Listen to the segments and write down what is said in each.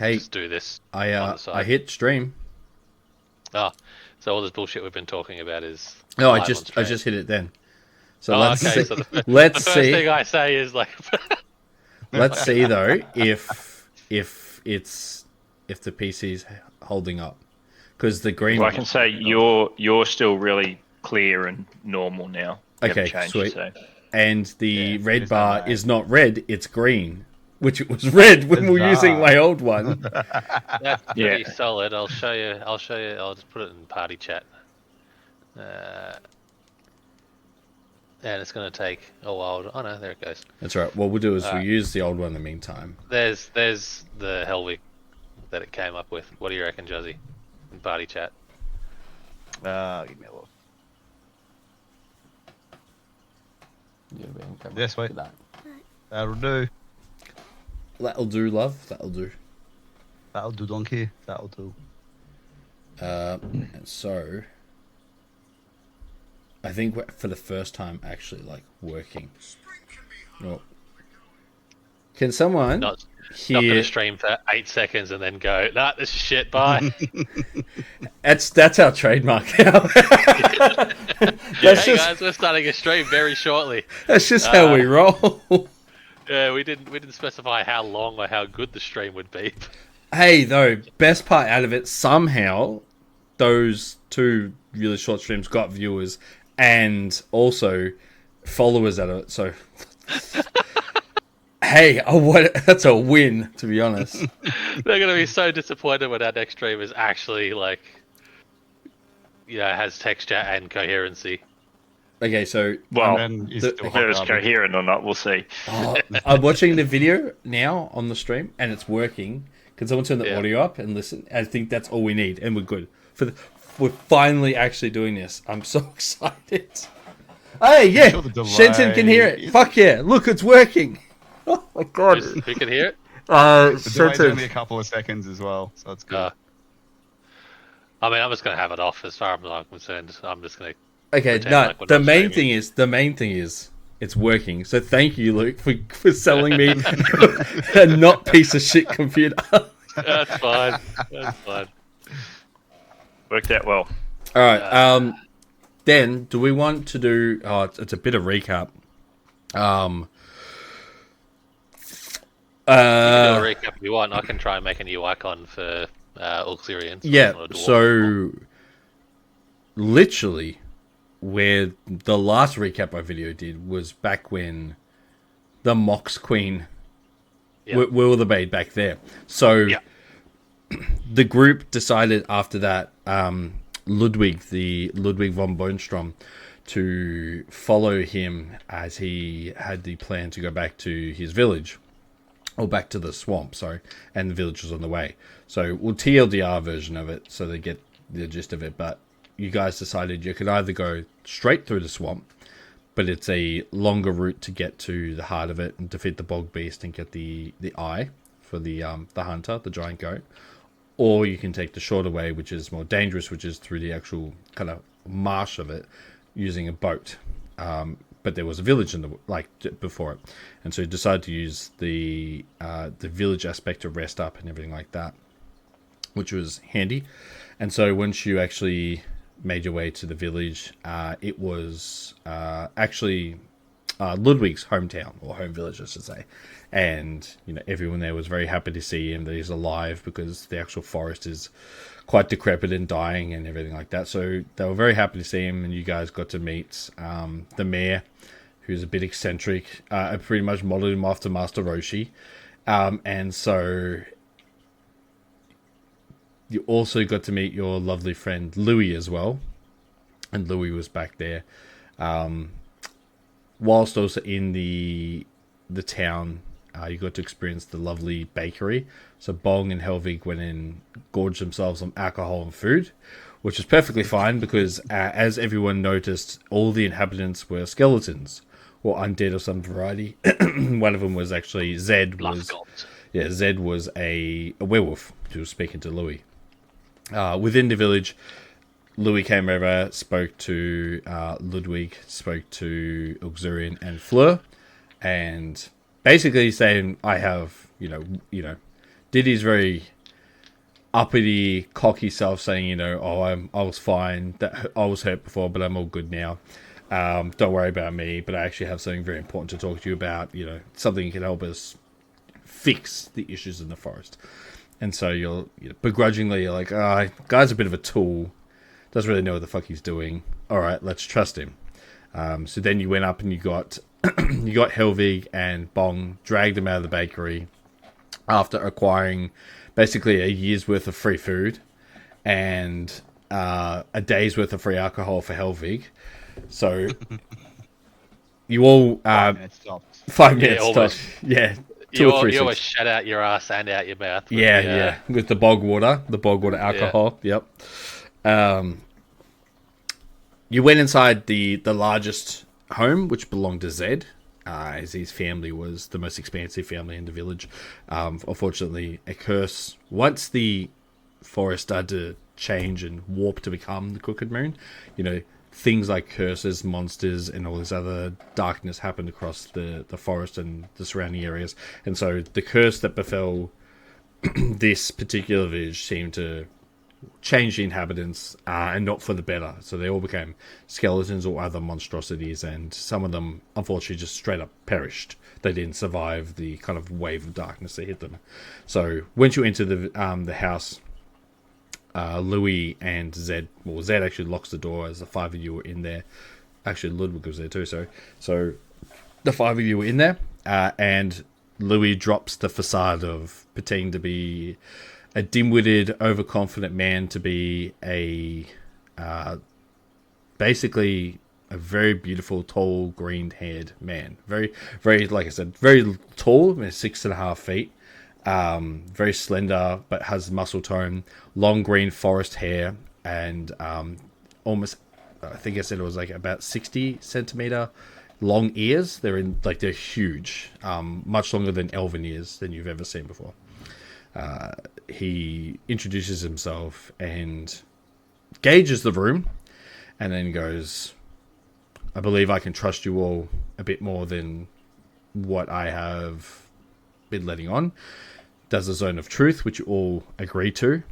Hey, just do this on I the side. hit stream. Oh, so all this bullshit we've been talking about is No, live on I stream. just hit it then. So Oh, let's okay. see. So Let's the first see. thing I say is like, Let's see though if the PC's holding up because the Well, I green. can say you're still really clear and normal now. You haven't Okay, changed, sweet. so And the Yeah, red there's no bar lag. is not red; it's green, which it was red when we were using Huzzah. my old one. that's yeah. pretty solid. I'll show you. I'll show you. I'll just put it in party chat. Uh, and it's going to take a while. Oh no, there it goes. That's right. What we'll do is we'll Alright. use the old one in the meantime. There's the Helvig that it came up with. What do you reckon, Juzzy? In party chat. Give me a look. This way. That'll do. That'll do, love. That'll do. That'll do, donkey. That'll do. And so, I think we're, for the first time, actually like working. Oh. Can someone Not going hear? to stream for 8 seconds and then go, nah, this is shit. Bye. That's our trademark now. That's Hey just guys, we're starting a stream very shortly. that's just how we roll. Yeah, we didn't specify how long or how good the stream would be. Hey, though, best part out of it, somehow those two really short streams got viewers and also followers out of it. So, hey, that's a win, to be honest. They're gonna be so disappointed when our next stream is actually like, has texture and coherency. Okay, so Well, And then he's the- still hot whether it's garbage. coherent or not, we'll see. I'm watching the video now on the stream and it's working. Can someone turn the Yeah. audio up and listen? I think that's all we need, and we're good. We're finally actually doing this. I'm so excited. Hey, yeah, Sure the delay Shenton can hear it. is- Fuck yeah! Look, it's working. Oh my god. Who can hear it? The delay's only a Shenton. couple of seconds as well, so it's good. I mean, I'm just gonna have it off as far as I'm concerned. I'm just gonna. Okay, pretend no. like we're The not main streaming. thing is it's working. So thank you, Luke, for selling me a not piece of shit computer. That's fine. That's fine. Worked out well. All right. Then, do we want to do? Oh, it's a bit of recap. You can do a recap if you want. I can try and make a new icon for Auxilians. Yeah. Or Dwarf. So, literally, where the last recap I video did was back when the Mox Queen Yep. were the maid back there. So, Yep. the group decided after that, Ludwig von Bohnstrom, to follow him as he had the plan to go back to his village, or back to the swamp, sorry, and the village was on the way. So we'll TLDR version of it so they get the gist of it, but you guys decided you could either go straight through the swamp, but it's a longer route to get to the heart of it and defeat the bog beast and get the eye for the hunter, the giant goat, or you can take the shorter way, which is more dangerous, which is through the actual kind of marsh of it, using a boat. But there was a village in before it, and so you decided to use the village aspect to rest up and everything like that, which was handy. And so once you actually made your way to the village, it was actually Ludwig's hometown, or home village, I should say. And everyone there was very happy to see him, that he's alive, because the actual forest is quite decrepit and dying and everything like that. So they were very happy to see him, and you guys got to meet the mayor, who's a bit eccentric. I pretty much modeled him after Master Roshi. And so you also got to meet your lovely friend Louis as well. And Louis was back there. Whilst also in the town, you got to experience the lovely bakery. So Bong and Helvig went in, gorged themselves on alcohol and food, which is perfectly fine because, as everyone noticed, all the inhabitants were skeletons or undead of some variety. One of them was actually Zed. Zed was a werewolf who was speaking to Louis. Within the village, Louis came over, spoke to Ludwig, spoke to Auxilian and Fleur, and basically saying, I have, did his very uppity, cocky self, saying, you know, I was fine. That I was hurt before, but I'm all good now. Don't worry about me. But I actually have something very important to talk to you about. You know, something that can help us fix the issues in the forest. And so begrudgingly, you're like, guy's a bit of a tool. Doesn't really know what the fuck he's doing. All right, let's trust him. So then you went up and you got Helvig and Bong, dragged him out of the bakery after acquiring basically a year's worth of free food and a day's worth of free alcohol for Helvig. So you all 5 minutes tops. 5 minutes almost. tops. Yeah. You 2 or 3 always sips. shut out your ass and out your mouth. Yeah. With the bog water alcohol. Yep. You went inside the largest home, which belonged to Zed, as his family was the most expansive family in the village. Unfortunately, a curse. Once the forest started to change and warp to become the Crooked Moon, you know, things like curses, monsters, and all this other darkness happened across the forest and the surrounding areas. And so the curse that befell this particular village seemed to change the inhabitants, and not for the better. So they all became skeletons or other monstrosities, and some of them, unfortunately, just straight up perished. They didn't survive the kind of wave of darkness that hit them. So once you enter the house, Louis and Zed, well, Zed actually locks the door as the 5 of you were in there. Actually, Ludwig was there too, so the 5 of you were in there, and Louis drops the facade of pretending to be a dim-witted, overconfident man to be a basically a very beautiful, tall, green-haired man. Very, very, like I said, very tall, 6.5 feet. Very slender, but has muscle tone, long green forest hair, and almost, I think I said it was like about 60 centimeter long ears. They're huge, much longer than elven ears than you've ever seen before. He introduces himself and gauges the room, and then goes, I believe I can trust you all a bit more than what I have been letting on. Does a zone of truth, which you all agree to.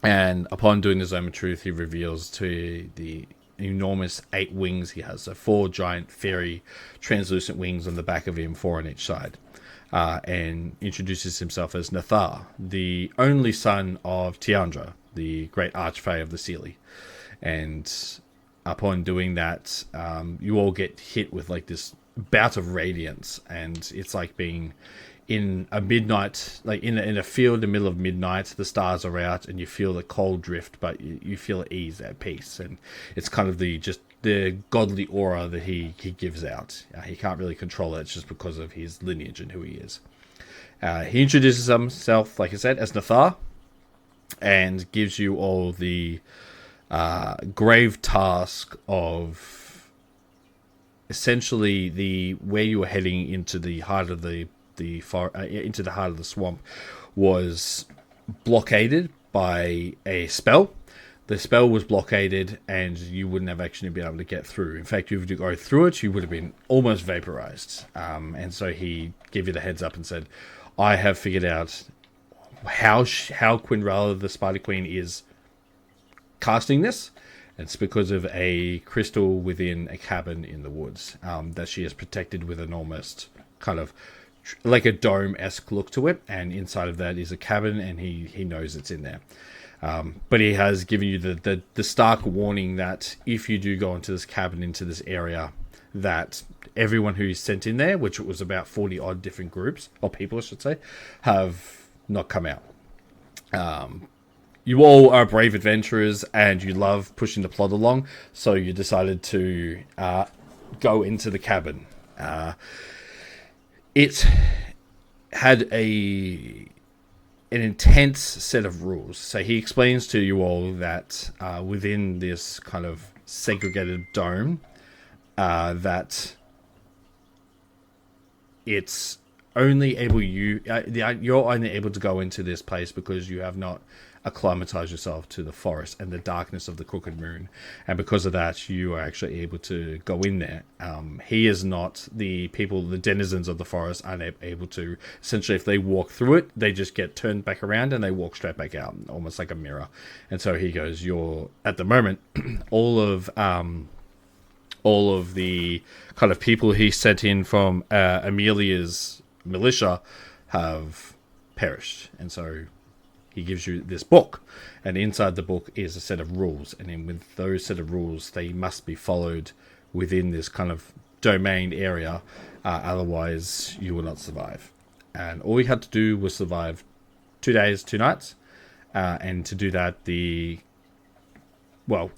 And upon doing the zone of truth, he reveals to the enormous 8 wings he has. So 4 giant fairy translucent wings on the back of him, 4 on each side. And introduces himself as Nathar, the only son of Tiandra, the great archfey of the Seelie. And upon doing that, you all get hit with like this bout of radiance, and it's like being in a midnight, like in a field in the middle of midnight. The stars are out, and you feel the cold drift, but you feel at ease, at peace, and it's kind of the godly aura that he gives out. He can't really control it. It's just because of his lineage and who he is. He introduces himself, like I said, as Nathar, and gives you all the grave task of essentially where you were heading into the heart of into the heart of the swamp was blockaded by a spell. The spell was blockaded, and you wouldn't have actually been able to get through. In fact, if you were to go through it, you would have been almost vaporized. And so he gave you the heads up and said, I have figured out how Quinrala, the Spider Queen, is casting this. It's because of a crystal within a cabin in the woods that she is protected with an almost kind of like a dome-esque look to it. And inside of that is a cabin, and he knows it's in there. But he has given you the stark warning that if you do go into this cabin, into this area, that everyone who's sent in there, which was about 40 odd different groups, or people I should say, have not come out. You all are brave adventurers, and you love pushing the plot along, so you decided to go into the cabin. It had an intense set of rules. So he explains to you all that within this kind of segregated dome, that it's you're only able to go into this place because you have not acclimatized yourself to the forest and the darkness of the Crooked Moon, and because of that, you are actually able to go in there. He is not. The denizens of the forest aren't able to. Essentially, if they walk through it, they just get turned back around and they walk straight back out, almost like a mirror. And so he goes, "You're at the moment, all of the kind of people he sent in from Amelia's militia have perished," and so he gives you this book, and inside the book is a set of rules, and then with those set of rules, they must be followed within this kind of domain area, otherwise you will not survive. And all he had to do was survive 2 days, 2 nights, and to do that,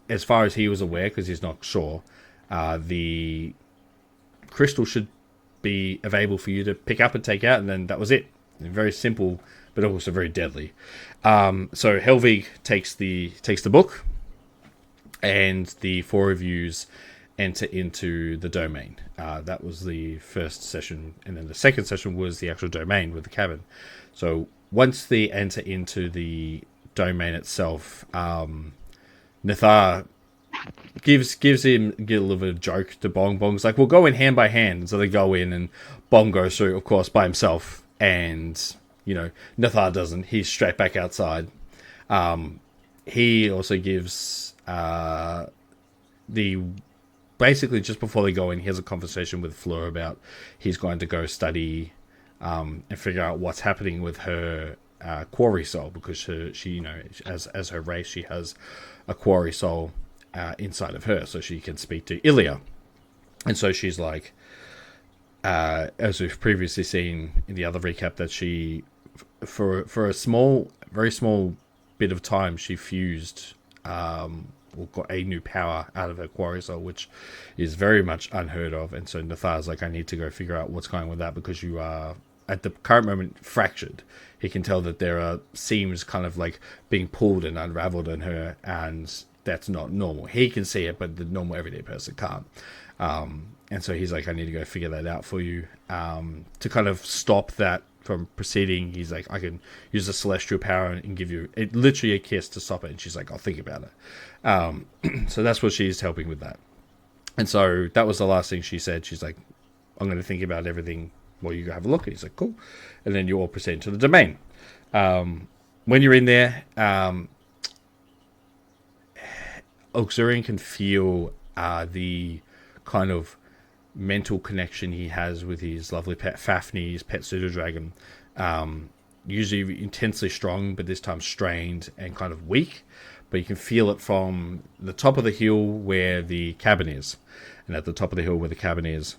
as far as he was aware, because he's not sure, the crystal should be available for you to pick up and take out, and then that was it. Very simple, but also very deadly. So Helvig takes the book, and the 4 of yous enter into the domain. That was the first session, and then the second session was the actual domain with the cabin. So once they enter into the domain itself, Nathar gives him a little bit of joke to Bong. Bong's like, "We'll go in hand by hand." And so they go in, and Bong goes through, of course, by himself. And, Nathar doesn't. He's straight back outside. He also gives basically just before they go in, he has a conversation with Fleur about he's going to go study and figure out what's happening with her quarry soul, because she as her race, she has a quarry soul inside of her, so she can speak to Ilya. And so she's like, as we've previously seen in the other recap, that she, for a very small bit of time, she fused or got a new power out of her quarry soul, which is very much unheard of. And so Nathar's like, "I need to go figure out what's going on with that, because you are at the current moment fractured." He can tell that there are seams kind of like being pulled and unraveled in her, and that's not normal. He can see it, but the normal everyday person can't. And so he's like, "I need to go figure that out for you." To kind of stop that from proceeding, he's like, "I can use the celestial power and give you literally a kiss to stop it." And she's like, "I'll think about it." So that's what she's helping with that. And so that was the last thing she said. She's like, "I'm going to think about everything while you go have a look." And he's like, "Cool." And then you all proceed to the domain. When you're in there, Oxurian can feel the kind of mental connection he has with his lovely pet Fafnir, his pet pseudo-dragon. Usually intensely strong, but this time strained and kind of weak. But you can feel it from the top of the hill where the cabin is. And at the top of the hill where the cabin is,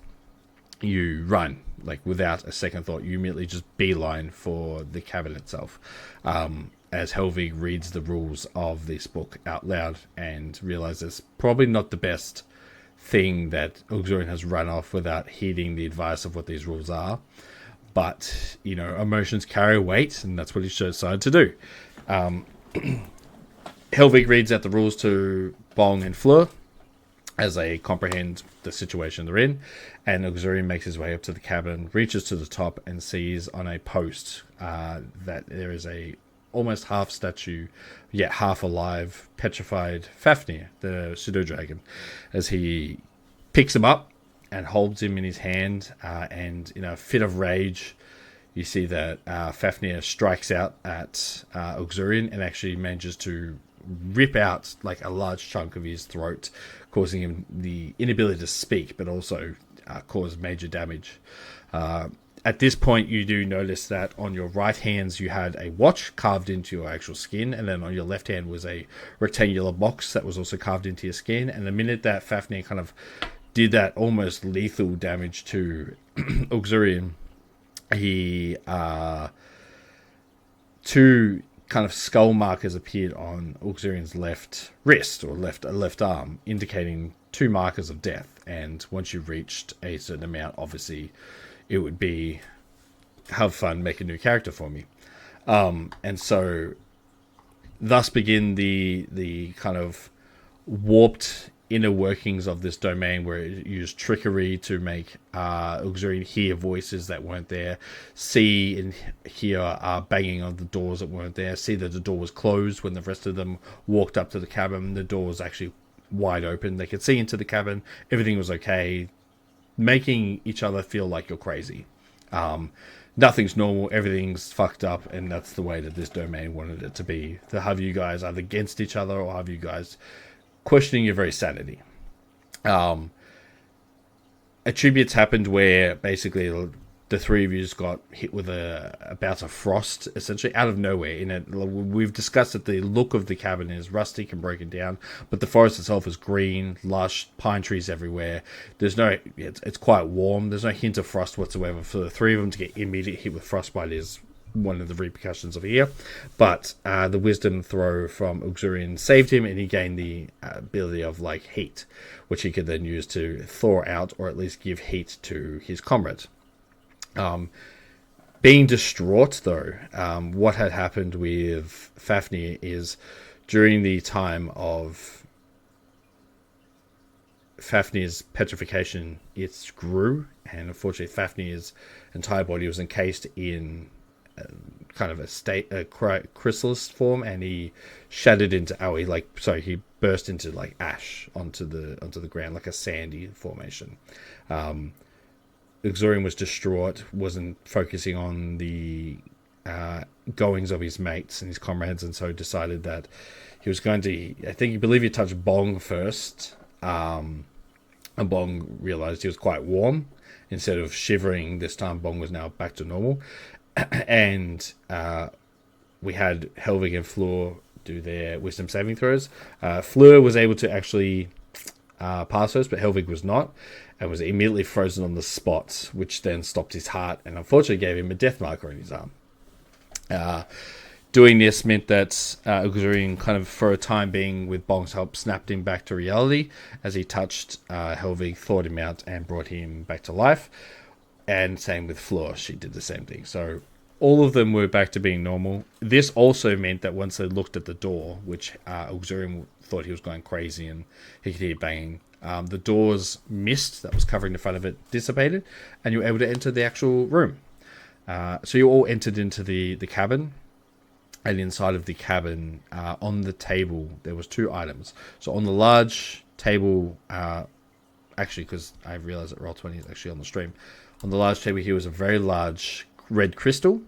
you run, like without a second thought. You immediately just beeline for the cabin itself. As Helvig reads the rules of this book out loud and realizes probably not the best thing that Oxurian has run off without heeding the advice of what these rules are. But, emotions carry weight, and that's what he's decided to do. Helvig reads out the rules to Bong and Fleur as they comprehend the situation they're in, and Oxurian makes his way up to the cabin, reaches to the top, and sees on a post that there is a almost half statue, yet half alive, petrified Fafnir, the pseudo-dragon, as he picks him up and holds him in his hand, and in a fit of rage, you see that Fafnir strikes out at Oxurian and actually manages to rip out like a large chunk of his throat, causing him the inability to speak, but also cause major damage. At this point, you do notice that on your right hands you had a watch carved into your actual skin, and then on your left hand was a rectangular box that was also carved into your skin. And the minute that Fafnir kind of did that almost lethal damage to Oxurian, he two kind of skull markers appeared on Oxurian's left wrist or left arm, indicating 2 markers of death. And once you've reached a certain amount, obviously it would be, have fun, make a new character for me. And so thus begin the kind of warped inner workings of this domain where it used trickery to make Uxorian hear voices that weren't there, see and hear banging on the doors that weren't there, see that the door was closed when the rest of them walked up to the cabin. The door was actually wide open. They could see into the cabin. Everything was okay, making each other feel like you're crazy. Nothing's normal, everything's fucked up, and that's the way that this domain wanted it to be. To have you guys either against each other or have you guys questioning your very sanity. Attributes happened where basically the three of you just got hit with a bout of frost, essentially out of nowhere. We've discussed that the look of the cabin is rustic and broken down, but the forest itself is green, lush, pine trees everywhere. It's quite warm. There's no hint of frost whatsoever. For the three of them to get immediate hit with frostbite is one of the repercussions of here. But the wisdom throw from Uxorian saved him, and he gained the ability of like heat, which he could then use to thaw out or at least give heat to his comrades. Being distraught though, what had happened with Fafnir is during the time of Fafnir's petrification, it grew, and unfortunately Fafnir's entire body was encased in kind of a chrysalis form, and he shattered into he burst into like ash onto the ground, like a sandy formation. Uxorian was distraught, wasn't focusing on the goings of his mates and his comrades, and so decided that he was going to, he believed he touched Bong first, and Bong realized he was quite warm. Instead of shivering this time, Bong was now back to normal. And we had Helvig and Fleur do their wisdom saving throws. Fleur was able to actually pass those, but Helvig was not, and was immediately frozen on the spot, which then stopped his heart and unfortunately gave him a death marker on his arm. Doing this meant that Uxorian kind of, for a time being, with Bong's help, snapped him back to reality as he touched Helvig, thawed him out, and brought him back to life. And same with Fleur, she did the same thing. So all of them were back to being normal. This also meant that once they looked at the door, which Uxorian thought he was going crazy and he could hear banging, the door's mist that was covering the front of it dissipated, and you were able to enter the actual room. So you all entered into the cabin, and inside of the cabin, on the table, there was two items. So on the large table, actually, because I realized that Roll20 is actually on the stream, on the large table here was a very large red crystal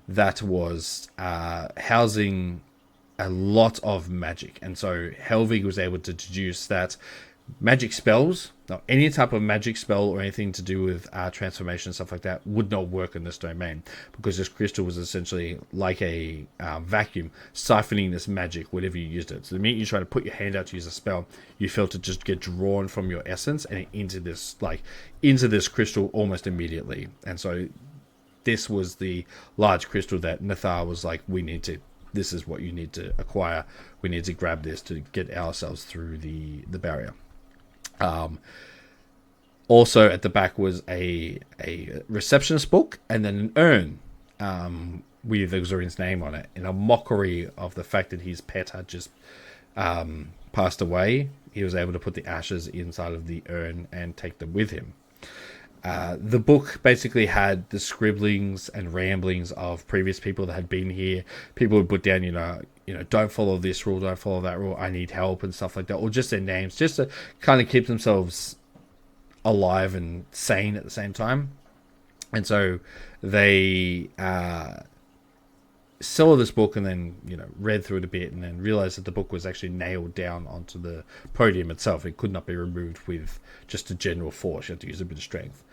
that was housing a lot of magic. And so Helvig was able to deduce that magic spells, any type of magic spell or anything to do with transformation and stuff like that, would not work in this domain, because this crystal was essentially like a vacuum siphoning this magic whenever you used it. So the minute you try to put your hand out to use a spell, you felt it just get drawn from your essence and into this crystal almost immediately. And so this was the large crystal that Nathar was like, this is what you need to acquire. We need to grab this to get ourselves through the barrier. Also at the back was a receptionist book, and then an urn with Uxorian's name on it, in a mockery of the fact that his pet had just passed away. He was able to put the ashes inside of the urn and take them with him. The book basically had the scribblings and ramblings of previous people that had been here. People would put down, don't follow this rule, don't follow that rule, I need help and stuff like that, or just their names, just to kind of keep themselves alive and sane at the same time. And so they saw this book and then read through it a bit, and then realized that the book was actually nailed down onto the podium itself. It could not be removed with just a general force. You had to use a bit of strength.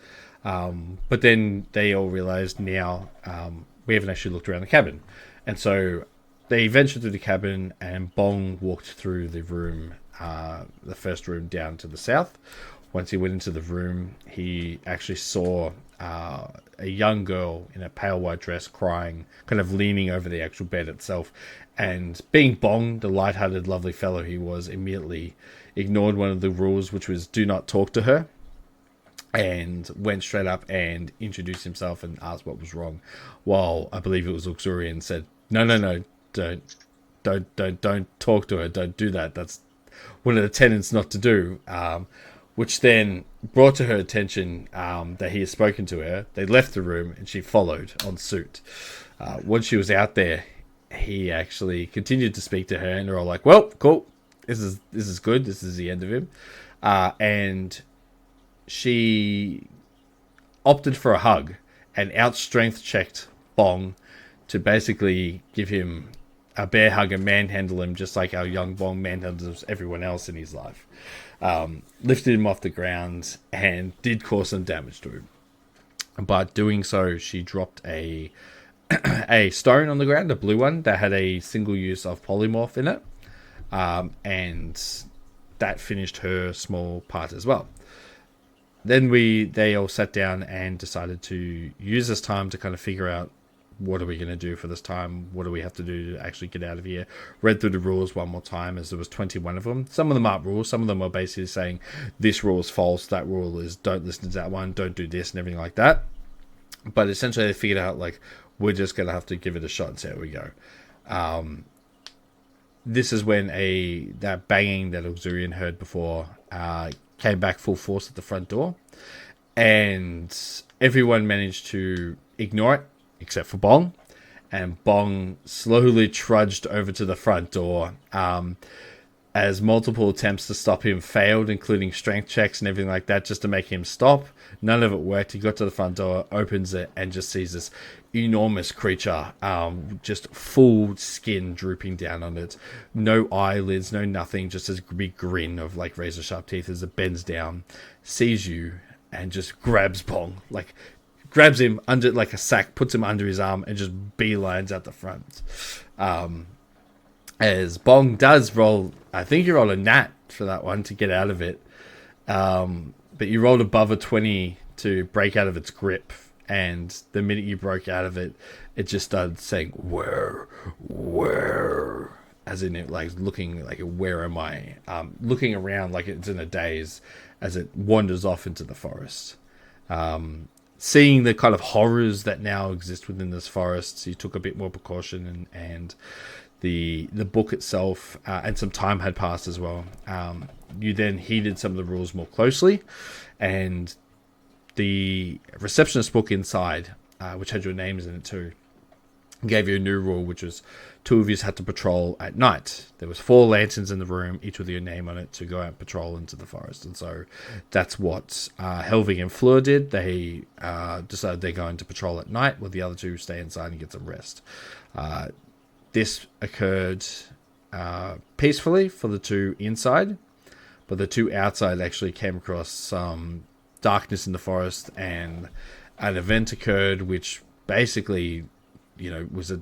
But then they all realized, now we haven't actually looked around the cabin. And so they ventured through the cabin, and Bong walked through the room, the first room down to the south. Once he went into the room, he actually saw a young girl in a pale white dress crying, kind of leaning over the actual bed itself. And being Bong, the light-hearted, lovely fellow he was, immediately ignored one of the rules, which was do not talk to her, and went straight up and introduced himself and asked what was wrong. While I believe it was Uxorian said, no, don't talk to her, don't do that. the tenants not to do, which then brought to her attention that he had spoken to her. They left the room, and she followed en suite. Once she was out there, he actually continued to speak to her, and they're all like, "Well, cool. This is good. This is the end of him." And she opted for a hug and outstrength checked Bong to basically give him a bear hug and manhandle him, just like our young Bong manhandles everyone else in his life. Lifted him off the ground and did cause some damage to him. But doing so, she dropped a stone on the ground, a blue one that had a single use of polymorph in it, and that finished her small part as well. Then they all sat down and decided to use this time to kind of figure out, what are we going to do for this time? What do we have to do to actually get out of here? Read through the rules one more time, as there was 21 of them. Some of them aren't rules. Some of them are basically saying this rule is false, that rule is don't listen to that one, don't do this, and everything like that. But essentially they figured out, like, we're just going to have to give it a shot and see how we go. This is when that banging that Auxilian heard before came back full force at the front door. And everyone managed to ignore it, except for Bong. And Bong slowly trudged over to the front door as multiple attempts to stop him failed, including strength checks and everything like that, just to make him stop. None of it worked. He got to the front door, opens it, and just sees this enormous creature, just full skin drooping down on it. No eyelids, no nothing, just this big grin of like razor sharp teeth as it bends down, sees you, and just grabs Bong. Like, grabs him under like a sack, puts him under his arm, and just beelines out the front. As Bong does roll, I think you rolled a nat for that one to get out of it. But you rolled above a 20 to break out of its grip. And the minute you broke out of it, it just started saying, where? As in it, like, looking like, where am I? Looking around like it's in a daze as it wanders off into the forest. Seeing the kind of horrors that now exist within this forest, you took a bit more precaution, and the book itself, and some time had passed as well. You then heeded some of the rules more closely, and the receptionist book inside, which had your names in it too, gave you a new rule, which was 2 of you had to patrol at night. There was 4 lanterns in the room, each with your name on it, to go out and patrol into the forest. And so that's what Helvig and Fleur did. They decided they're going to patrol at night, while the other 2 stay inside and get some rest. This occurred peacefully for the 2 inside, but the 2 outside actually came across some darkness in the forest, and an event occurred which basically, was a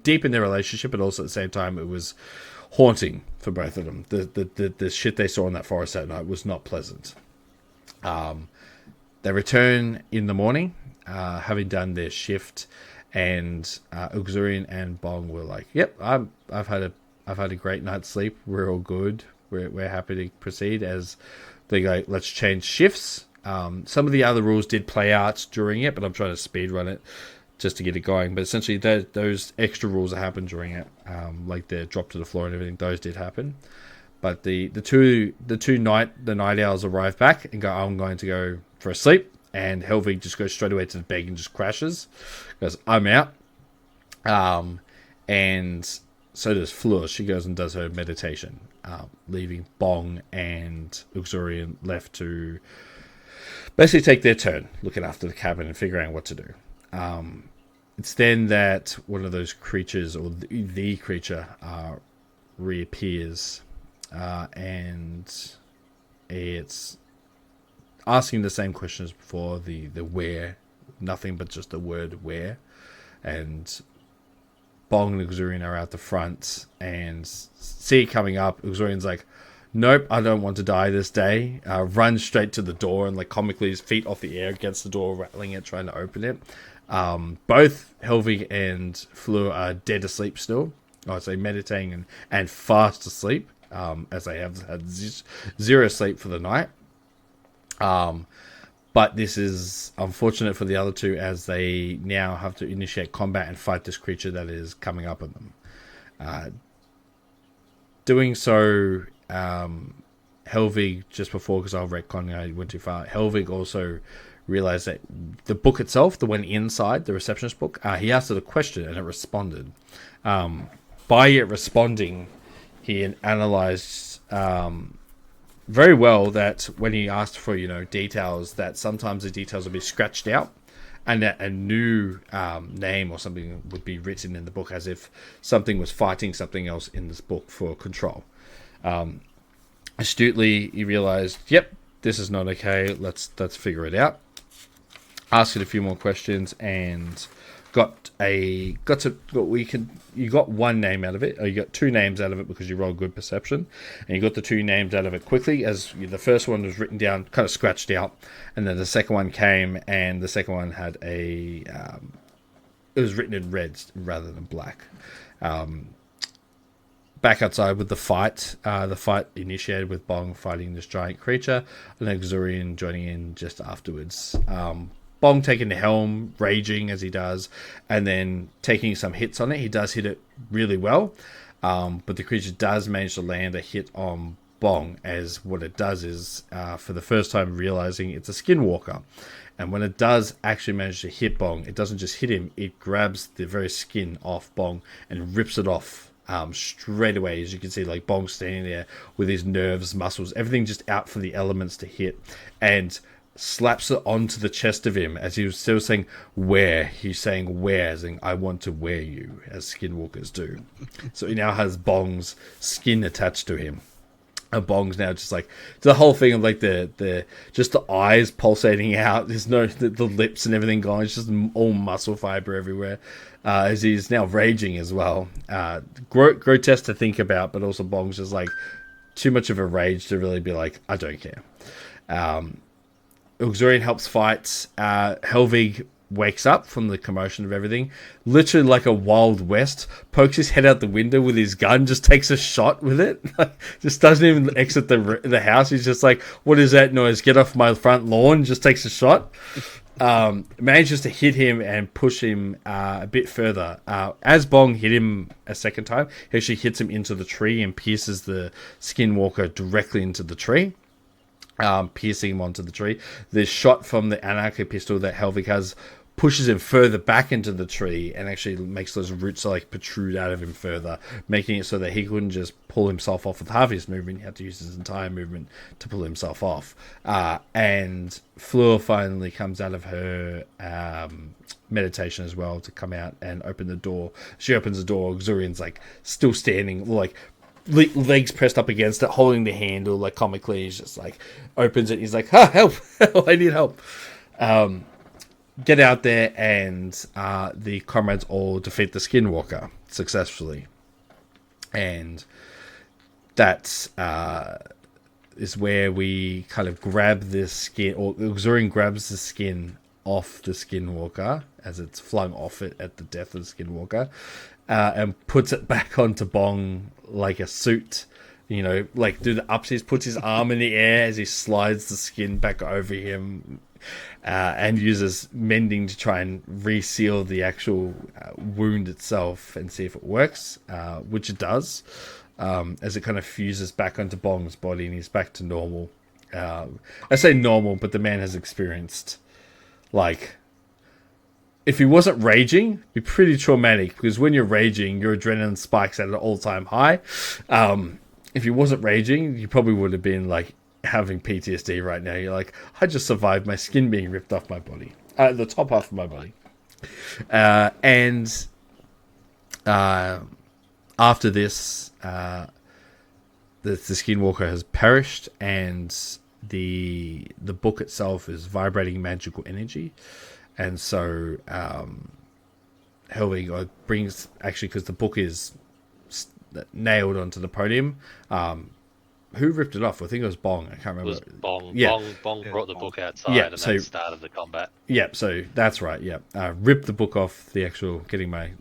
deep in their relationship, but also at the same time it was haunting for both of them. The shit they saw in that forest that night was not pleasant. They return in the morning, having done their shift, and Auxilian and Bong were like, "Yep, I've had a great night's sleep. We're all good. We're happy to proceed." As they go, "Let's change shifts." Some of the other rules did play out during it, but I'm trying to speed run it just to get it going. But essentially, those extra rules that happened during it, like the drop to the floor and everything, those did happen. But the night owls arrive back and go, "I'm going to go for a sleep." And Helvig just goes straight away to the bed and just crashes. Goes, "I'm out." And so does Fleur. She goes and does her meditation, leaving Bong and Auxilian left to basically take their turn looking after the cabin and figuring out what to do. It's then that one of those creatures, or the creature, reappears, and it's asking the same question as before, the where, nothing but just the word where. And Bong and Auxilian are out the front and see it coming up. Auxilian's like, "Nope, I don't want to die this day." Runs straight to the door and, like, comically his feet off the air against the door, rattling it, trying to open it. Both Helvig and Fleur are dead asleep still. I'd say meditating and fast asleep, as they have had zero sleep for the night. But this is unfortunate for the other 2, as they now have to initiate combat and fight this creature that is coming up on them. Doing so, Helvig, just before, because I'll retcon, I went too far, Helvig also realized that the book itself, the one inside, the receptionist book, he asked it a question and it responded. By it responding, he analyzed very well that when he asked for, details, that sometimes the details would be scratched out and that a new name or something would be written in the book, as if something was fighting something else in this book for control. Astutely, he realized, yep, this is not okay. Let's figure it out. Asked it a few more questions and you got one name out of it, or you got two names out of it because you rolled good perception, and you got the two names out of it quickly, as the first one was written down, kind of scratched out, and then the second one came, and the second one had it was written in red rather than black. Back outside with the fight initiated with Bong fighting this giant creature, and Xurian joining in just afterwards. Bong taking the helm, raging as he does, and then taking some hits on it. He does hit it really well, but the creature does manage to land a hit on Bong, as what it does is, for the first time realizing it's a skinwalker. And when it does actually manage to hit Bong, it doesn't just hit him, it grabs the very skin off Bong and rips it off straight away. As you can see, like, Bong standing there with his nerves, muscles, everything just out for the elements to hit, and slaps it onto the chest of him, as he was still saying "wear." He's saying "wear," saying "I want to wear you," as skinwalkers do. So he now has Bong's skin attached to him. And Bong's now just like the whole thing of like the just the eyes pulsating out. There's no the lips and everything gone. It's just all muscle fiber everywhere. As he's now raging as well. Grotesque to think about, but also Bong's just like too much of a rage to really be like, I don't care. Xurian helps fight. Helvig wakes up from the commotion of everything, literally like a Wild West, pokes his head out the window with his gun, just takes a shot with it, just doesn't even exit the house. He's just like, what is that noise? Get off my front lawn. Just takes a shot. Manages to hit him and push him a bit further. As Bong hit him a second time, he actually hits him into the tree and pierces the skinwalker directly into the tree. Piercing him onto the tree. The shot from the anarchy pistol that Helvig has pushes him further back into the tree and actually makes those roots like protrude out of him further, making it so that he couldn't just pull himself off with half his movement. He had to use his entire movement to pull himself off. And Fleur finally comes out of her meditation as well to come out and open the door. She opens the door. Xurian's like still standing, like legs pressed up against it, holding the handle, like comically. He's just like opens it. He's like, help! I need help. Get out there, and the comrades all defeat the skinwalker successfully. And that is where we kind of grab this skin, or Xurian grabs the skin off the skinwalker as it's flung off it at the death of the skinwalker, and puts it back onto Bong like a suit, like do the upsies, puts his arm in the air as he slides the skin back over him, and uses mending to try and reseal the actual wound itself and see if it works, which it does, as it kind of fuses back onto Bong's body and he's back to normal. I say normal, but the man has experienced, like, if he wasn't raging, it'd be pretty traumatic, because when you're raging, your adrenaline spikes at an all-time high. If he wasn't raging, you probably would have been like having PTSD right now. You're like, I just survived my skin being ripped off my body, the top half of my body. And after this, the skinwalker has perished, and the book itself is vibrating magical energy. And so Helvig brings, actually, because the book is nailed onto the podium. Who ripped it off? I think it was Bong. I can't remember. It was Bong. Yeah. Bong brought the book outside, and that started the combat. Yep, so that's right, yep. Ripped the book off the actual, getting my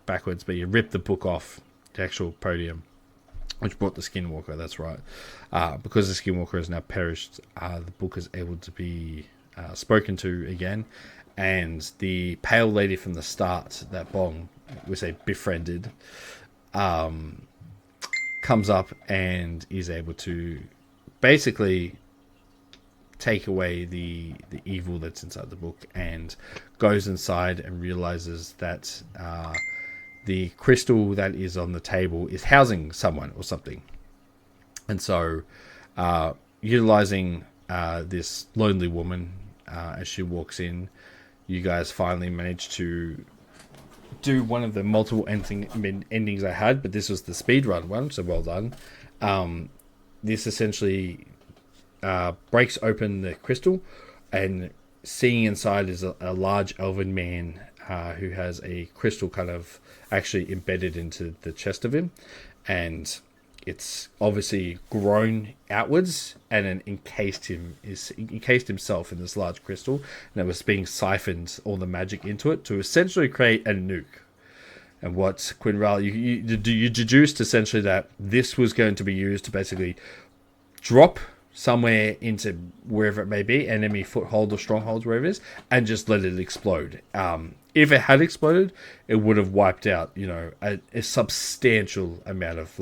backwards, but you ripped the book off the actual podium, which brought the skinwalker, that's right. Because the skinwalker has now perished, the book is able to be spoken to again. And the pale lady from the start that Bong, we say, befriended, comes up and is able to basically take away the evil that's inside the book, and goes inside and realizes that the crystal that is on the table is housing someone or something. And so utilizing this lonely woman as she walks in, you guys finally manage to do one of the multiple endings I had, but this was the speedrun one, so well done. This essentially breaks open the crystal, and seeing inside is a large elven man who has a crystal kind of actually embedded into the chest of him, and it's obviously grown outwards and then encased himself in this large crystal, and it was being siphoned all the magic into it to essentially create a nuke. And what Quinral, you deduced essentially that this was going to be used to basically drop somewhere into wherever it may be, enemy foothold or strongholds, wherever it is, and just let it explode. If it had exploded, it would have wiped out, a substantial amount of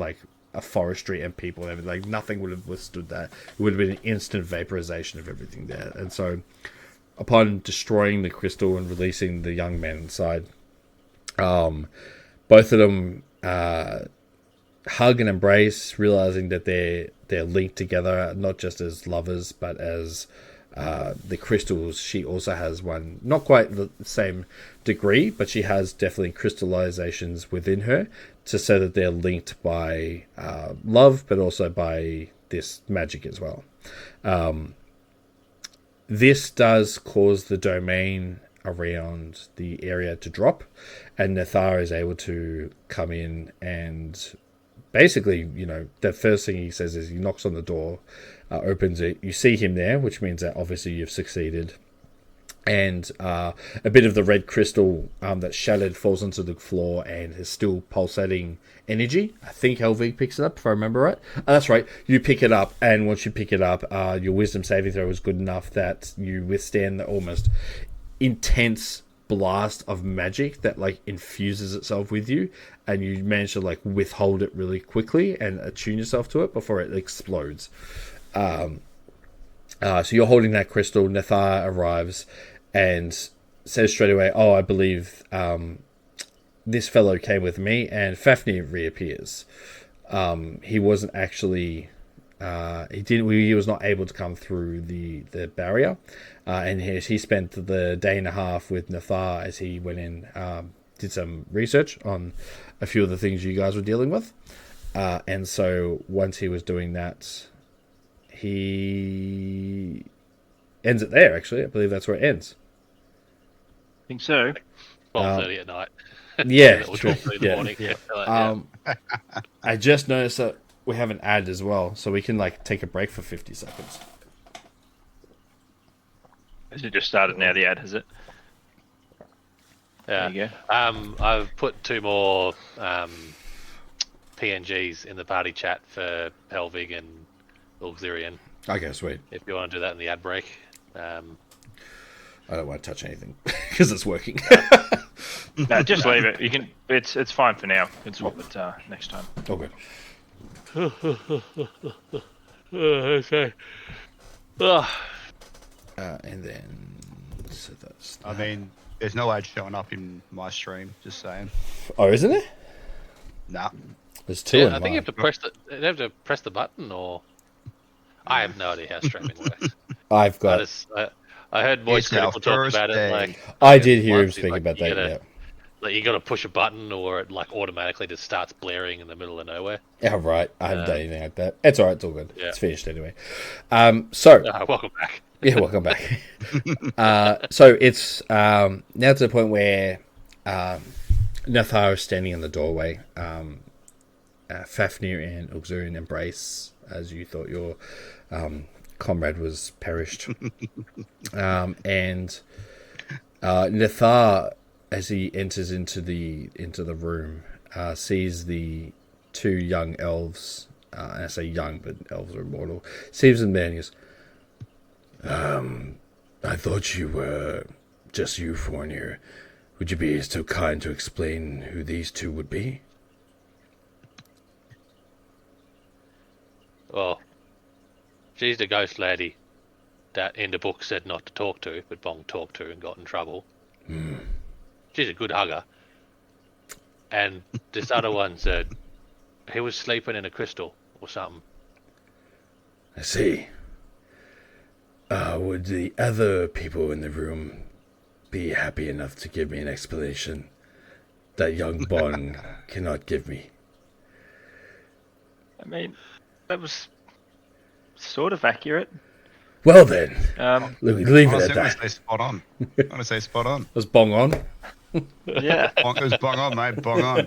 a forestry and people and everything. Nothing would have withstood that. It would have been an instant vaporization of everything there. And so, upon destroying the crystal and releasing the young man inside, both of them hug and embrace, realizing that they're linked together, not just as lovers, but as the crystals. She also has one, not quite the same degree, but she has definitely crystallizations within her to say that they're linked by love, but also by this magic as well. This does cause the domain around the area to drop, and Nathar is able to come in and basically, the first thing he says is he knocks on the door, opens it. You see him there, which means that obviously you've succeeded. And a bit of the red crystal that's shattered falls onto the floor and is still pulsating energy. I think Helvig picks it up, if I remember right. That's right. You pick it up, and once you pick it up, your wisdom saving throw is good enough that you withstand the almost intense blast of magic that infuses itself with you, and you manage to withhold it really quickly and attune yourself to it before it explodes. So you're holding that crystal. Nathar arrives and says straight away, "Oh, I believe this fellow came with me," and Fafnir reappears. He wasn't actually he was not able to come through the barrier, and he spent the day and a half with Nathar as he went in, did some research on a few of the things you guys were dealing with, and so once he was doing that, he ends it there. Actually, I believe that's where it ends. I think so. 12:30 at night. Yeah, Or 12:30 in the morning. Yeah. I just noticed that we have an ad as well, so we can take a break for 50 seconds. Has it just started now, the ad, has it? Yeah. There you go. I've put 2 more PNGs in the party chat for Helvig and Auxilian. Okay, sweet. If you want to do that in the ad break. I don't want to touch anything because it's working. No, just leave it. You can. It's fine for now. It's next time. Oh, good. Okay. And then so that's. I mean, there's no ad showing up in my stream. Just saying. Oh, isn't it? Nah. There's 2. Yeah, in I think mine. you have to press the button, or I have no idea how streaming works. I've got. I heard Moist It's our Critical talk first about day. it. I did hear him once, he's speak about that. Yeah. You got to push a button, or it automatically just starts blaring in the middle of nowhere. Yeah, right. I haven't done anything like that. It's all right. It's all good. Yeah. It's finished anyway. So Welcome back. yeah, welcome back. So it's now to the point where Nathar is standing in the doorway. Fafnir and Auxilian embrace as you thought your comrade was perished. And Nathar, as he enters into the room, sees the 2 young elves. And I say young, but elves are immortal. Sees them there and he goes, I thought you were just you, Fournier. Would you be so kind to explain who these 2 would be? Well, she's the ghost lady that in the book said not to talk to, but Bong talked to and got in trouble. She's a good hugger. And this other one said he was sleeping in a crystal or something. I see. Would the other people in the room be happy enough to give me an explanation that young Bong cannot give me? I mean, that was sort of accurate. Well then, leave it Honestly, at I'm gonna that. say spot on. I'm gonna say spot on. Was Bong on? Yeah. It was bong on, mate. Bong on.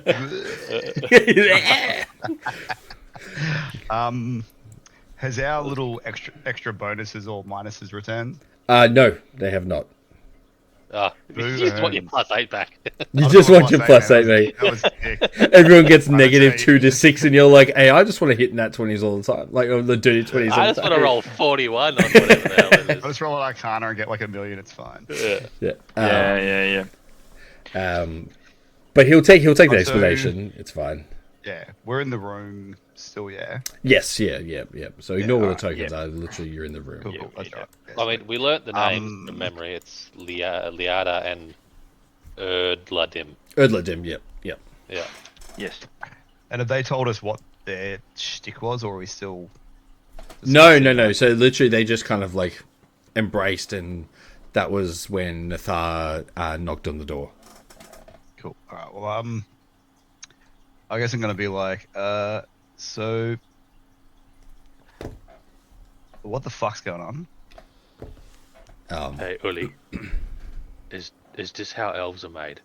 Has our little extra bonuses or minuses returned? No, they have not. You just want your +8 back. You just want your +8, mate. That was sick. Everyone gets Honestly. negative 2 to 6, and you're like, hey, I just want to hit nat 20s all the time. Like, or the dirty 20s all I the just time. want to roll 41 on whatever the hell it is. Let's roll an Arcana and get like 1 million. It's fine. Yeah. Yeah. But he'll take the Also- explanation. It's fine. Yeah, we're in the room still. Yeah, Yes, yeah. So ignore what the alright, tokens are. Literally, you're in the room. cool. Yeah, cool. That's yeah. right. Yes, I mean, we learnt the name from memory. It's Liada and Erdladim. Erdladim, yep. Yeah. Yes. and have they told us what their shtick was, or are we still? No. So literally, they just kind of like embraced, and that was when Nathar knocked on the door. Cool. All right. Well, I guess I'm gonna be like, so, what the fuck's going on? Hey, Uli. Is this how elves are made?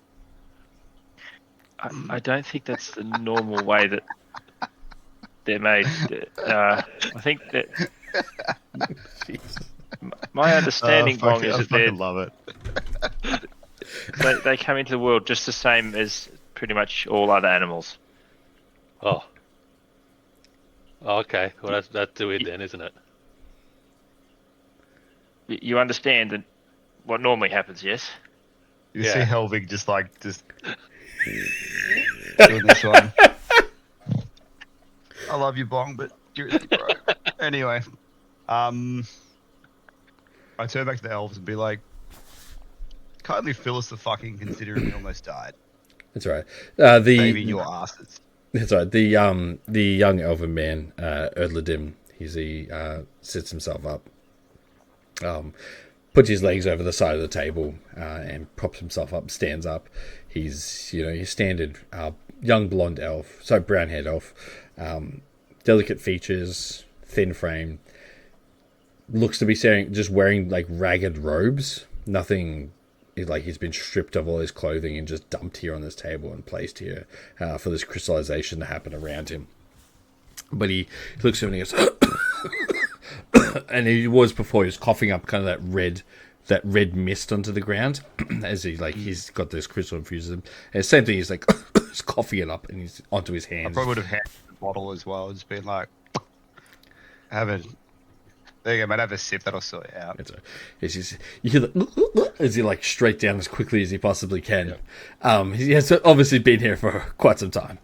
I don't think that's the normal way that they're made. I think that my understanding, Bong, is I that fucking love it. they come into the world just the same as pretty much all other animals. Oh. Okay. Well, that's weird then, isn't it? You understand that what normally happens, yes? You Yeah. see Helvig just doing this one. I love you, Bong, but seriously, bro. Anyway, I turn back to the elves and be like, kindly fill us the fucking considering we almost died. That's right. Saving your asses. That's right. The young elven man, Erdladim, he sits himself up, puts his legs over the side of the table, and props himself up, stands up. He's your standard young blonde elf, so brown-haired elf, delicate features, thin frame. Looks to be just wearing like ragged robes. Nothing. Like he's been stripped of all his clothing and just dumped here on this table and placed here for this crystallization to happen around him. But he looks at him and he goes, and he was before he was coughing up kind of that red mist onto the ground as he's got this crystal infused him. And the same thing, he's like he's coughing it up and he's onto his I hands. probably would have had the bottle as well, just being like, there you go, mate, have a sip, that'll sort you out. You hear as he like straight down as quickly as he possibly can. He has obviously been here for quite some time.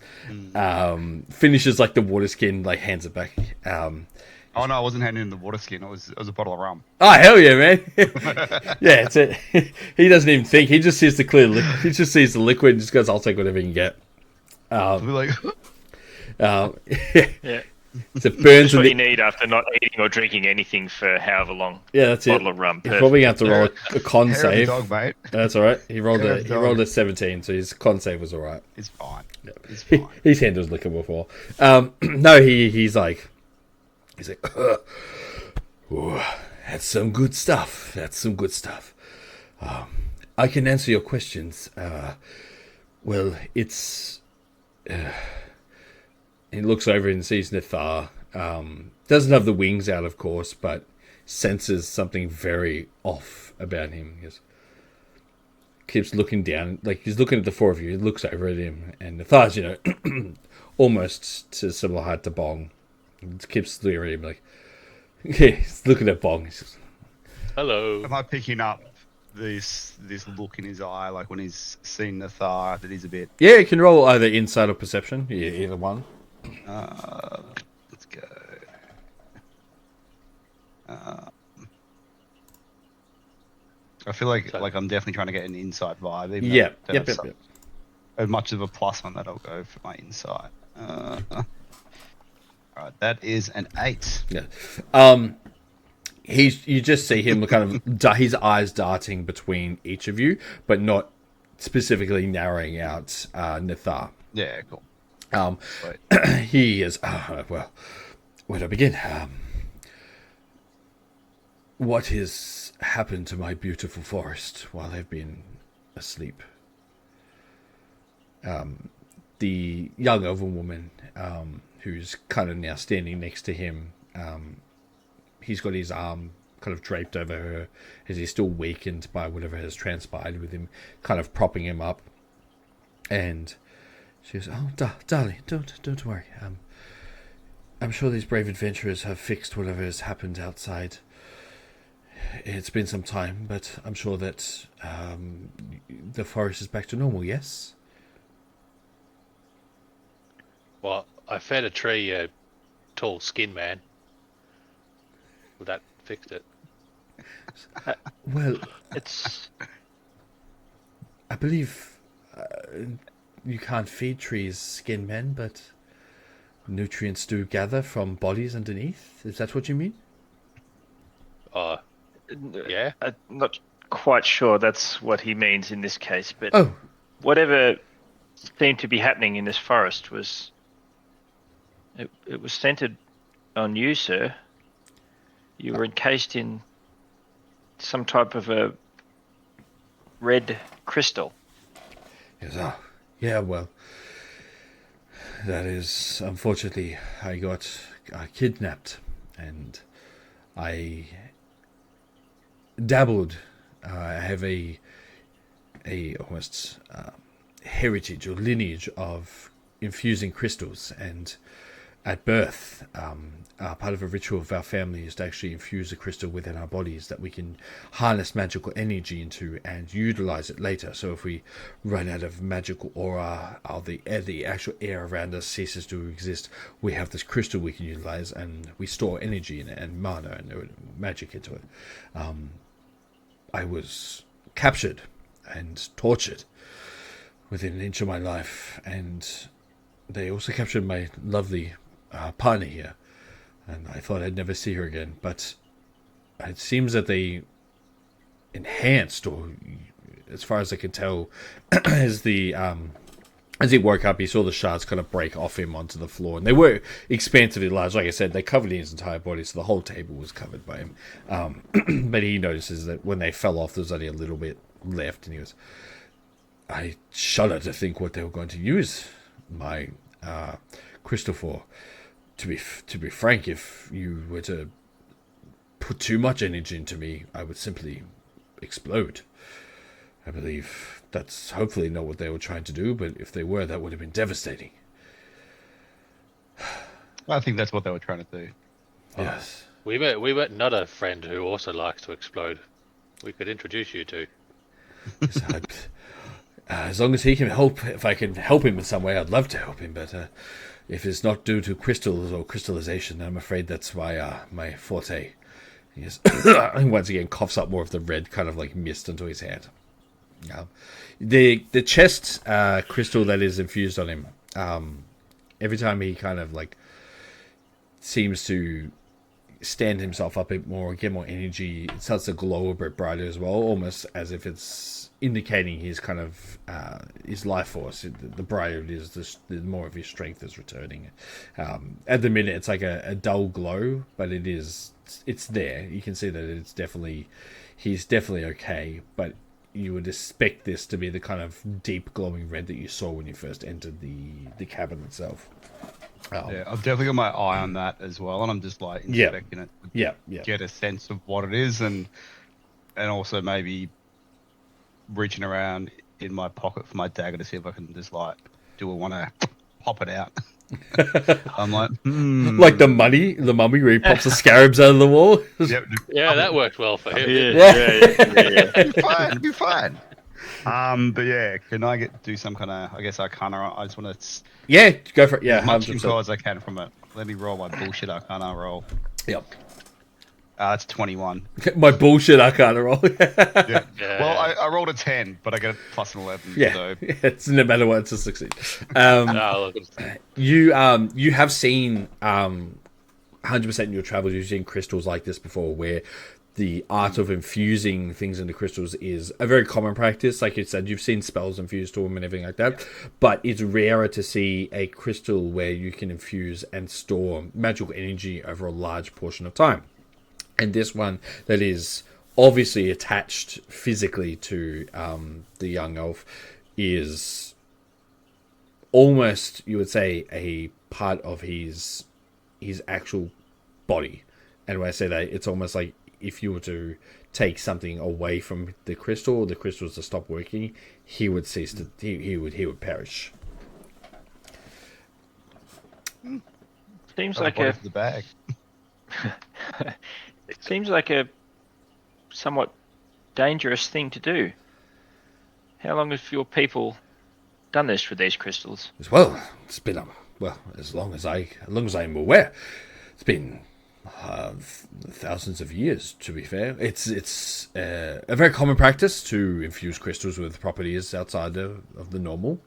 Finishes like the water skin, like hands it back. Oh no, I wasn't handing him the water skin, it was a bottle of rum. Oh hell yeah, man! Yeah, it's it. He doesn't even think. He just sees the clear. He just sees the liquid and just goes, "I'll take whatever he can get." I'll be like, Yeah. So it burns That's what in you need after not eating or drinking anything for however long. Yeah, that's it. Bottle of rum. He's probably going to have to roll a con hair of the save. dog, mate. That's all right. He rolled Hair a of the he rolled dog. a 17, so his con save was all right. It's fine. It's He, fine. he's handled liquor before. No, he's like, "Ooh, that's some good stuff. That's some good stuff. I can answer your questions. Well, it's." He looks over and sees Nathar. Doesn't have the wings out, of course, but senses something very off about him. He goes, keeps looking down, like he's looking at the four of you. He looks over at him, and Nathar's, almost to similar height to Bong. He keeps looking at him, like, yeah, he's looking at Bong. He says, Hello. Am I picking up this look in his eye, like when he's seen Nathar, that he's a bit, yeah, you can roll either insight or perception. Yeah, either one. let's go. I feel like So- I'm definitely trying to get an insight vibe. Even Yeah. though Yep. that's Yep. Yep. as much of a plus on that, I'll go for my insight. All right, that is an 8. Yeah. You just see him kind of his eyes darting between each of you, but not specifically narrowing out Nathar. Yeah, cool. He is well. Where do I begin? What has happened to my beautiful forest while I've been asleep? The young elven woman, who's kind of now standing next to him, he's got his arm kind of draped over her as he's still weakened by whatever has transpired with him, kind of propping him up. And she goes, "Oh, darling, don't worry. I'm sure these brave adventurers have fixed whatever has happened outside. It's been some time, but I'm sure that the forest is back to normal, yes?" Well, I fed a tree a tall skin man. Well, that fixed it. Well, It's I believe you can't feed trees skin men, but nutrients do gather from bodies underneath. Is that what you mean? Yeah. I'm not quite sure that's what he means in this case, but Oh, whatever seemed to be happening in this forest was it was centered on you, sir. You were encased in some type of a red crystal. yes. Oh, yeah. Well, that is unfortunately I got kidnapped, and I dabbled. I have a almost heritage or lineage of infusing crystals, and at birth, part of a ritual of our family is to actually infuse a crystal within our bodies that we can harness magical energy into and utilize it later. So if we run out of magical aura, or the actual air around us ceases to exist, we have this crystal we can utilize, and we store energy in it and mana and magic into it. I was captured and tortured within an inch of my life, and they also captured my lovely partner here, and I thought I'd never see her again, but it seems that they enhanced, or as far as I can tell, as he woke up, he saw the shards kind of break off him onto the floor, and they were expansively large. Like I said, they covered his entire body, so the whole table was covered by him. But he notices that when they fell off, there's only a little bit left, and he goes, "I shudder to think what they were going to use my crystal for. To be frank, if you were to put too much energy into me, I would simply explode. I believe that's hopefully not what they were trying to do, but if they were, that would have been devastating." I think that's what they were trying to do. Yes. We met another friend who also likes to explode. We could introduce you to. Yes, as long as he can help, if I can help him in some way, I'd love to help him, but if it's not due to crystals or crystallization, I'm afraid that's my forte. He just once again coughs up more of the red kind of like mist into his hand. The chest crystal that is infused on him, every time he kind of like seems to stand himself up a bit more, get more energy, it starts to glow a bit brighter as well, almost as if it's indicating his kind of his life force. The brighter it is, the more of his strength is returning. At the minute, it's like a dull glow, but it's there. You can see that he's definitely okay, but you would expect this to be the kind of deep glowing red that you saw when you first entered the cabin itself. Yeah, I've definitely got my eye on that as well, and I'm just like inspecting it. Yeah. Get a sense of what it is, and also maybe reaching around in my pocket for my dagger to see if I can just like do I want to pop it out. I'm like, like the mummy where he pops the scarabs out of the wall. Yep, Yeah, that worked well for him. Yeah. it'll be fine. But yeah, can I do some kind of, I guess, Arcana? I just want to Yeah, go for it. Yeah, as much 100%. info as I can from it. Let me roll my bullshit Arcana roll. Yep. It's 21. My bullshit Arcana roll. Yeah. Yeah. Well, I rolled a 10, but I got a plus an 11. Yeah, So. it's no matter what, it's a succeed. Oh, look, You have seen 100% in your travels. You've seen crystals like this before, where the art of infusing things into crystals is a very common practice. Like you said, you've seen spells infused to them and everything like that, but it's rarer to see a crystal where you can infuse and store magical energy over a large portion of time. And this one that is obviously attached physically to the young elf is almost, you would say, a part of his actual body. And when I say that, it's almost like if you were to take something away from the crystal, or the crystals to stop working, he would cease to he would perish. Seems Oh, like what a is the bag? seems like a somewhat dangerous thing to do. How long have your people done this with these crystals? Well, it's been as long as I'm aware, it's been thousands of years. To be fair, it's a very common practice to infuse crystals with properties outside of the normal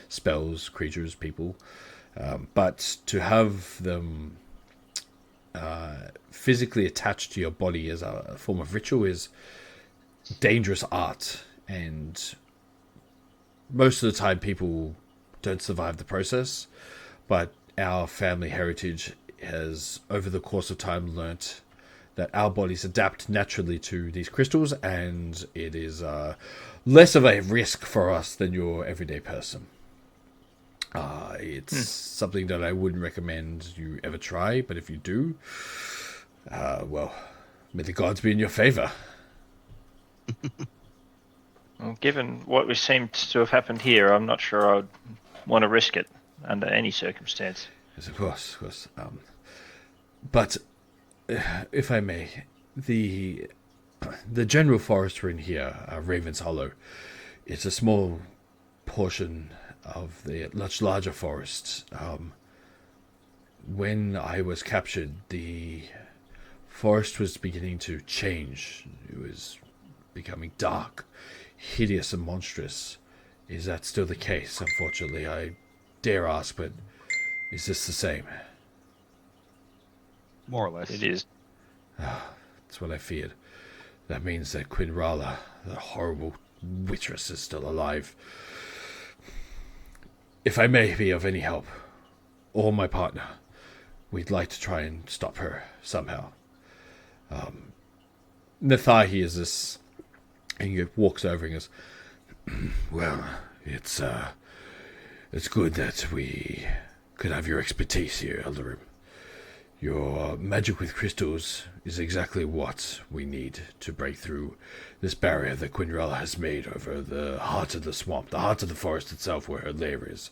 spells, creatures, people, but to have them physically attached to your body as a form of ritual is dangerous art, and most of the time people don't survive the process. But our family heritage has, over the course of time, learnt that our bodies adapt naturally to these crystals, and it is less of a risk for us than your everyday person. It's something that I wouldn't recommend you ever try, but if you do, well, may the gods be in your favor. Well, given what seems to have happened here, I'm not sure I would want to risk it under any circumstance. Yes, of course. But if I may, the general forest we're in here, Raven's Hollow, it's a small portion of the much larger forest. When I was captured, the forest was beginning to change. It was becoming dark, hideous, and monstrous. Is that still the case? Unfortunately, I dare ask, but is this the same? More or less. It is. That's what I feared. That means that Quinrala, the horrible waitress, is still alive. If I may be of any help, or my partner, we'd like to try and stop her somehow. Nathai hears this, and he walks over and goes, well, it's good that we could have your expertise here, Eldarim. Your magic with crystals is exactly what we need to break through this barrier that Quinrella has made over the heart of the swamp, the heart of the forest itself where her lair is.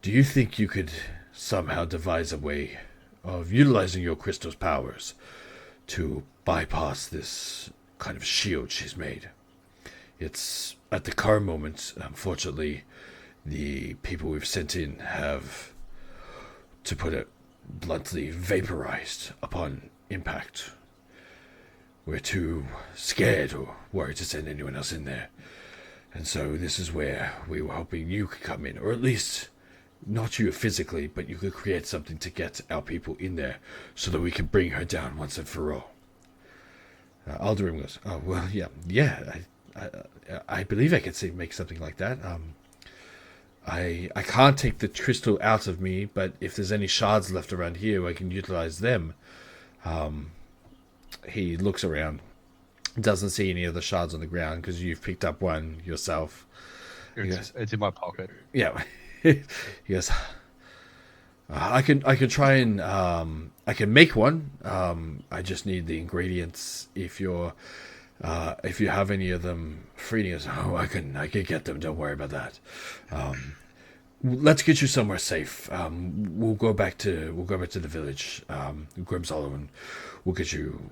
Do you think you could somehow devise a way of utilizing your crystal's powers to bypass this kind of shield she's made? It's, at the current moment, unfortunately, the people we've sent in have, to put it bluntly, vaporized upon impact. We're too scared or worried to send anyone else in there. And so this is where we were hoping you could come in, or at least not you physically, but you could create something to get our people in there so that we can bring her down once and for all. Aldarim goes, oh, well, yeah, I believe I could make something like that. I can't take the crystal out of me, but if there's any shards left around here, I can utilize them. He looks around, doesn't see any other shards on the ground because you've picked up one yourself. It's in my pocket. Yeah. He goes, I can try and I can make one. I just need the ingredients. If you have any of them free, he goes, oh, I can get them. Don't worry about that. Let's get you somewhere safe. We'll go back to the village, Grimm's Hollow, and we'll get you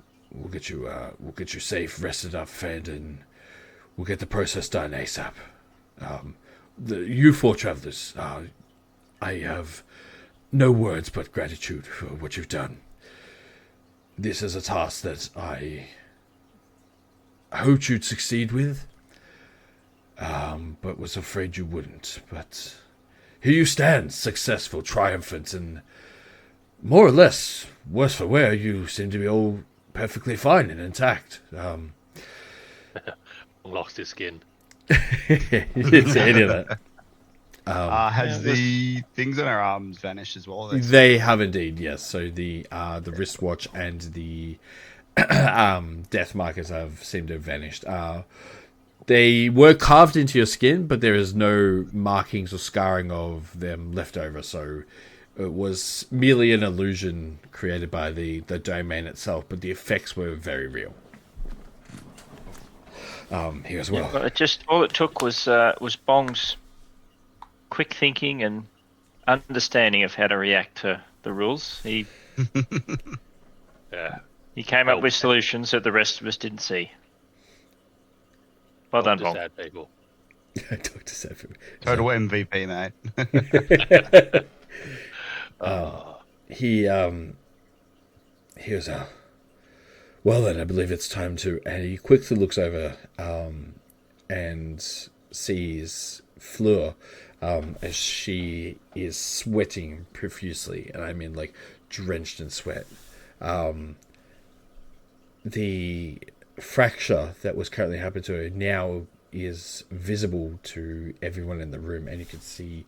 safe, rested up, fed, and we'll get the process done ASAP. You four travelers, I have no words but gratitude for what you've done. This is a task that I hoped you'd succeed with, but was afraid you wouldn't. But here you stand, successful, triumphant, and more or less, worse for wear, you seem to be all perfectly fine and intact. Lost his skin. You didn't say any of that. Has the things on our arms vanished as well? They have indeed, yes. So the wristwatch and the death markers have seemed to have vanished. They were carved into your skin, but there is no markings or scarring of them left over. So it was merely an illusion created by the domain itself, but the effects were very real. Here as well. Well, all it took was Bong's quick thinking and understanding of how to react to the rules. He came up with solutions that the rest of us didn't see. Well done, Bong. Sad people. Talk to sad people. Total MVP, mate. He was well then, I believe it's time to, and he quickly looks over and sees Fleur as she is sweating profusely, and I mean like drenched in sweat. The fracture that was currently happening to her now is visible to everyone in the room, and you can see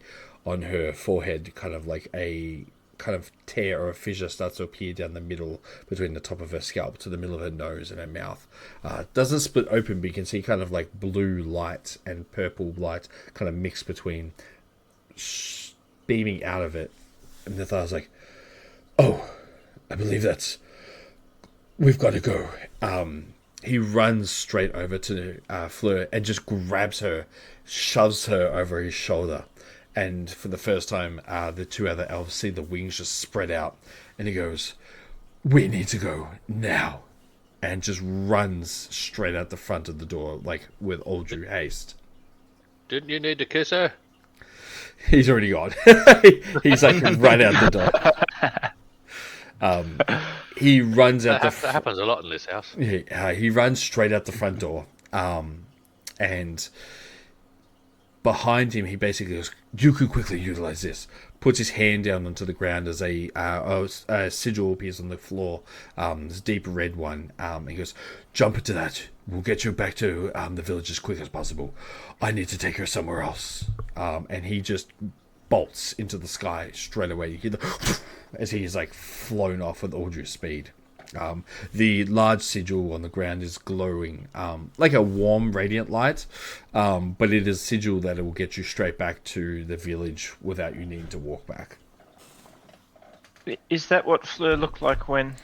on her forehead kind of like a kind of tear or a fissure starts to appear down the middle between the top of her scalp to the middle of her nose and her mouth. Doesn't split open, but you can see kind of like blue light and purple light kind of mixed between, beaming out of it. And the was like, oh, I believe that's, we've got to go. He runs straight over to Fleur and just grabs her, shoves her over his shoulder. And for the first time, the two other elves see the wings just spread out. And he goes, we need to go now. And just runs straight out the front of the door, like with all due haste. Didn't you need to kiss her? He's already gone. He's like right out the door. He runs out that happens a lot in this house. He runs straight out the front door. And behind him, he basically goes, you can quickly utilize this. Puts his hand down onto the ground as a sigil appears on the floor, this deep red one. He goes, jump into that. We'll get you back to the village as quick as possible. I need to take her somewhere else. And he just bolts into the sky straight away. You hear the as he is like flown off with all due speed. The large sigil on the ground is glowing like a warm, radiant light, but it is sigil that it will get you straight back to the village without you needing to walk back. Is that what Fleur looked like when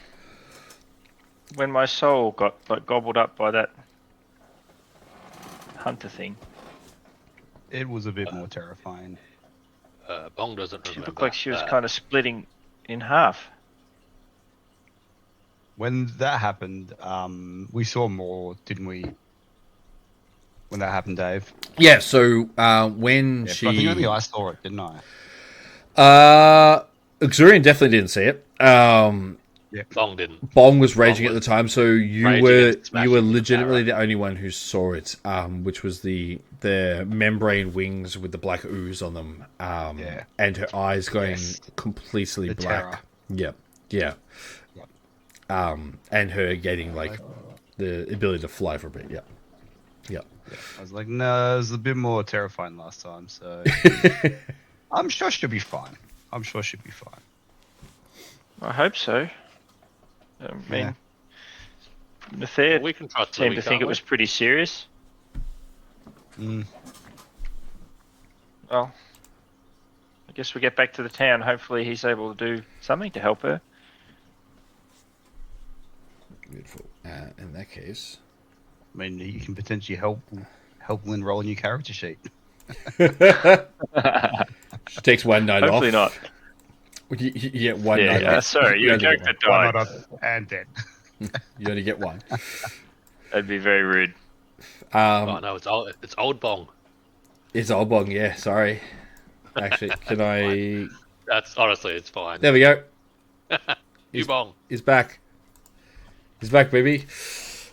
my soul got like gobbled up by that hunter thing? It was a bit more terrifying. Bong doesn't She remember. looked like she was kind of splitting in half. When that happened, we saw more, didn't we? When that happened, Dave. Yeah. So when Yeah, she, I think only I saw it, didn't I? Xurian definitely didn't see it. Bong didn't. Bong was raging at the time, so you were smashing legitimately the the only one who saw it, which was the membrane wings with the black ooze on them, and her eyes going completely The black. terror. Yeah, yeah. And her getting like the ability to fly for a bit. Yeah, yeah. I was like, no, it was a bit more terrifying last time, so I'm sure she'll be fine. I hope so. I mean, Thea We can trust seemed Louis, to think can't it we? was pretty serious. Mm. Well, I guess we get back to the town. Hopefully he's able to do something to help her. Beautiful. In that case, I mean, you can potentially help Lynn roll a new character sheet. she takes one night off. Hopefully not. You get one night Yeah, off. sorry, your only get character Why died. not and dead. You only get one. That'd be very rude. Oh no, it's old Bong. It's Olbong, yeah. Sorry. Actually, can I? That's honestly, it's fine. There we go. You Bong. He's back. He's back, baby.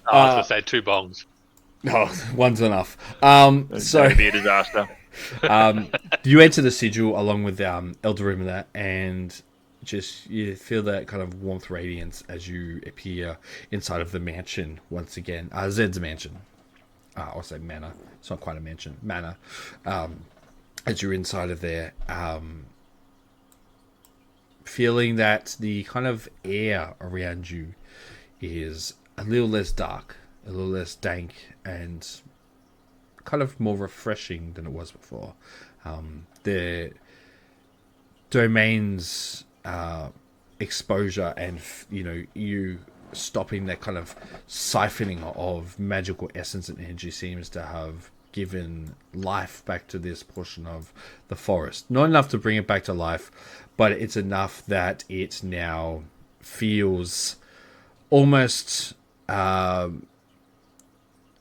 I was going to say 2 bongs. Oh, one's enough. So That'd be a disaster. you enter the sigil along with Eldarima, and just you feel that kind of warmth radiance as you appear inside of the mansion once again. Zed's mansion. I'll say manor. It's not quite a mansion. Manor. As you're inside of there, feeling that the kind of air around you is a little less dark, a little less dank, and kind of more refreshing than it was before. The domain's exposure and you stopping that kind of siphoning of magical essence and energy seems to have given life back to this portion of the forest. Not enough to bring it back to life, but it's enough that it now feels almost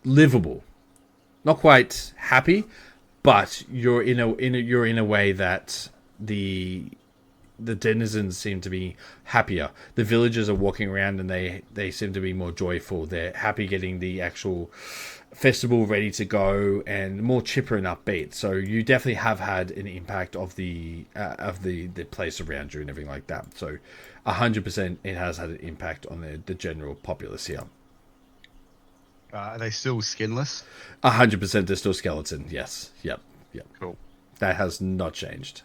livable. Not quite happy, but you're in a way that the denizens seem to be happier. The villagers are walking around and they seem to be more joyful. They're happy getting the actual festival ready to go and more chipper and upbeat. So you definitely have had an impact of the place around you and everything like that. So 100% it has had an impact on the general populace here. Are they still skinless? 100% they're still skeleton. Yes. Yep. Cool. That has not changed.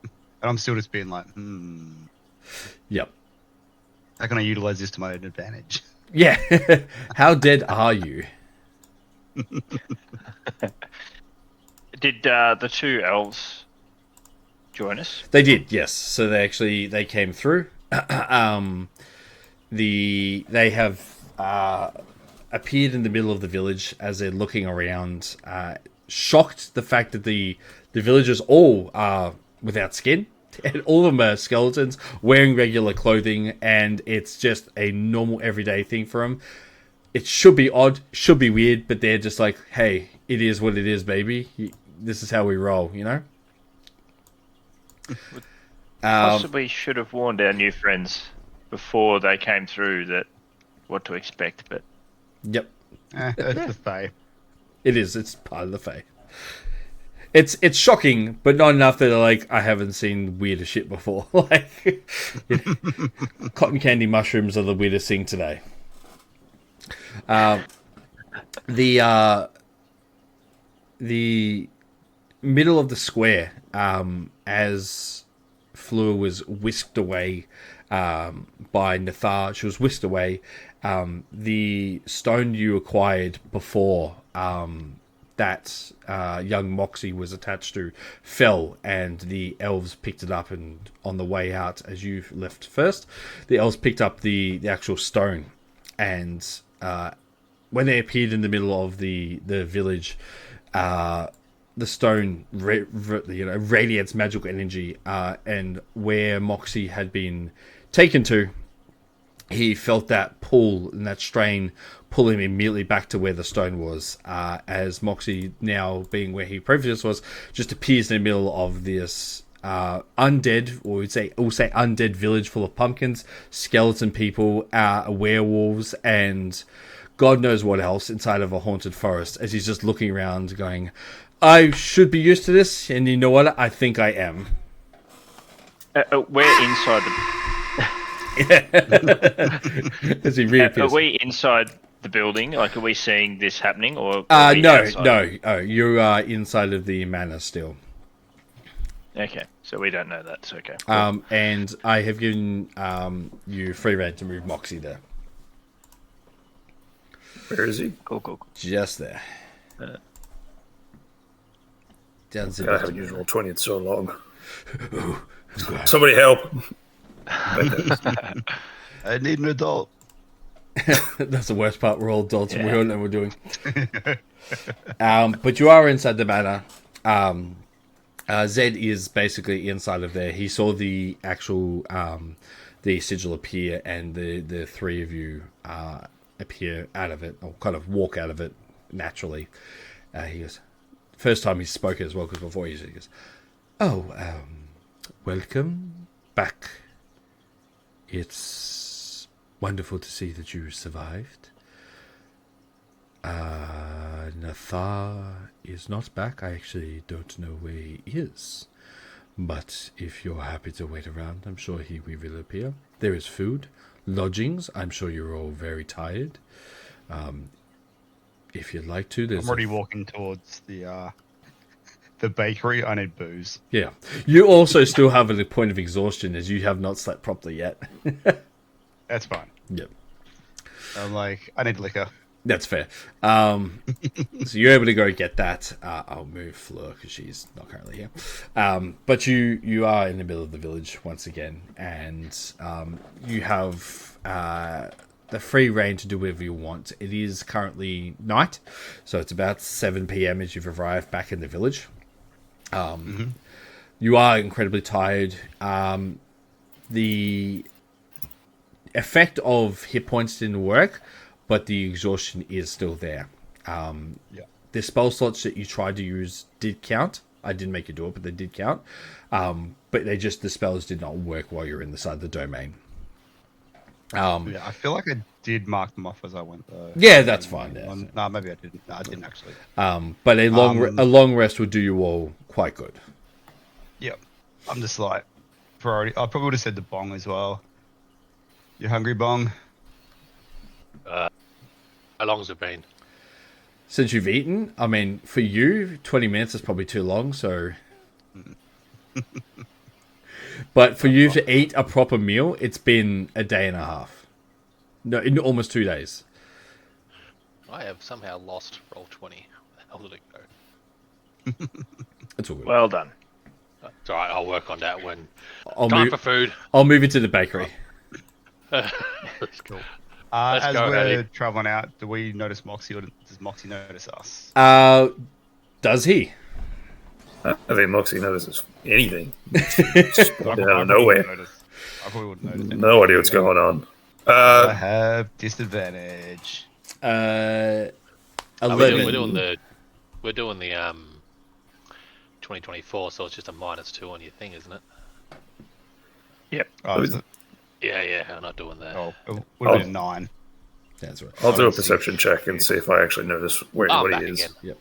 And I'm still just being like, Yep. how can I utilize this to my own advantage? Yeah. How dead are you? Did the 2 elves join us? They did, yes. So they came through. They have appeared in the middle of the village as they're looking around, shocked the fact that the villagers all are without skin. And all of them are skeletons wearing regular clothing, and it's just a normal everyday thing for them. It should be odd, should be weird, but they're just like, hey, it is what it is, baby. This is how we roll, you know? Possibly should have warned our new friends before they came through that what to expect, but Yep. That's the Fae. It is. It's part of the Fae. It's shocking, but not enough that like I haven't seen weirder shit before. Like cotton candy mushrooms are the weirdest thing today. The middle of the square, as Fleur was whisked away by Nathar, she was whisked away. The stone you acquired before that young Moxie was attached to fell, and the elves picked it up, and on the way out, as you left first, the elves picked up the actual stone, and when they appeared in the middle of the village, the stone radiates magical energy, and where Moxie had been taken to, he felt that pull and that strain pull him immediately back to where the stone was, as Moxie, now being where he previously was, just appears in the middle of this undead, or we'll say undead village full of pumpkins, skeleton people, werewolves, and God knows what else inside of a haunted forest, as he's just looking around going, I should be used to this, and you know what? I think I am. We're inside the... As he reappears. Are we inside the building? Like, are we seeing this happening, or no. You are inside of the manor still. Okay, so we don't know that. So okay. And I have given you free rein to move Moxie there. Where is he? Cool. Just there. Down God, I haven't used Roll20 in so long. Somebody help. I need an adult. That's the worst part. We're all adults and we don't know what we're doing. But you are inside the manor. Zed is basically inside of there. He saw the actual the sigil appear, and the three of you appear out of it, or kind of walk out of it naturally. He goes, first time he's spoken as well, because before he goes, welcome back. It's Wonderful to see that you survived. Nathar is not back. I actually don't know where he is. But if you're happy to wait around, I'm sure he will appear. There is food, lodgings. I'm sure you're all very tired. If you'd like to, there's I'm already walking towards the bakery. I need booze. Yeah. You also still have a point of exhaustion as you have not slept properly yet. That's fine. Yep. I'm like, I need liquor. That's fair. So you're able to go get that. I'll move Fleur because she's not currently here. But you are in the middle of the village once again, and you have the free reign to do whatever you want. It is currently night, so it's about 7 p.m. as you've arrived back in the village. You are incredibly tired. The effect of hit points didn't work, but the exhaustion is still there. The spell slots that you tried to use did count. I didn't make you do it, but they did count. But the spells did not work while you're inside the domain. I feel like I did mark them off as I went though. Yeah, that's fine. Yeah. No, maybe I didn't. No, I didn't actually. But a long rest would do you all quite good. Yep. I'm just like, priority. I probably would have said the bong as well. You hungry, bong? How long's it been? Since you've eaten, I mean, for you, 20 minutes is probably too long, so... But for you to eat a proper meal, it's been a day and a half. No, in almost 2 days. I have somehow lost roll 20. Where the hell did it go? It's all good. Well done. It's alright, I'll work on that when... I'll Time move, for food. I'll move it to the bakery. That's cool. As go, we're Eddie. traveling out, do we notice Moxie or does Moxie notice us? Does he? I think Moxie notices anything. Just out of nowhere. I probably wouldn't notice anything. No idea what's going on. I have disadvantage. 11. We're doing the 2024, so it's just a -2 on your thing, isn't it? Yep. Oh, is it? Yeah, I'm not doing that. Oh, it would have been 9. That's right. I'll do a perception check and see if I actually notice where I'm anybody back is. again. Yep.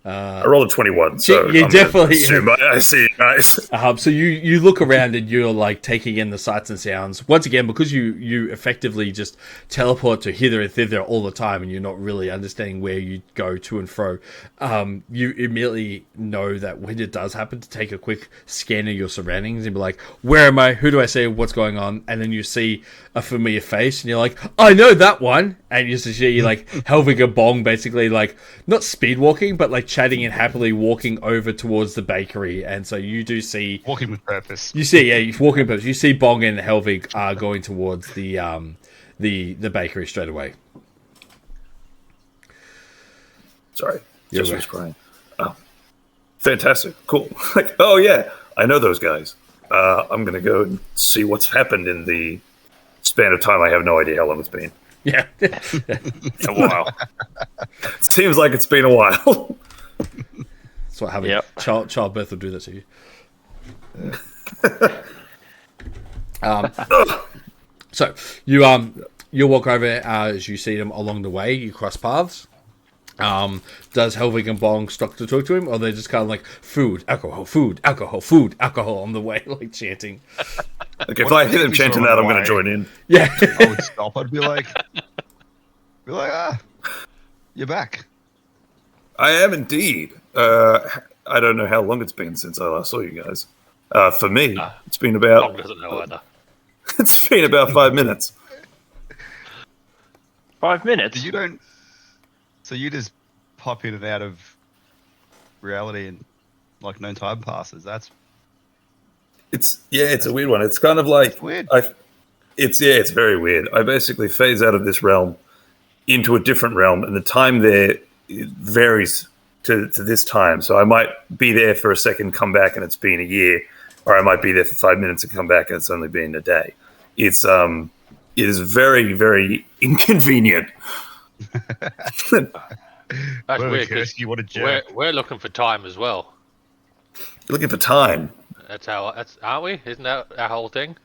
I rolled a 21, so you I'm definitely- assume I see you guys. So you look around and you're like taking in the sights and sounds. Once again, because you effectively just teleport to hither and thither all the time and you're not really understanding where you go to and fro, you immediately know that when it does happen to take a quick scan of your surroundings and be like, where am I? Who do I see? What's going on? And then you see a familiar face and you're like, I know that one. And you see like Helvig and Bong basically like not speed walking, but like chatting and happily walking over towards the bakery. And so you do see Walking with purpose. you see you're walking purpose. You see Bong and Helvig are going towards the bakery straight away. Sorry, You're just right. was crying. Oh, fantastic, cool. Like, oh yeah, I know those guys. I'm gonna go and see what's happened in the span of time. I have no idea how long it's been. Yeah. It's a while. Seems like it's been a while. That's what having Yep. childbirth will do that to you. So you walk over as you see them along the way. You cross paths. Does Helvig and Bong stop to talk to him, or they're just kind of like food, alcohol, food, alcohol, food, alcohol on the way, like chanting? Like if I hear them chanting that, I'm gonna join in. Yeah. I would stop. I'd be like, you're back. I am indeed. I don't know how long it's been since I last saw you guys. For me, it's been Long about doesn't know either. it's been about 5 minutes. 5 minutes. So you just pop in and out of reality and like no time passes. That's It's a weird one. It's kind of like weird. It's very weird. I basically phase out of this realm into a different realm, and the time there varies to this time. So I might be there for a second, come back, and it's been a year, or I might be there for 5 minutes and come back, and it's only been a day. It is very, very inconvenient. That's Well, weird Kirsty, because you what a jerk. we're looking for time as well. Looking for time. Aren't we? Isn't that our whole thing?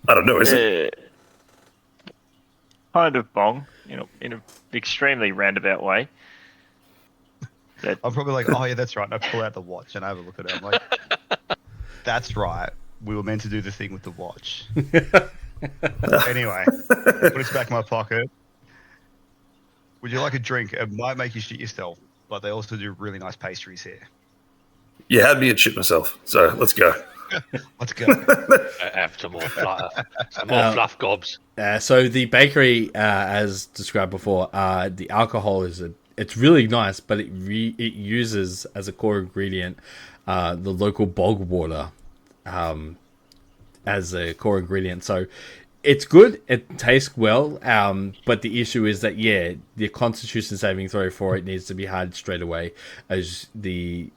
I don't know. Is it? kind of Bong, in an extremely roundabout way. That I'm probably like, oh yeah, that's right. And I pull out the watch and I have a look at it. I'm like, that's right. We were meant to do the thing with the watch. Anyway, put it back in my pocket. Would you like a drink? It might make you shit yourself, but they also do really nice pastries here. You had me at shit myself, so let's go. Let's go. Have some more fluff gobs. So the bakery, as described before, the alcohol it's really nice, but it uses as a core ingredient the local bog water as a core ingredient. So it's good. It tastes well. But the issue is that the Constitution saving throw for it needs to be had straight away, as the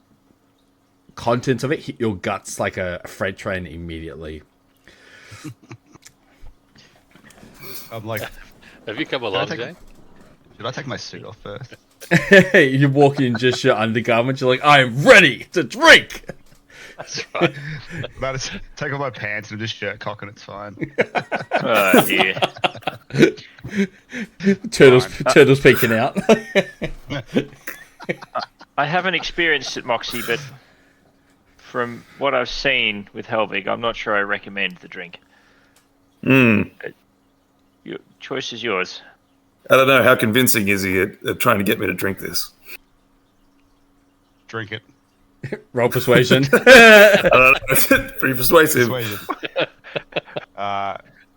contents of it hit your guts like a freight train immediately. I'm like, Have you come along, Jay? should I take my suit off first? You walk in just your undergarments. You're like, I am ready to drink. That's right. About to take off my pants and just shirt cock and it's fine. oh dear. Turtles peeking out. I haven't experienced it, Moxie, but from what I've seen with Helvig, I'm not sure I recommend the drink. Your choice is yours. I don't know, how convincing is he at trying to get me to drink this? Drink it. Roll persuasion. I don't know, pretty persuasive. Persuasion.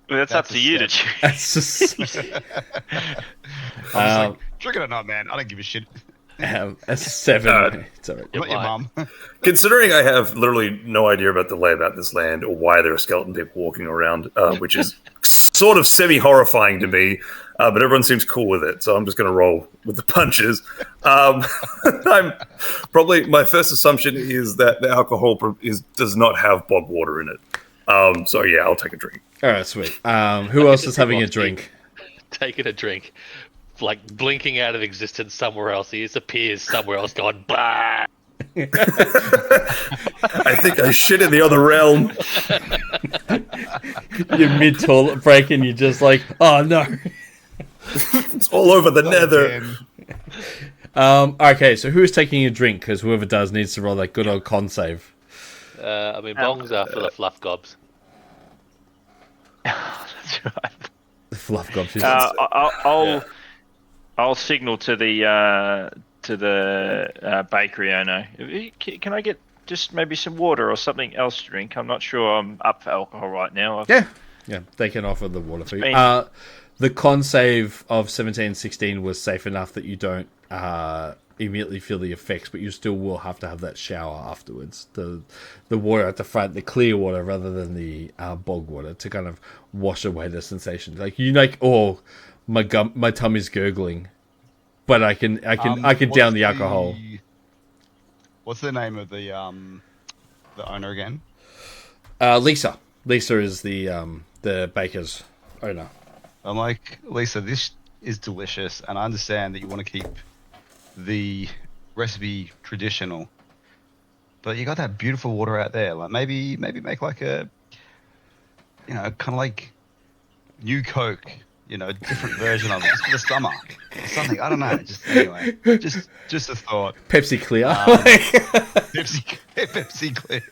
That's up to you to choose. That's just, I'm just like, drink it or not, man. I don't give a shit. a 7. It's all right. I'm not your mum. Considering I have literally no idea about the lay about this land or why there are skeleton people walking around, which is sort of semi-horrifying to me, but everyone seems cool with it, so I'm just going to roll with the punches. My first assumption is that the alcohol does not have bog water in it. So yeah, I'll take a drink. All right, sweet. Who else is having a drink? Taking a drink. Like blinking out of existence somewhere else. He appears somewhere else going, bah! I think I shit in the other realm. You're mid-toilet break and you're just like, oh no. It's all over the nether. Okay, so who's taking a drink? Because whoever does needs to roll that good old con save. Bongs are full of fluff gobs. That's right. The fluff gobs. I'll signal to the bakery owner. Can I get just maybe some water or something else to drink? I'm not sure I'm up for alcohol right now. Yeah, they can offer the water for you. The con save of 17-16 was safe enough that you don't immediately feel the effects, but you still will have to have that shower afterwards. The water at the front, the clear water rather than the bog water, to kind of wash away the sensation. Like my tummy's gurgling, but I can down the alcohol. What's the name of the owner again? Lisa. Lisa is the baker's owner. I'm like, Lisa, this is delicious, and I understand that you want to keep the recipe traditional, but you got that beautiful water out there. Like maybe make like a, kind of like new Coke, different version of it, just for the summer or something. I don't know. Just anyway, just a thought. Pepsi Clear. Pepsi Clear.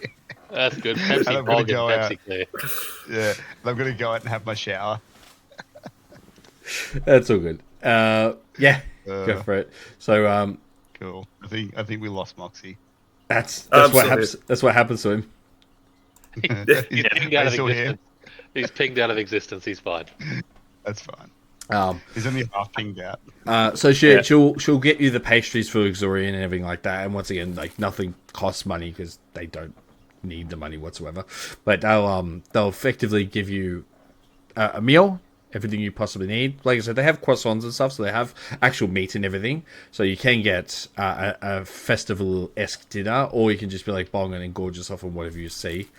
That's good. Pepsi Bog and Pepsi Clear. Yeah, I'm gonna go out and have my shower. That's all good. Go for it. So, cool. I think we lost Moxie. That's what happens. That's what happens to him. He's pinged out of existence. He's pinged out of existence. He's fine. That's fine. He's only half pinged out. So she'll get you the pastries for Exorian and everything like that. And once again, like nothing costs money because they don't need the money whatsoever. But they'll effectively give you a meal. Everything you possibly need. Like I said, they have croissants and stuff, so they have actual meat and everything. So you can get a festival-esque dinner, or you can just be like bong and gorge yourself on whatever you see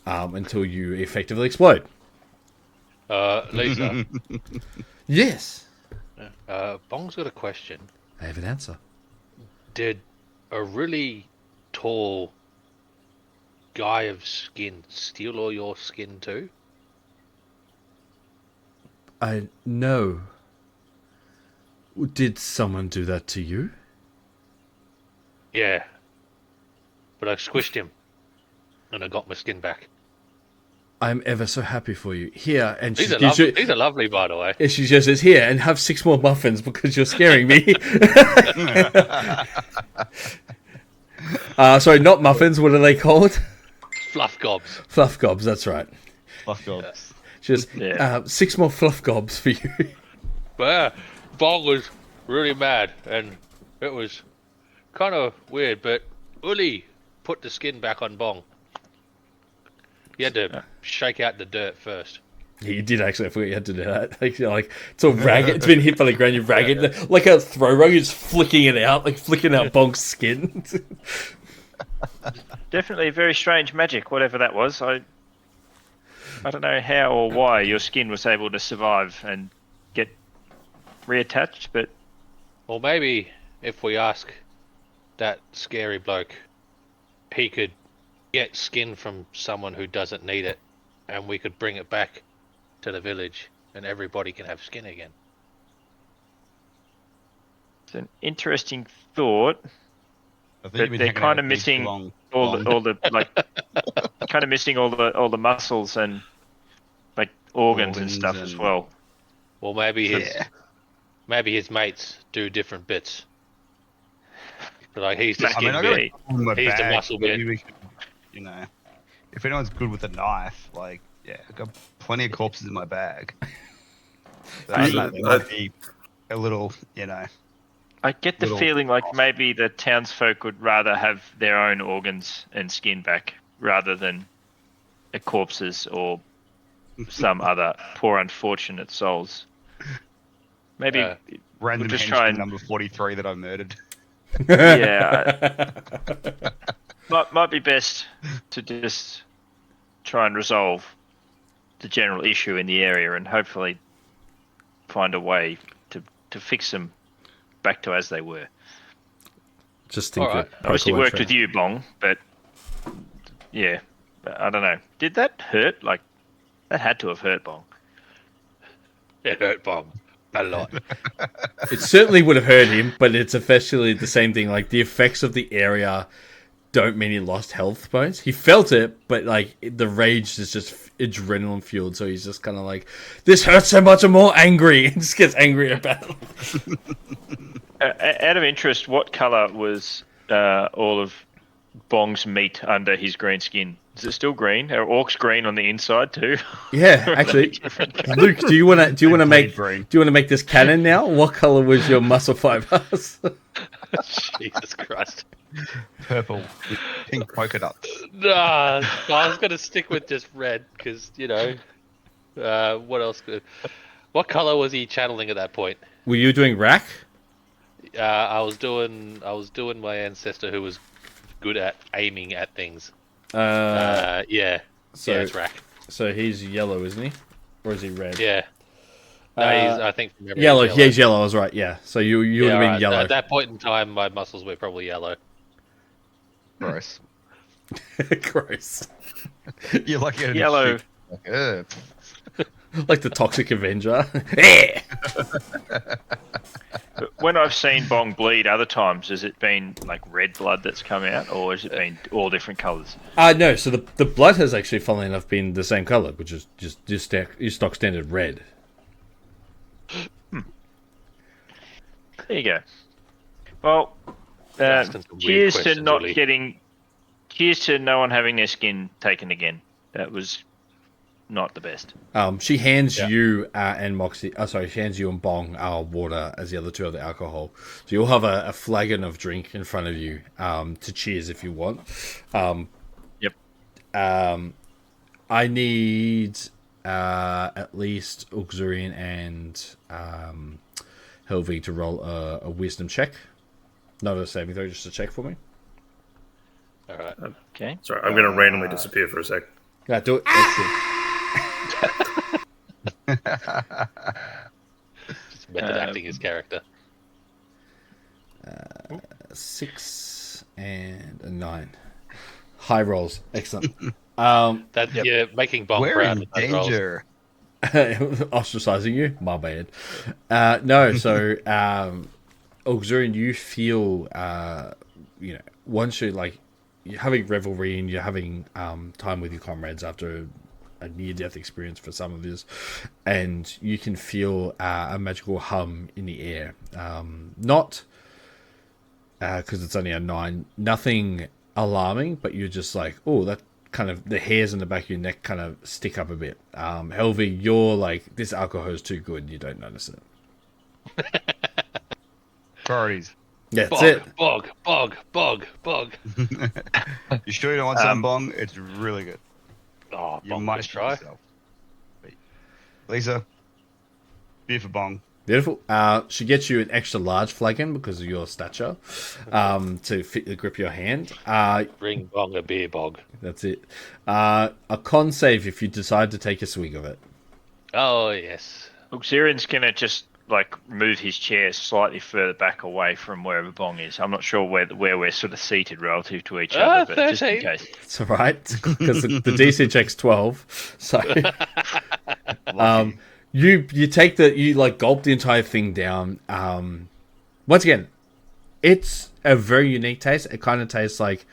until you effectively explode. Lisa. Yes. Bong's got a question. I have an answer. Did a really tall guy of skin steal all your skin too? No. Did someone do that to you? Yeah. But I squished him, and I got my skin back. I'm ever so happy for you. Here, and These she are gives lovely. you. These are lovely, by the way. And she just says, "Here, and have 6 more muffins because you're scaring me." Sorry, not muffins. What are they called? Fluff gobs. Fluff gobs. That's right. Fluff gobs. Just Yeah. 6 more fluff gobs for you. But yeah, Bong was really mad, and it was kind of weird. But Uli put the skin back on Bong. He had to shake out the dirt first. He did actually. I forgot you had to do that. Like it's all ragged. It's been hit by the ground. You're ragged. Like a throw rug. You're just flicking it out. Like flicking out Bong's skin. Definitely very strange magic, whatever that was. I don't know how or why your skin was able to survive and get reattached, but Or maybe if we ask that scary bloke, he could get skin from someone who doesn't need it, and we could bring it back to the village, and everybody can have skin again. it's an interesting thought. I think But you've been they're hanging kind out of with me too missing long, all Bond. the like kind of missing all the muscles and like organs and stuff as and- well. Or maybe Yeah. his mates do different bits. But like he's the I I skin mean, I bit. got a in my He's the bag. muscle Maybe bit. we should, if anyone's good with a knife, like, yeah, I've got plenty of corpses in my bag. So I don't know, there might be a little, I get the Little feeling like off. maybe the townsfolk would rather have their own organs and skin back rather than a corpses or some other poor unfortunate souls. Maybe, random just henchman try and- number 43 that I murdered. yeah, might be best to just try and resolve the general issue in the area and hopefully find a way to fix them back to as they were. Just think Alright. that Obviously Poker worked won't with you, Bong, but yeah, I don't know. Did that hurt? Like, that had to have hurt Bong. It hurt Bong a lot. It certainly would have hurt him, but it's effectively the same thing. Like the effects of the area don't mean he lost health points. He felt it, but like the rage is just adrenaline fueled, so he's just kind of like, "This hurts so much. I'm more angry," and just gets angrier about it. Out of interest, what color was all of Bong's meat under his green skin? Is it still green? Are orcs green on the inside too? Yeah, actually, Luke, do you want to make green. this canon now? What color was your muscle fibers? Jesus Christ. Purple with pink polka dots. Nah, I was gonna stick with just red because what else could? What color was he channeling at that point? Were you doing rack? I was doing my ancestor who was good at aiming at things. Yeah. So, Yeah, it's rack. so he's yellow, isn't he? Or is he red? Yeah. No, he's, I think from memory, Yellow. he's Yeah, he's yellow. I was right. Yeah. So you would have been right. yellow. At that point in time, my muscles were probably yellow. Gross. Gross. You're like getting Yellow. Like, ugh. Like the Toxic Avenger. Eh. When I've seen Bong bleed other times, has it been like red blood that's come out, or has it been all different colours? No, so the blood has actually, funnily enough, been the same color, which is just your stock standard red. There you go. Well, Asking some weird cheers to questions, not Uli. getting. Cheers to no one having their skin taken again. That was not the best. She hands you and Moxie. Sorry, she hands you and Bong water as the other two have the alcohol. So you'll have a flagon of drink in front of you to cheers if you want. Yep. I need at least Uxurian and Helvig to roll a wisdom check. Not a saving throw, just a check for me. All right. Okay. Sorry, I'm going to randomly disappear for a sec. Yeah, do it. Just method acting his character. 6 and a 9. High rolls. Excellent. That you're making Bong We're proud in with those rolls. danger. Ostracizing you? My bad. No, so Auxilian, you feel once you're having revelry and you're having time with your comrades after a near-death experience for some of this, and you can feel a magical hum in the air. Not because it's only a 9, nothing alarming, but you're just like, oh, that kind of the hairs in the back of your neck kind of stick up a bit. Helvi, you're like, this alcohol is too good, you don't notice it. Priorities. Yeah, that's it. Bog. You sure you don't want some bong? It's really good. Oh, You bong, might let's try. yourself. Lisa, beer for bong. Beautiful. She gets you an extra large flagon because of your stature, to fit the grip of your hand. Bring bong a beer bog. That's it. A con save if you decide to take a swig of it. Oh, yes. Auxilian's going to just like move his chair slightly further back away from wherever Bong is. I'm not sure where we're sort of seated relative to each other, but just in 13. case. It's all right because the DC check's 12. So you take you like gulp the entire thing down. Once again, it's a very unique taste. It kind of tastes like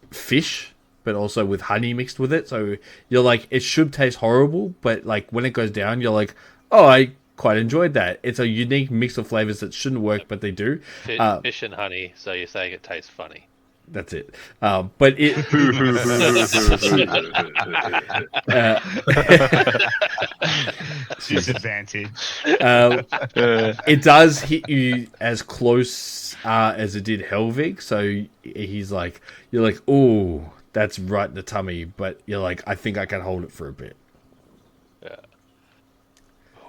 fish, but also with honey mixed with it. So you're like, it should taste horrible, but like when it goes down, you're like, oh, I quite enjoyed that. It's a unique mix of flavors that shouldn't work, but they do. Fish and honey, so you're saying it tastes funny. That's it. But it Disadvantage. it does hit you as close as it did Helvig. So he's like, you're like, oh, that's right in the tummy. But you're like, I think I can hold it for a bit. Yeah.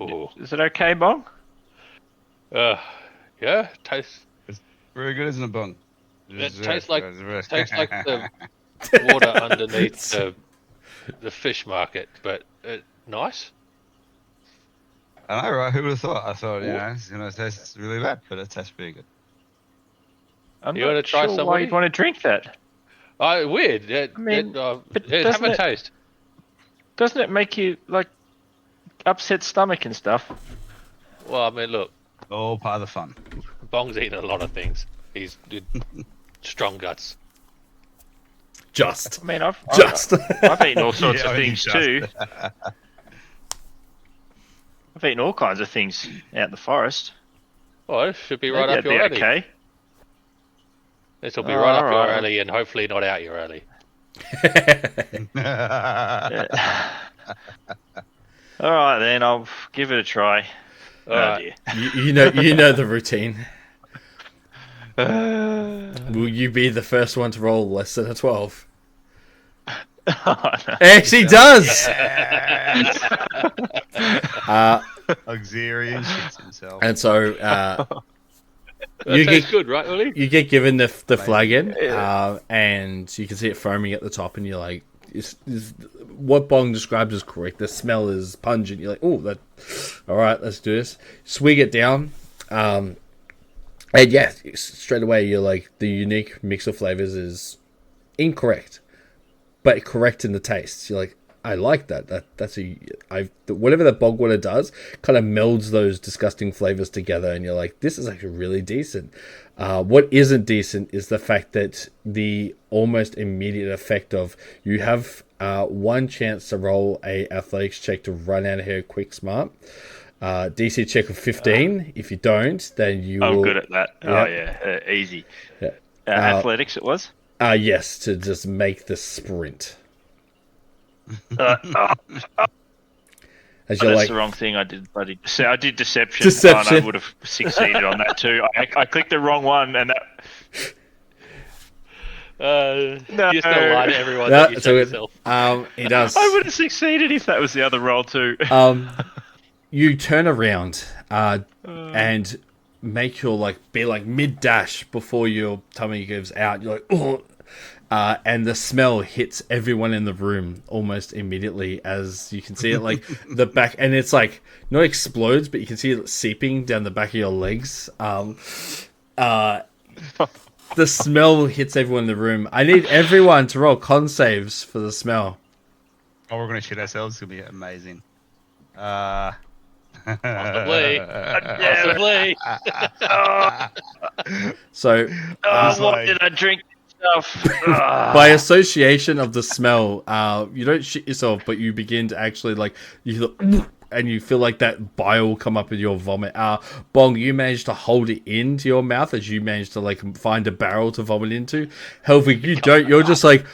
Ooh. Is it okay, Bong? Yeah, tastes. Very good, isn't it, bong? It tastes like the water underneath the fish market, but nice. I know, right? Who would have thought? I thought, it's going to taste really bad, but it tastes pretty good. I'm You not wanna try sure some, why Woody? you'd want to drink that. Oh, weird. I mean, but have doesn't a it- taste. Doesn't it make you like upset stomach and stuff? Well, I mean, look, All part of the fun. Bong's eaten a lot of things. He's strong guts. Just. I mean, I've eaten all sorts Yeah, of I things think too. I've eaten all kinds of things out in the forest. Well, it should be right Maybe up your that'd alley. be okay. This will be right up your alright. alley, and hopefully not out your alley. All right, then I'll give it a try. All right. Dear. You know the routine. Will you be the first one to roll less than a 12? Oh, no. It actually does. Auxilian shits himself. And so That you tastes get good, right, Willie? you get given the flagon, and you can see it foaming at the top, and you're like, is what Bong described is correct. The smell is pungent. You're like, oh, that. All right, let's do this. Swig it down, and yeah, straight away you're like, the unique mix of flavors is incorrect, but correct in the taste. You're like, I like that. Whatever that bog water does, kind of melds those disgusting flavors together, and you're like, this is actually really decent. What isn't decent is the fact that the almost immediate effect of you have one chance to roll a athletics check to run out of here quick, smart. DC check of 15. If you don't, then you I'm will. good at that. Yeah. Oh yeah, easy. Yeah. Athletics, it was. Yes, to just make the sprint. As you're That's like, the wrong thing I did, buddy. So I did deception. Deception. And I would have succeeded on that too. I clicked the wrong one, and that. No. You just gotta lie to everyone no, that you it's said all yourself. good. He does. I would have succeeded if that was the other roll too. You turn around and make your be mid dash before your tummy gives out. You're like, oh, and the smell hits everyone in the room almost immediately, as you can see it the back, and it's like not explodes, but you can see it seeping down the back of your legs. The smell hits everyone in the room. I need everyone to roll con saves for the smell. Oh, we're going to shit ourselves. It's going to be amazing. Possibly. Damn it. Possibly. So Oh, what like- did I drink? Stuff. by association of the smell, you don't shit yourself, but you begin to actually like and you feel like that bile come up in your vomit. Bong, you managed to hold it into your mouth as you managed to like find a barrel to vomit into. Helvig, you don't. You're just like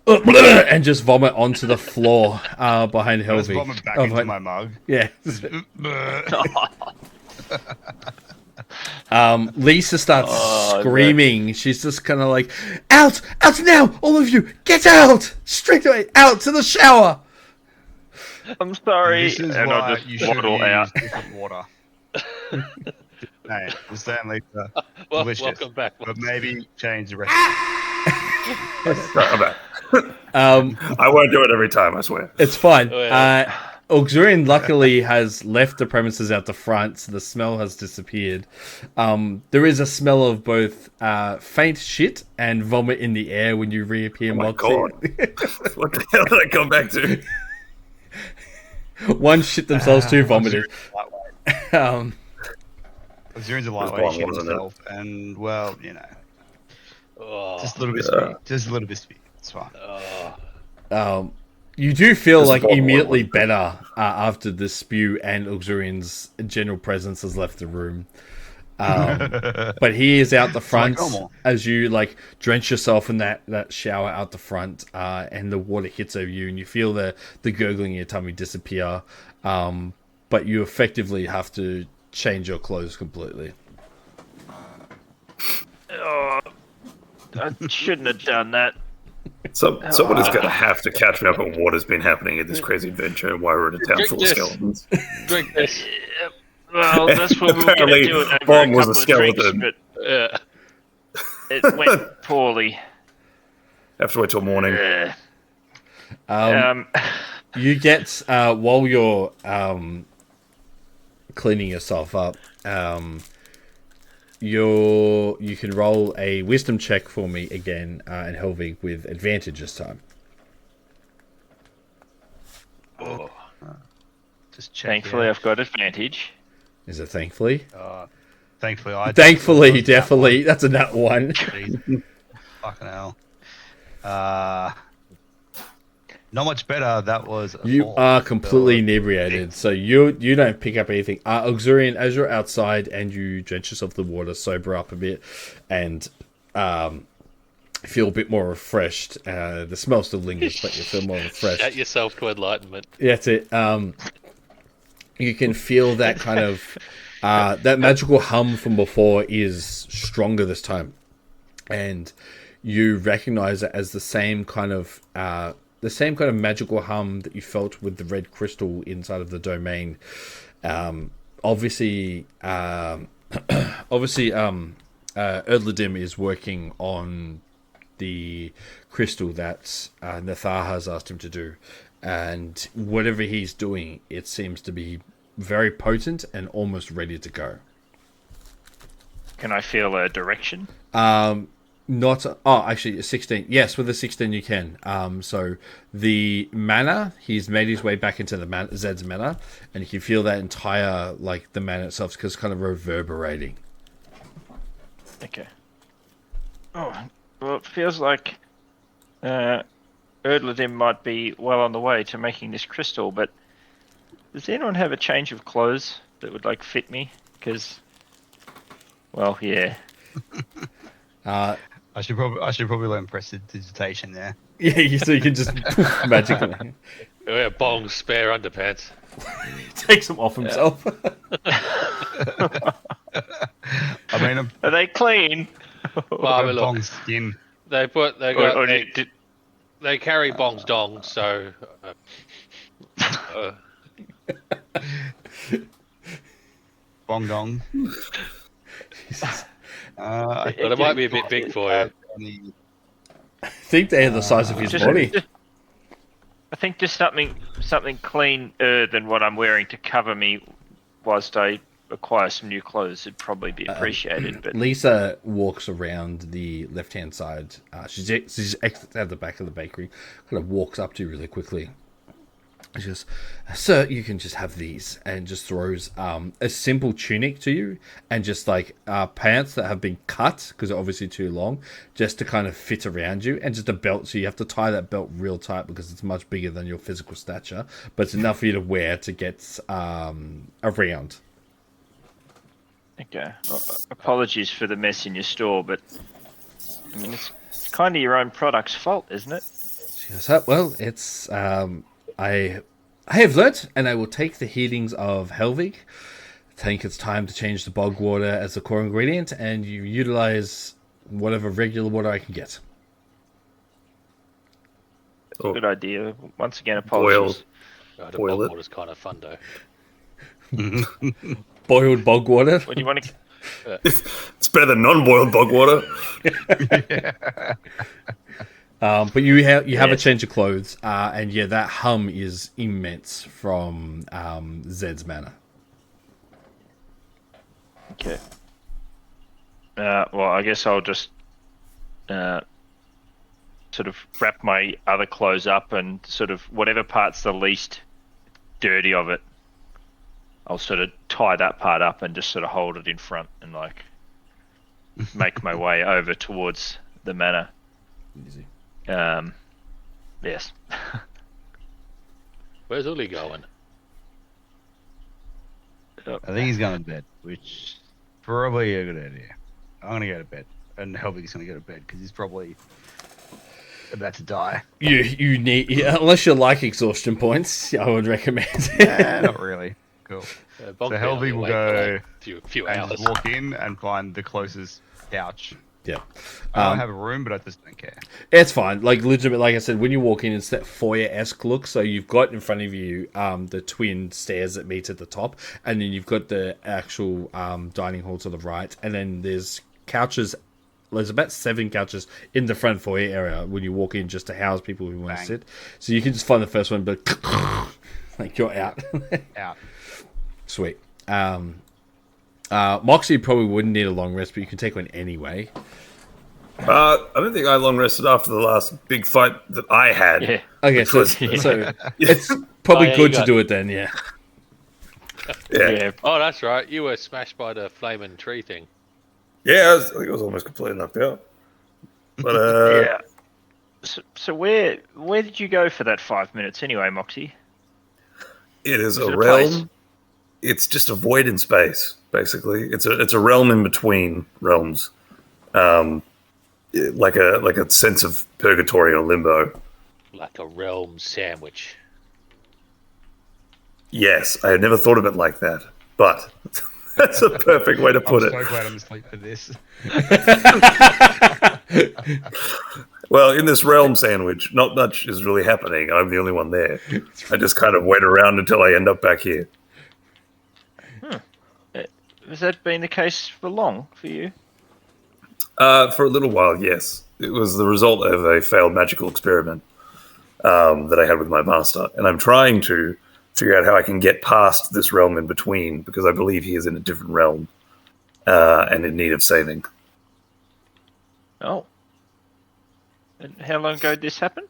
and just vomit onto the floor behind I just Helvig. vomit back Oh, into like- my mug. Yeah. Lisa starts screaming. She's just kind of like, out now, all of you, get out, straight away, out to the shower. I'm sorry. This is and I'll why just you should waddle use out. different water. Hey, the Stanley, Well, delicious. welcome back. But maybe change the recipe. I'm back. Um, I won't do it every time, I swear. It's fine. Oh, yeah. Auxurian luckily has left the premises out the front, so the smell has disappeared. There is a smell of both faint shit and vomit in the air when you reappear. Oh my Moxie. God. What the hell did I come back to? One shit themselves, two vomited. Zurine's a lightweight Bong, shit wasn't it? himself, and well, you know, Oh, just a little bit sweet. Just a little bit sweet. It's fine. You do feel This like is Bong, immediately wasn't it? better after the spew and Auxurian's general presence has left the room. But he is out the front normal. as you like drench yourself in that shower out the front, and the water hits over you, and you feel the gurgling in your tummy disappear. But you effectively have to change your clothes completely. Oh, I shouldn't have done that. Someone is going to have to catch me up on what has been happening in this crazy adventure and why we're in a town Drink full of this. skeletons. drink this. Well, that's what we were going to Apparently, do it over Bong a was couple a of drinks, skeleton. but Yeah. it went poorly. Have to wait till morning. You get while you're cleaning yourself up, you can roll a wisdom check for me again, and Helvig with advantage this time. Just check. Thankfully, I've got advantage. Is it thankfully? Thankfully, I. Thankfully, definitely. That's a nat one. Jeez. Fucking hell. Not much better. That was. A You 4. are completely inebriated, so you don't pick up anything. Auxurian, as you're outside and you drench yourself in the water, sober up a bit, and feel a bit more refreshed. The smell still lingers, but you feel more refreshed. At yourself to enlightenment. That's it. You can feel that kind of that magical hum from before is stronger this time, and you recognize it as the same kind of magical hum that you felt with the red crystal inside of the domain. Obviously, Erdladim is working on the crystal that Nathar has asked him to do. And whatever he's doing, it seems to be very potent and almost ready to go. Can I feel a direction? Actually, 16. Yes, with the 16 you can. So the mana, he's made his way back into the Zed's mana, and you can feel that entire, like, the mana itself is kind of reverberating. Okay. Oh, well, it feels like Erdladim might be well on the way to making this crystal, but does anyone have a change of clothes that would, like, fit me? Because, well, yeah. I should probably learn prestidigitation there. Yeah, so you can just magically Yeah, Bong's spare underpants. take some off himself. I mean, Are they clean? Well, look, Bong's skin. they carry Bong's dong, so Bong dong. but it might be a bit big for you. I think they're the size of his body. I think just something cleaner than what I'm wearing to cover me whilst I acquire some new clothes would probably be appreciated. But Lisa walks around the left-hand side. She's at the back of the bakery. Kind of walks up to you really quickly. She goes, "Sir, you can just have these," and just throws a simple tunic to you, and just like pants that have been cut because they're obviously too long, just to kind of fit around you, and just a belt. So you have to tie that belt real tight because it's much bigger than your physical stature, but it's enough for you to wear to get around. Okay. Apologies for the mess in your store, but I mean it's kind of your own product's fault, isn't it? She goes, "Oh, well, it's I have learnt, and I will take the healings of Helvig. I think it's time to change the bog water as the core ingredient, and you utilize whatever regular water I can get." Oh, Good idea. Once again, apologies. The Boil bog it. water's kind of fun though. Boiled bog water. What do you want to? it's better than non-boiled bog water. But you have a Yes. change of clothes, and yeah, that hum is immense from Zed's manor. Okay. Well, I guess I'll just sort of wrap my other clothes up and sort of whatever part's the least dirty of it, I'll sort of tie that part up and just sort of hold it in front and like make my way over towards the manor. Easy. Yes. Where's Uli going? I think he's going to bed, which is probably a good idea. I'm going to go to bed, and Helvig's going to go to bed because he's probably about to die. You need, unless you like exhaustion points, I would recommend. Nah, not really. Cool. Bog's So been Helvig will awake for, go like, few and hours. just walk in and find the closest couch. Yeah. I don't have a room, but I just don't care. It's fine. Like legitimate, like I said, when you walk in, it's that foyer-esque look. So you've got in front of you the twin stairs that meet at the top, and then you've got the actual dining hall to the right, and then there's couches. There's about 7 couches in the front foyer area when you walk in, just to house people who want to Bang. sit. So you can just find the first one, but like you're out. Out. Sweet. Moxie probably wouldn't need a long rest, but you can take one anyway. I don't think I long rested after the last big fight that I had. Yeah. Okay, so, was- so it's probably Oh, yeah, good you to got- do it then, yeah. Yeah. Yeah. Oh, that's right. You were smashed by the flaming tree thing. Yeah, I think I was almost completely knocked out. But Yeah. So where did you go for that 5 minutes anyway, Moxie? it is Is it a a place? realm. It's just a void in space, basically. It's a realm in between realms, like a sense of purgatory or limbo. Like a realm sandwich. Yes, I had never thought of it like that, but that's a perfect way to put I'm it. so glad I'm asleep for this. Well, in this realm sandwich, not much is really happening. I'm the only one there. I just kind of wait around until I end up back here. Has that been the case for long for you? For a little while, yes. It was the result of a failed magical experiment that I had with my master, and I'm trying to figure out how I can get past this realm in between, because I believe he is in a different realm and in need of saving. Oh. And how long ago did this happen?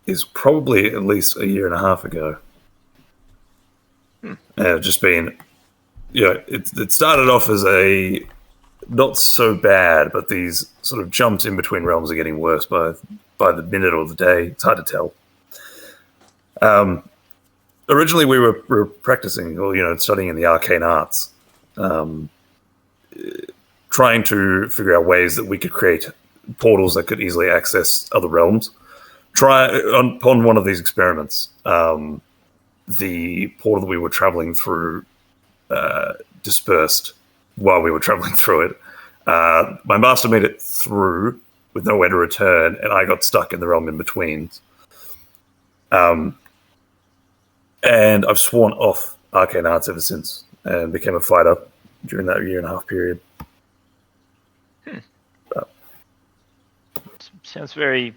Is probably at least a year and a half ago. Just been, it started off as a not so bad, but these sort of jumps in between realms are getting worse by the minute or the day. It's hard to tell. Originally, we were practicing, or studying in the arcane arts, trying to figure out ways that we could create portals that could easily access other realms. Upon one of these experiments, the portal that we were traveling through dispersed while we were traveling through it. My master made it through with nowhere to return, and I got stuck in the realm in between. And I've sworn off arcane arts ever since, and became a fighter during that year and a half period. Sounds very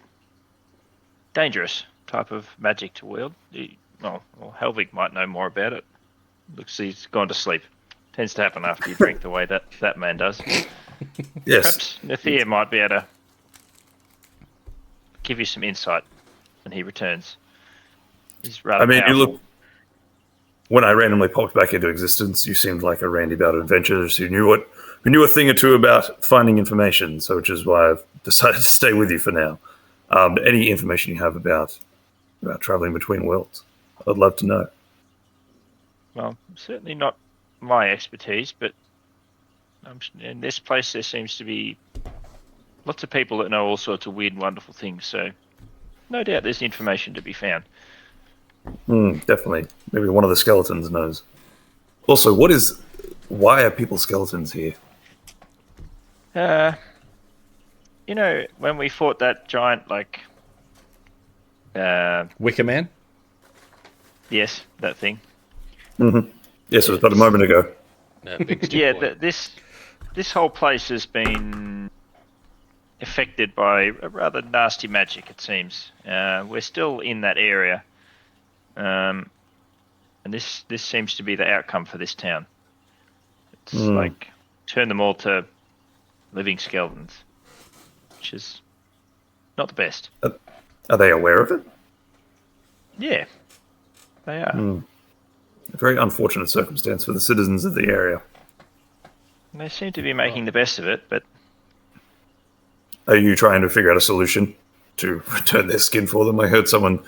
dangerous type of magic to wield. Well, Helvig might know more about it. Looks he's gone to sleep. Tends to happen after you drink the way that man does. Yes. Perhaps Thea might be able to give you some insight when he returns. He's rather I mean, powerful. you look. When I randomly popped back into existence, you seemed like a randy about adventures who knew a thing or two about finding information. So, which is why I've decided to stay with you for now. Any information you have about traveling between worlds, I'd love to know. Well, certainly not my expertise, but in this place there seems to be lots of people that know all sorts of weird and wonderful things, so no doubt there's information to be found. Definitely. Maybe one of the skeletons knows. Also, why are people skeletons here? You know, when we fought that giant, Wicker Man? yes, that thing. Yes, it was about a moment ago. No, big stick Yeah, boy. this whole place has been affected by a rather nasty magic, it seems. We're still in that area, and this seems to be the outcome for this town. It's like turn them all to living skeletons, which is not the best. Are they aware of it? Yeah, they are. A very unfortunate circumstance for the citizens of the area. And they seem to be making the best of it, but Are you trying to figure out a solution to return their skin for them? I heard someone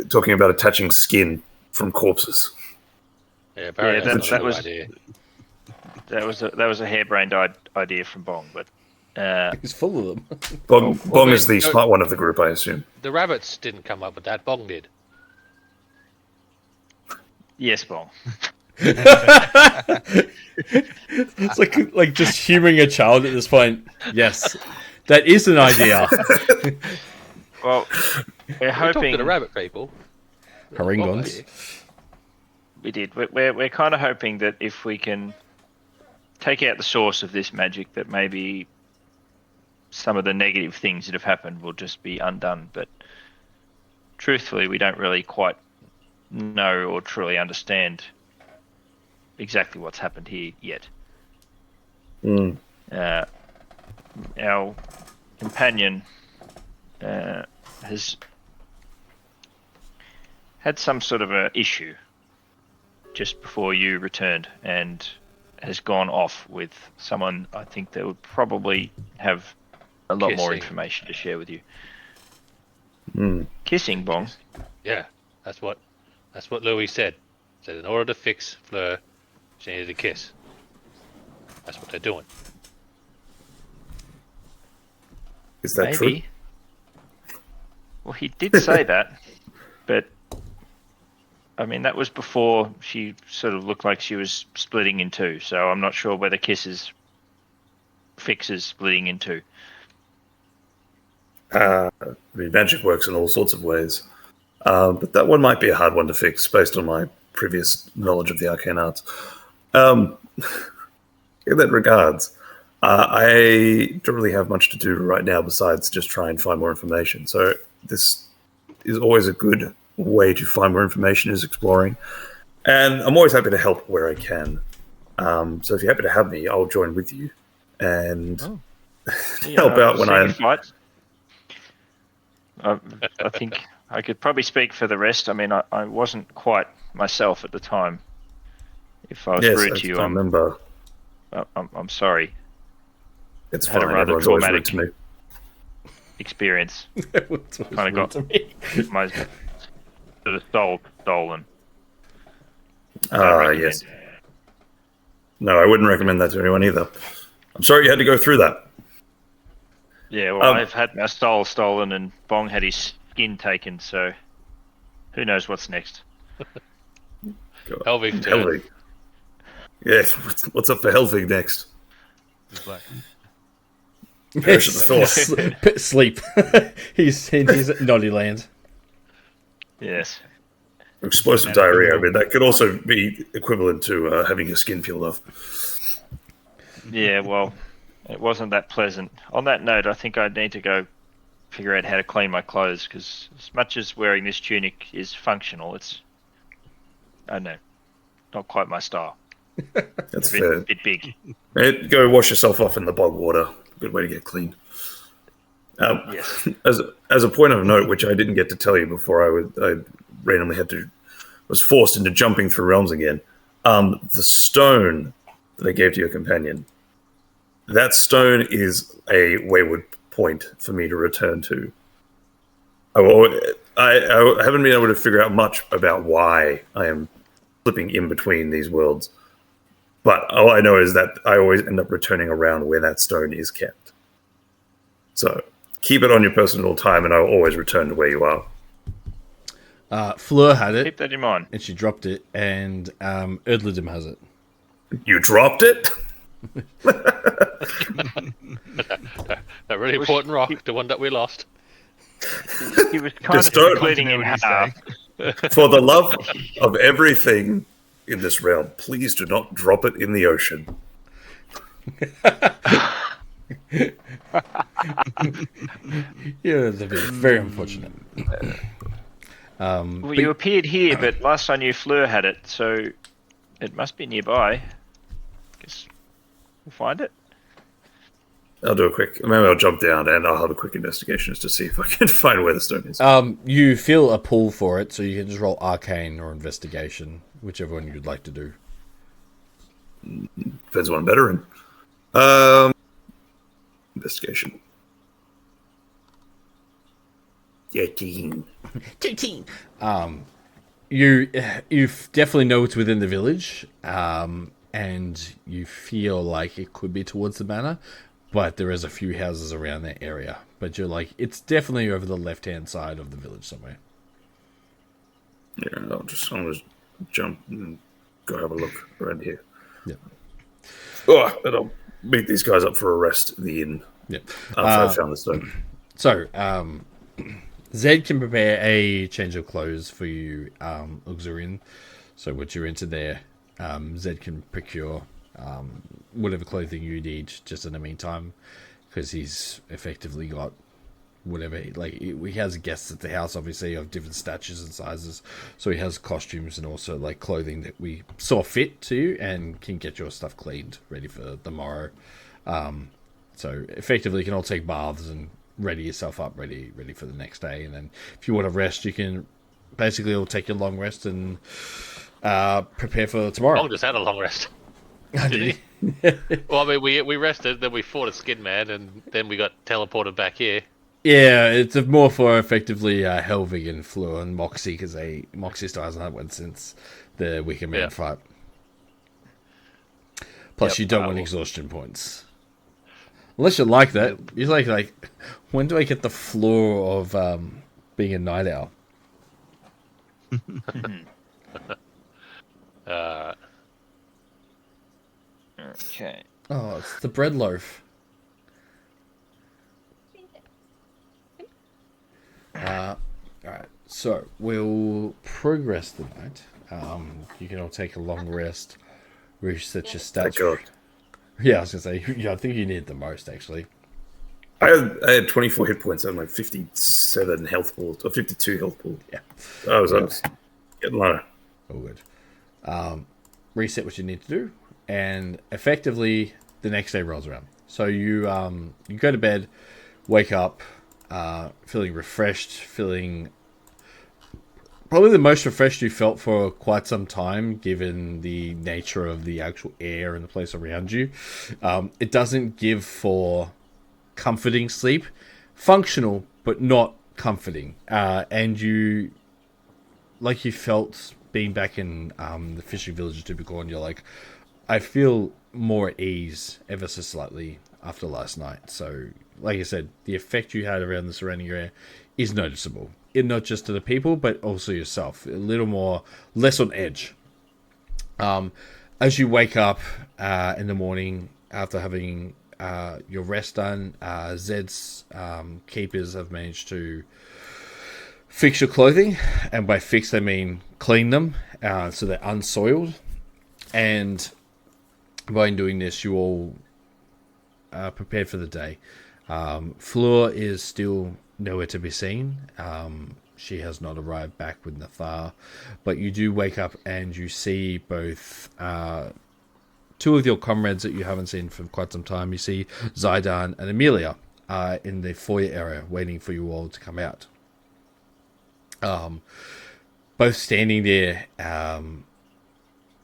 talking about attaching skin from corpses. Yeah, Barry Yeah, has that no was- idea. that was a harebrained idea from Bong. But He's full of them. Bong is the no- smart one of the group, I assume. The rabbits didn't come up with that. Bong did. yes, Bong. It's like just humoring a child at this point. Yes, that is an idea. Well, we're We talked to hoping the rabbit people. Haringons. we did. We're kind of hoping that if we can take out the source of this magic, that maybe some of the negative things that have happened will just be undone. But truthfully, we don't really quite know or truly understand exactly what's happened here yet. Our companion has had some sort of a issue just before you returned and has gone off with someone I think that would probably have a lot more Kissing. information to share with you. Kissing, Bong. Yeah, that's what Louis said. Said in order to fix Fleur, she needed a kiss. That's what they're doing. Is that Maybe. Well, he did say that, but I mean that was before she sort of looked like she was splitting in two. So I'm not sure whether kisses fixes splitting in two. true? I mean, magic works in all sorts of ways. But that one might be a hard one to fix based on my previous knowledge of the arcane arts. In that regards, I don't really have much to do right now besides just try and find more information. So this is always a good way to find more information, is exploring. And I'm always happy to help where I can. So if you're happy to have me, I'll join with you and help out when I am. Fight. I think I could probably speak for the rest. I mean, I wasn't quite myself at the time. If I was Yes, rude I to you, remember. I'm sorry. It's had a fine. rather Everyone's always rude traumatic to me. Experience. Kind of got- My sort of soul stolen. Don't Yes. recommend. No, I wouldn't recommend that to anyone either. I'm sorry you had to go through that. Yeah, well, I've had my soul stolen and Bong had his skin taken, so who knows what's next. God. Helvig turn. Helvig. Yes, what's up for Helvig next? He's black. Perish of the thought. Sleep. he's at Naughty Land. Yes. Explosive diarrhea. I mean, that could also be equivalent to having your skin peeled off. Yeah, well, it wasn't that pleasant. On that note, I think I need to go figure out how to clean my clothes, because as much as wearing this tunic is functional, it's, I don't know, not quite my style. That's A fair. bit big. Go wash yourself off in the bog water. Good way to get clean. Yes. As a point of note, which I didn't get to tell you before, I randomly was forced into jumping through realms again. The stone that I gave to your companion, that stone is a wayward point for me to return to. I haven't been able to figure out much about why I am flipping in between these worlds, but all I know is that I always end up returning around where that stone is kept. So keep it on your person at all time, and I'll always return to where you are. Fleur had it, Keep that in mind. and she dropped it, and Erdlidim has it. You dropped it? That really important rock, the one that we lost. He was kind of Just don't- splitting in half. For the love of everything in this realm, please do not drop it in the ocean. Yeah, that'd be very unfortunate. Well, you appeared here, but last I knew Fleur had it, so it must be nearby. Guess we'll find it. Maybe I'll jump down and I'll have a quick investigation just to see if I can find where the stone is. You feel a pull for it, so you can just roll Arcane or Investigation, whichever one you'd like to do. Depends what I'm better in. Investigation. 13. 13. You definitely know it's within the village, and you feel like it could be towards the manor, but there is a few houses around that area. But you're like, it's definitely over the left-hand side of the village somewhere. Yeah, I'll just jump and go have a look around here. Yeah. Oh, and I'll meet these guys up for a rest in the inn Yeah. after I found the stone. So, Zed can prepare a change of clothes for you, Uxorian. So, what you're into there, Zed can procure whatever clothing you need just in the meantime, because he's effectively got whatever. He has guests at the house, obviously, of different statures and sizes. So, he has costumes and also like clothing that we saw fit to you and can get your stuff cleaned, ready for the morrow. So, effectively, you can all take baths and ready yourself up, ready for the next day. And then if you want to rest, you can basically all take your long rest and prepare for tomorrow. Bong just had a long rest. Did he? Well, I mean, we rested, then we fought a skid man, and then we got teleported back here. Yeah, it's more for effectively Helvig and Fleur and Moxie, because Moxie still hasn't had one since the Wicker Man fight. Plus, you don't want exhaustion points. Unless you like that. You're like, when do I get the floor of being a night owl? Okay. Oh, it's the bread loaf. Alright, so we'll progress the night. You can all take a long rest, reset your stats. Thank God. Yeah, I was going to say, yeah, I think you need the most, actually. I had 24 hit points and like 57 health pool, or 52 health pool. Yeah. I was getting low. All good. Reset what you need to do, and effectively the next day rolls around. So you go to bed, wake up, feeling refreshed, feeling probably the most refreshed you felt for quite some time, given the nature of the actual air and the place around you. It doesn't give for comforting sleep, functional but not comforting, and you felt being back in the fishing village of Typical, and you're like, I feel more at ease ever so slightly after last night. So, like I said, the effect you had around the surrounding area is noticeable. Not just to the people, but also yourself. A little less on edge. As you wake up in the morning after having your rest done, Zed's keepers have managed to fix your clothing, and by fix they mean clean them so they're unsoiled. And by doing this, you all prepared for the day. Fleur is still nowhere to be seen. She has not arrived back with Nathar, but you do wake up and you see both two of your comrades that you haven't seen for quite some time. You see Zaidan and Amelia in the foyer area, waiting for you all to come out. Both standing there.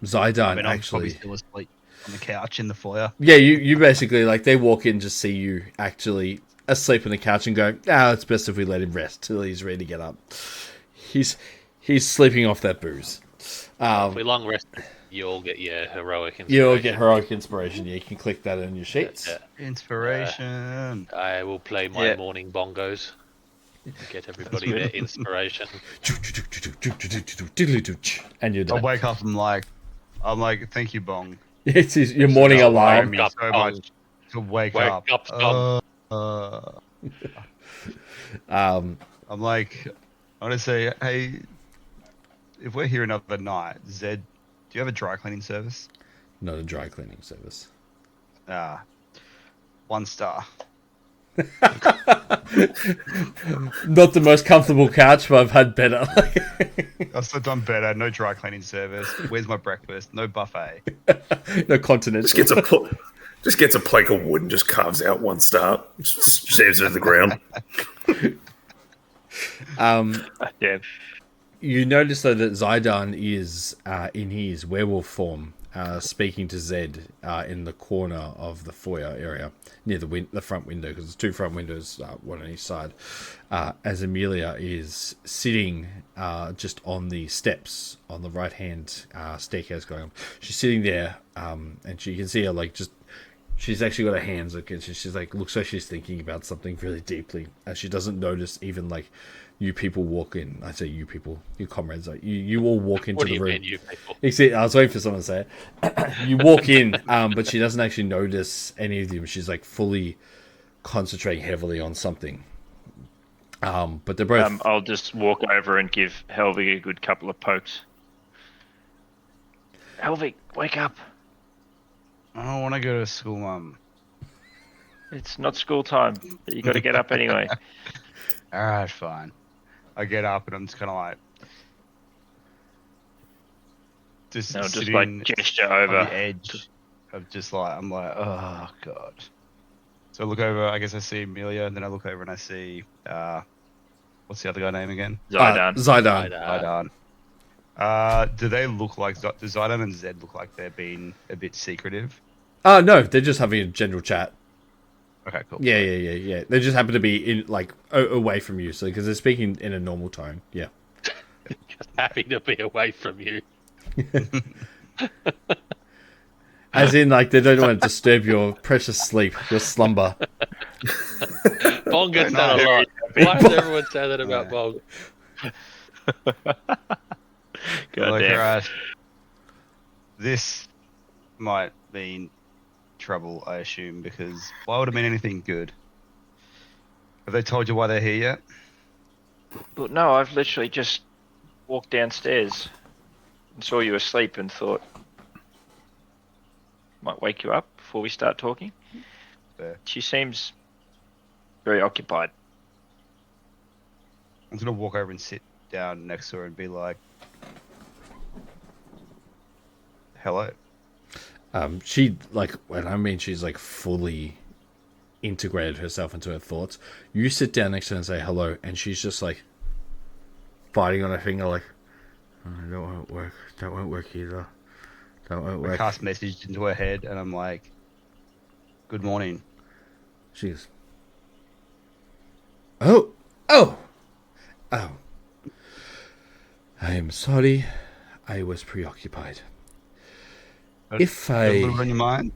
Zydan I mean, I'm actually. probably still asleep on the couch in the foyer. Yeah, you basically like they walk in to see you actually asleep on the couch and go, it's best if we let him rest till he's ready to get up. He's sleeping off that booze. If we long rest, you all get your heroic inspiration. You'll get heroic inspiration. Yeah, you can click that in your sheets. Inspiration. I will play my morning bongos. Get everybody their inspiration. And you're I done. wake up. I'm like, thank you, Bong. It's your morning alarm. Me so much to wake up. Um, I'm like, I want to say, hey, if we're here another night, Zed, do you have a dry cleaning service? not a dry cleaning service. 1 star. Not the most comfortable couch, but I've had better. I've still done better. No dry cleaning service. Where's my breakfast? No buffet. No continental. Just gets a plank of wood and just carves out 1 star, saves it at the ground. Yeah. You notice though that Zydan is in his werewolf form, speaking to Zed in the corner of the foyer area near the front window, because there's 2 front windows, one on each side. As Amelia is sitting just on the steps on the right hand staircase going up. She's sitting there, and you can see her like just. She's actually got her hands looking. She's like looks like she's thinking about something really deeply, as she doesn't notice even like you people walk in. I say you people, your comrades. Like you all walk into the room. What do you mean, you people? Except, I was waiting for someone to say it. You walk in, but she doesn't actually notice any of them. She's like fully concentrating heavily on something. But they're both. I'll just walk over and give Helvig a good couple of pokes. Helvig, wake up. I don't want to go to school, Mum. It's not school time, but you got to get up anyway. All right, fine. I get up and I'm just kind of like, just just like gesture over on the edge of just like, I'm like, oh god. So I look over. I guess I see Amelia, and then I look over and I see, what's the other guy name again? Zydan. Zydan. Do they look like? Do Zydan and Zed look like they're being a bit secretive? No, they're just having a general chat. Okay, cool. Yeah. They just happen to be in like away from you, so because they're speaking in a normal tone. Yeah. Just happy to be away from you. As in, like they don't want to disturb your precious sleep, your slumber. Bong gets that a lot. Why does everyone say that about Bong? Like, right, this might mean trouble, I assume, because why would it mean anything good? Have they told you why they're here yet? But no, I've literally just walked downstairs and saw you asleep and thought might wake you up before we start talking. Fair. She seems very occupied. I'm gonna walk over and sit down next to her and be like, hello. She like when I mean she's like fully integrated herself into her thoughts. You sit down next to her and say hello, and she's just like biting on her finger, like, oh, that won't work. That won't work either. That won't work. I cast message into her head, and I'm like, good morning. She goes, oh. I am sorry. I was preoccupied. If A little on your mind?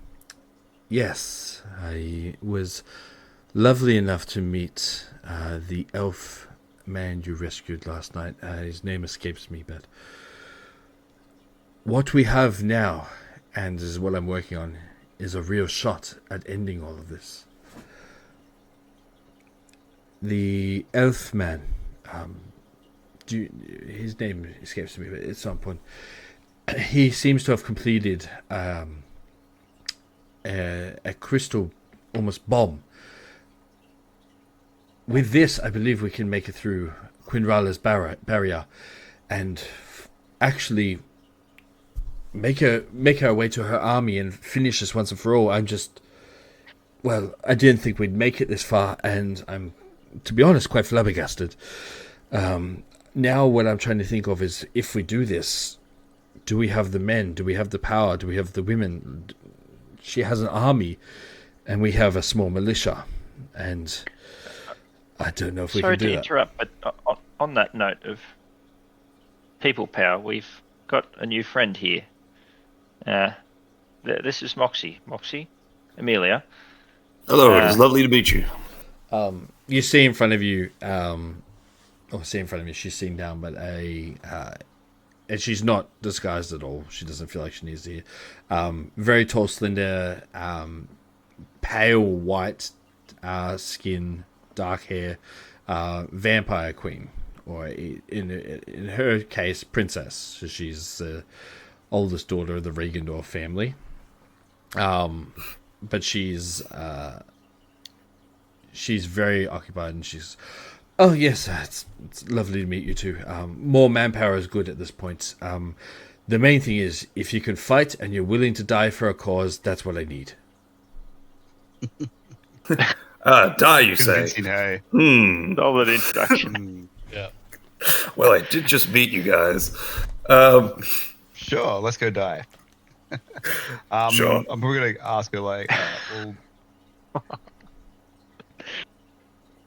Yes, I was lovely enough to meet the elf man you rescued last night. His name escapes me, but what we have now, and this is what I'm working on, is a real shot at ending all of this. The elf man, his name escapes me, but at some point, he seems to have completed a crystal, almost bomb. With this, I believe we can make it through Quinrala's barrier, and actually make her way to her army and finish this once and for all. I'm just well, I didn't think we'd make it this far, and I'm, to be honest, quite flabbergasted. Now what I'm trying to think of is, if we do this, do we have the men? Do we have the power? Do we have the women? She has an army, and we have a small militia, and I don't know if we Sorry can do to that. interrupt, but on that note of people power, we've got a new friend here. This is Moxie. Moxie, Amelia. Hello, it is lovely to meet you. You see in front of you, or see in front of me, she's sitting down, but and she's not disguised at all. She doesn't feel like she needs to. Very tall, slender, pale white skin, dark hair, vampire queen, or in her case, princess. So she's the oldest daughter of the Regendorf family. But she's very occupied, and she's, oh yes, it's lovely to meet you too. More manpower is good at this point. The main thing is, if you can fight and you're willing to die for a cause, that's what I need. Die, you say? Convincing, hey. Solid introduction. Yeah. Well, I did just meet you guys. Sure, let's go die. Sure. I'm probably going to ask her, like, well,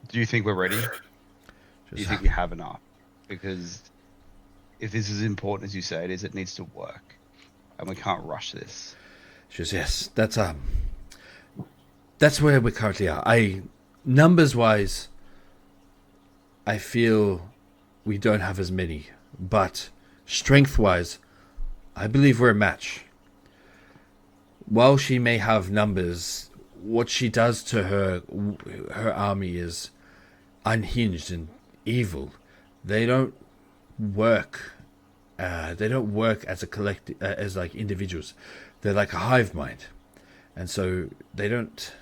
do you think we're ready? Do you think we have enough? Because if this is important as you say it is, it needs to work. And we can't rush this. She says, yes, that's where we currently are. Numbers wise, I feel we don't have as many, but strength wise, I believe we're a match. While she may have numbers, what she does to her army is unhinged and evil. They don't work. They don't work as a collective, as like individuals. They're like a hive mind, and so they don't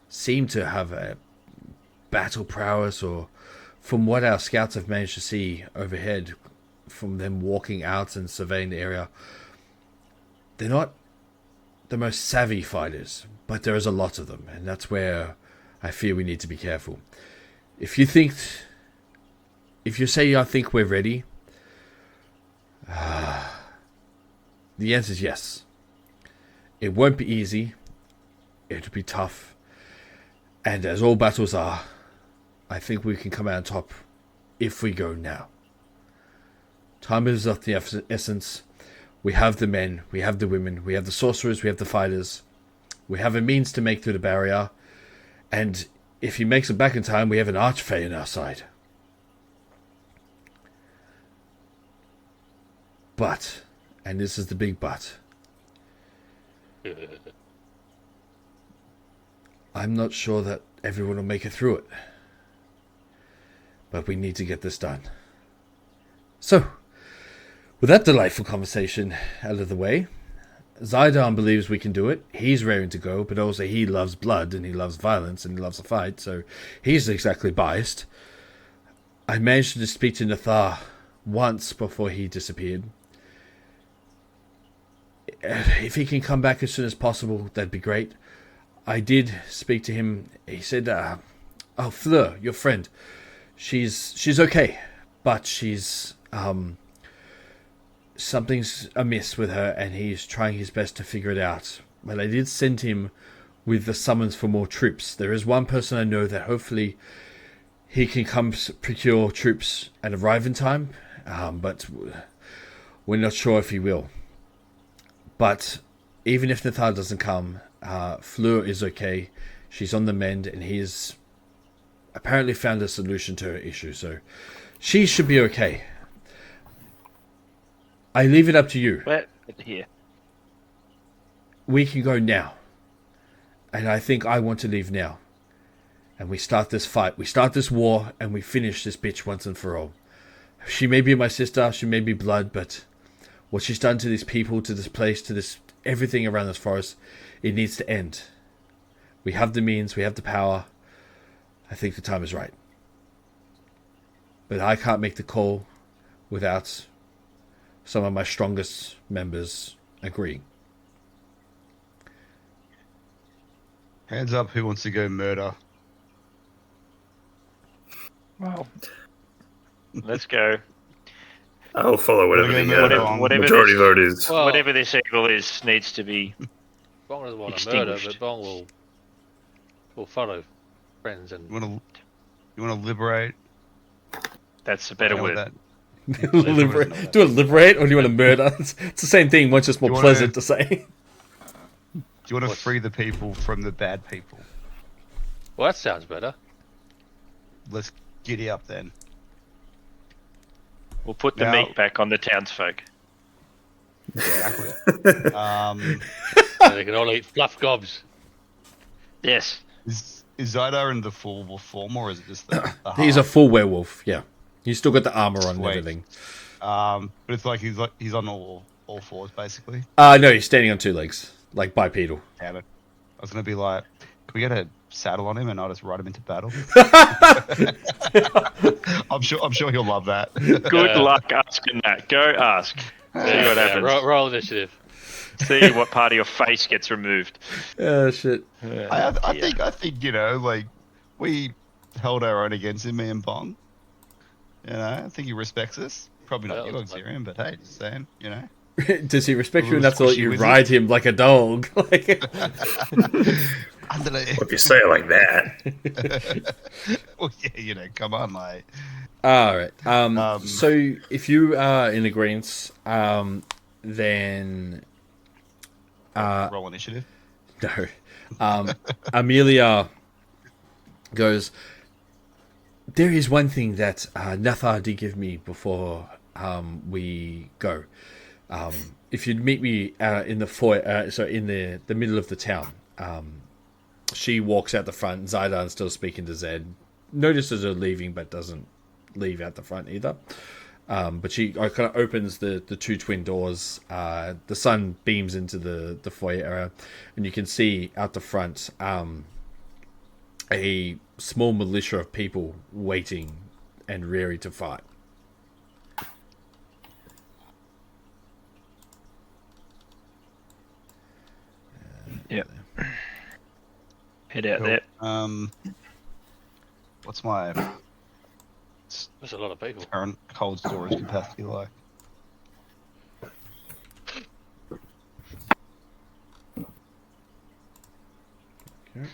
seem to have a battle prowess, or from what our scouts have managed to see overhead, from them walking out and surveying the area, they're not the most savvy fighters, but there is a lot of them, and that's where I fear we need to be careful. If you say I think we're ready, the answer is yes. It won't be easy. It'll be tough, and as all battles are, I think we can come out on top if we go now. Time is of the essence. We have the men, we have the women, we have the sorcerers, we have the fighters. We have a means to make through the barrier. And if he makes it back in time, we have an archfey on our side. But, and this is the big but, I'm not sure that everyone will make it through it. But we need to get this done. So, with that delightful conversation out of the way, Zidane believes we can do it. He's raring to go, but also he loves blood, and he loves violence, and he loves a fight, so he's exactly biased. I managed to speak to Nathar once before he disappeared. If he can come back as soon as possible, that'd be great. I did speak to him. He said, oh, Fleur, your friend, she's okay, but she's, something's amiss with her, and he's trying his best to figure it out. But I did send him with the summons for more troops. There is one person I know that hopefully he can come procure troops and arrive in time, but we're not sure if he will. But even if Nathar doesn't come, Fleur is okay. She's on the mend, and he's apparently found a solution to her issue, so she should be okay. I leave it up to you. Well, here. We can go now. And I think I want to leave now. And we start this fight. We start this war, and we finish this bitch once and for all. She may be my sister, she may be blood, but what she's done to these people, to this place, to this everything around this forest, it needs to end. We have the means, we have the power. I think the time is right. But I can't make the call without some of my strongest members agreeing. Hands up, who wants to go murder? Well, let's go. I'll follow whatever Gotta go the murder Whatever, Bong. whatever majority this, vote is. Well, whatever this evil is needs to be. Bong doesn't want to murder, extinguished. but Bong will follow friends and You want to liberate? That's a better Go with word. that. Liberate. Do you want to liberate or do you want to murder? It's the same thing, one's just more You wanna- pleasant to say. Do you want to free the people from the bad people? well, that sounds better. Let's giddy up then. We'll put the Now- meat back on the townsfolk. Exactly. So they can all eat fluff gobs. Yes. Is Zidar in the full form, or is it just the He's a half? full werewolf, yeah. He's still got the armor on and Sweet. everything. But it's like he's on all fours basically. No, he's standing on two legs, like bipedal. Damn it. I was gonna be like, can we get a saddle on him and I'll just ride him into battle? I'm sure he'll love that. Good luck asking that. Go ask. See what happens. Roll initiative. See what part of your face gets removed. Oh, shit. I think like we held our own against him, me and Bong. I think he respects us. Probably not Well, you, Xerion, but hey, just saying, Does he respect you A little enough to let squishy you wizard. ride him like a dog? Like, Under the, If you say it like that. well, yeah, come on, like. all right. So if you are in agreement, then Roll initiative. no. Amelia goes, there is one thing that Nathar did give me before we go. If you'd meet me in the foyer, in the middle of the town. She walks out the front. Zaidan's still speaking to Zed. Notices her leaving, but doesn't leave out the front either. But she kind of opens the two twin doors. The sun beams into the foyer area, and you can see out the front a small militia of people waiting and ready to fight. Yep. Head out Cool. there. What's my There's a lot of people. current cold storage capacity like? Okay.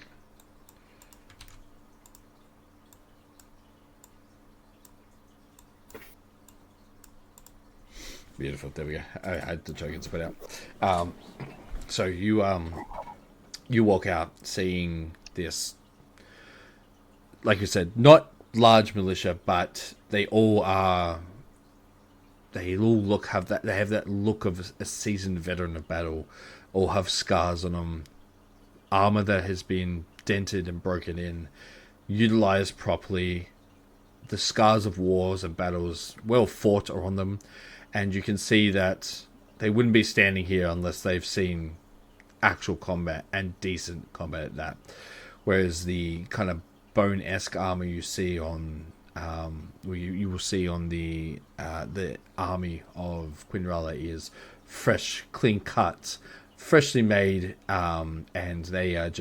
Beautiful. There we go. I had the tokens put out. So you walk out seeing this, like you said, not large militia, but they all are. They all have that look of a seasoned veteran of battle. All have scars on them, armor that has been dented and broken in, utilized properly. The scars of wars and battles well fought are on them, and you can see that they wouldn't be standing here unless they've seen actual combat and decent combat at that. Whereas the kind of bone-esque armor you see on, you will see on the army of Quinrala is fresh, clean cut, freshly made, and they are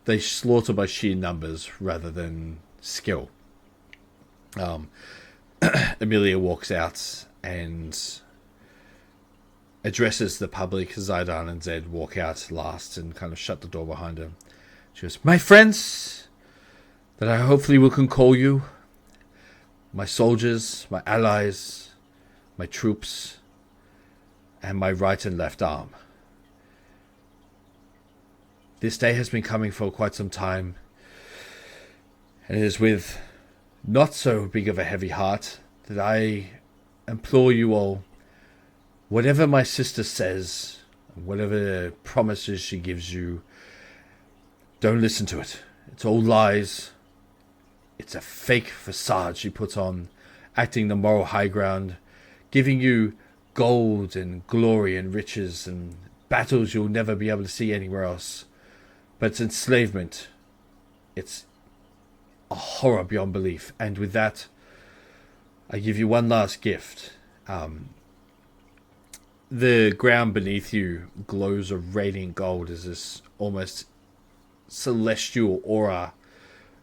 they slaughter by sheer numbers rather than skill. Amelia walks out and addresses the public. Zaidan and Zed walk out last and kind of shut the door behind her. She goes, my friends, that I hopefully can call you, my soldiers, my allies, my troops, and my right and left arm. This day has been coming for quite some time, and it is with not so big of a heavy heart that I implore you all, whatever my sister says, whatever promises she gives you, don't listen to it. It's all lies. It's a fake facade she puts on, acting the moral high ground, giving you gold and glory and riches and battles you'll never be able to see anywhere else. But it's enslavement. It's a horror beyond belief. And with that, I give you one last gift. The ground beneath you glows of radiant gold as this almost celestial aura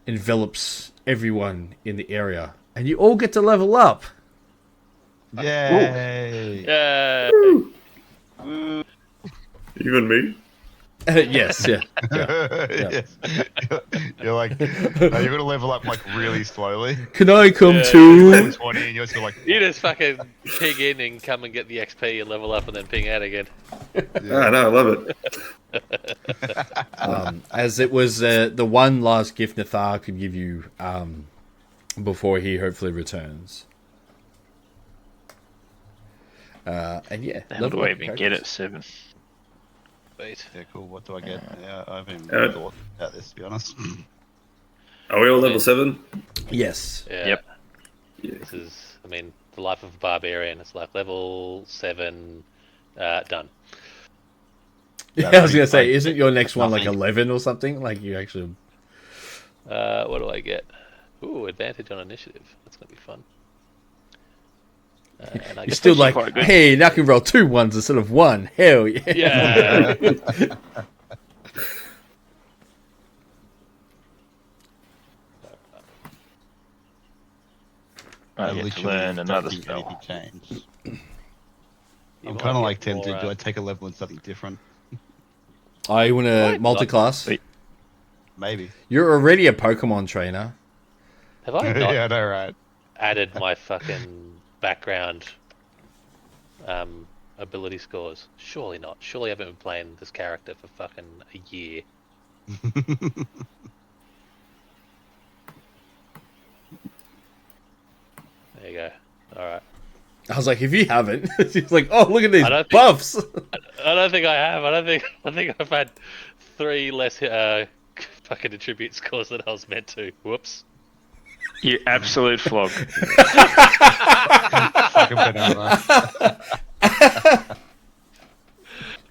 envelops everyone in the area, and you all get to level up. Yay! Yeah. Even me. Yes, yeah. Yes. You're like, no, you're gonna level up like really slowly. Can I come Yeah. too? 20, and you're still like, You just fucking ping in and come and get the XP and level up and then ping out again. Ah, no, I love it. As it was the one last gift Nathar could give you before he hopefully returns. And yeah, How level do I up even get characters. it? 7. Wait. yeah, cool. What do I get? Yeah, I haven't even Uh, thought about this, to be honest. Are we all level 7? Yes. Yeah. Yep. Yeah. This is, I mean, the life of a barbarian. It's like level 7, done. Yeah, I was gonna say, Like, isn't your next one like nothing. 11 or something? Like you actually. What do I get? Ooh, advantage on initiative. That's gonna be fun. And I You're get still actually like, quite good. hey, now I can roll 2 ones instead of 1. Hell yeah. yeah. I get to learn don't another think spell. anything changed. You I'm might kind of get like tempted. more, Do I take a level in something different? I want to Why multi-class. Wait. Maybe. You're already a Pokemon trainer. Have I not Yeah, I know, right? added my fucking background ability scores? Surely not. Surely I haven't been playing this character for fucking a year. There you go. Alright. I was like, if you haven't, she's like, oh, look at these I don't think- buffs. I don't think I have. I think I've had 3 less fucking attribute scores than I was meant to. Whoops. You absolute flog. Fucking banana.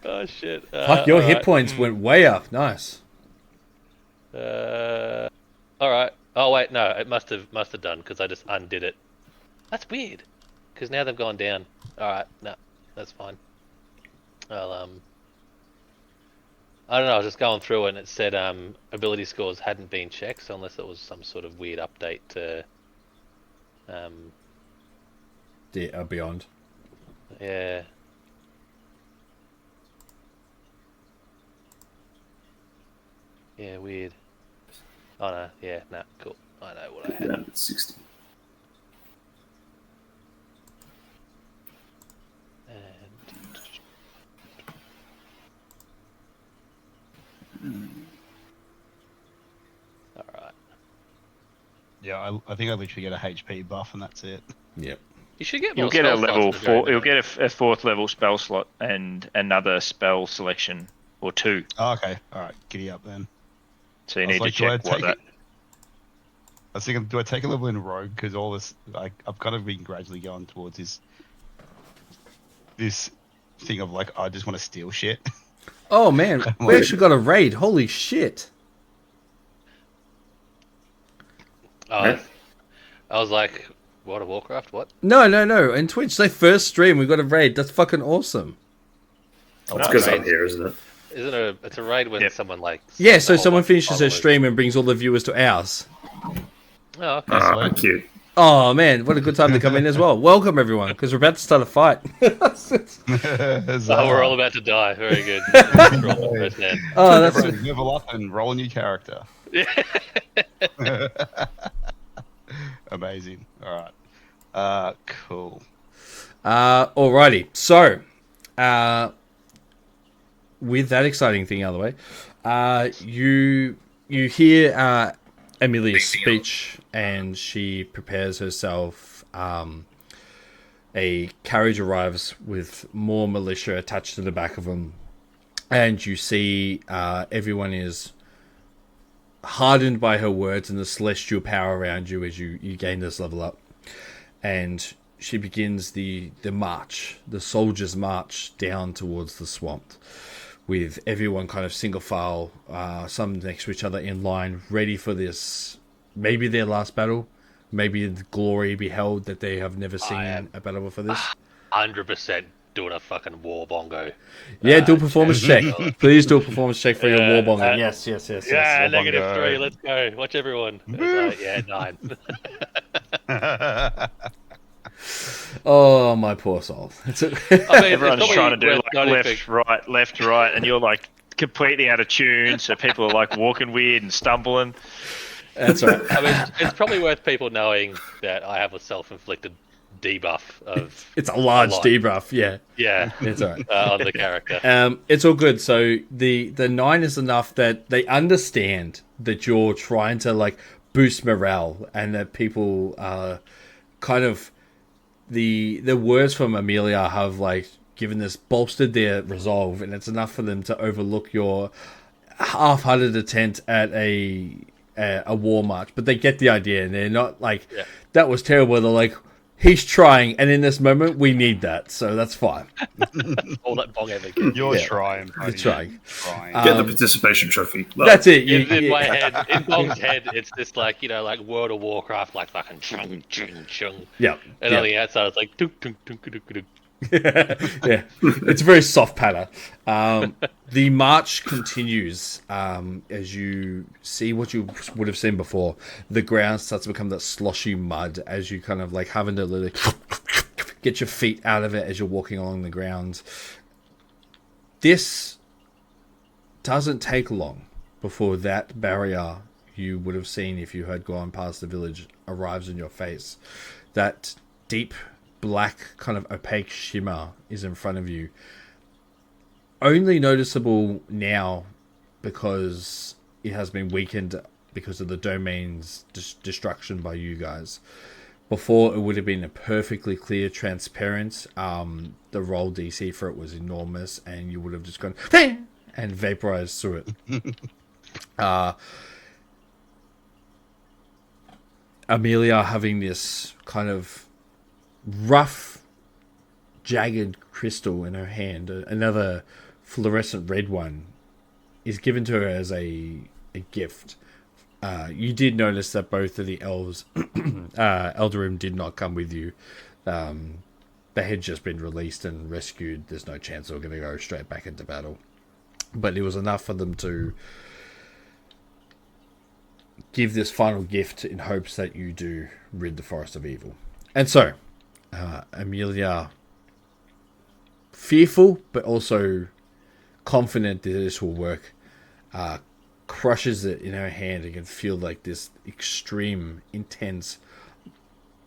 Oh shit. Fuck, your hit alright. points went way up. Nice. Alright. Oh wait, no, it must have done because I just undid it. That's weird. Because now they've gone down. Alright, no, that's fine. I'll I don't know, I was just going through it and it said ability scores hadn't been checked, so unless it was some sort of weird update to Beyond. yeah. Yeah, weird. Oh no, yeah, no, cool. I know what I had. Down at 60. Alright. Yeah, I think I literally get a HP buff and that's it. Yep. You should get more You'll get a spell slots level for 4. doing You'll that. get a 4th level spell slot and another spell selection or 2. Oh, okay, all right, giddy up then. So you I was need like, to do I check what take that. it? I was thinking, do I take a level in Rogue? Because all this, like, I've kind of been gradually going towards this thing of like, I just want to steal shit. Oh man, we actually got a raid. Holy shit. Oh, I was like, World of Warcraft, what? No. In Twitch, their first stream, we got a raid. That's fucking awesome. Oh, No, it's because right. I'm here, isn't it? Isn't it it's a raid when Yep. someone like... Yeah, summons a so whole someone bunch of finishes their followers? stream and brings all the viewers to ours. Oh, okay. Ah, cute. Oh man, what a good time to come in as well. Welcome everyone, because we're about to start a fight. Oh, we're all about to die. Very good. Roll the first hand. Oh, that's Everyone level up and roll a new character. Amazing. All right. Cool. alrighty. So, with that exciting thing out of the way, you hear Amelia's speech, and she prepares herself. A carriage arrives with more militia attached to the back of them, and you see everyone is hardened by her words and the celestial power around you as you gain this level up. And she begins the march, the soldiers' march down towards the swamp, with everyone kind of single file, some next to each other in line, ready for this, maybe their last battle, maybe the glory beheld that they have never seen am- a battle before this. 100% doing a fucking war bongo. Yeah, do a performance check. Please do a performance check for your Yeah, warbongo. Yes. Yeah, War bongo. -3. Let's go. Watch everyone. It's yeah, 9. Oh, my poor soul. I mean, Everyone's trying to do worth like noting- left, right, and you're like completely out of tune. So people are like walking weird and stumbling. That's right. I mean, it's probably worth people knowing that I have a self-inflicted debuff of It's a large lot. debuff. Yeah, yeah it's all right. on the character. It's all good. So the 9 is enough that they understand that you're trying to like boost morale, and that people are kind of the words from Amelia have like given this bolstered their resolve, and it's enough for them to overlook your half-hearted attempt at a war march. But they get the idea, and they're not like that was terrible. They're like, he's trying, and in this moment we need that, so that's fine. All that bong ever gets. You're trying. You're buddy. trying. Get the participation trophy. Love. That's it. In my head, in Bong's head, it's this like like World of Warcraft, like fucking chung chung chung. Yeah. And on the outside, it's like tunk tunk tunk tunk tunk. Yeah, it's a very soft patter. The march continues as you see what you would have seen before. The ground starts to become that sloshy mud as you kind of like having to literally get your feet out of it as you're walking along the ground. This doesn't take long before that barrier you would have seen if you had gone past the village arrives in your face. That deep black kind of opaque shimmer is in front of you, only noticeable now because it has been weakened because of the domain's destruction by you guys. Before, it would have been a perfectly clear, transparent. The roll DC for it was enormous, and you would have just gone and vaporized through it. Amelia having this kind of rough, jagged crystal in her hand, another fluorescent red one, is given to her as a gift. You did notice that both of the elves, Eldarim, did not come with you. They had just been released and rescued. There's no chance they were going to go straight back into battle. But it was enough for them to give this final gift in hopes that you do rid the forest of evil. And so, Amelia, fearful but also confident that this will work, crushes it in her hand and can feel like this extreme, intense,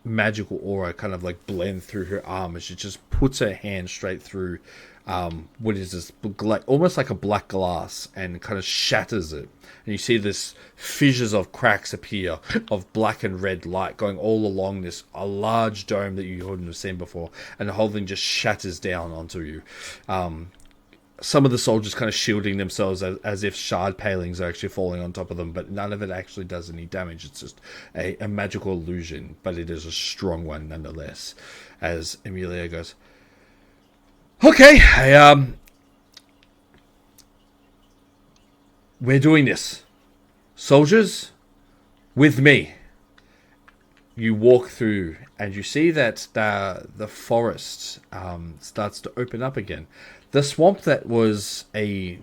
magical aura kind of like blend through her arm as she just puts her hand straight through what is this, like almost like a black glass, and kind of shatters it. And you see this fissures of cracks appear of black and red light going all along this a large dome that you wouldn't have seen before, and the whole thing just shatters down onto you. Some of the soldiers kind of shielding themselves as if shard palings are actually falling on top of them, but none of it actually does any damage. It's just a magical illusion, but it is a strong one nonetheless. As Amelia goes, okay, we're doing this. Soldiers, with me. You walk through and you see that the forest starts to open up again. The swamp that was a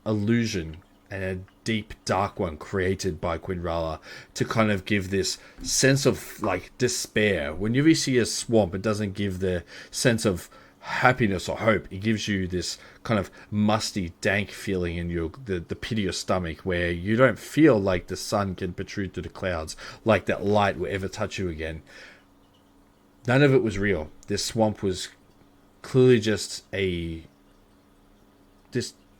illusion and a deep, dark one created by Quinrala to kind of give this sense of like despair. Whenever you see a swamp, it doesn't give the sense of happiness or hope. It gives you this kind of musty, dank feeling in the pit of your stomach, where you don't feel like the sun can protrude through the clouds, like that light will ever touch you again. None of it was real. This swamp was clearly just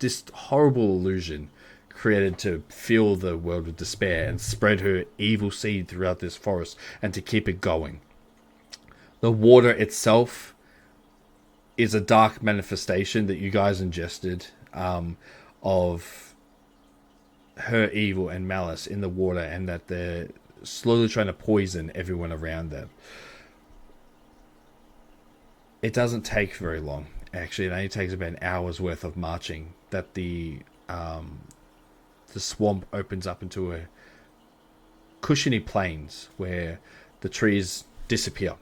this horrible illusion created to fill the world with despair and spread her evil seed throughout this forest and to keep it going. The water itself is a dark manifestation that you guys ingested of her evil and malice in the water, and that they're slowly trying to poison everyone around them. It doesn't take very long. Actually, it only takes about an hour's worth of marching that the swamp opens up into a cushiony plains where the trees disappear.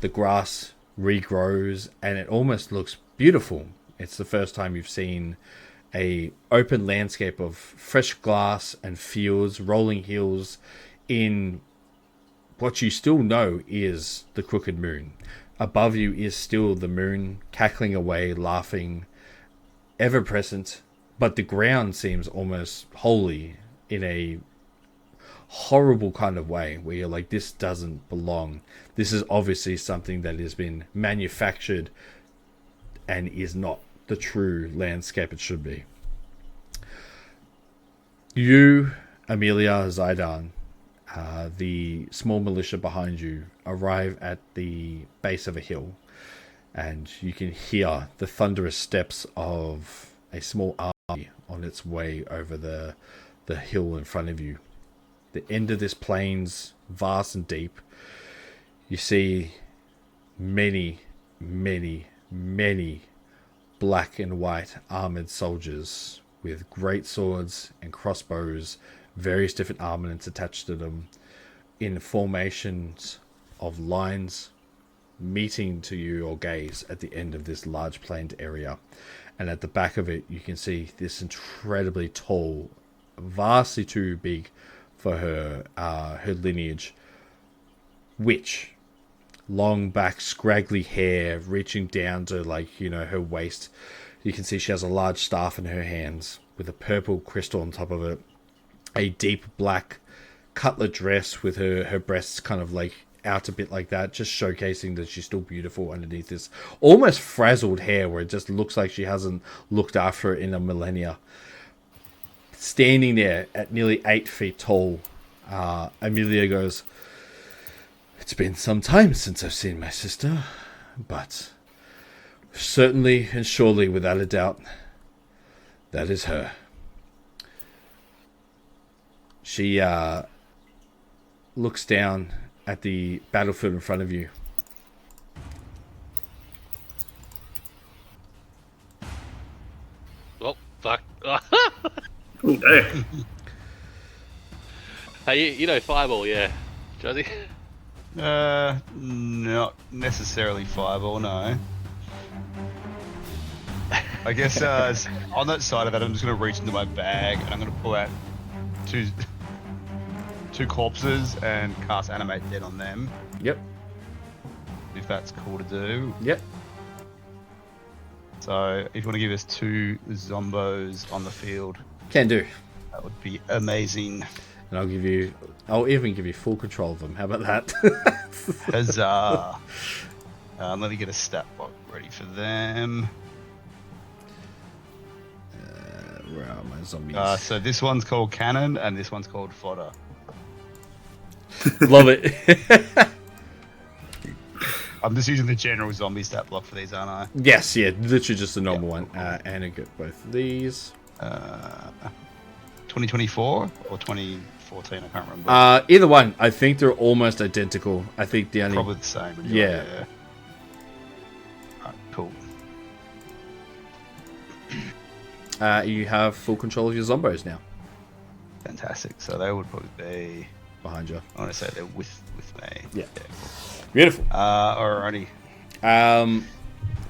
The grass regrows, and it almost looks beautiful. It's the first time you've seen a open landscape of fresh grass and fields, rolling hills in what you still know is the Crooked Moon. Above you is still the moon, cackling away, laughing, ever present, but the ground seems almost holy in a horrible kind of way, where you're like, this doesn't belong. This is obviously something that has been manufactured and is not the true landscape it should be. You, Amelia, Zaidan, the small militia behind you, arrive at the base of a hill, and you can hear the thunderous steps of a small army on its way over the hill in front of you. The end of this plain's vast and deep. You see many, many, many black and white armored soldiers with great swords and crossbows, various different armaments attached to them, in formations of lines, meeting to your gaze at the end of this large plained area. And at the back of it, you can see this incredibly tall, vastly too big for her lineage, witch. Long back, scraggly hair reaching down to, like, you know, her waist. You can see she has a large staff in her hands with a purple crystal on top of it. A deep black cutlet dress with her breasts kind of like out a bit like that, just showcasing that she's still beautiful underneath this almost frazzled hair where it just looks like she hasn't looked after it in a millennia. Standing there at nearly 8 feet tall, Amelia goes, "It's been some time since I've seen my sister, but certainly and surely, without a doubt, that is her." She looks down at the battlefield in front of you. Oh, fuck. Ooh, damn. Hey, you know Fireball, yeah, Josie? Not necessarily Fireball, no. I guess on that side of it, I'm just going to reach into my bag and I'm going to pull out two corpses and cast Animate Dead on them. Yep. If that's cool to do. Yep. So if you want to give us 2 zombos on the field, Can do. that would be amazing. And I'll even give you full control of them. How about that? Huzzah! Let me get a stat block ready for them. Where are my zombies? So this one's called Cannon and this one's called Fodder. Love it. I'm just using the general zombie stat block for these, aren't I? Yes, yeah, literally just the normal one. And I get both of these. 2024 or 2014, I can't remember. Either one. I think they're almost identical. I think the only... Probably the same. Yeah. Alright, cool. You have full control of your zombos now. Fantastic. So they would probably be... Behind you. I want to say they're with me. Yeah. Cool. Beautiful. Alrighty.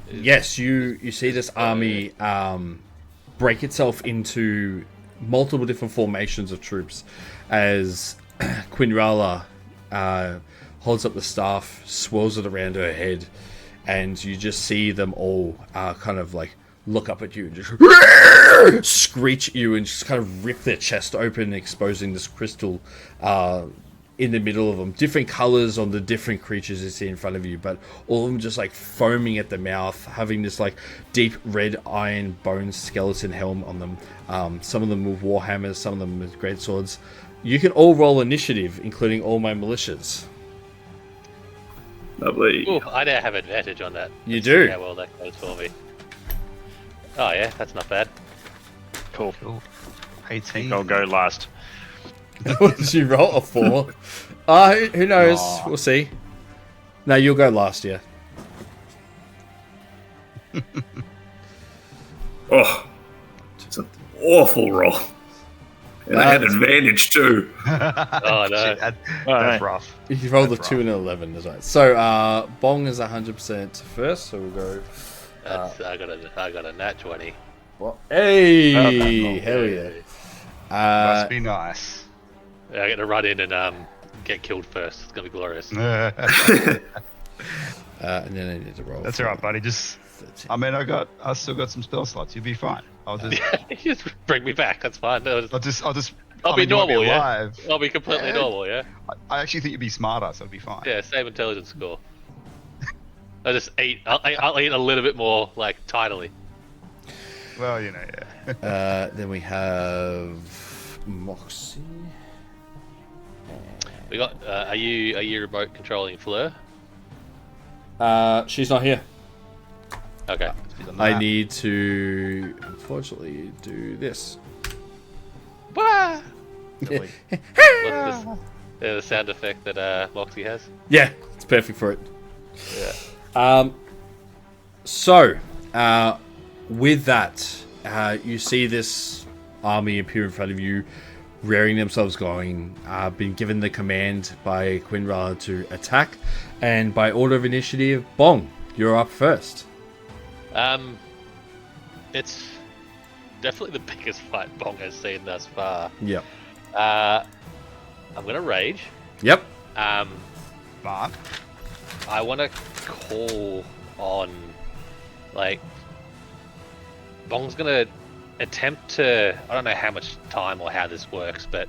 Yes, you see this army break itself into multiple different formations of troops as Quinrala holds up the staff, swirls it around her head, and you just see them all kind of like look up at you and just screech at you and just kind of rip their chest open, exposing this crystal in the middle of them. Different colors on the different creatures you see in front of you, but all of them just like foaming at the mouth, having this like deep red iron bone skeleton helm on them. Some of them with war hammers, some of them with great swords. You can all roll initiative, including all my militias. Lovely. Ooh, I now have advantage on that. You Let's do. see how well that goes for me. Oh yeah, that's not bad. Cool. Cool. 18. I'll go last. What did you roll? A 4? Who knows? Aw. We'll see. No, you'll go last, yeah. Oh, it's an awful roll. And I had advantage too. Oh, no. Shit, that's no. rough. You rolled a That's 2 and an 11, that's right. So Bong is 100% first, so we'll go. That's, I got a nat 20. Well, hey, Oh, hell yeah. Must be nice. Yeah, I get to run in and get killed first. It's gonna be glorious. And then I need to roll. That's all right, buddy. Just, 13. I mean, I still got some spell slots. You'll be fine. I'll just, Just bring me back. That's fine. I'll I'll just. be I mean, you won't normal, yeah. alive. I'll be completely Yeah. normal, yeah. I actually think you'd be smarter, so it'll be fine. Yeah, same intelligence score. I just eat. I'll eat a little bit more, like tidily. Well, you know, yeah. Then we have Moxie. We got. Are you remote controlling Fleur? She's not here. Okay. I need to, unfortunately, do this. Wah! Delete. What's this? The sound effect that Moxie has. Yeah, it's perfect for it. Yeah. So, with that, you see this army appear in front of you, rearing themselves going, been given the command by Quinrala to attack, and by order of initiative, Bong, you're up first. It's definitely the biggest fight Bong has seen thus far. Yep. I'm gonna rage. Yep. But I want to call on, like, Bong's gonna attempt to. I don't know how much time or how this works, but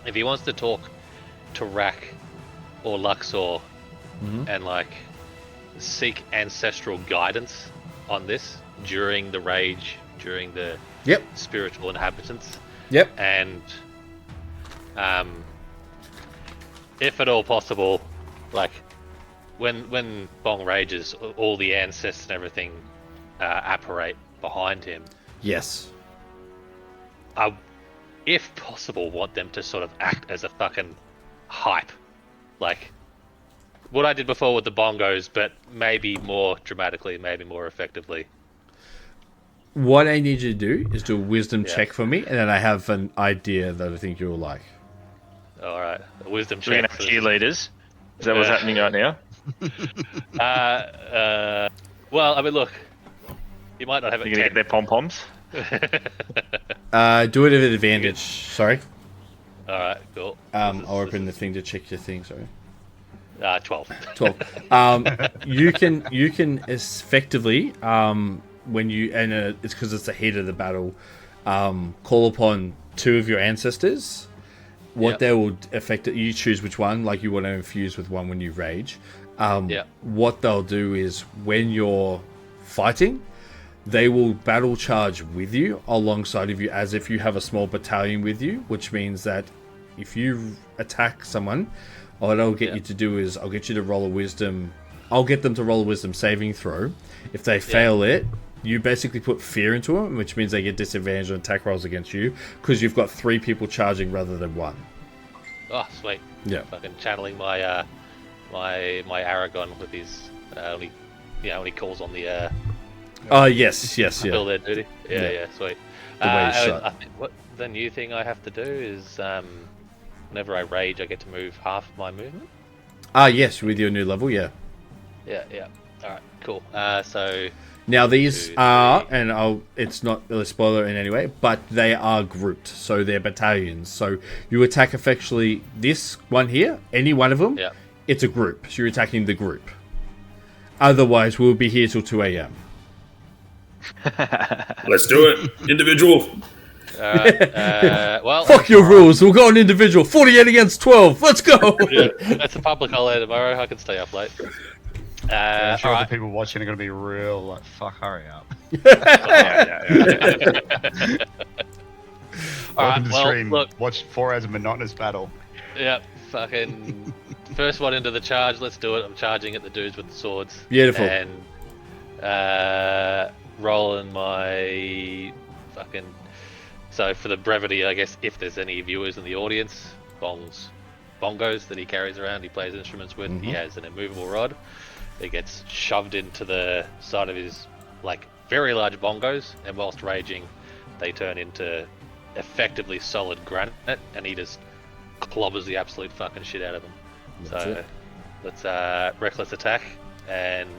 if he wants to talk to Rak or Luxor and like seek ancestral guidance on this during the rage, during the Yep. spiritual inhabitants, Yep. and if at all possible, like when Bong rages, all the ancestors and everything apparate behind him. Yes. I, if possible, want them to sort of act as a fucking hype, like what I did before with the bongos, but maybe more dramatically, maybe more effectively. What I need you to do is do a wisdom Yeah. check for me, and then I have an idea that I think you'll like. All right, a wisdom So we're check. gonna have cheerleaders. Is that what's happening right now? Well, I mean, look, you might not have You're it. gonna get their pom poms. Do it at advantage. Sorry. All right, cool. I'll open the thing to check your thing. Sorry. 12. 12. You can effectively when you it's because it's the heat of the battle. Call upon two of your ancestors. What Yep. they will affect it. You choose which one. Like you want to infuse with one when you rage. Yep. What they'll do is when you're fighting, they will battle charge with you alongside of you as if you have a small battalion with you, which means that if you attack someone, what I'll get you to do is I'll get you to roll a wisdom. I'll get them to roll a wisdom saving throw. If they fail it, you basically put fear into them, which means they get disadvantage on attack rolls against you because you've got 3 people charging rather than 1. Oh, sweet. Yeah. Fucking channeling my my Aragon with his when he calls on the Oh yes, fill yeah. their duty. Yeah, sweet. The way it's shot. I think what the new thing I have to do is whenever I rage, I get to move half of my movement. Yes, with your new level, yeah. Yeah. All right, cool. So Now these 2, are, 3. and it's not a spoiler in any way, but they are grouped, so they're battalions. So you attack effectively this one here, any one of them. Yeah. It's a group, so you're attacking the group. Otherwise, we'll be here till 2 a.m. Let's do it. Individual. All right. Well, Fuck your rules. We'll go on individual. 48 against 12. Let's go. yeah, that's a public holiday tomorrow. I can stay up late. I'm sure all the right. people watching are going to be real like, fuck, hurry up. All Welcome right. to the Well, stream. look. Watch 4 hours of monotonous battle. Yeah. Fucking first one into the charge. Let's do it. I'm charging at the dudes with the swords. Beautiful. And rolling my fucking. So for the brevity, I guess if there's any viewers in the audience, bongos that he carries around, he plays instruments with. He has an immovable rod. It gets shoved into the side of his like very large bongos, and whilst raging, they turn into effectively solid granite, and he just clobbers the absolute fucking shit out of them. That's So it. let's reckless attack and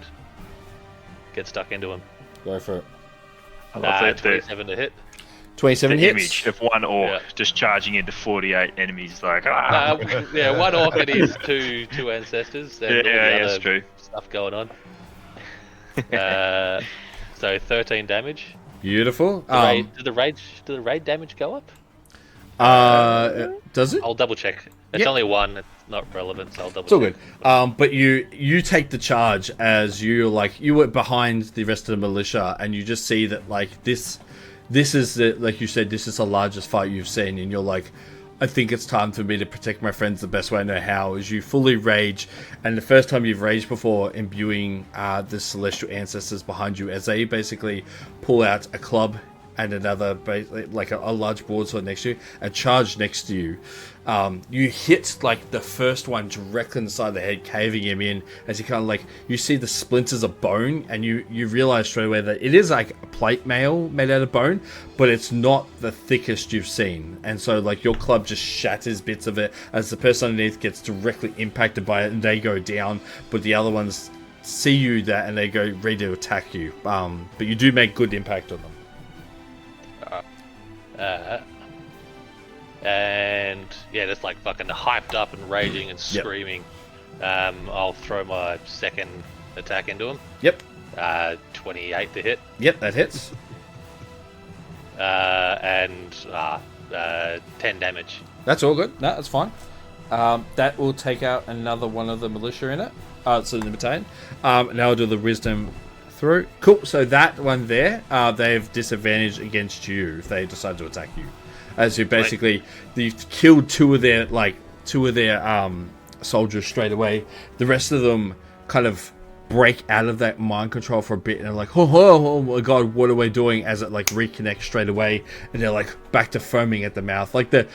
get stuck into him. Go for it. I love that 27 to hit. 27 the hits. image of one orc Yeah. just charging into 48 enemies, like, ah. Yeah, one orc and his two ancestors. And all the that's other true. stuff going on. So 13 damage. Beautiful. Did the raid damage go up? Does it? I'll double check. It's Yep. only one. It's not relevant, so I'll double It's all check. good. But you take the charge as you were behind the rest of the militia, and you just see that like this is like you said, this is the largest fight you've seen, and you're like, I think it's time for me to protect my friends the best way I know how. Is you fully rage, and the first time you've raged before, imbuing the celestial ancestors behind you as they basically pull out a club and another, like a large broadsword next to you, and charge next to you. You hit like the first one directly in the side of the head, caving him in as you kind of like, you see the splinters of bone, and you realize straight away that it is like a plate mail made out of bone, but it's not the thickest you've seen. And so like your club just shatters bits of it as the person underneath gets directly impacted by it, and they go down, but the other ones see you that and they go ready to attack you. But you do make good impact on them. And yeah, just like fucking hyped up and raging and screaming. I'll throw my second attack into him. Yep. 28 to hit. Yep, that hits. And 10 damage. That's all good. No, that's fine. That will take out another one of the militia in it. So the battalion. Now I'll do the wisdom through. Cool. So that one there, they have disadvantage against you if they decide to attack you. As you basically, you've killed two of their soldiers straight away. The rest of them kind of break out of that mind control for a bit, and they're like, oh my god, what are we doing? As it like reconnects straight away, and they're like back to foaming at the mouth, like the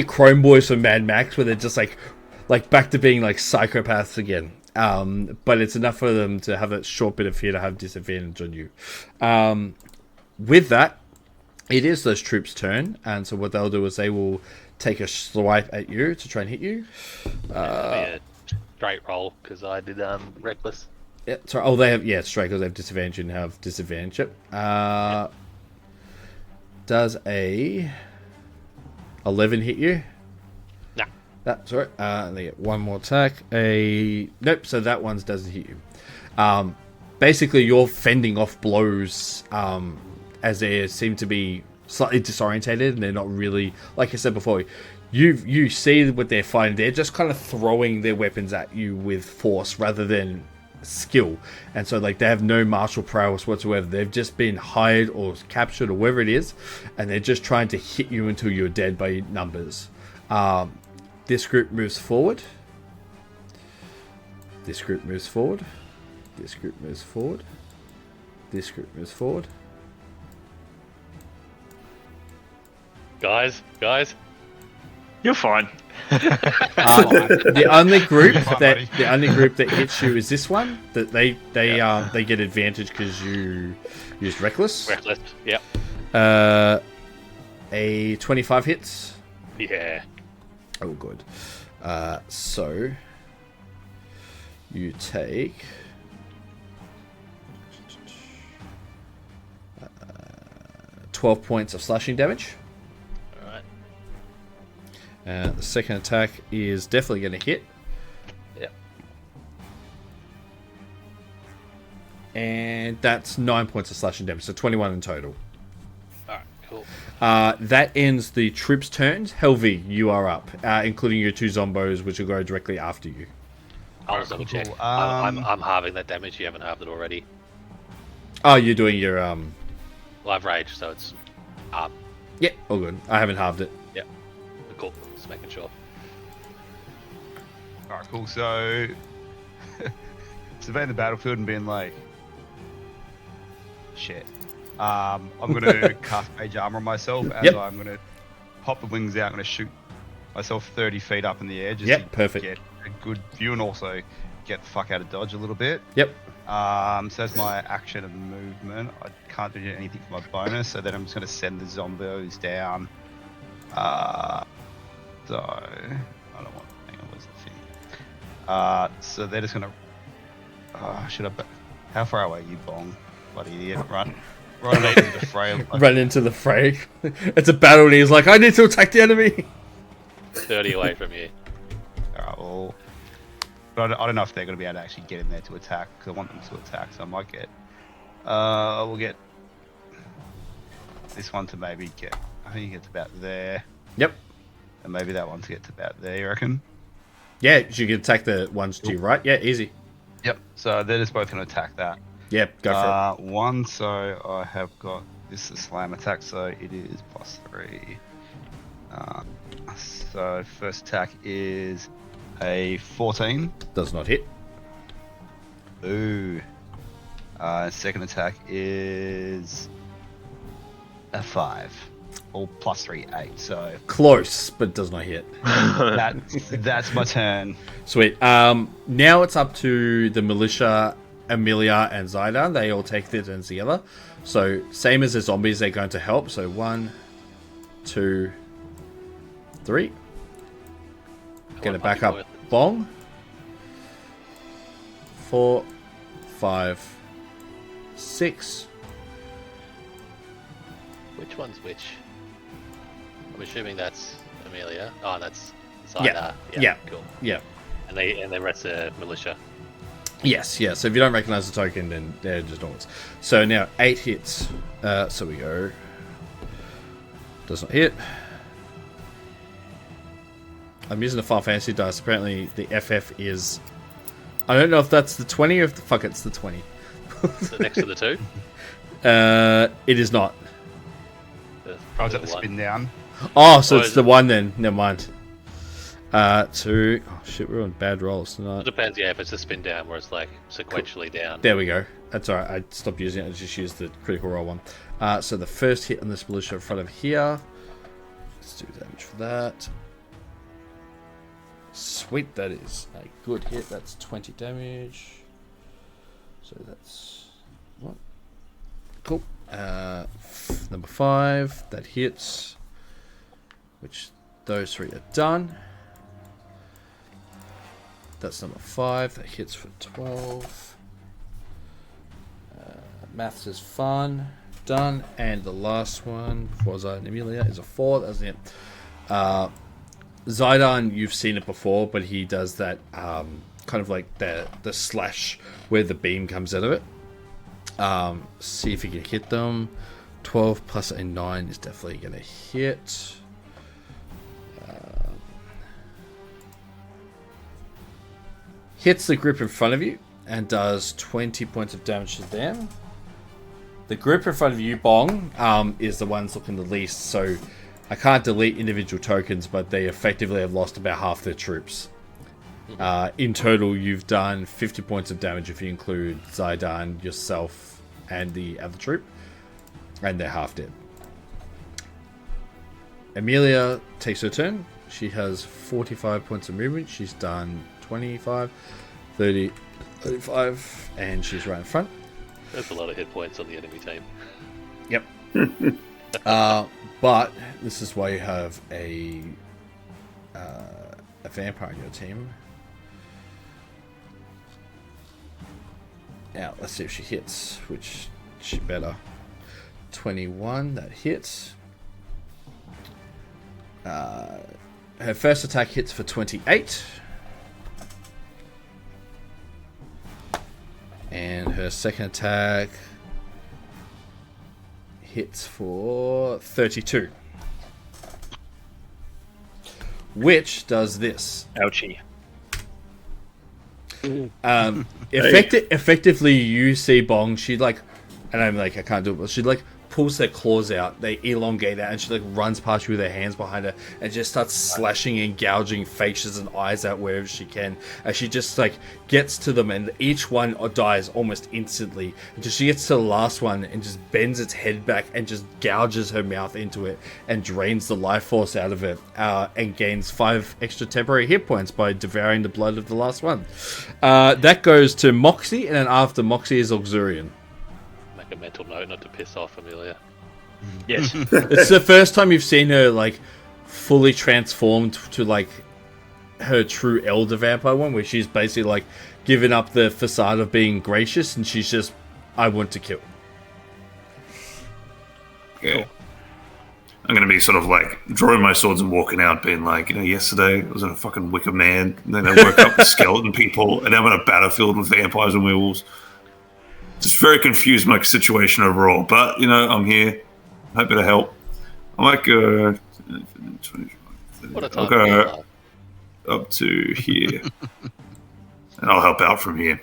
Chrome Boys from Mad Max, where they're just like back to being like psychopaths again. But it's enough for them to have a short bit of fear to have disadvantage on you. With that, it is those troops' turn, and so what they'll do is they will take a swipe at you to try and hit you. A straight roll because I did reckless. Yeah, sorry. Oh, they have straight because they have disadvantage and have disadvantage. Yep. Does a 11 hit you? Nah. That's right. And they get one more attack. Nope. So that one doesn't hit you. Basically, you're fending off blows. As they seem to be slightly disorientated, and they're not really, like I said before, you see what they're fighting. They're just kind of throwing their weapons at you with force rather than skill, and so like they have no martial prowess whatsoever. They've just been hired or captured or whatever it is, and they're just trying to hit you until you're dead by numbers. This group moves forward. This group moves forward. This group moves forward. This group moves forward. Guys, You're fine. The only group Fine, that hits you is this one. That they get advantage because you used reckless. reckless. Yep. A 25 hits. Yeah. Oh, good. So you take 12 points of slashing damage. The second attack is definitely going to hit. Yep. And that's 9 points of slashing damage, so 21 in total. Alright, cool. That ends the troops' turns. Helvi, you are up, including your two zombos, which will go directly after you. I'll just double check. cool. I'm halving that damage. You haven't halved it already. Oh, you're doing your... Live rage, so it's up. Yeah, all good. I haven't halved it. Yep. Cool. Just making sure. Alright, cool. So, surveying the battlefield and being like, shit. I'm going to cast Mage Armor on myself as Yep. I'm going to pop the wings out. I'm going to shoot myself 30 feet up in the air just Yep, to perfect. get a good view and also get the fuck out of dodge a little bit. Yep. So that's my action and movement. I can't do anything for my bonus, so then I'm just going to send the zombos down So I don't want. Hang on, where's the thing? So they're just gonna. Should I? How far away are you, Bong? Bloody idiot! Right into the fray. Run into the fray. It's a battle, and he's like, "I need to attack the enemy." 30 away from you. Alright, well, but I don't know if they're going to be able to actually get in there to attack, because I want them to attack, so I might get, we'll get this one to maybe get, I think he gets about there, Yep. and maybe that one to get to about there, you reckon? Yeah, you can attack the ones to your right. Yeah, easy. Yep, so they're just both going to attack that. Yeah, go for it. One, so I have got, this is a slam attack, so it is +3. So first attack is a 14. Does not hit. Ooh. Second attack is a 5. Or +3, 8. So Close, but does not hit. that's my turn. Sweet. Now it's up to the militia, Amelia, and Zydan. They all take their turns together. So same as the zombies, they're going to help. So 1, 2, 3. Get it back up. Bong. 4, 5, 6. Which one's which? I'm assuming that's Amelia. Oh, that's Zyda. Yeah. Cool. Yeah. And the rest are militia. Yes, yeah. So if you don't recognize the token, then they're just normals. So now 8 hits. So we go. Does not hit. I'm using the Final Fantasy dice. Apparently the FF is... I don't know if that's the 20 or if the... Fuck, it's the 20. So next to the 2? It is not. I was at the spin down. Oh, so it's the 1 then. Never mind. 2. Oh shit, we're on bad rolls tonight. It depends, yeah, if it's a spin down where it's like sequentially down. There we go. That's alright. I stopped using it. I just used the critical roll one. So the first hit on this militia in front of here. Let's do damage for that. Sweet, that is a good hit. That's 20 damage. So that's what? Cool. Number 5, that hits. Which those 3 are done. That's number 5. That hits for 12. Maths is fun. Done. And the last one for Zydan and Amelia is a 4. That doesn't hit. Zydan, you've seen it before, but he does that kind of like the slash where the beam comes out of it. See if you can hit them. 12 plus a 9 is definitely going to hit. Hits the group in front of you and does 20 points of damage to them. The group in front of you, Bong, is the ones looking the least, so I can't delete individual tokens, but they effectively have lost about half their troops. In total, you've done 50 points of damage if you include Zydan, yourself, and the other troop, and they're half dead. Amelia takes her turn. She has 45 points of movement. She's done 25, 30, 35, and she's right in front. That's a lot of hit points on the enemy team. Yep. But this is why you have a vampire on your team. Now, let's see if she hits, which she better. 21, that hits. Her first attack hits for 28. And her second attack hits for 32. Which does this. Ouchie. Effectively, you see Bong, she like, and I'm like, I can't do it, but she like pulls their claws out, they elongate out, and she like runs past you with her hands behind her and just starts slashing and gouging faces and eyes out wherever she can, as she just like gets to them, and each one dies almost instantly until she gets to the last one and just bends its head back and just gouges her mouth into it and drains the life force out of it, and gains 5 extra temporary hit points by devouring the blood of the last one. That goes to Moxie, and then after Moxie is Auxurian. Make a mental note not to piss off Amelia. Yes. It's the first time you've seen her like fully transformed to like her true elder vampire one, where she's basically like given up the facade of being gracious, and she's just, I want to kill. Yeah. I'm going to be sort of like drawing my swords and walking out, being like, yesterday I was in a fucking wicker man, and then I woke up with skeleton people, and now I'm on a battlefield with vampires and werewolves. Just very confused my situation overall, but I'm here, happy to help. I might go. What a I'll time go up to here, and I'll help out from here.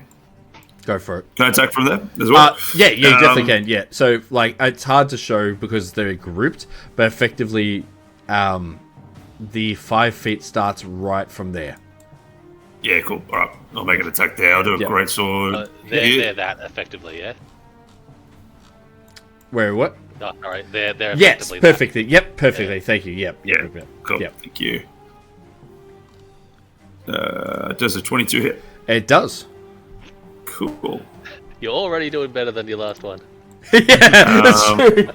Go for it. Can I attack from there as well? Yeah, you definitely can. Yeah, so like it's hard to show because they're grouped, but effectively, the 5 feet starts right from there. Yeah, cool. All right, I'll make an attack there. I'll do a great sword. They're that effectively, yeah. Where what? Oh, all right, they're Yes, effectively perfectly. Yep, perfectly. Yeah. Thank you. Yep. Cool. Yep. Thank you. Does a 22 hit? It does. Cool. That. You're already doing better than your last one. Yeah, that's true.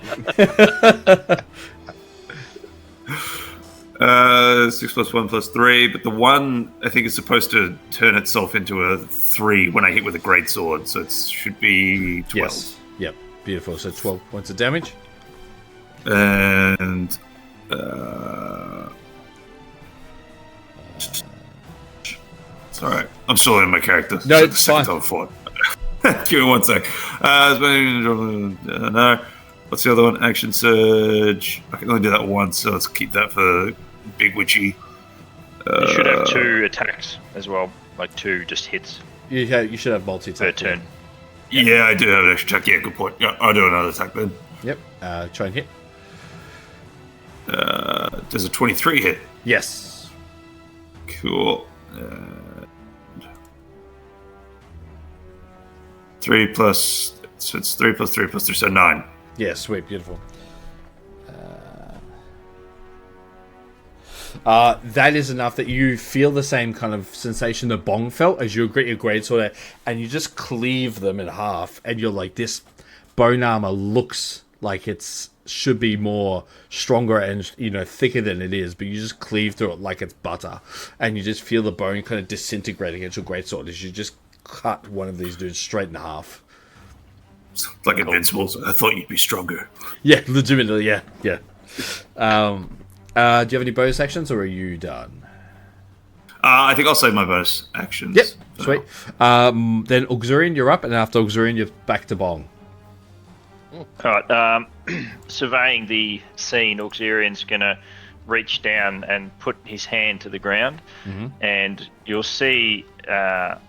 6 plus 1 plus 3, but the 1 I think is supposed to turn itself into a 3 when I hit with a great sword, so it should be 12. Yes. Yep. Beautiful. So 12 points of damage. And it's alright. I'm still in my character. No, so it's the second fine. time I fought. Give me 1 sec. No. What's the other one? Action surge. I can only do that once, so let's keep that for Big Witchy. You should have 2 attacks as well, like 2 just hits You should have multi per attack. turn. Yeah, I do have an extra attack. Yeah, good point. Yeah, I'll do another attack then. Yep. Try and hit. Does a 23 hit? Yes. Cool. 3 plus... So it's 3 plus 3 plus 3, so 9. Yeah, sweet, beautiful. That is enough that you feel the same kind of sensation that Bong felt as you get your greatsword, and you just cleave them in half, and you're like, this bone armor looks like it's should be more stronger and thicker than it is, but you just cleave through it like it's butter, and you just feel the bone kind of disintegrate against your greatsword as you just cut one of these dudes straight in half. It's like invincible, so I thought you'd be stronger. Yeah, legitimately, yeah. Do you have any bonus actions, or are you done? I think I'll save my bonus actions. Yep, for sweet. now. Then Auxurian, you're up, and after Auxurian, you're back to Bong. Alright, surveying the scene, Auxurian's going to reach down and put his hand to the ground, and you'll see the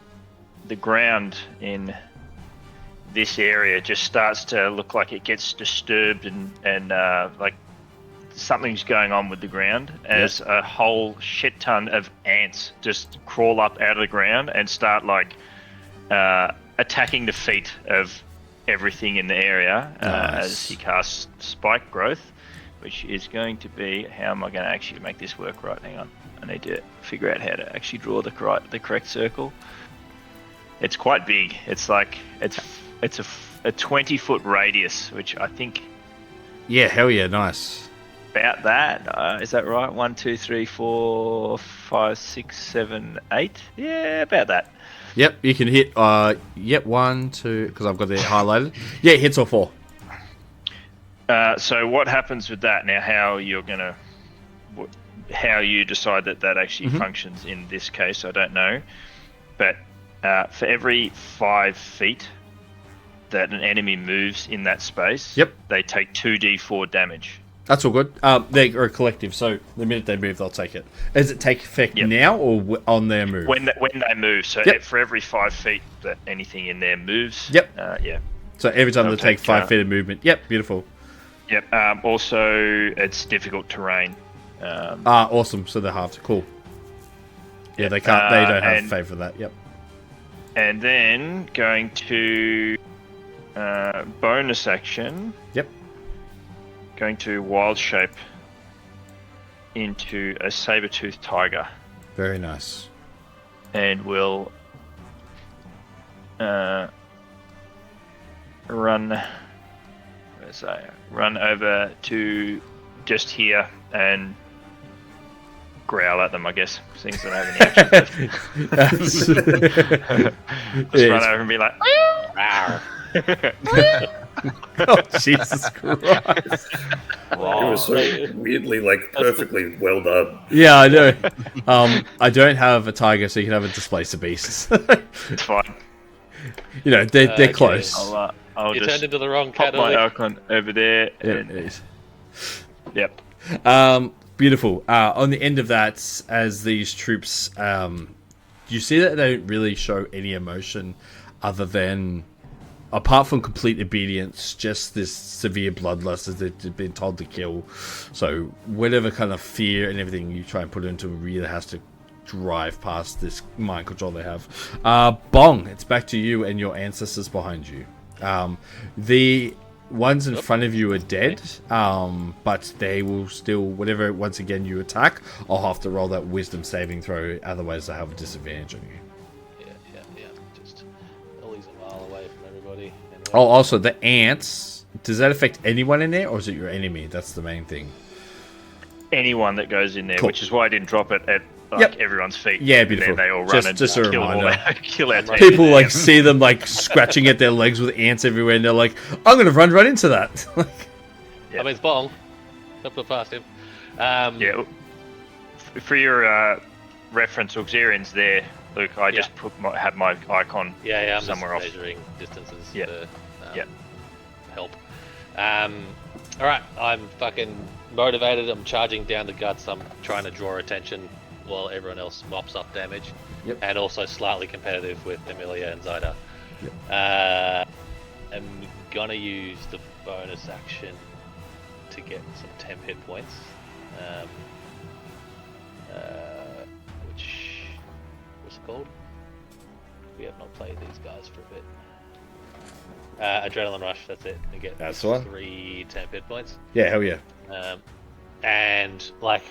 ground in this area just starts to look like it gets disturbed and like something's going on with the ground as a whole shit ton of ants just crawl up out of the ground and start like attacking the feet of everything in the area as he casts spike growth, which is going to be, how am I going to actually make this work right? Hang on, I need to figure out how to actually draw the correct circle. It's quite big. It's like it's a 20-foot radius, which I think Yeah, hell yeah, nice. about that. Is that right? 1, 2, 3, 4, 5, 6, 7, 8. Yeah, about that. Yep, you can hit. 1, 2, because I've got it highlighted. Yeah, it hits all 4. So what happens with that now? How you decide that actually functions in this case, I don't know. But for every 5 feet that an enemy moves in that space, they take 2d4 damage. That's all good. They're a collective, so the minute they move, they'll take it. Does it take effect now or on their move? When they move. So for every 5 feet that anything in there moves. So every time They'll they take 5 feet of movement. Yep, beautiful. Also, it's difficult terrain. Awesome. So they're halved. Cool. Yeah, they can't. They don't have favor for that. Yep. And then going to bonus action. Yep. Going to wild shape into a saber-toothed tiger. Very nice. And we'll run over to just here and growl at them, I guess. Things that have any action left. Just run over and be like, Oh, Jesus Christ. It was so weirdly, like, perfectly well done. Yeah, I know. I don't have a tiger, so you can have a displacer beast. it's fine. You know, they're Okay. close. I'll You just turned into the wrong pop cat. my Ollie. icon over there. And, yep. Beautiful. On the end of that, as these troops, you see that they don't really show any emotion other than, apart from complete obedience, just this severe bloodlust as they've been told to kill. So whatever kind of fear and everything you try and put into them really has to drive past this mind control they have. Bong, it's back to you and your ancestors behind you. The ones in front of you are dead, but they will still, whatever, once again you attack, I'll have to roll that wisdom saving throw, otherwise they have a disadvantage on you. Yeah. Just Ollie's a mile away from everybody. Anyway. Oh, also, the ants, does that affect anyone in there, or is it your enemy? That's the main thing. Anyone that goes in there, Cool. which is why I didn't drop it at everyone's feet. Yeah, And beautiful. then they all run Just a and kill them all reminder. out, kill our team. People like see them like scratching at their legs with ants everywhere, and they're like, I'm going to run right into that. Yeah. I mean, it's Bong. Don't put past him. Yeah. For your reference, Auxerian's there, Luke. I just have my icon Yeah, I'm somewhere just off. measuring distances Yeah. to Yeah. help. Alright, I'm fucking motivated. I'm charging down the guts. I'm trying to draw attention while everyone else mops up damage. Yep. And also slightly competitive with Amelia and Zyda. Yep. I'm gonna use the bonus action to get some temp hit points. Which what's it called? We have not played these guys for a bit. Adrenaline Rush, that's it. You get That's the one. 3 temp hit points. Yeah, hell yeah. And like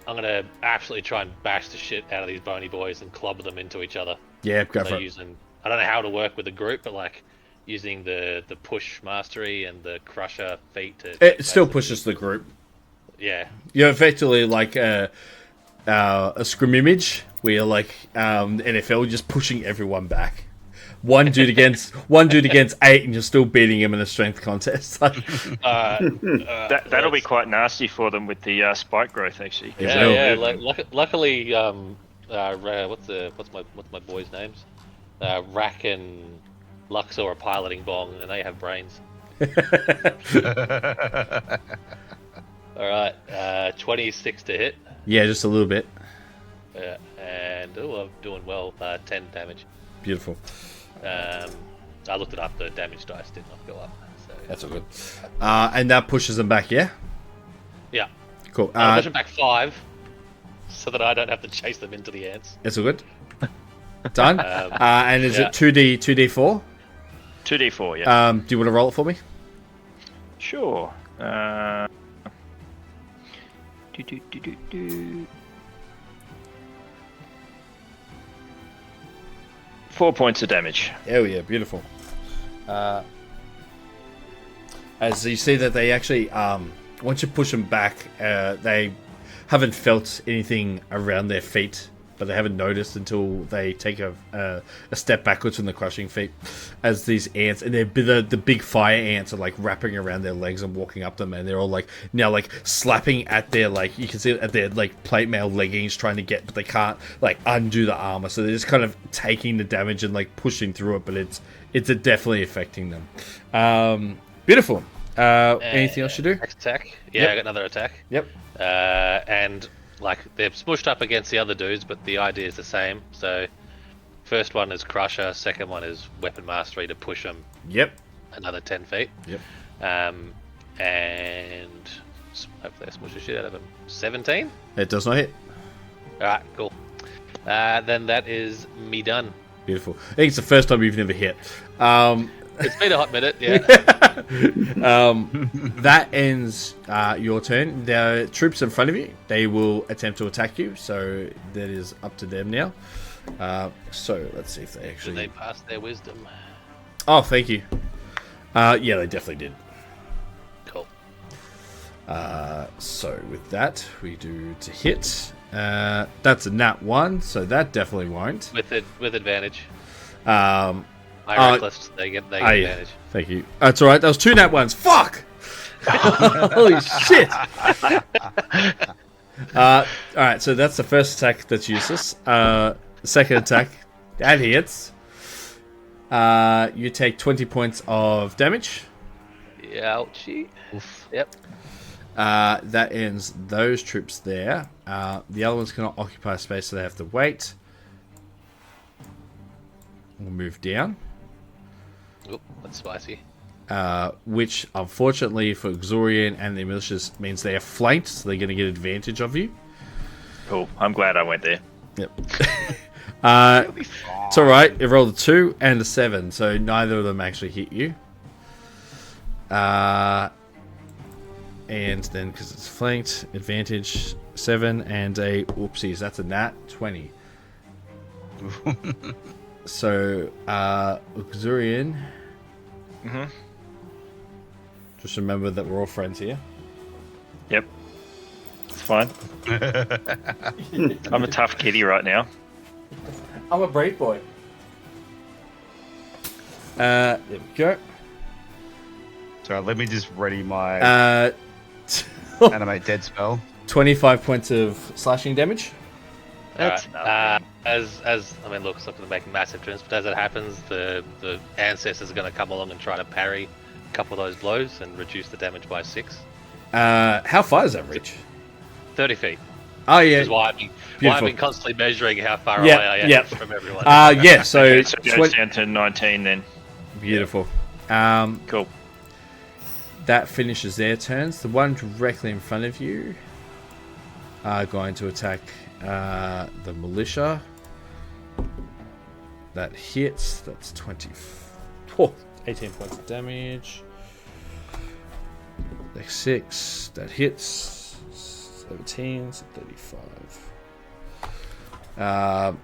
I'm gonna absolutely try and bash the shit out of these bony boys and club them into each other. Yeah, go for So it. using, I don't know how to work with a group, but like using the push mastery and the crusher feat to. It still basically- pushes the group. Yeah. You're effectively like a scrimmage where you're like NFL, just pushing everyone back. One dude against 8, and you're still beating him in a strength contest. That'll be quite nasty for them with the spike growth, actually. Yeah. Like, luckily, what's my boys' names? Rack and Luxor are piloting Bong, and they have brains. All right, 26 to hit. Yeah, just a little bit. And I'm doing well. 10 damage. Beautiful. I looked it up. The damage dice did not go up. So That's all good. And that pushes them back, yeah? yeah, Cool. I'll push them back 5, so that I don't have to chase them into the ants. That's all good. Done. And is yeah. it 2d4? 2d4, yeah. Do you want to roll it for me? Sure. 4 points of damage. Oh yeah, beautiful. As you see that they actually, once you push them back, they haven't felt anything around their feet, but they haven't noticed until they take a step backwards from the crushing feet. As these ants, and the big fire ants are like wrapping around their legs and walking up them, and they're all like now like slapping at their, like, you can see at their like plate mail leggings, trying to get, but they can't like undo the armor, so they're just kind of taking the damage and like pushing through it, but it's definitely affecting them. Beautiful. Anything else you do? Next attack. Yeah, Yep. I got another attack. Yep. And like they're smushed up against the other dudes, but the idea is the same. So first one is Crusher, second one is Weapon Mastery to push them Yep. another 10 feet. Yep. And hopefully I smush the shit out of them. 17? It does not hit. Alright, cool. Then that is me done. Beautiful. I think it's the first time you've never hit. It's been a hot minute, yeah. That ends your turn. The troops in front of you, they will attempt to attack you, so that is up to them now. So let's see if they Did actually... they pass their wisdom? Oh, thank you. Yeah, they definitely did. Cool. So with that, we do to hit. That's a nat 1, so that definitely won't. With advantage. Um, I reckless. They get advantage. Thank you. That's all right. That was 2 nat 1s. Fuck! Holy shit! All right, so that's the first attack that's useless. Second attack, that hits. You take 20 points of damage. Ouchie. Oof. Yep. That ends those troops there. The other ones cannot occupy space, so they have to wait. We'll move down. Oop, that's spicy. Which, unfortunately for Xorian and the militias, means they are flanked, so they're going to get advantage of you. Cool. I'm glad I went there. Yep. It'll be fine. It's alright, it rolled a 2 and a 7, so neither of them actually hit you. And then, because it's flanked, advantage 7 and a whoopsies, that's a nat 20. So, Xurian. Mm-hmm. Just remember that we're all friends here. Yep. It's fine. I'm a tough kitty right now. I'm a brave boy. There we go. So let me just ready my animate dead spell. 25 points of slashing damage. That's nothing. As I mean, look, it's not going to make a massive difference, but as it happens, the ancestors are going to come along and try to parry a couple of those blows and reduce the damage by 6. How far does that reach? 30 feet. Oh, Which yeah. is why I've Beautiful. been constantly measuring how far Yeah, away I am yeah. from everyone. Yeah, so, Okay, so it goes down to 19 then. beautiful. Cool. That finishes their turns. The one directly in front of you are going to attack the militia. That hits. That's 18 points of damage. Next 6. That hits. 17. So 35.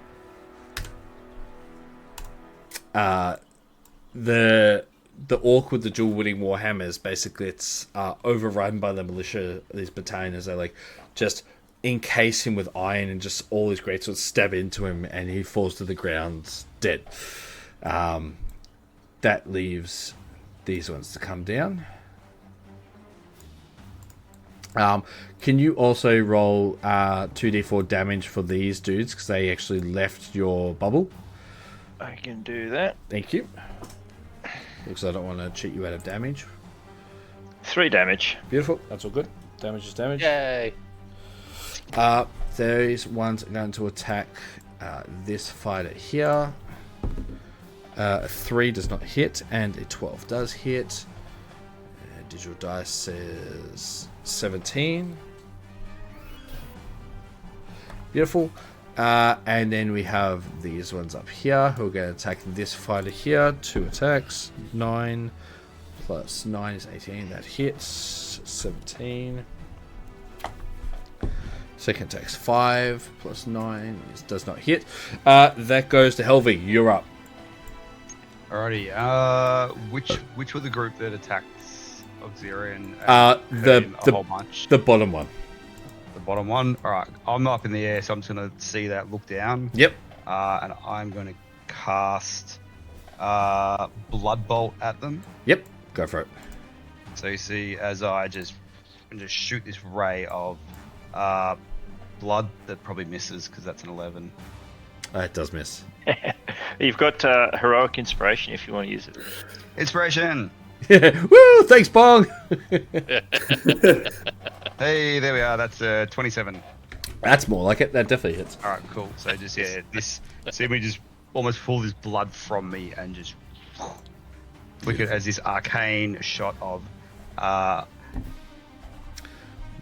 The orc with the dual wielding warhammers, basically it's overrun by the militia, these battalions. They like just encase him with iron and just all these greatswords stab into him and he falls to the ground dead. That leaves these ones to come down. Can you also roll 2d4 damage for these dudes because they actually left your bubble? I can do that. Thank you. Because I don't want to cheat you out of damage. 3 damage. Beautiful. That's all good. Damage is damage. Yay! These ones are going to attack this fighter here. A 3 does not hit, and a 12 does hit. Digital dice says 17. Beautiful. And then we have these ones up here who are going to attack this fighter here. 2 attacks. 9 plus 9 is 18. That hits. 17. Second attack's 5 plus 9 does not hit. That goes to Helvig. You're up. Alrighty. Which were the group that attacked Auxilian? The whole bunch. The bottom one. The bottom one. All right. I'm up in the air, so I'm just gonna see that. Look down. Yep. And I'm gonna cast Blood Bolt at them. Yep. Go for it. So you see, as I just shoot this ray of blood that probably misses because that's an 11. It does miss. You've got heroic inspiration if you want to use it. Inspiration. Woo! Thanks, Bong. Hey, there we are. That's 27. That's more like it. That definitely hits. All right, cool. So just see me just almost pull this blood from me and just flick it as this arcane shot of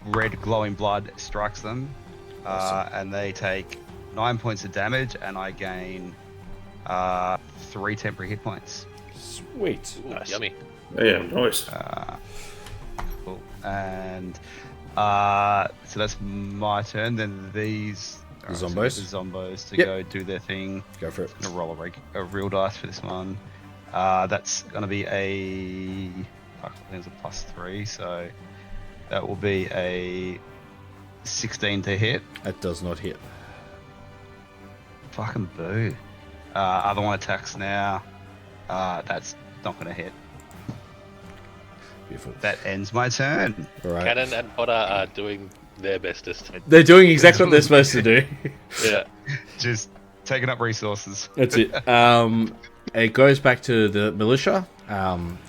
red glowing blood strikes them, Awesome. and they take 9 points of damage, and I gain 3 temporary hit points. Sweet. Ooh, Nice. Yummy. Yeah, nice. Cool. And so that's my turn. Then these The so zombos? the zombos to Yep. go do their thing. Go for it. I'm gonna roll a real dice for this one. That's gonna be I think it's a +3, so That will be a 16 to hit. That does not hit. Fucking boo. Other one attacks now. That's not going to hit. Beautiful. That ends my turn. All right. Cannon and Potter are doing their bestest. They're doing exactly what they're supposed to do. Yeah. Just taking up resources. That's it. It goes back to the militia.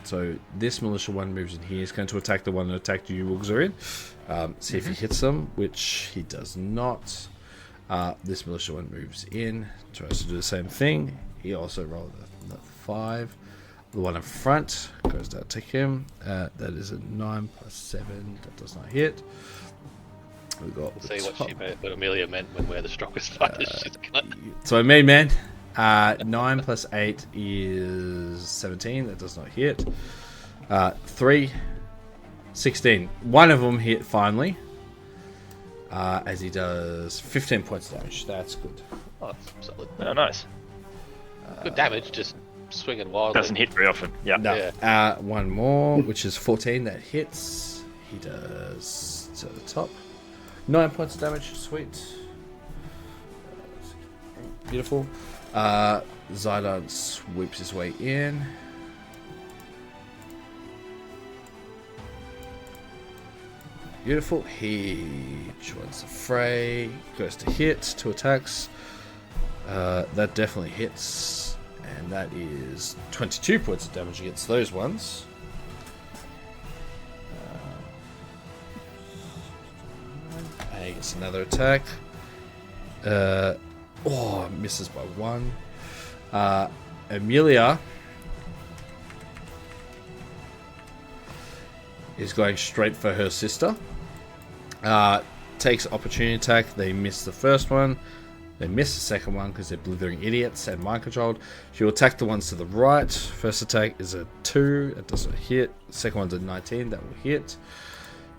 So this militia one moves in here. He's going to attack the one that attacked you, Wuxurian. See if he hits them, which he does not. This militia one moves in, tries to do the same thing. He also rolled a 5. The one in front goes down to him. That is a 9 plus 7. That does not hit. We got See what Amelia meant when we're the strongest fighters. So I made man. 9 plus 8 is 17. That does not hit. 3, 16. One of them hit finally. As he does 15 points of damage. That's good. Oh, solid. Oh, nice. Good damage, just swinging wildly. Doesn't hit very often. Yeah. No. Yeah. One more, which is 14. That hits. He does to the top. 9 points of damage. Sweet. Beautiful. Zidon sweeps his way in. Beautiful. He joins the fray. Goes to hit. 2 attacks. That definitely hits. And that is 22 points of damage against those ones. And he gets another attack. Misses by 1. Amelia is going straight for her sister. Takes opportunity attack. They miss the first one. They miss the second one because they're blithering idiots and mind controlled. She will attack the ones to the right. First attack is a 2. That doesn't hit. Second one's a 19. That will hit.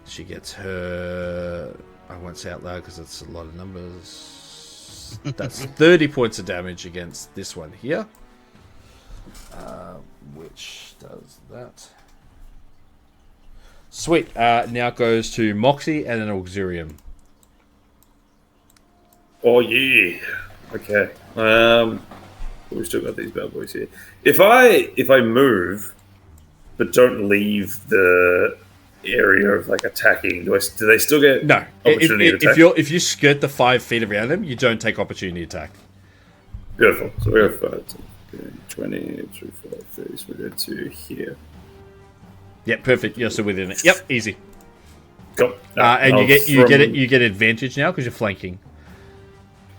She gets her... I won't say out loud because it's a lot of numbers. That's 30 points of damage against this one here. Which does that. Sweet. Now it goes to Moxie and an Auxilium. Oh yeah. Okay. We've still got these bad boys here. If I move, but don't leave the area of like attacking, do they still get No. opportunity attack? If you skirt the 5 feet around them, you don't take opportunity attack. Beautiful. So we have 5, 20, 25, 30. So we go to here. Yep, perfect. You're still within it. Yep, easy. Cool. And I'll you get advantage now because you're flanking.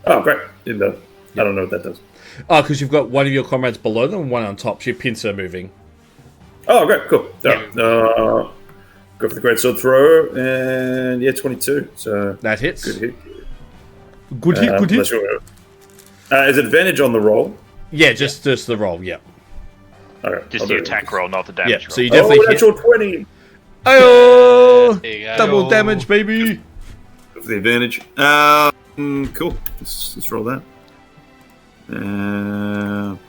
Oh, great. I don't know what that does. Oh, because you've got one of your comrades below them and one on top. So your pincer moving. Oh, great. Cool. Go for the great sword throw, and 22. So That hits. good hit. Good hit. Is it advantage on the roll? Yeah, just the roll. Yeah. Okay, Just I'll the do it. attack roll, not the damage Yeah. roll. So you definitely hit. natural 20. Oh, There you go. double damage, baby. For the advantage. Cool. Let's roll that. Bam.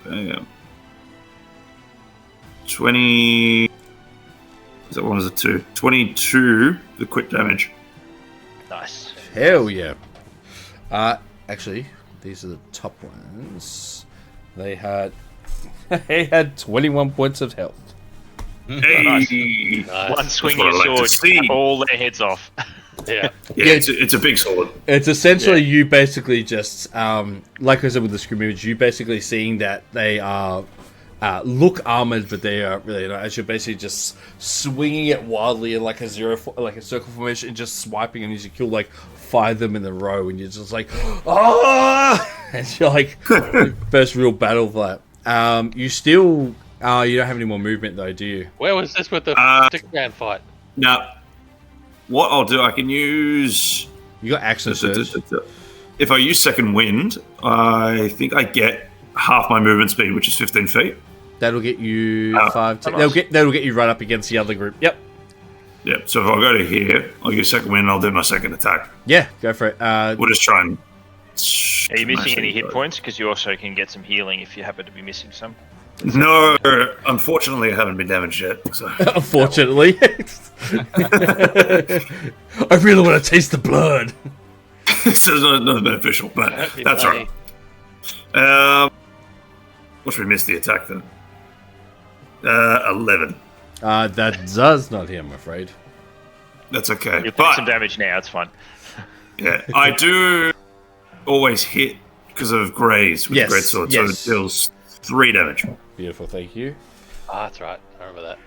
20. Is that one? Is it 2? 22. The quick damage. Nice. Hell yeah. Actually, these are the top ones. They had 21 points of health. Hey. Nice. One swing what of I your like to sword, see. cap all their heads off. Yeah. Yeah, it's a big sword. It's essentially you basically just, like I said with the scrimmage, you basically seeing that they are look armored, but they are really not. As you're basically just swinging it wildly in like a circle formation, and just swiping, and as you kill like 5 of them in a row, and you're just like, ah! And you're like, first real battle for that. You still, you don't have any more movement though, do you? Where was this with the stick man fight? Now, what I'll do, I can use... You got action surge. If I use second wind, I think I get half my movement speed, which is 15 feet. That'll get you 5. nice. That'll get you right up against the other group. Yep. Yeah, so if I go to here, I'll use second wind and I'll do my second attack. Yeah, go for it. We'll just try and... Are you missing any hit points? Because you also can get some healing if you happen to be missing some. No, unfortunately, I haven't been damaged yet. So Unfortunately. I really want to taste the blood. this is not beneficial, but Happy that's day. right. What should we miss the attack then? 11. That does not hit, I'm afraid. That's okay. You'll take But some damage now. It's fine. yeah, I do always hit because of graze with Yes, the greatsword, yes. so it deals 3 damage. Beautiful, thank you. Ah, that's right. I remember that.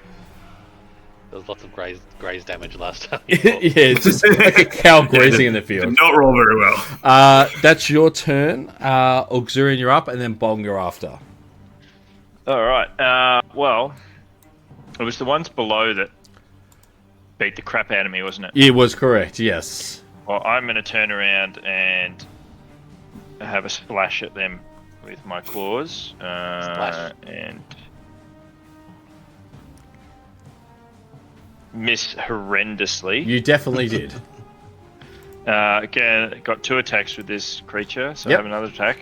There was lots of graze damage last time. Yeah, it's just like a cow grazing in the Did field. not roll very well. That's your turn. Auxurian, you're up, and then Bong, you're after. All right. Well, it was the ones below that beat the crap out of me, wasn't it? It was correct, yes. Well, I'm going to turn around and have a splash at them with my claws. Splash. And miss horrendously. You definitely did. Again, got 2 attacks with this creature, so Yep. I have another attack.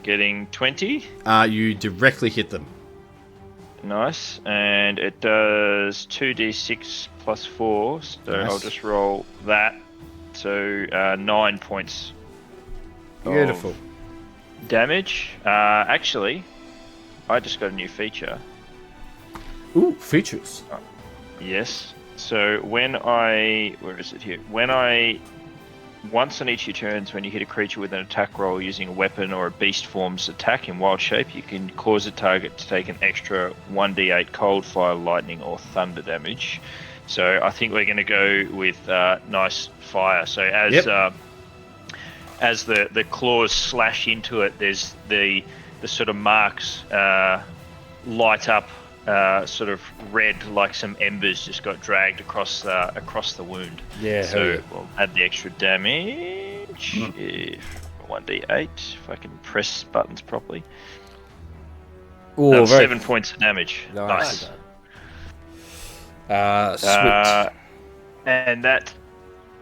Getting 20. You directly hit them. Nice. And it does 2d6 plus 4, so Nice. I'll just roll that. So 9 points Beautiful. of damage. Actually, I just got a new feature. Ooh, features. Yes. So when where is it here? Once on each of your turns, when you hit a creature with an attack roll using a weapon or a beast form's attack in wild shape, you can cause a target to take an extra 1d8 cold, fire, lightning, or thunder damage. So I think we're going to go with nice fire. So as the claws slash into it, there's the sort of marks light up. Sort of red, like some embers just got dragged across the wound. Yeah, hell So yeah. we'll add the extra damage. If 1d8, if I can press buttons properly. Ooh, very 7 points of damage. Nice. Nice. Sweet. And that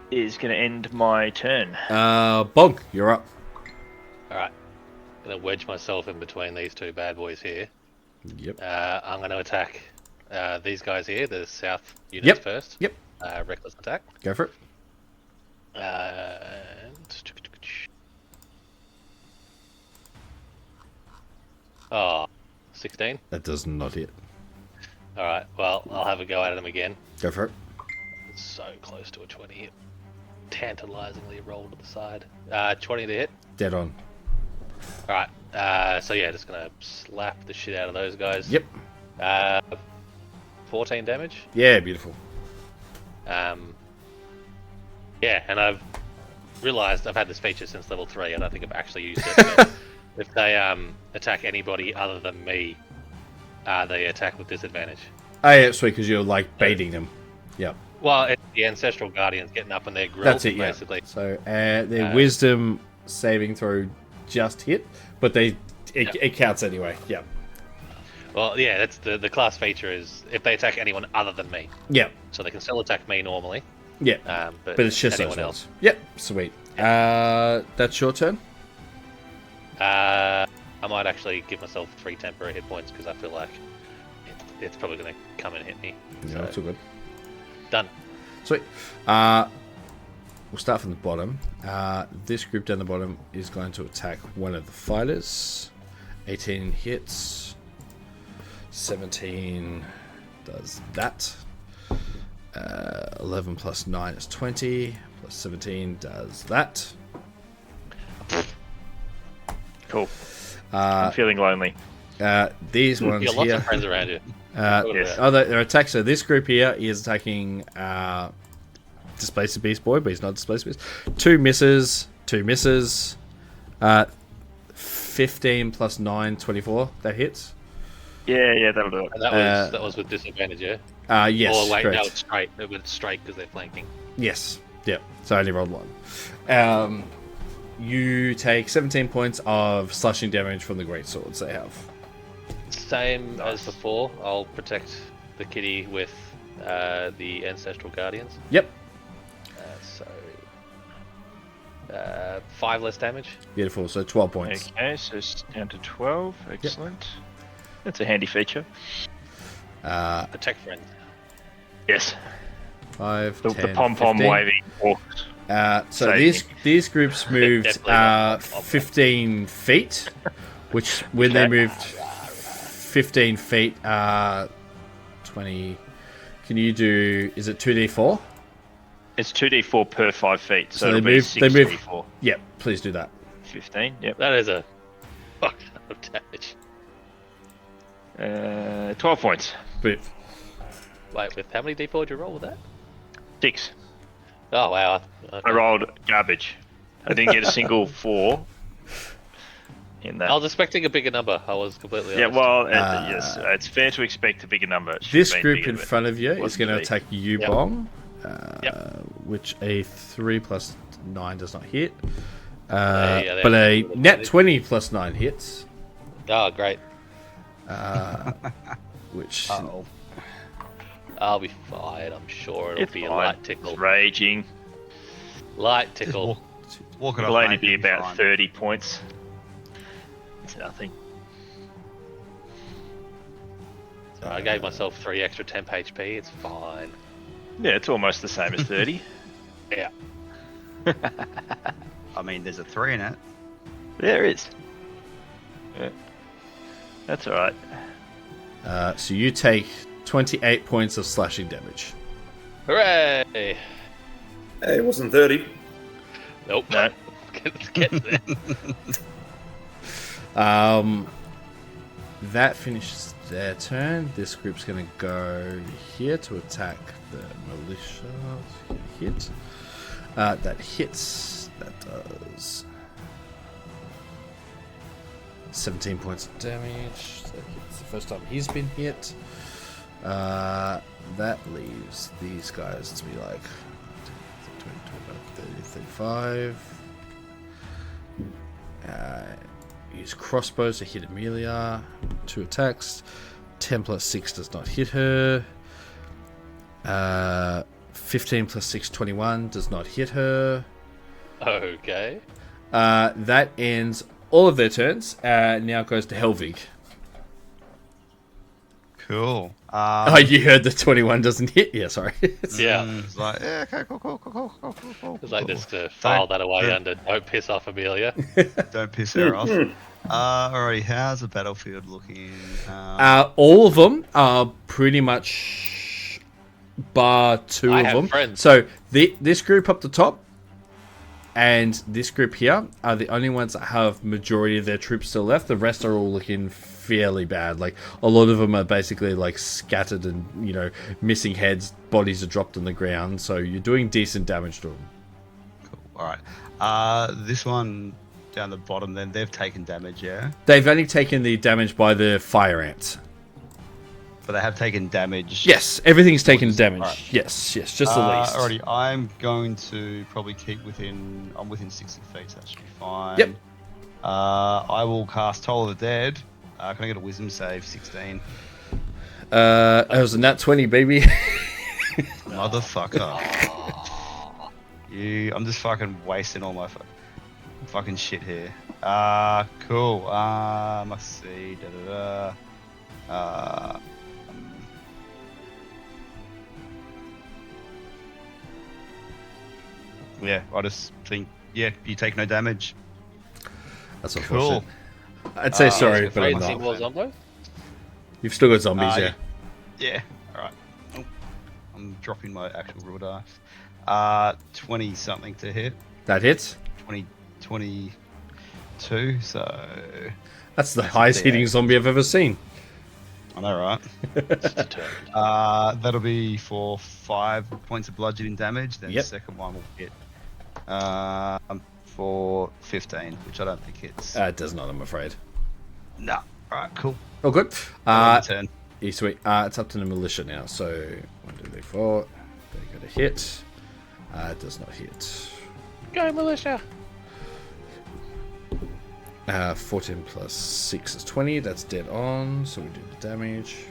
is going to end my turn. Bong, you're up. Alright. I'm going to wedge myself in between these 2 bad boys here. Yep. I'm going to attack these guys here, the south units Yep. first. Yep. Reckless attack. Go for it. Oh, 16. That does not hit. Alright, well, I'll have a go at them again. Go for it. So close to a 20 hit. Tantalizingly rolled to the side. 20 to hit. Dead on. Alright, so yeah, just gonna slap the shit out of those guys. Yep. 14 damage. Yeah, beautiful. Yeah, and I've realised I've had this feature since level 3. I don't think I've actually used it. But if they attack anybody other than me, they attack with disadvantage. Oh, yeah, sweet, because you're like baiting them. Yep. Well, it's the ancestral guardians getting up in their grill, That's it, yeah. basically. So their wisdom saving throw just hit, but it counts anyway. Yep. Well, yeah, that's the class feature is if they attack anyone other than me. Yep. So they can still attack me normally. Yep. But But it's just anyone those else. ones. Yep. Sweet. That's your turn. I might actually give myself 3 temporary hit points because I feel like it's probably going to come and hit me. Yeah, So, that's all good. done. Sweet. We'll start from the bottom. This group down the bottom is going to attack one of the fighters. 18 hits. 17 does that. 11 plus 9 is 20. Plus 17 does that. Cool. I'm feeling lonely. These You ones got lots here. of friends around you. Yes. Their attack. So this group here is attacking Displace the Beast Boy, but he's not Displace the Beast. 2 misses. 2 misses. 15 plus 9, 24. That hits. Yeah, that'll do it. And that was with disadvantage, yeah? Yes, Or wait, correct. no, it's straight. It went straight because they're flanking. Yes. Yep. So I only rolled 1. You take 17 points of slashing damage from the great swords they have. Same as before. I'll protect the kitty with the ancestral guardians. Yep. So 5 less damage. Beautiful. So 12 points. Okay, so it's down to 12. Excellent. That's a handy feature. Protect friends. Yes. 5, The 10, pom-pom 15. waving orcs. So Saving. these groups moved Definitely not pom-pom. 15 feet, which when they moved 15 feet, 20. Can you do? Is it 2d4? It's 2d4 per 5 feet, so So it'll they be move- they move- 6d4. Yep. Please do that. 15, yep. That is a fuck ton of damage. 12 points. But Wait, with how many d4 did you roll with that? 6. Oh wow. Okay. I rolled garbage. I didn't get a single 4 in that. I was expecting a bigger number. I was completely Yeah, honest. well, yes, it's fair to expect a bigger number. It should this have been group bigger, in but front of you is wasn't going to to be. attack you, Yep. Bong. Yep. Which a 3 plus 9 does not hit. Yeah, But a that's- net 20 plus 9 hits. Oh great. Which Uh-oh. I'll be fine. I'm sure it'll It's be a fine. light It's tickle. raging. Light Just tickle. walk it It'll off, only mate, be you'll about fine. 30 points. It's nothing. So I gave myself 3 extra temp HP. It's fine. Yeah, it's almost the same as 30. Yeah. I mean, there's a 3 in it. There is. Yeah. That's alright. so you take 28 points of slashing damage. Hooray! Hey, it wasn't 30. Nope. No. Get there. That finishes their turn. This group's going to go here to attack the militia. Hit. That hits. That does 17 points of damage. That hits the first time he's been hit. That leaves these guys to be like 20, 25, 30, 35. Use crossbows to hit Amelia. 2 attacks. 10 plus 6 does not hit her. 15 plus 6, 21 does not hit her. Okay. That ends all of their turns. Now it goes to Helvig. Cool. Oh, you heard the 21 doesn't hit? Yeah, sorry. Yeah. It's like, yeah, okay, cool. It's like just to file that away don't- under "Don't piss off Amelia." Don't piss her off. Alrighty, how's the battlefield looking? All of them are pretty much bar 2 I of have them. friends. So this group up the top and this group here are the only ones that have majority of their troops still left. The rest are all looking fairly bad. Like a lot of them are basically like scattered and missing heads. Bodies are dropped on the ground. So you're doing decent damage to them. Cool. Alright. This one down the bottom, then they've taken damage, yeah? They've only taken the damage by the fire ants. But they have taken damage. Yes, everything's taken damage. Alright. Yes, just the least. Alrighty, I'm going to probably keep I'm within 60 feet, so that should be fine. Yep. I will cast Toll of the Dead. Can I get a wisdom save? 16. It was a nat 20, baby. Motherfucker. I'm just fucking wasting all my fucking shit here. Cool. Must see. Yeah, I just think, you take no damage. That's Cool. unfortunate. I'd say sorry, that's but I'm fine. not. See more zombo? You've still got zombies, yeah. Yeah, alright. Oh, I'm dropping my actual rule dice. 20 something to hit. That hits. 22, so That's the highest D8. hitting zombie I've ever seen. I know, right? Determined. That'll be for 5 points of bludgeoning damage. Then Yep. the second one will hit for 15, which I don't think hits. It does not, I'm afraid. No. Alright, cool. Oh, good. Turn. Yeah, sweet. It's up to the militia now. So 1, 2, 3, 4. They got a hit. It does not hit. Go militia. 14 plus 6 is 20. That's dead on. So we do the damage.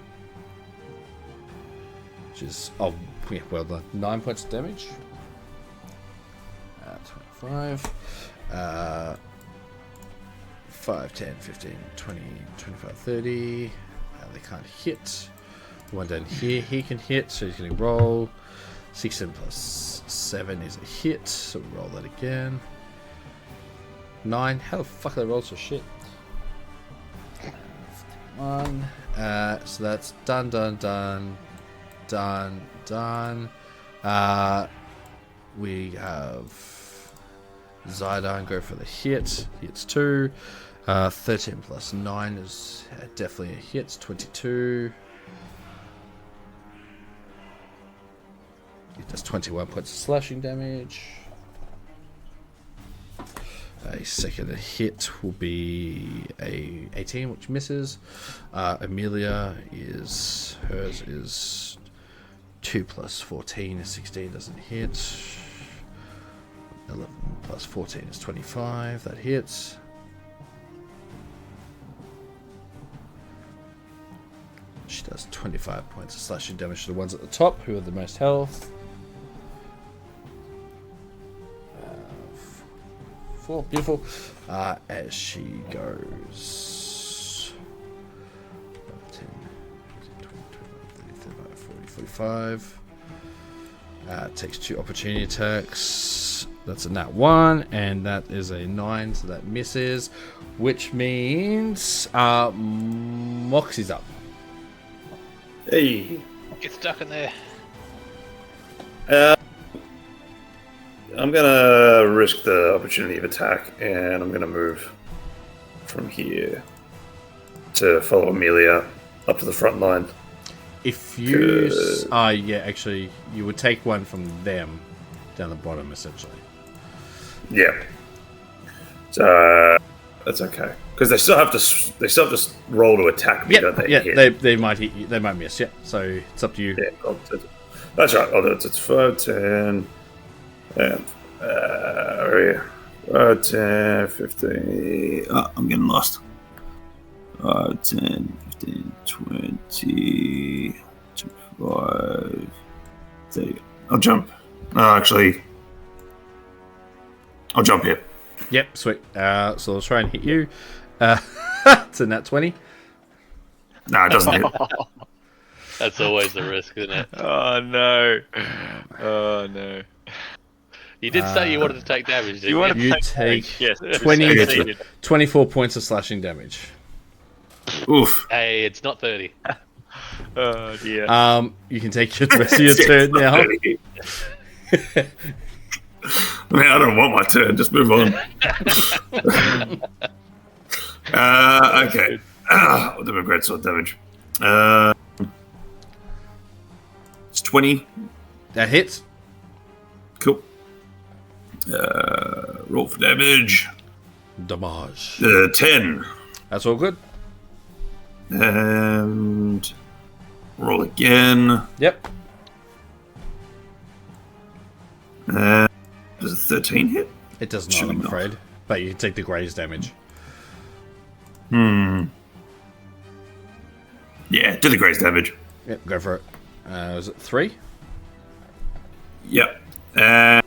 Which is, well done. 9 points of damage. 25. 5, 10, 15, 20, 25, 30. They can't hit. The one down here, he can hit, so he's going to roll. 16 plus 7 is a hit, so we roll that again. 9. How the fuck did I roll so shit? 1. So that's done. We have Zidane go for the hit. Hits 2. 13 plus 9 is definitely a hit. 22. He does 21 points of slashing damage. A second hit will be a 18, which misses. Amelia hers is 2 plus 14 is 16, doesn't hit. 11 plus 14 is 25, that hits. She does 25 points of slashing damage to the ones at the top, who have the most health. 4, beautiful. As she goes 10, 20, 25, 40, 45. Takes 2 opportunity attacks. That's a nat 1, and that is a 9, so that misses. Which means Moxie's up. Hey. Get stuck in there. I'm gonna risk the opportunity of attack, and I'm gonna move from here to follow Amelia up to the front line. If you... yeah, actually, you would take one from them down the bottom, essentially. Yeah. So that's okay, because they still have to roll to attack me, don't they? Yeah, they might hit you, they might miss. Yeah, so it's up to you. Yeah, that's right. I'll do it. It's 5, 10, and 10, 15. Oh, I'm getting lost. 5, 10, 15, 20, 25, 30. I'll jump. Actually, I'll jump here. Yep, sweet. So I'll try and hit you. It's a nat 20. No, it doesn't hit. That's always the risk, isn't it? Oh no! Oh no! You did say you wanted to take damage, didn't you? You take yes, 24 points of slashing damage. Oof. Hey, it's not 30. Oh dear. You can take the rest of your turn now. Man, I don't want my turn. Just move on. Okay. I'll do my greatsword damage. It's 20. That hits. Cool. Roll for damage. Damage. 10. That's all good. And roll again. Yep. Does a 13 hit? It does not, Should I'm not. afraid. But you can take the graze damage. Yeah, do the graze damage. Yep, go for it. Was it 3? Yep. And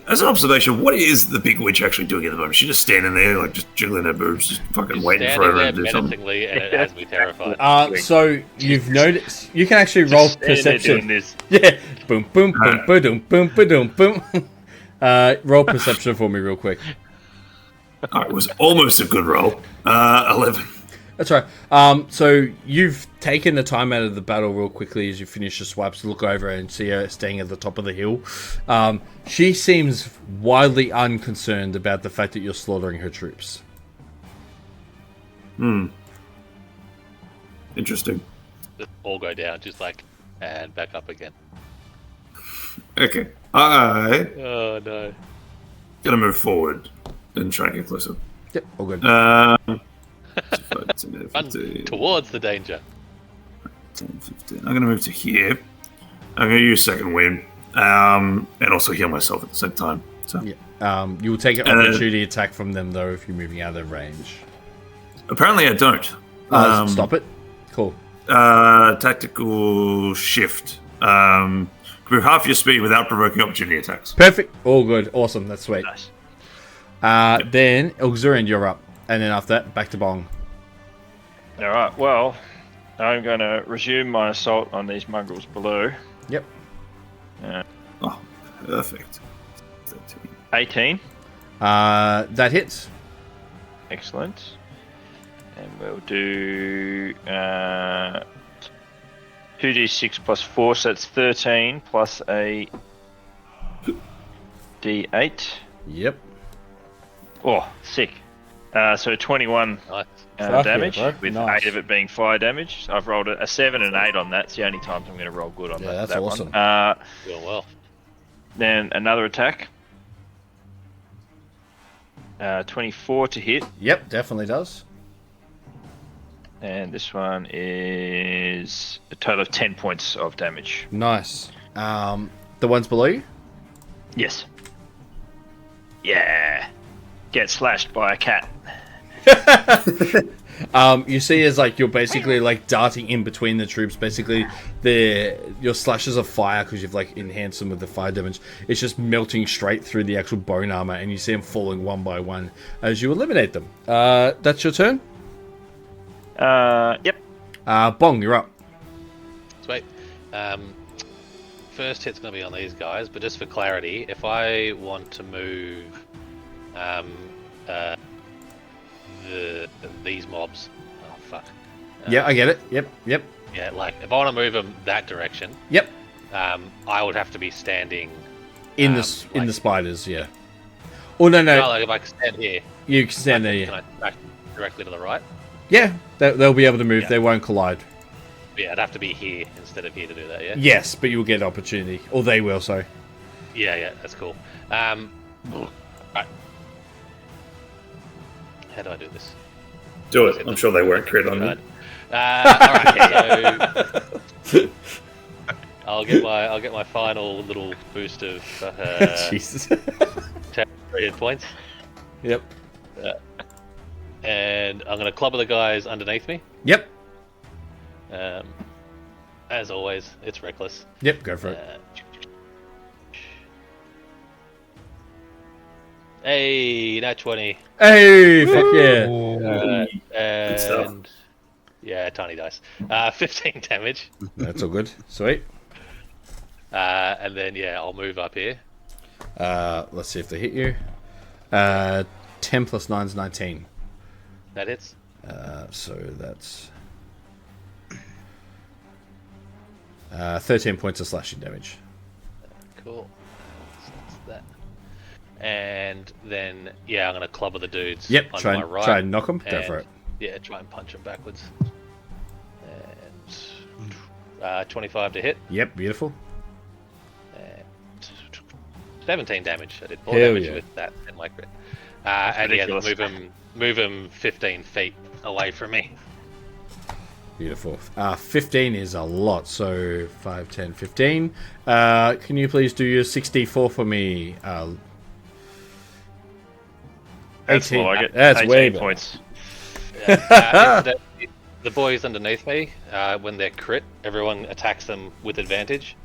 as an observation, what is the big witch actually doing at the moment? She's just standing there, like just jiggling her boobs, just fucking waiting for Standing her there to do something. menacingly, and it has me terrified. So you've noticed you can actually roll perception. This. Yeah. Boom, boom, boom, boom, boom, boom, boom. Roll perception for me real quick. It was almost a good roll. 11. That's right. So you've taken the time out of the battle real quickly as you finish your swipes, look over and see her staying at the top of the hill. She seems wildly unconcerned about the fact that you're slaughtering her troops. Interesting. Just all go down, just like, and back up again. Okay. I Oh no. gonna move forward and try and get closer. Yep, all good. 10, Run 15, towards the danger. 10, 15. I'm gonna move to here. I'm gonna use second wind, and also heal myself at the same time. So Yeah. You will take an opportunity attack from them though if you're moving out of their range. apparently I don't. Stop it. Cool. Tactical shift. Move half your speed without provoking opportunity attacks. Perfect. All good. Awesome. That's sweet. Nice. Then Ilzurian, you're up. And then after that, back to Bong. All right. Well, I'm going to resume my assault on these mongrels below. Yep. Oh, perfect. 18. That hits. Excellent. And we'll do 2d6 plus 4, so that's 13 plus a d8. Yep. Oh, sick. So 21 Nice. Fuck damage, yeah, bro. with Nice. 8 of it being fire damage. So I've rolled a 7 and 8 on that. It's the only times I'm going to roll good on Yeah, that, that's that awesome. one. Doing well. Then another attack. 24 to hit. Yep, definitely does. And this one is a total of 10 points of damage. Nice. The ones below you? Yes. Yeah. Get slashed by a cat. You see as like you're basically like darting in between the troops. Basically, your slashes of fire, because you've like enhanced them with the fire damage, it's just melting straight through the actual bone armor, and you see them falling one by one as you eliminate them. That's your turn. Yep. Bong, you're up. Sweet. First hit's going to be on these guys, but just for clarity, if I want to move these mobs, oh fuck. Yeah, I get it. Yep. Yeah, like if I want to move them that direction, Yep. I would have to be standing In like- the spiders, yeah. Oh no, No, like if I can stand here, you can stand there. can I back directly to the right? Yeah, they'll be able to move. Yeah. They won't collide. Yeah, I'd have to be here instead of here to do that. Yeah. Yes, but you will get an opportunity, or they will. So. Yeah, that's cool. Right. How do I do this? Do it. I'm sure they won't crit on Right. me. Alright, so I'll get my final little boost of Jesus. 10 hit points, Yep. and I'm gonna clobber the guys underneath me. Yep. As always, it's reckless. Yep. Go for it. Hey, nat 20. Hey, fuck yeah. And stuff. yeah, tiny dice. 15 damage. That's all good. Sweet. And then yeah, I'll move up here. Let's see if they hit you. 10 plus 9 is 19. That hits. So that's 13 points of slashing damage. Cool. So that's that. And then yeah, I'm gonna clobber the dudes. Yep. on Try my and right. try and knock them. Go for it. Yeah, try and punch them backwards. And 25 to hit. Yep. Beautiful. And 17 damage. I did 4 Hell damage yeah. with that and my crit. And yeah, ridiculous. move him 15 feet away from me. Beautiful. 15 is a lot. So 5, 10, 15. Can you please do your 64 for me? That's 18. more like it. That's 18 way better. points. The boys underneath me, when they're crit, everyone attacks them with advantage,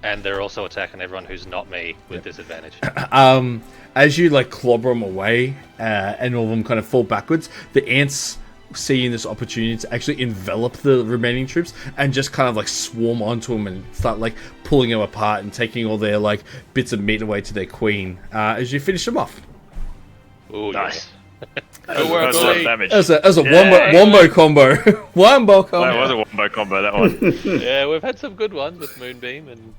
and they're also attacking everyone who's not me with disadvantage. As you like clobber them away, and all of them kind of fall backwards, the ants seeing this opportunity to actually envelop the remaining troops and just kind of like swarm onto them and start like pulling them apart and taking all their like bits of meat away to their queen. As you finish them off. Ooh, Nice. Good work, That's a lot of Lee. damage. As a Yeah. wombo combo. Wombo combo. That was a wombo combo, that one. Yeah, we've had some good ones with Moonbeam and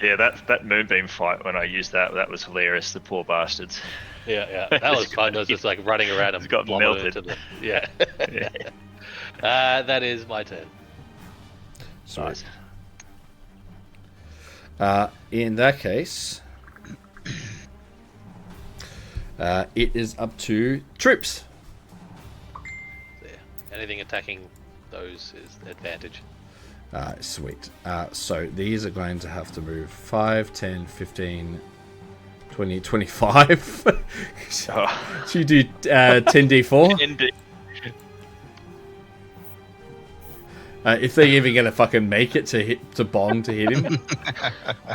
Yeah, that moonbeam fight, when I used that was hilarious. The poor bastards. yeah, that was fun. I was just like running around and It's got blowing melted. into the yeah. Yeah. That is my turn. Nice. In that case, it is up to troops. There. Anything attacking those is advantage. Sweet. So these are going to have to move 5, 10, 15, 20, 25. So you do 10d4. Indeed. If they're even gonna fucking make it to Bong to hit him.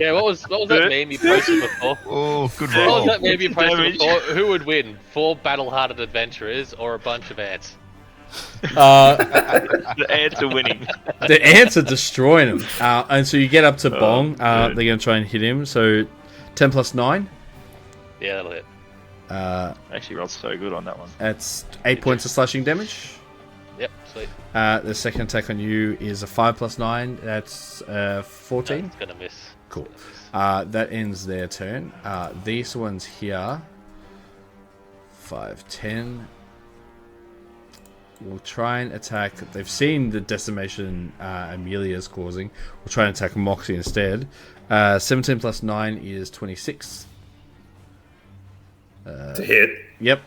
Yeah, what was that meme you posted before? Oh, good What roll. was that meme you posted Damage. before? Who would win? 4 battle-hardened adventurers or a bunch of ants? The ants are winning. The ants are destroying him, and so you get up to Bong. They're gonna try and hit him. So 10 plus 9. Yeah, that'll hit. Actually rolled so good on that one. That's 8 points of slashing damage. Yep, sweet. The second attack on you is a 5 plus 9. That's 14. It's gonna miss. Cool. It's gonna miss. That ends their turn. These ones here, 5, 10, will try and attack. They've seen the decimation Amelia's causing. We'll try and attack Moxie instead. 17 plus 9 is 26. To hit. Yep.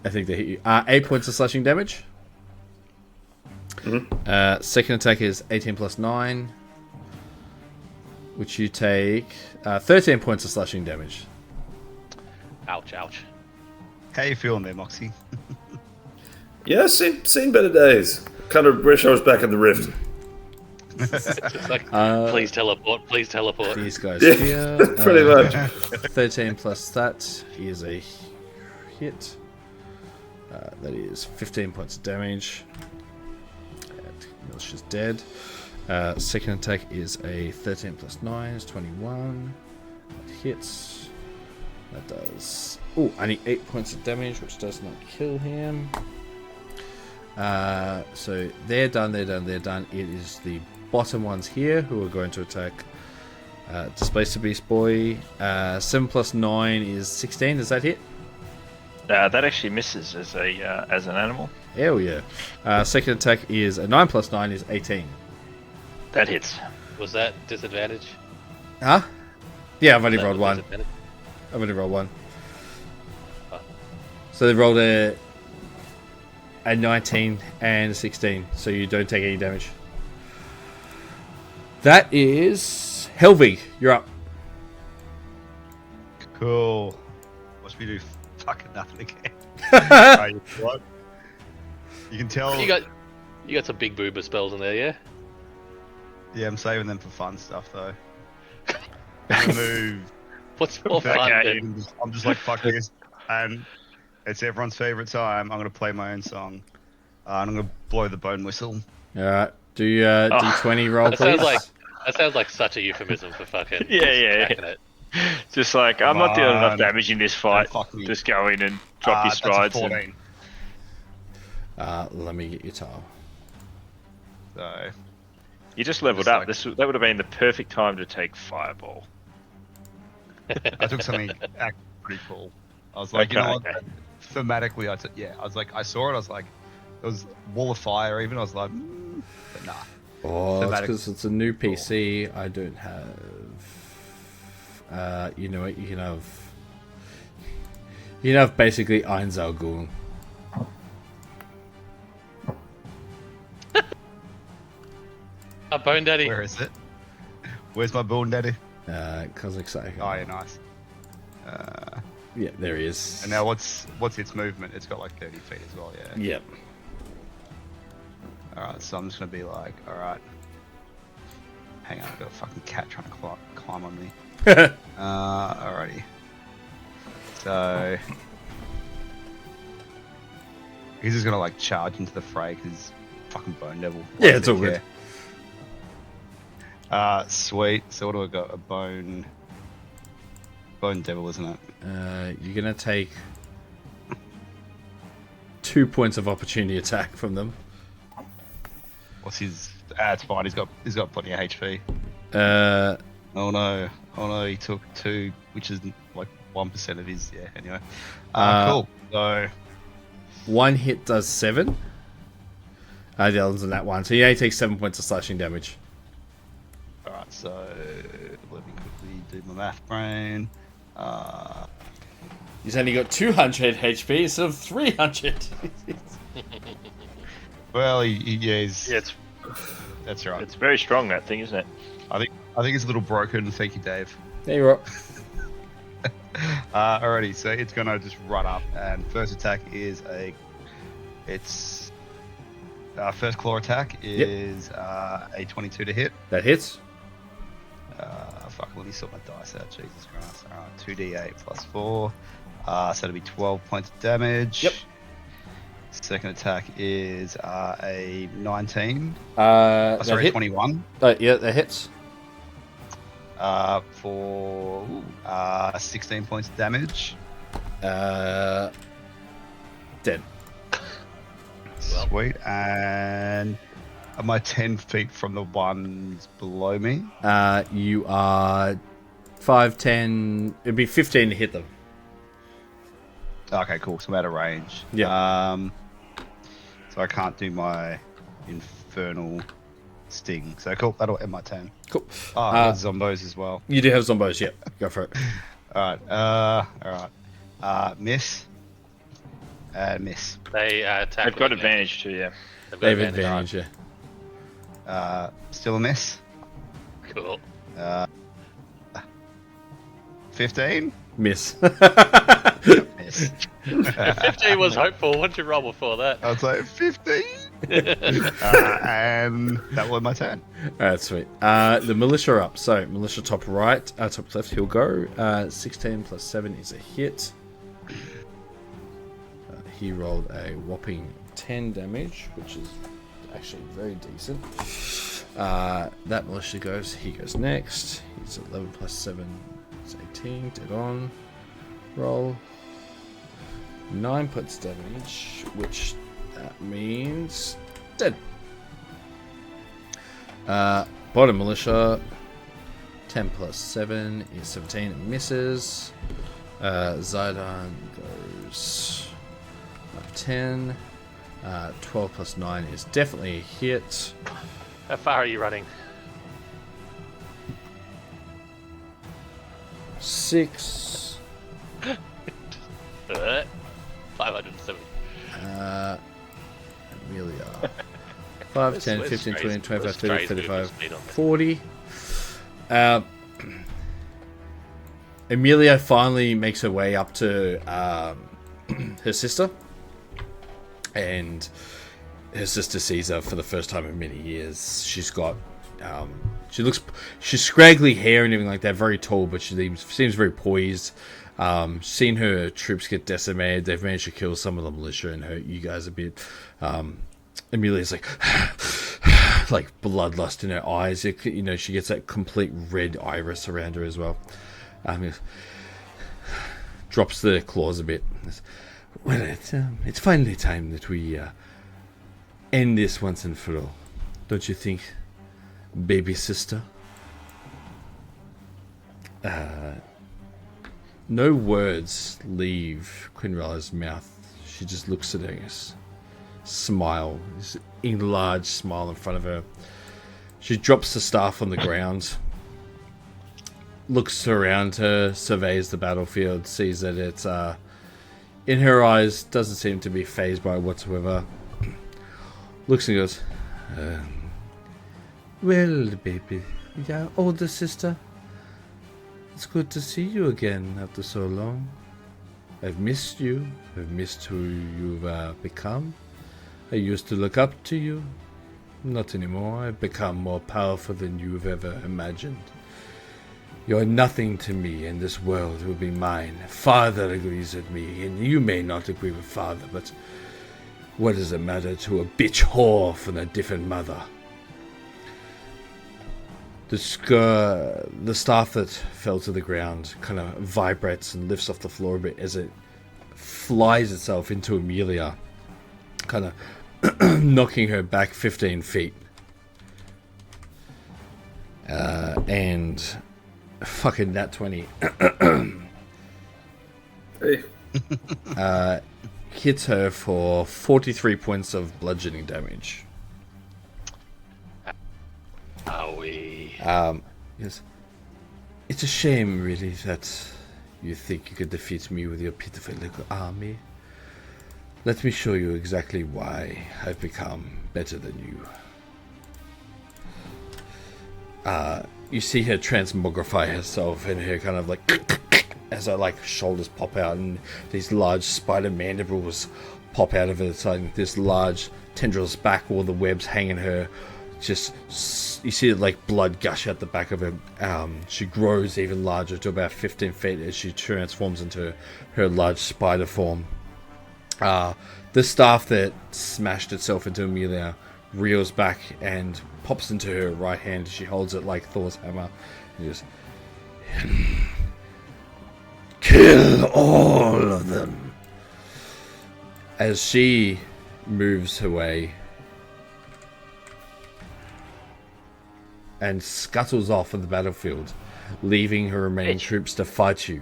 I think they hit you. 8 points of slashing damage. Second attack is 18 plus 9, which you take 13 points of slashing damage. Ouch, ouch. How you feeling there, Moxie? Yeah, seen better days. Kind of wish I was back in the rift. It's like, please teleport, please teleport. These guys Yeah, here. pretty much. 13 plus that is a hit. That is 15 points of damage. Milsh is dead. Second attack is a 13 plus 9 is 21. That hits. That does... Oh, I need 8 points of damage, which does not kill him. So they're done, they're done, they're done. It is the bottom ones here who are going to attack Displace the Beast Boy. 7 plus 9 is 16. Does that hit? That actually misses as an animal. Hell yeah. Second attack is a 9 plus 9 is 18. That hits. Was that disadvantage? Huh? Yeah, I've only That rolled was one. disadvantage? I've only rolled one. Oh. So they rolled a 19 and a 16, so you don't take any damage. That is Helvig. You're up. Cool. Watch me do fucking nothing again. Right, what? You can tell. You got some big boober spells in there, yeah? Yeah, I'm saving them for fun stuff though. I'm gonna move. What's more fun Okay. than... I'm just like fuck this, and it's everyone's favorite time. I'm gonna play my own song. And I'm gonna blow the bone whistle. All right. Do D20 roll, That please. sounds like such a euphemism for fucking Yeah. smacking it. Just like, I'm not doing enough Come on. damage in this fight. Fuck me. Just go in and drop your That's a strides. 14. Let me get your tile. So You just leveled Just up. like- That would have been the perfect time to take Fireball. I took something actually pretty cool. I was like, you know what? Okay. Thematically, I was like, I saw it. I was like, it was Wall of Fire. Even I was like, but nah. Oh, it's Thematic. because it's a new PC. I don't have. You know what? You can have basically Einzelgun. Bone Daddy. Where is it? Where's my bone daddy? Cosmic Psycho. Oh, yeah, nice. Yeah, there he is. And now what's its movement? It's got like 30 feet as well. Yeah. Yep. All right, so I'm just gonna be like, all right. Hang on, I've got a fucking cat trying to climb on me. Alrighty. So he's just gonna like charge into the fray because he's fucking Bone Devil. Yeah, it's all good. Sweet. So what do I got? A Bone Devil, isn't it? You're gonna take 2 points of opportunity attack from them. What's his? It's fine. He's got plenty of HP. Oh no! He took 2, which is like 1% of his. Yeah. Anyway. Cool. So One hit does 7. The other one's on that one. So you only take 7 points of slashing damage. all right. So let me quickly do my math brain. He's only got 200 HP instead of 300. Well, he's. Yeah, That's right. it's very strong, that thing, isn't it? I think it's a little broken. Thank you, Dave. There you're up. Alrighty, so it's gonna just run up, and first attack is a Its first claw attack is a 22 to hit. That hits. Fuck, let me sort my dice out. Jesus Christ. Alright, 2d8 plus 4. So it'll be 12 points of damage. Yep. Second attack is a 19. That Sorry, hit. 21. Yeah, that hits. For 16 points of damage. Dead. Sweet. And am I 10 feet from the ones below me? You are 5, 10. It'd be 15 to hit them. Okay, cool. So I'm out of range. Yeah. So I can't do my infernal sting. So cool. That'll end my turn. Cool. I got zombos as well. You do have zombos, yeah. Go for it. All right. Miss. Miss. They attack. They've got advantage too, yeah. They have advantage, yeah. Still a miss. Cool. 15. Miss. Miss. 15 was hopeful. What did you roll before that? I was like 15. And that was my turn. Alright, sweet. The militia are up. So, militia top right, top left, he'll go. 16 plus 7 is a hit. He rolled a whopping 10 damage, which is actually very decent. That militia goes. He goes next. He's 11 plus 7 is 18. Dead on. Roll. 9 points damage, which that means dead. Bottom militia. 10 plus 7 is 17. It misses. Zidon goes up 10. 12 plus 9 is definitely a hit. How far are you running? 6. 570. Amelia. 5, 10, Where's 15, 20, Strays- 25, where's 30, Strays 35, movement speed on this? 40. Amelia finally makes her way up to her sister. And her sister sees her for the first time in many years. She's got... she's scraggly hair and everything like that, very tall, but she seems very poised. Seen her troops get decimated. They've managed to kill some of the militia and hurt you guys a bit. Amelia's like like bloodlust in her eyes. She gets that complete red iris around her as well. Drops the claws a bit. Well, it's finally time that we end this once and for all. Don't you think, baby sister? No words leave Quinrella's mouth. She just looks at her, smile, this enlarged smile in front of her. She drops the staff on the ground, looks around her, surveys the battlefield, sees that it's in her eyes, doesn't seem to be fazed by it whatsoever. Looks and goes, well, baby, yeah, older sister. It's good to see you again after so long. I've missed you. I've missed who you've become. I used to look up to you. Not anymore. I've become more powerful than you've ever imagined. You're nothing to me, and this world will be mine. Father agrees with me, and you may not agree with Father, but what does it matter to a bitch whore from a different mother? The staff that fell to the ground kind of vibrates and lifts off the floor a bit as it flies itself into Amelia, kind of knocking her back 15 feet. And fucking nat 20 Hey. hits her for 43 points of bludgeoning damage. Are we? Yes. It's a shame, really, that you think you could defeat me with your pitiful little army. Let me show you exactly why I've become better than you. You see her transmogrify herself, and her kind of like as her like shoulders pop out, and these large spider mandibles pop out of her. It's like this large tendrils back, all the webs hanging her. Just you see like blood gush out the back of her. She grows even larger to about 15 feet as she transforms into her large spider form. The staff that smashed itself into Amelia reels back and pops into her right hand. She holds it like Thor's hammer. And just kill all of them. As she moves her way and scuttles off of the battlefield, leaving her remaining troops to fight you.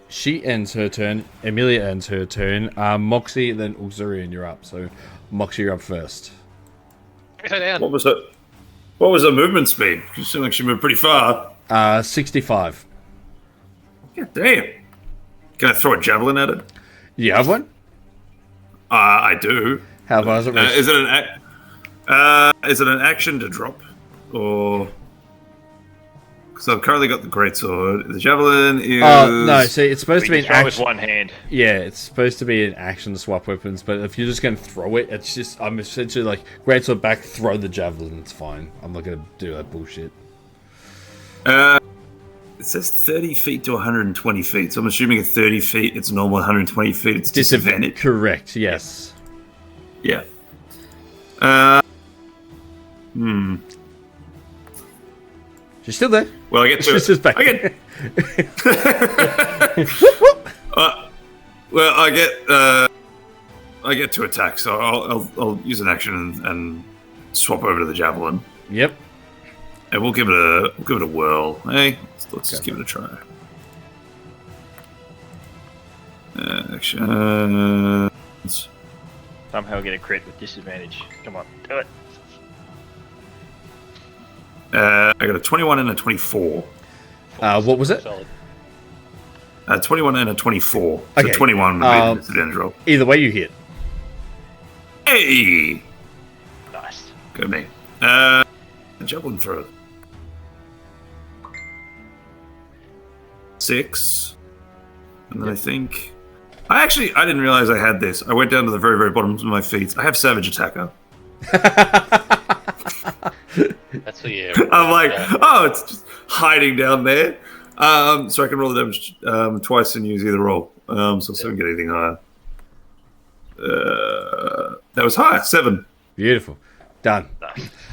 She ends her turn. Amelia ends her turn. Moxie, then Auxilian, you're up. So, Moxie, you're up first. What was her movement speed? She seemed like she moved pretty far. 65. God damn. Can I throw a javelin at it? You have one? I do. How far is it? Is it an action to drop, or? So I've currently got the greatsword. The javelin is. No, see, it's supposed to be an throw with action. one hand. Yeah, it's supposed to be an action to swap weapons, but if you're just going to throw it, it's just. I'm essentially like, greatsword back, throw the javelin, it's fine. I'm not going to do that bullshit. It says 30 feet to 120 feet, so I'm assuming at 30 feet it's normal, 120 feet it's disadvantage. Correct, yes. Yeah. She's still there. Well, I get to. She's just back. I get. Well, I get to attack, so I'll use an action and swap over to the javelin, Yep. and we'll give it a whirl. Hey, let's just give it a try. Actions. Somehow get a crit with disadvantage. Come on, do it. I got a 21 and a 24. What was it? Solid. 21 and a 24. Okay. So 21 would be the disadvantage roll. Either way, you hit. Hey! Nice. Go me. Javelin throw. 6. And then I think... I didn't realize I had this. I went down to the very, very bottom of my feet. I have Savage Attacker. That's for you. I'm like, oh, it's just hiding down there. So I can roll the damage twice and use either roll. So I don't get anything higher. That was high, 7. Beautiful. Done.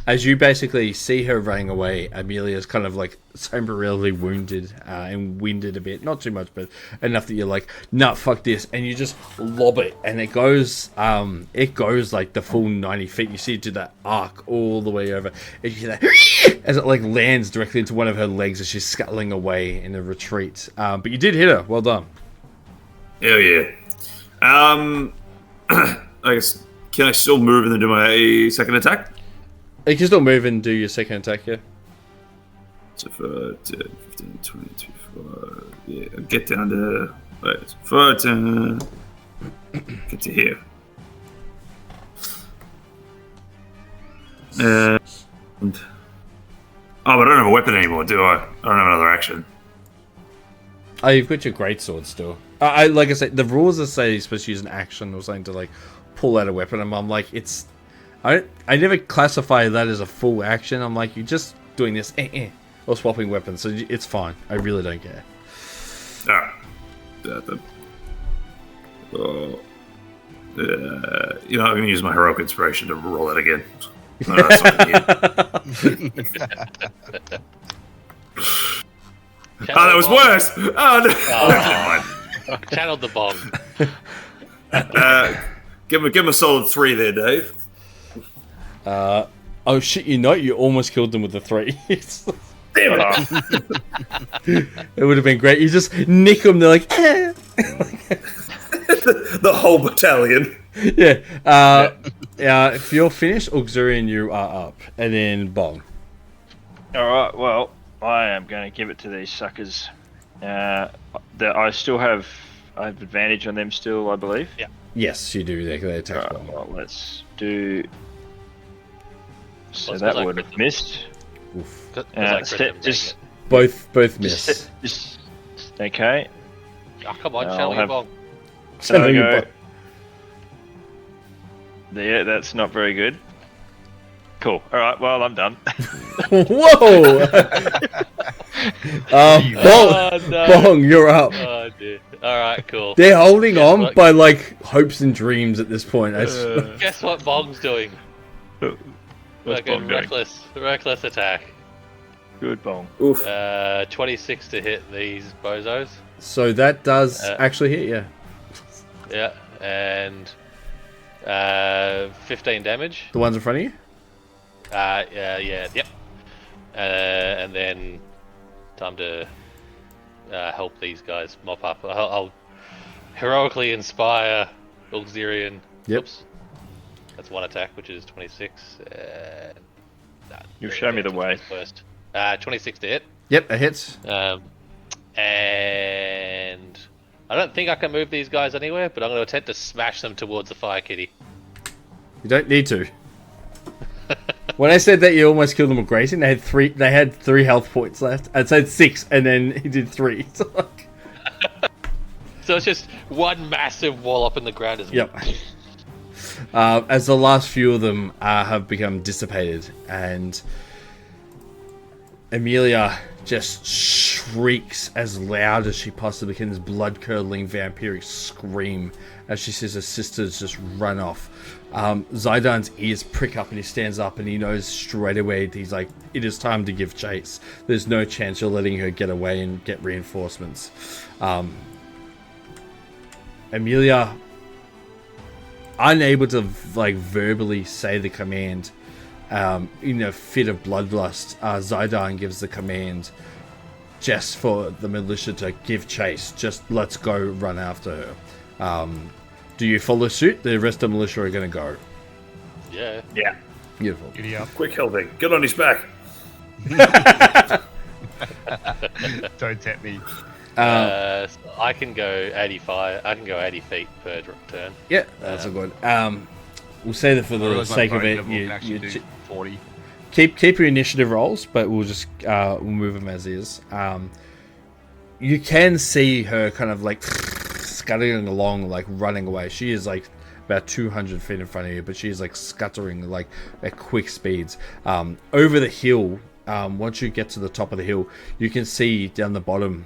As you basically see her running away, Amelia's kind of like temporarily wounded and winded a bit. Not too much, but enough that you're like, nah, fuck this. And you just lob it. And it goes like the full 90 feet. You see it do that arc all the way over. And you hear that as it like lands directly into one of her legs as she's scuttling away in a retreat. But you did hit her. Well done. Hell yeah. I guess, can I still move and then do my second attack? You can still move and do your second attack, yeah? So for 10, 15, 20, 25, yeah, get down to, wait, 14, get to here. And, but I don't have a weapon anymore, do I? I don't have another action. Oh, you've got your greatsword still. Like I said, the rules that say you're supposed to use an action or something to like pull out a weapon, and I'm like, it's... I never classify that as a full action. I'm like, you're just doing this, or swapping weapons, so it's fine. I really don't care. Alright. You know, I'm going to use my heroic inspiration to roll it again. No, that's not good. Oh, that was worse! Oh, no. Channeled the bomb. Give him a solid 3 there, Dave. Oh shit, you almost killed them with the 3. Damn it! It would have been great. You just nick them, they're like, eh. The whole battalion. Yeah. If you're finished, Auxilian, you are up. And then Bong. Alright, well, I am going to give it to these suckers. I have advantage on them still, I believe. Yeah. Yes, you do. They attack Alright, well. well, let's do... So Well, that I would crit have them. missed. Oof. Both miss. Both miss. Okay. Oh, come on, No, channel I'll your have- bong. So I Channel your go. bong. Yeah, that's not very good. Cool. All right. Well, I'm done. Whoa! Bong, Oh, no. Bong, you're up. Oh, dear. All right, cool. They're holding Guess on what? by like hopes and dreams at this point. Guess what Bong's doing? What's Fucking Bong doing? reckless attack. Good bong. Oof. 26 to hit these bozos. So that does actually hit you. Yeah, and 15 damage. The ones in front of you. Yep. And then time to help these guys mop up. I'll heroically inspire Ulxirian. Yep. Oops. That's one attack, which is 26. You show me the way. First. 26 to hit. Yep, it hits. And I don't think I can move these guys anywhere, but I'm going to attempt to smash them towards the fire kitty. You don't need to. When I said that you almost killed them with grazing, they had three health points left. I said 6, and then he did 3. So like, So it's just one massive wall up in the ground. yep. As the last few of them have become dissipated, and Amelia just shrieks as loud as she possibly can, this blood-curdling vampiric scream as she sees her sisters just run off. Zaidan's ears prick up and he stands up and he knows straight away, he's like, it is time to give chase. There's no chance you're letting her get away and get reinforcements. Amelia, unable to like verbally say the command, in a fit of bloodlust, Zaidan gives the command just for the militia to give chase. Just let's go run after her. Do you follow suit? The rest of the militia are going to go. Yeah. Yeah. Beautiful. Giddy up. Quick, Helvig, get on his back. Don't tempt me. So I can go 85. I can go 80 feet per turn. Yeah, that's all good. We'll say that for the Otherwise my sake of bone it, level you can actually do 40. keep your initiative rolls, but we'll just we'll move them as is. You can see her kind of like scuttling along, like running away. She is like about 200 feet in front of you, but she is like scuttering like at quick speeds. Over the hill, once you get to the top of the hill, you can see down the bottom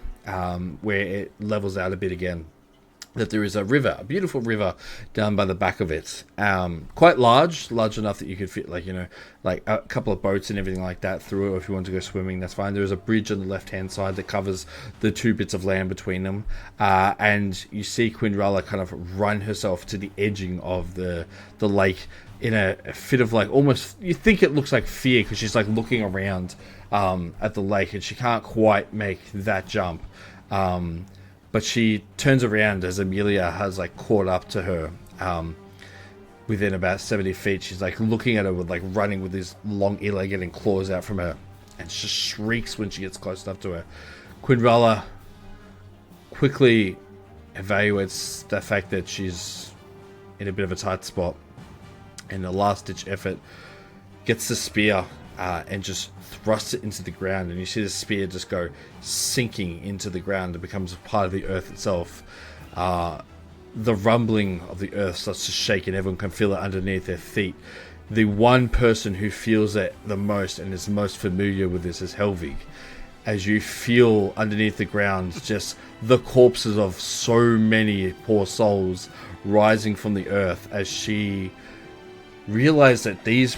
where it levels out a bit again, that there is a river, a beautiful river down by the back of it. Quite large enough that you could fit like a couple of boats and everything like that through it. Or if you want to go swimming, that's fine. There is a bridge on the left hand side that covers the two bits of land between them, and you see Quinralla kind of run herself to the edging of the lake in a fit of like, almost, you think it looks like fear because she's like looking around at the lake and she can't quite make that jump. But she turns around as Amelia has like caught up to her within about 70 feet. She's like looking at her with like running with these long elongated claws out from her, and she just shrieks when she gets close enough to her. Quinralla quickly evaluates the fact that she's in a bit of a tight spot, and a last ditch effort gets the spear and just thrusts it into the ground, and you see the spear just go sinking into the ground. It becomes part of the earth itself. The rumbling of the earth starts to shake and everyone can feel it underneath their feet. The one person who feels it the most and is most familiar with this is Helvig. As you feel underneath the ground just the corpses of so many poor souls rising from the earth, as she realized that these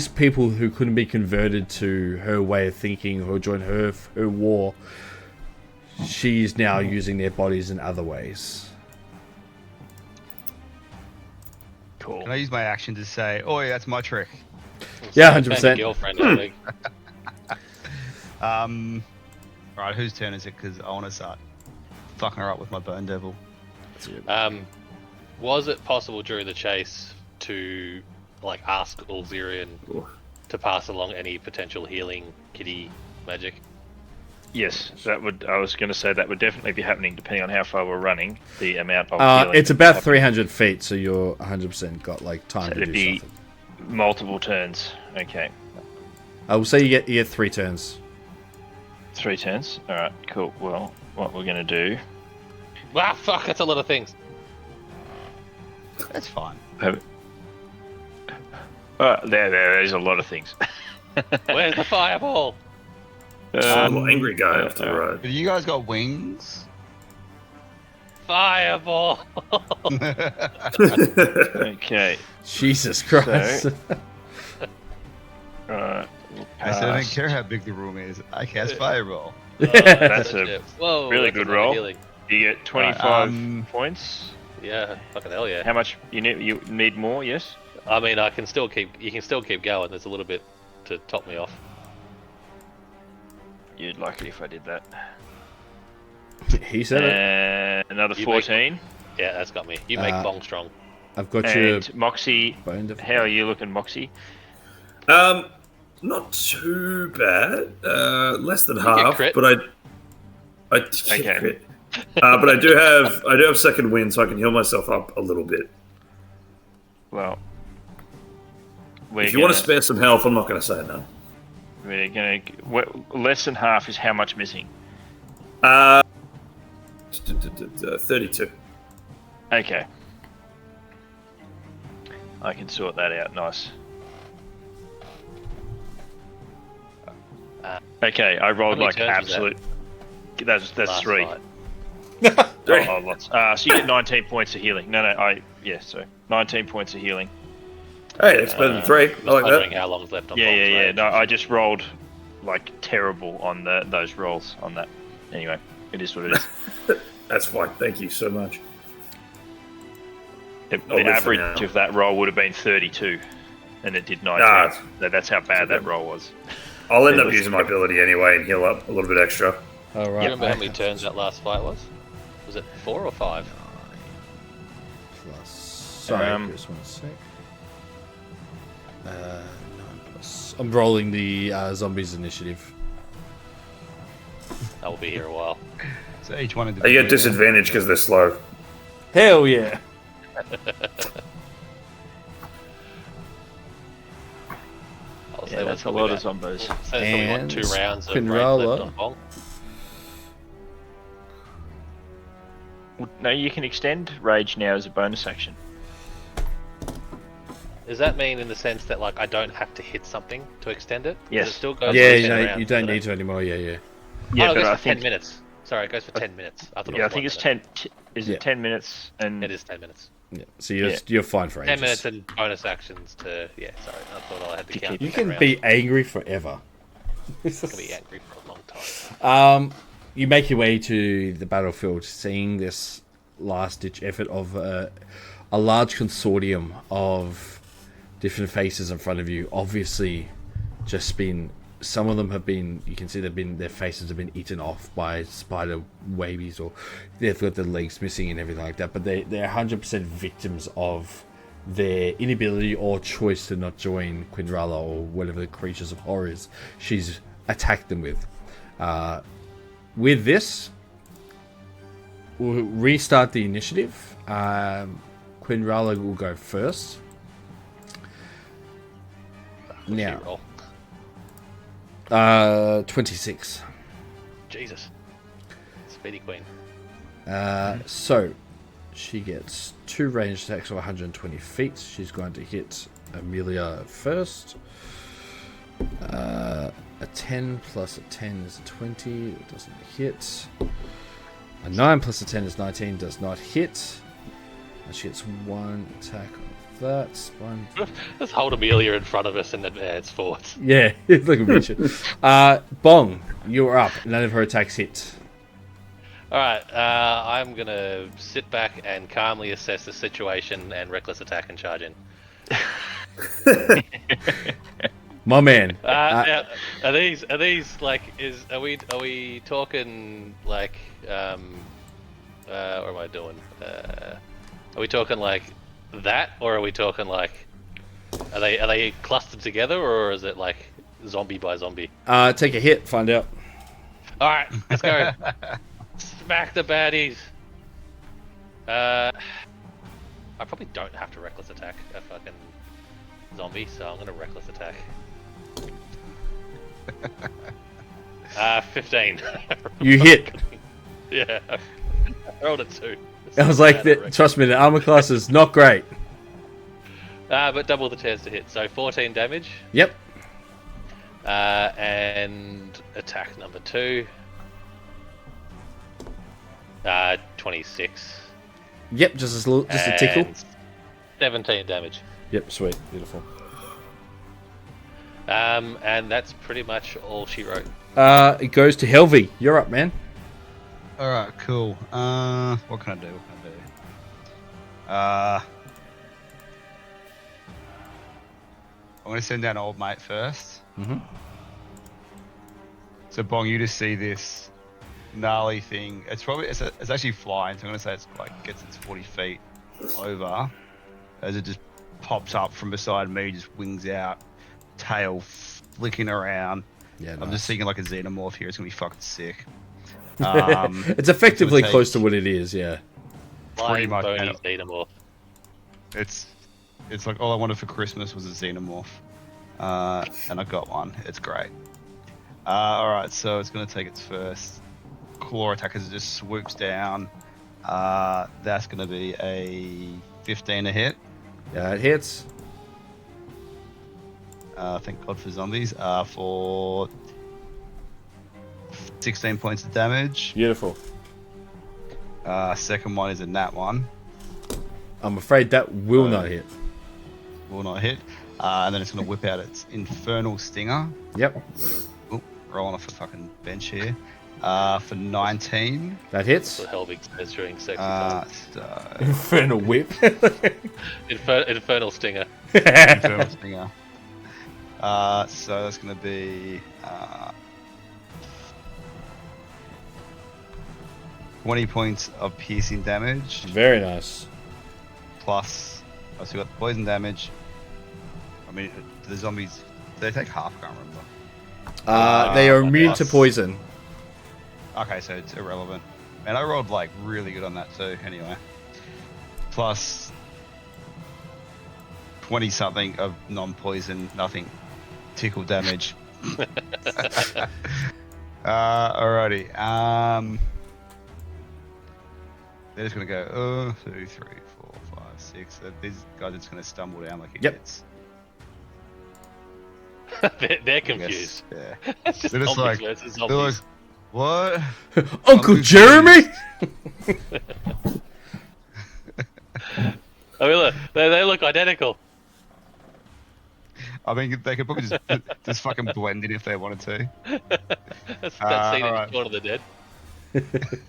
people who couldn't be converted to her way of thinking or join her war, she's now using their bodies in other ways. Cool. Can I use my action to say, oh yeah, that's my trick? Yeah, Thank 100%. Girlfriend, I think. Alright, whose turn is it? Because I want to start fucking her up with my Bone Devil. Was it possible during the chase to like ask Ulxirian to pass along any potential healing kitty magic? Yes, that would. I was going to say that would definitely be happening depending on how far we're running. The amount of healing It's that about happens. 300 feet, so you're 100% got like time So to it'd do be something. multiple turns. Okay, I will say you get 3 turns. 3 turns. All right, cool. Well, what we're going to do Wow, fuck, that's a lot of things. That's fine. There's a lot of things. Where's the fireball? Just a little angry guy off to the right. Have you guys got wings? Fireball! Okay. Jesus Christ. Alright. I said I don't care how big the room is. I cast fireball. That's a Whoa, really that's good a lot of roll. healing. You get 25 points. Yeah, fucking hell yeah. How much you need? You need more? Yes. I mean, you can still keep going. There's a little bit to top me off. You'd like it if I did that. He said it. Another You 14. Yeah, that's got me. You make Bong strong. I've got you. And Moxie, boned of- how are you looking, Moxie? Not too bad. Less than get half, crit. but I Okay. crit. But I do have second wind, so I can heal myself up a little bit. Well, If you want to spare some health, I'm not going to say no. we're gonna less than half is how much missing? 32. Okay. I can sort that out. Nice. Okay, I rolled How many like turns was that? absolute. That's Last 3. fight. Oh, lots. So you get 19 points of healing. So 19 points of healing. Hey, that's better than 3. I like Wondering that. how long's left on Yeah. Bong's range. No, I just rolled like terrible on those rolls on that. Anyway, it is what it is. That's fine. Thank you so much. The live for average now. of that roll would have been 32, and it did 19. Ah. So that's how bad that roll was. I'll end up using my ability anyway and heal up a little bit extra. All Do right. you remember how many turns that last fight was? Was it 4 or 5? Plus. Sorry, just 1 sec. 9 plus. I'm rolling the zombies initiative. I will be here a while. So each one You get disadvantage because they're slow. Hell yeah. I'll say Yeah, that's a lot of zombies. So there's probably like And 2 rounds of range Quinrala. left on Bong. No, you can extend rage now as a bonus action. Does that mean in the sense that like I don't have to hit something to extend it? Does Yes. It still goes Yeah, for you 10 don't, rounds, you don't doesn't need it? to anymore. Yeah. Yeah, Oh, no, it but goes I for 10 think minutes. Sorry, it goes for 10 minutes. I thought yeah, I it was think 1 it's minute. 10. Is Yeah. it 10 minutes? And It is 10 minutes. Yeah. So you're, Yeah. you're fine for 10 ages. minutes and bonus actions to sorry, I thought I had to To count. keep- You 10 can rounds. be angry forever. I can be angry for a long time. You make your way to the battlefield, seeing this last-ditch effort of a large consortium of different faces in front of you. Obviously, just been. Some of them have been. You can see their faces have been eaten off by spider wabies, or they've got their legs missing and everything like that. But they're 100% victims of their inability or choice to not join Quinrala or whatever the creatures of horrors she's attacked them with. With this, we'll restart the initiative. Quinrala will go first. Now, Roll. 26. Jesus. Speedy Queen. So, she gets 2 ranged attacks of 120 feet. She's going to hit Amelia first. A 10 plus a 10 is a 20. It doesn't hit. A 9 plus a 10 is 19. Does not hit. And she gets 1 attack of that. One. Let's hold Amelia in front of us and advance forwards. Yeah, look at Richard. Bong, you're up. None of her attacks hit. Alright, I'm gonna sit back and calmly assess the situation and reckless attack and charge in. My man. Now, are these like are we talking like what am I doing? Are we talking like that, or are we talking like are they clustered together, or is it like zombie by zombie? Take a hit, find out. All right, let's go. Smack the baddies. I probably don't have to reckless attack a fucking zombie, so I'm gonna reckless attack. 15. You hit. Yeah. I rolled a 2. I was like, trust me, the armor class is not great. But double the chance to hit. So 14 damage. Yep. And attack number 2. 26. Yep, just a tickle. And 17 damage. Yep, sweet, beautiful. And that's pretty much all she wrote. It goes to Helvey. You're up, man. All right, cool. What can I do? I'm gonna send down old mate first. Mm-hmm. So Bong, you just see this gnarly thing. It's actually flying. So I'm gonna say it's like gets its 40 feet over as it just pops up from beside me, just wings out, tail flicking around. Yeah, I'm just thinking like a xenomorph here. It's gonna be fucking sick. It's effectively close to what it is, yeah. Pretty Flying much, bony man. xenomorph. It's like all I wanted for Christmas was a xenomorph, and I got one. It's great. All right, so it's gonna take its first claw attack as it just swoops down. That's gonna be a 15 to hit. Yeah, it hits. Thank God for zombies. For 16 points of damage. Beautiful. Second one is a nat 1. I'm afraid that will not hit. Will not hit. And then it's going to whip out its infernal stinger. Yep, Oop, rolling off a fucking bench here. For 19. that hits. That's what Helvig says during sexy time. So Infernal whip. Infernal stinger. infernal stinger. So that's going to be 20 points of piercing damage. Very nice. Plus, I've still got the poison damage. I mean, the zombies, they take half, I can't remember. They are immune to plus- poison. Okay, so it's irrelevant. Man, I rolled like really good on that too, anyway. Plus 20 something of non-poison, nothing. Tickle damage. Alrighty. They're just gonna go 2, 3, 4, 5, 6. These guys are just gonna stumble down like idiots. They're I guess. confused. Yeah. It's just They're just zombies like, versus they're zombies. like, what? Uncle I'm Jeremy? I mean, look, they look identical. I mean, they could probably just fucking blend in if they wanted to. That's that scene in alright. Shaun of the Dead.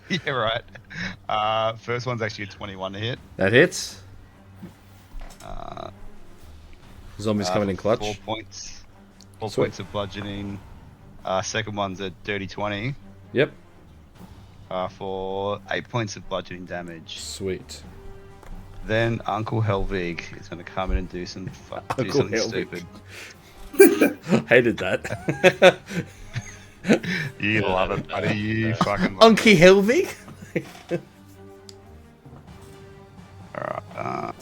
Yeah, right. First one's actually a 21 to hit. That hits. Uh, Zombies coming in clutch. 4 points. 4 Sweet. points of bludgeoning. Second one's a dirty 20 Yep. for 8 points of bludgeoning damage. Sweet. Then Uncle Helvig is going to come in and do something Uncle stupid. Hated that. You love it, buddy. You fucking love Uncle Helvig? it. Alright.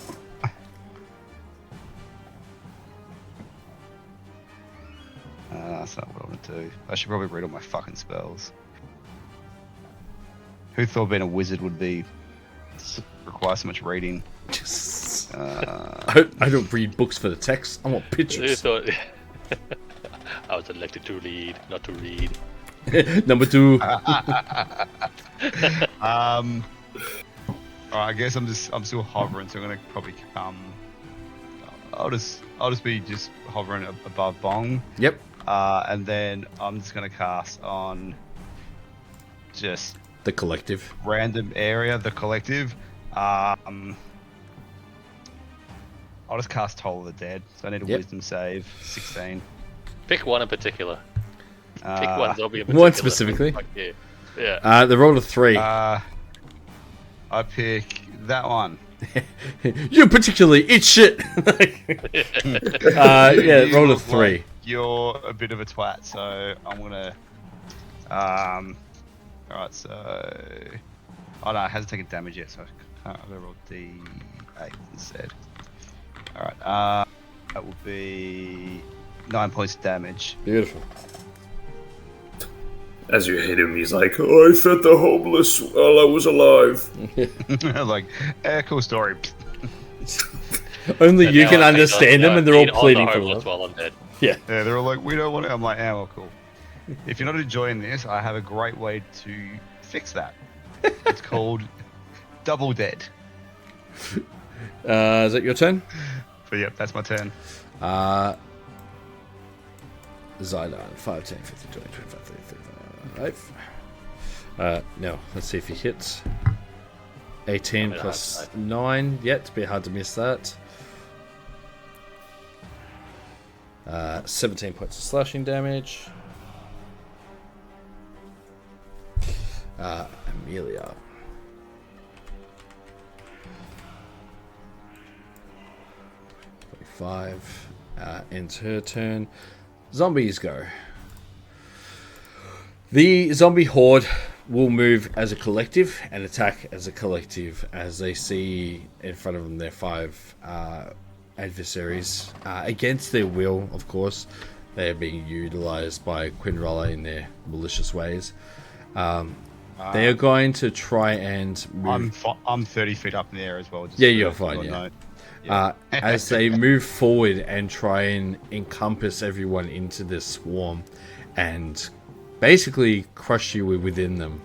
That's not what I want to do. I should probably read all my fucking spells. Who thought being a wizard would be require so much reading? I don't read books for the text. I want Who pictures. thought? I was elected to lead, not to read. Number 2. I guess I'm still hovering, so I'm gonna probably come. I'll just be hovering above Bong. Yep. And then I'm just gonna cast on just The collective. random area, the collective. I'll just cast Toll of the Dead. So I need a Yep. Wisdom save, 16. Pick one in particular. Pick one zombie in particular. One specifically. Fuck yeah. Yeah. They rolled a 3. I pick that one. You particularly eat shit. Yeah, You rolled a look 3. like you're a bit of a twat, so I'm gonna. Alright, so. Oh no, it hasn't taken damage yet, so I'm gonna roll D8 instead. Alright, that will be 9 points of damage. Beautiful. as you hit him, he's like, "I fed the homeless while I was alive." Like, cool story. Only And you now can I understand them, think and they're all I've been on pleading the for homeless love. while I'm dead. Yeah. Yeah, they're all like, we don't want it. I'm like, oh, well, cool. If you're not enjoying this, I have a great way to fix that. It's called Double Dead. Is that your turn? But yep, that's my turn. Zidon, 5, 10, 15, 20, 25, 30, 35. No, let's see if he hits. 18 plus 9. Yeah, it's a bit hard to miss that. 17 points of slashing damage. Amelia. Five. Ends her turn. Zombies go. The zombie horde will move as a collective and attack as a collective as they see in front of them their 5 adversaries against their will, of course. They are being utilized by Quinrolla in their malicious ways. They are going to try and move. I'm 30 feet up in the air as well. Just Yeah, so you're you fine, all yeah. know. Yeah. As they move forward and try and encompass everyone into this swarm and basically crush you within them.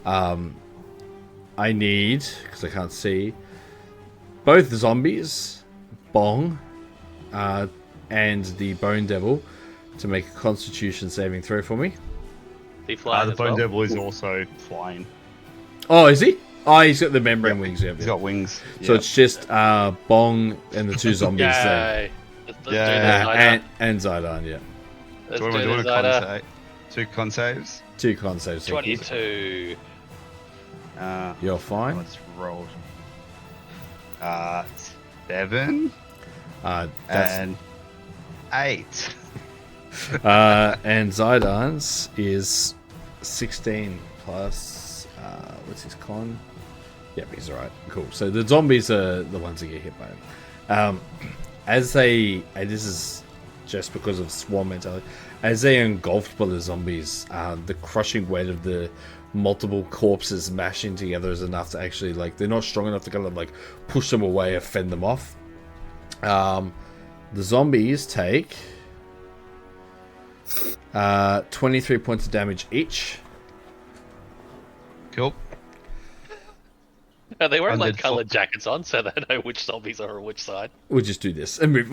I need, because I can't see, both zombies, Bong, and the Bone Devil to make a Constitution saving throw for me. He flying The as Bone well. Devil is also flying. Oh, is he? Oh, he's got the membrane wings. Yeah, He's got wings. So Yeah. it's just Bong and the 2 zombies there. Yay! Let's do Yeah. this, Ida. And Zidon, yeah. Let's So what am I do doing? this, A con Ida. save? 2 con saves. 2 con saves. thank you. 22. You're fine. Let's roll. 7 That's, and 8. and Zidon's is 16 plus, what's his con? Yep, he's alright. Cool. So the zombies are the ones that get hit by him. As they, and this is just because of swarm mentality, as they are engulfed by the zombies, the crushing weight of the multiple corpses mashing together is enough to actually, like, they're not strong enough to kind of, like, push them away or fend them off. The zombies take 23 points of damage each. Cool. Are they wearing like Undead coloured jackets on so they know which zombies are on which side? We'll just do this and move.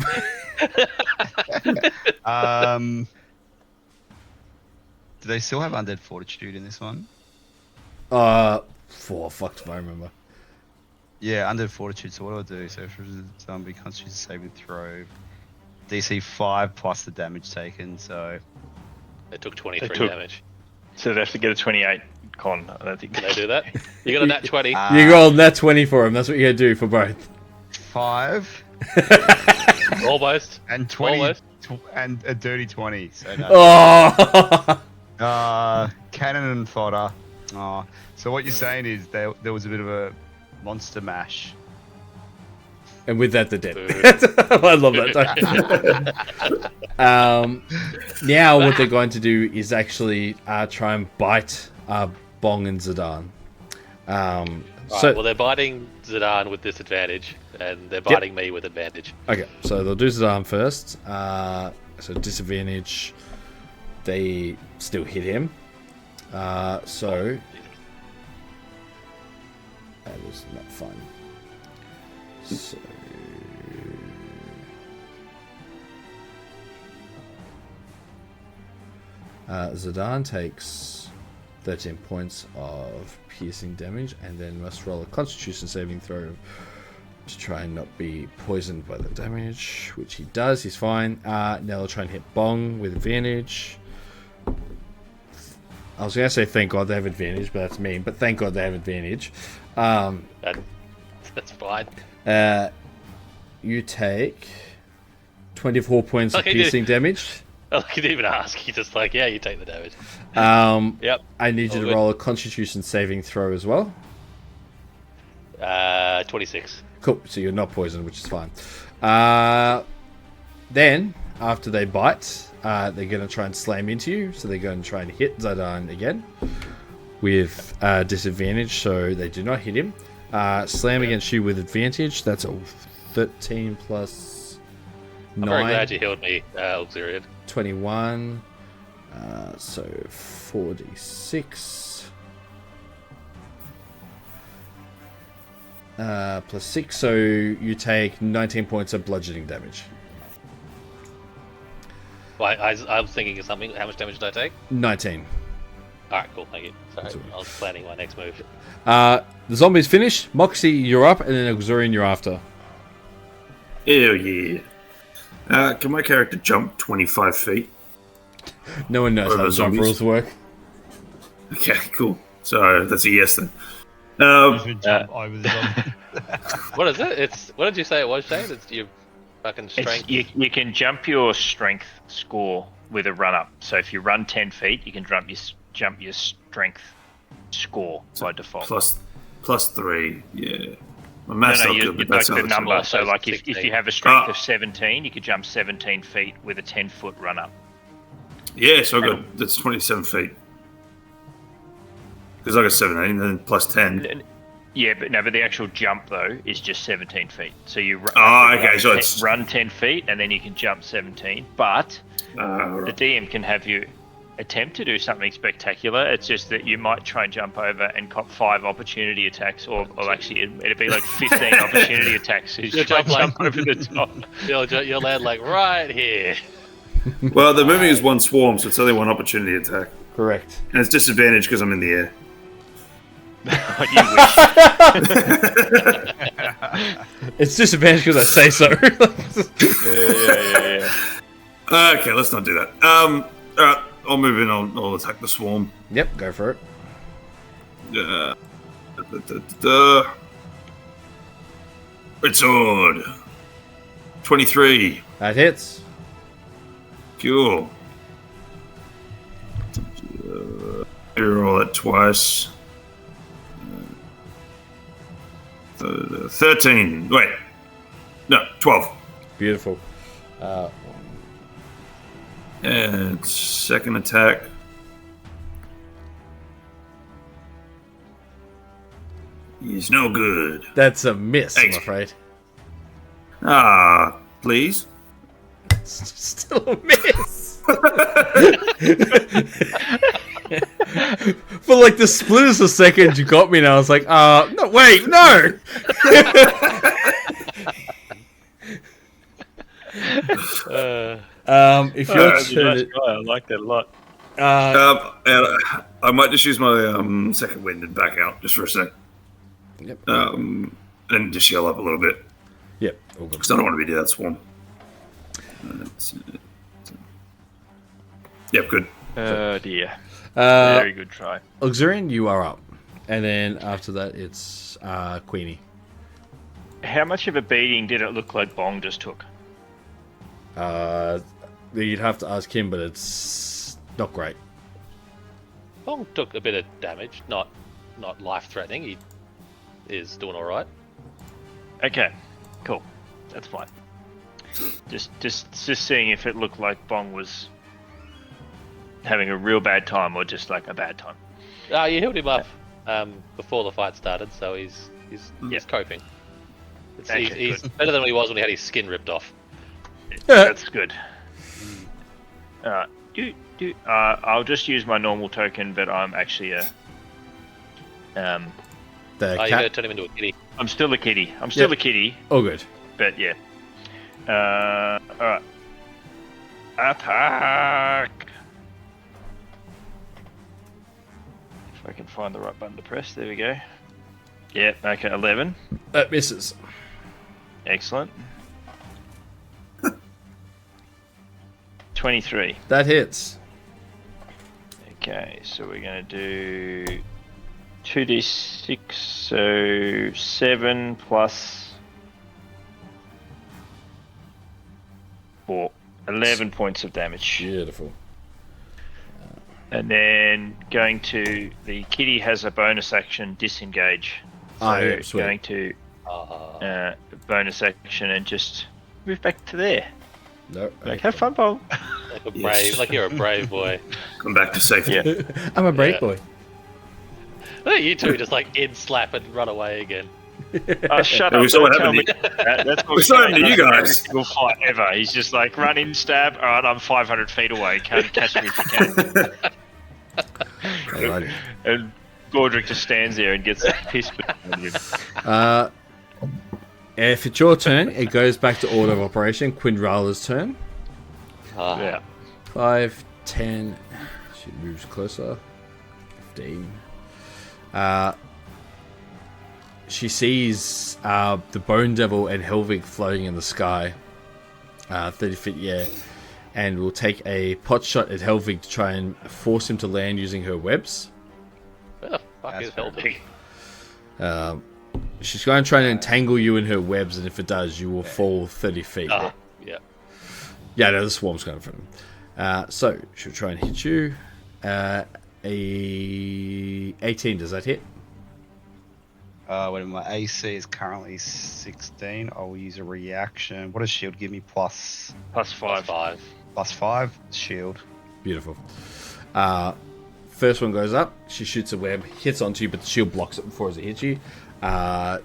Do they still have undead fortitude in this one? 4, fucked if I remember. Yeah, undead fortitude. So what do I do? So if it's a zombie constitution saving throw, DC 5 plus the damage taken. So They took 23 They took- damage. So they have to get a 28 con. I don't think Can they do that? You got a nat 20. You rolled that 20 for him. That's what you gotta do for both. 5 Almost. and 20 Almost. and a dirty 20. So no. Oh! Cannon and fodder. Oh, so what you're saying is there was a bit of a monster mash. And with that, they're dead. I love that. Now, what they're going to do is actually try and bite Bong and Zidane. Right, well, they're biting Zidane with disadvantage, and they're biting me with advantage. Okay, so they'll do Zidane first. So disadvantage, they still hit him. So that is not fun. So Zidane takes 13 points of piercing damage and then must roll a Constitution saving throw to try and not be poisoned by the damage, which he does. He's fine. Now they'll try and hit Bong with advantage. I was going to say thank God they have advantage, but that's mean. But thank God they have advantage. That's fine. You take 24 points of Okay, piercing damage. I didn't even ask. He's just like, yeah, you take the damage. Yep. I need you All to good. roll a Constitution saving throw as well. 26. Cool. So you're not poisoned, which is fine. Then, after they bite, they're going to try and slam into you. So they're going to try and hit Zidane again with disadvantage. So they do not hit him. Slam against you with advantage. That's a 13 plus 9. I'm very glad you healed me, Auxiliary. 21. So 46. Plus 6, so you take 19 points of bludgeoning damage. Well, I was thinking of something. How much damage did I take? 19. Alright, cool, thank you. Sorry, I was planning my next move. The zombie's finished. Moxie, you're up, and then Auxurian, you're after. Hell yeah. Can my character jump 25 feet? No one knows What how are the the jump zombies? rules work. Okay, cool. So that's a yes then. You should jump over the zombie. What is it? What did you say it was, Shane? It's your fucking strength. You can jump your strength score with a run up. So if you run 10 feet, you can jump your strength score by default. Plus 3, yeah. My math's not good, but like that's the how it's number. done. So like if you have a strength of 17, you could jump 17 feet with a 10-foot run up. Yeah, so I got that's 27 feet. Because I got 17, then plus 10. Yeah, but the actual jump though is just 17 feet. So you run 10 feet and then you can jump 17. But the DM can have you attempt to do something spectacular. It's just that you might try and jump over and cop 5 opportunity attacks, or actually it'd be like 15 opportunity attacks. You'll jump over the top. You'll land like right here. Well, the moving is one swarm, so it's only one opportunity attack. Correct. And it's disadvantage because I'm in the air. You wish. It's disadvantage because I say so. Yeah. Okay, let's not do that. Alright, I'll move in. I'll attack the swarm. Yep, go for it. Red sword. 23. That hits. Cool. Roll it twice. 13. Wait. No, 12. Beautiful. And second attack. He's no good. That's a miss, Thanks. I'm afraid. Please. Still a miss. For like the split of a second, you got me, and I was like, no, wait, no. If you're turn, I like that a lot. And I might just use my second wind and back out just for a sec. Yep. And just yell up a little bit. Yep. All good. Because I don't want to be near that swarm. Yep, good. Oh dear. Uh, Very good try. Auxurian, you are up, and then after that, it's Queenie. How much of a beating did it look like Bong just took? You'd have to ask him, but it's not great. Bong took a bit of damage, not life-threatening. He is doing all right. Okay, cool. That's fine. Just seeing if it looked like Bong was having a real bad time or just like a bad time. You healed him up before the fight started, so he's coping. He's better than he was when he had his skin ripped off. That's good. I'll just use my normal token, but I'm actually a The You cat. gotta turn him into a kitty. I'm still a kitty. I'm still a kitty, Oh, good. but yeah. Alright. Attack! If I can find the right button to press, there we go. Yep, okay, 11. That misses. Excellent. 23. That hits. Okay, so we're going to do 2d6, so 7 plus 4. 11 points of damage. Beautiful. And then going to... The kitty has a bonus action, disengage. So Yeah, sweet. going to bonus action and just move back to there. No. Like, have fun, Bob. Brave, like you're a brave boy. Come back to safety. Yeah. I'm a brave Yeah. boy. Look at you two just like in slap and run away again. Oh, shut Yeah, up! we saw Don't what tell me happened that. That's what We saw it happened to you every guys. single fight ever. He's just like run in, stab. All right, I'm 500 feet away. Can't catch me if you can. Alrighty. And Gordrick just stands there and gets pissed behind him. If it's your turn, it goes back to order of operation. Quindrala's turn. Yeah. 5, 10. She moves closer. 15. She sees the Bone Devil and Helvig floating in the sky. 30 feet, yeah. And will take a pot shot at Helvig to try and force him to land using her webs. Where the fuck That's is fair helping? She's going to try and entangle you in her webs, and if it does, you will fall 30 feet. Ah, yeah. Yeah, no, the swarm's going for him. So, she'll try and hit you. A 18, does that hit? When my AC is currently 16, I'll use a reaction. What does shield give me? Plus Plus 5. 5. 5 shield. Beautiful. First one goes up. She shoots a web, hits onto you, but the shield blocks it before it hits you.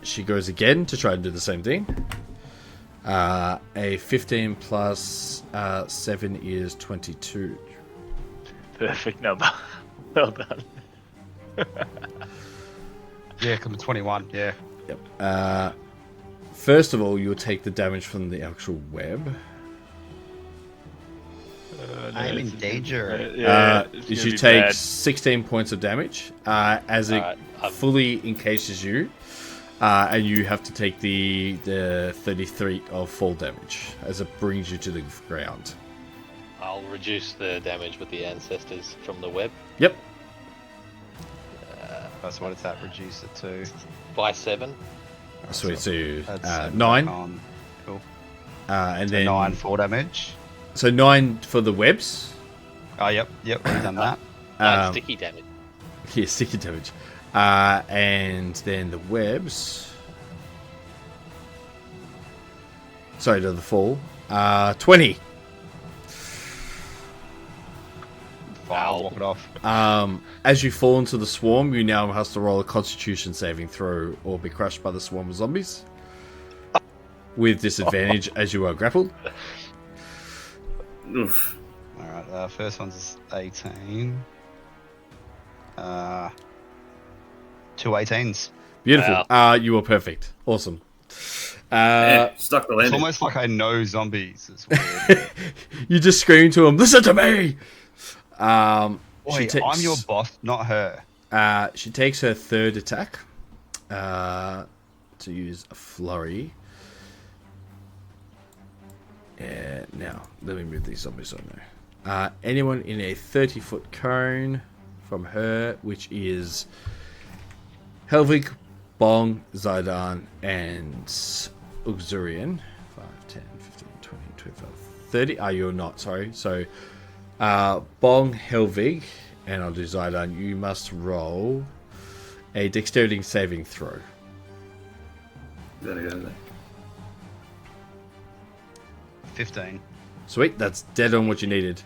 She goes again to try and do the same thing. A 15 plus 7 is 22. Perfect number. Well done. Yeah, come 21. Yeah. Yep. First of all, you'll take the damage from the actual web. I'm in danger. You take 16 points of damage as it Alright, fully encases you, and you have to take the 33 of fall damage as it brings you to the ground. I'll reduce the damage with the ancestors from the web Yep. That's what it's at. Reduce it to. by 7. Sweet. So That's 7 9, back on. Cool. and So then 9 fall damage. So 9 for the webs. Oh, yep. We've done that. Sticky damage. Yeah, sticky damage. And then the webs. Sorry, to the fall. 20. I'll walk it off. As you fall into the swarm, you now have to roll a Constitution saving throw or be crushed by the swarm of zombies. With disadvantage as you are grappled. Oof. Alright, first one's 18. 2 18s. Beautiful. You are perfect. Awesome. Yeah, stuck the It's landing. almost like I know zombies. It's weird. You just scream to him, "Listen to me!" Wait, I'm your boss, not her. She takes her third attack to use a flurry. Yeah, now, let me move these zombies on there. Anyone in a 30-foot cone from her, which is Helvig, Bong, Zaidan, and Uxurian. 5, 10, 15, 20, 25, 30. You're not, sorry. So, Bong, Helvig, and I'll do Zaidan. You must roll a dexterity saving throw. Gotta go there. 15. Sweet, that's dead on what you needed.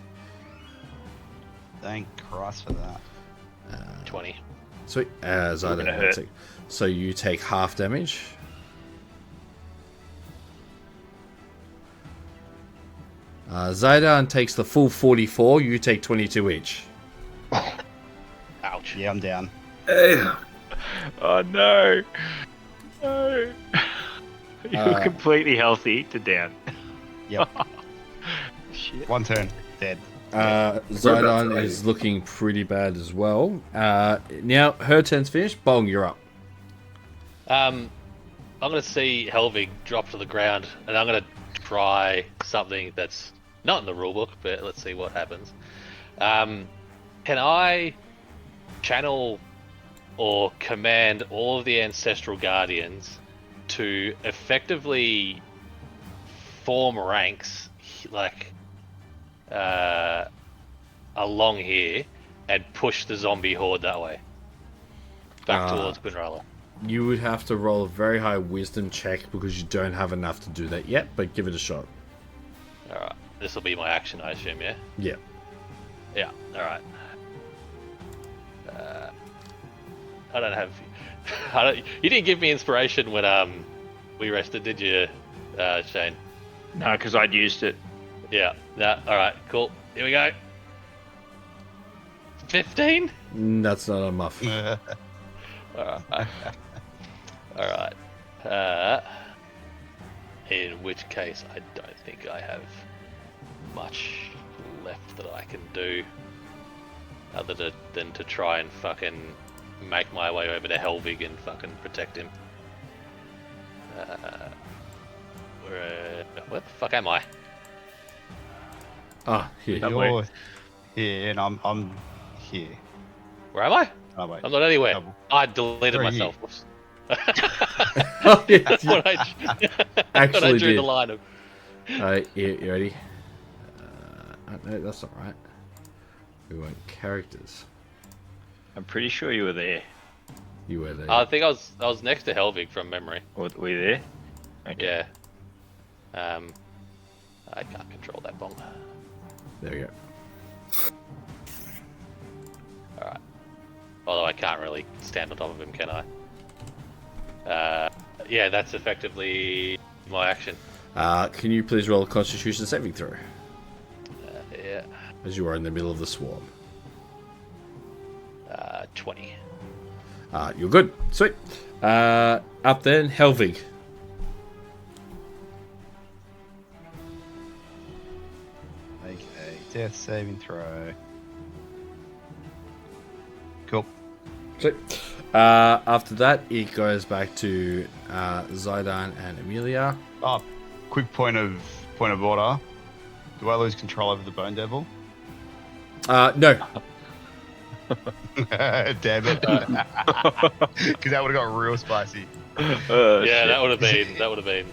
Thank Christ for that. 20. Sweet. gonna Zaidan, hurt. so you take half damage. Zaidan takes the full 44. You take 22 each. Ouch. Yeah, I'm down. Hey, Oh no! No! You're completely healthy to down. Yep. Shit. 1 turn. Dead. Zaidan Right. is looking pretty bad as well. Now her turn's finished. Bong, you're up. I'm going to see Helvig drop to the ground, and I'm going to try something that's not in the rulebook, but let's see what happens. Can I channel or command all of the Ancestral Guardians to effectively form ranks, like, along here, and push the zombie horde that way? Back towards Quinrala. You would have to roll a very high wisdom check because you don't have enough to do that yet, but give it a shot. Alright. This will be my action, I assume, yeah? Yeah. Yeah, alright. I don't have... you didn't give me inspiration when we rested, did you, Shane? No, because I'd used it. Yeah. No, alright, cool. Here we go. 15? That's not enough. Alright. Alright. In which case, I don't think I have much left that I can do other than to try and fucking make my way over to Helvig and fucking protect him. Where the fuck am I? Ah, here. You're here, and I'm here. Where am I? Oh, wait. I'm not anywhere. Double. I deleted Where are myself. Oh, yeah, When I Actually drew did. the line of... You ready? No, that's not right. We want characters. I'm pretty sure you were there. You were there. I think I was next to Helvig from memory. Or were you there? Okay. Yeah. I can't control that bomb. There we go. Alright. Although I can't really stand on top of him, can I? Yeah, that's effectively my action. Can you please roll a Constitution saving throw? Yeah. As you are in the middle of the swarm. 20. You're good. Sweet. Up then, Helvig. Make a death saving throw. Cool. Sweet. After that, it goes back to Zidane and Amelia. Oh, quick point of order. Do I lose control over the Bone Devil? No. Damn it! Because that would have got real spicy. Yeah, that would have been.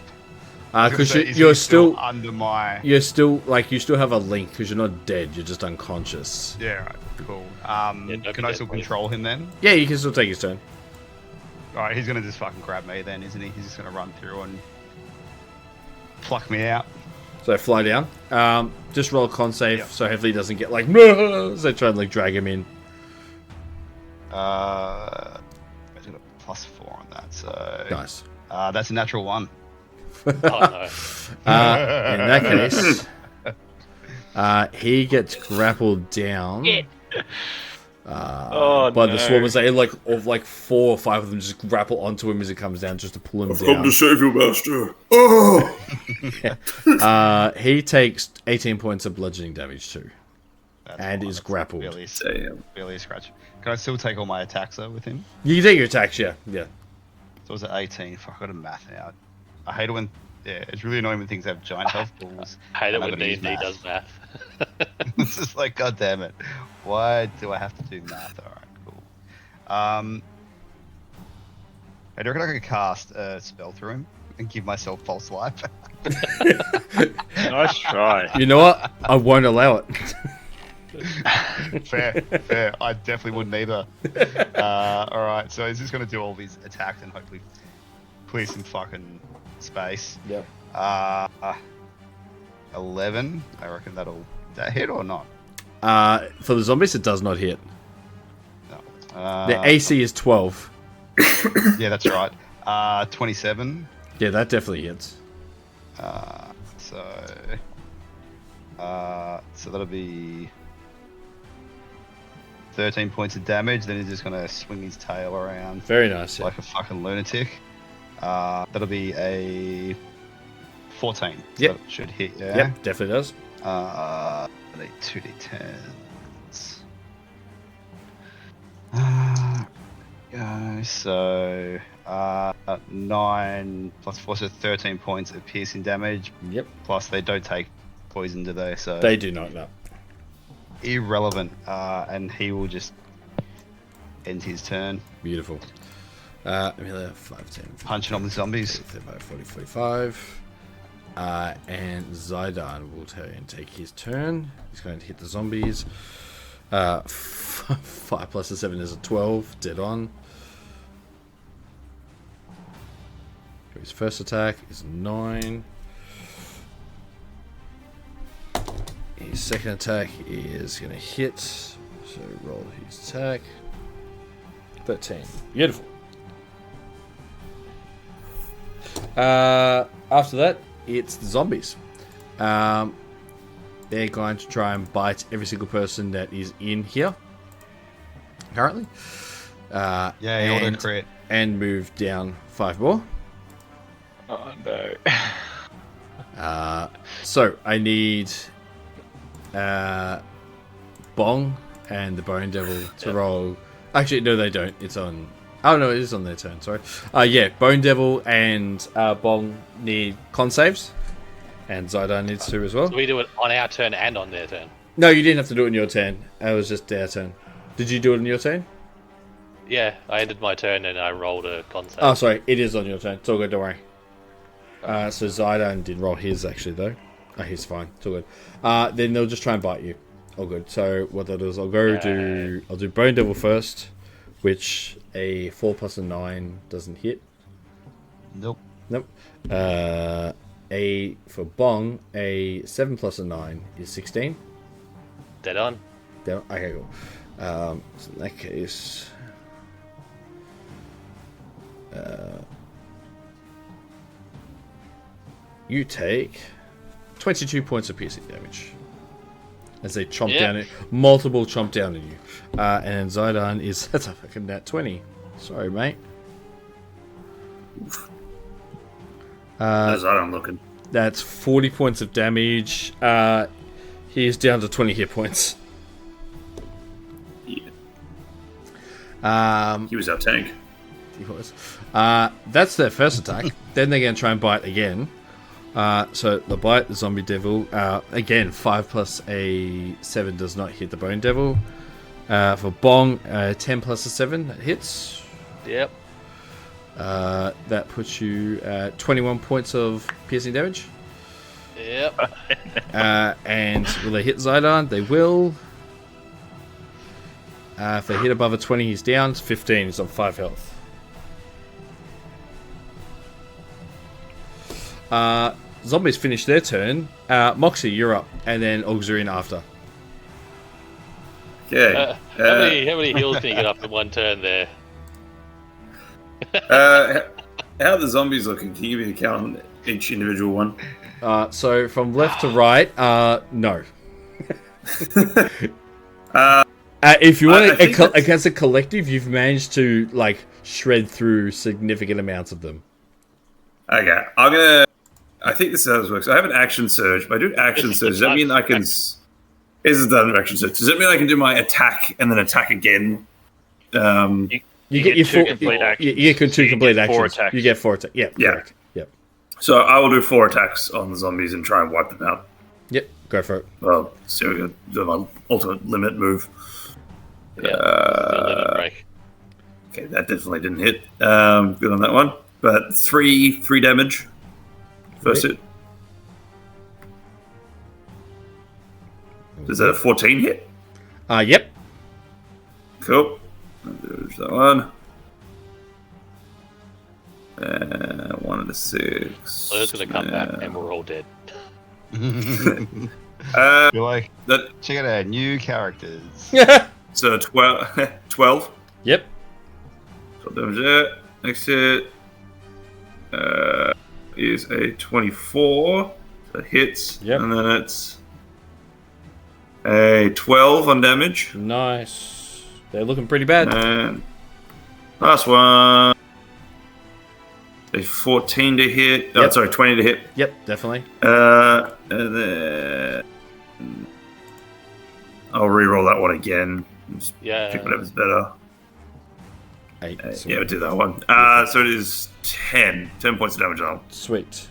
Because Is you're he still under my. you still have a link because you're not dead. You're just unconscious. Yeah, right, cool. don't Can be I dead, still please. control him then? Yeah, you can still take his turn. Alright, he's gonna just fucking grab me then, isn't he? He's just gonna run through and pluck me out. So fly down. Just roll a con save Yep. so hopefully he doesn't get like so try and like drag him in. I got a +4 on that, so Nice. that's a natural 1. Oh no. In that case, he gets grappled down. Oh, By the no. swarmers, they like 4 or 5 of them just grapple onto him as he comes down, just to pull him I've come down. to save you, master. Oh! He takes 18 points of bludgeoning damage too, That's and fine, is that's grappled. Damn. barely a scratch. Can I still take all my attacks though with him? You can take your attacks, yeah. So was it 18? Fuck, I got a math now. I hate it when, it's really annoying when things have giant health balls. I hate it and when I've gotta use D&D math. does math. It's just like, god damn it. Why do I have to do math? Alright, cool. I reckon I could cast a spell through him and give myself false life. Nice try. You know what? I won't allow it. fair. I definitely wouldn't either. Alright, so he's just going to do all these attacks and hopefully clear some fucking space. Yep. 11. I reckon that hit or not? For the zombies, it does not hit. No. The AC is 12. Yeah, that's right. 27. Yeah, that definitely hits. So that'll be 13 points of damage. Then he's just gonna swing his tail around Very nice. Yeah. like a fucking lunatic. That'll be a 14. So Yep. that should hit. Yeah. Yep, definitely does. I need 2d10s. So 9 plus 4, so 13 points of piercing damage. Yep. Plus they don't take poison, do they? So They do not know. irrelevant. And he will just end his turn, Beautiful. Amelia, 5, 10, 15, punching on the zombies. 35, 40, 45. And Zidane will take his turn. He's going to hit the zombies. 5 plus a 7 is a 12. Dead on. His first attack is 9. his second attack is going to hit. So roll his attack. 13. Beautiful. After that, it's the zombies. They're going to try and bite every single person that is in here currently. Yeah, you auto crit. And move down 5 more. Oh no. So I need Bong and the Bone Devil to roll. Actually, no, they don't. It's on. Oh no, it is on their turn. Sorry. Yeah, Bone Devil and Bong need con saves, and Zidane needs to as well. So we do it on our turn and on their turn. No, you didn't have to do it on your turn. It was just their turn. Did you do it on your turn? Yeah, I ended my turn and I rolled a con save. Oh, sorry. It is on your turn. It's all good. Don't worry. So Zidane did roll his actually though. Oh, he's fine. It's all good. Then they'll just try and bite you. All good. So what that is, I'll do Bone Devil first, which a 4 plus a 9 doesn't hit. Nope. Nope. For Bong, a 7 plus a 9 is 16. Dead on. Okay, cool. So in that case, you take 22 points of piercing damage as they chomp down multiple chomp down on you. And Zidane is that's a fucking nat 20. Sorry, mate. How's Zidane looking? That's 40 points of damage. He is down to 20 hit points. Yeah. He He was our tank. was. That's their first attack. Then they're going to try and bite again. So the bite, the zombie devil. Again, 5 plus a 7 does not hit the bone devil. For Bong, 10 plus a 7 that hits. Yep. That puts you at 21 points of piercing damage. Yep. And will they hit Zidane? They will. If they hit above a 20, he's down. It's 15. He's on 5 health. Zombies finish their turn. Moxie, you're up. And then Auxilian after. Okay. How many heals can you get up in one turn there? How are the zombies looking? Can you give me a count on each individual one? So from left to right, no. If you want against a collective, you've managed to like shred through significant amounts of them. Okay, I think this is how this works. I have an action surge. If I do action surge, does that mean I can? Is it done an action surge? Does that mean I can do my attack and then attack again? You get your two complete actions. You get two complete get 4 actions. attacks. You get 4 attacks. Yeah. Correct. Yep. So I will do 4 attacks on the zombies and try and wipe them out. Yep. Go for it. Well, so we're gonna do my ultimate limit move. Yeah. Limit break. Okay, that definitely didn't hit. Good on that one. But 3 damage. First hit. Is that a 14 hit? Yep. Cool. There's that one. 1 and a 6. So it's going to come back and we're all dead. You're like, That, check it out, new characters. so 12. Yep. 12 damage there. Next hit is a 24. So hits. Yep. And then it's a 12 on damage. Nice. They're looking pretty bad. And last one. A 14 to hit. Oh, Yep. sorry, 20 to hit. Yep, definitely. And then I'll re-roll that one again. Just pick whatever's better. 8. Yeah, we'll do that one. So it is 10 points of damage now. Sweet.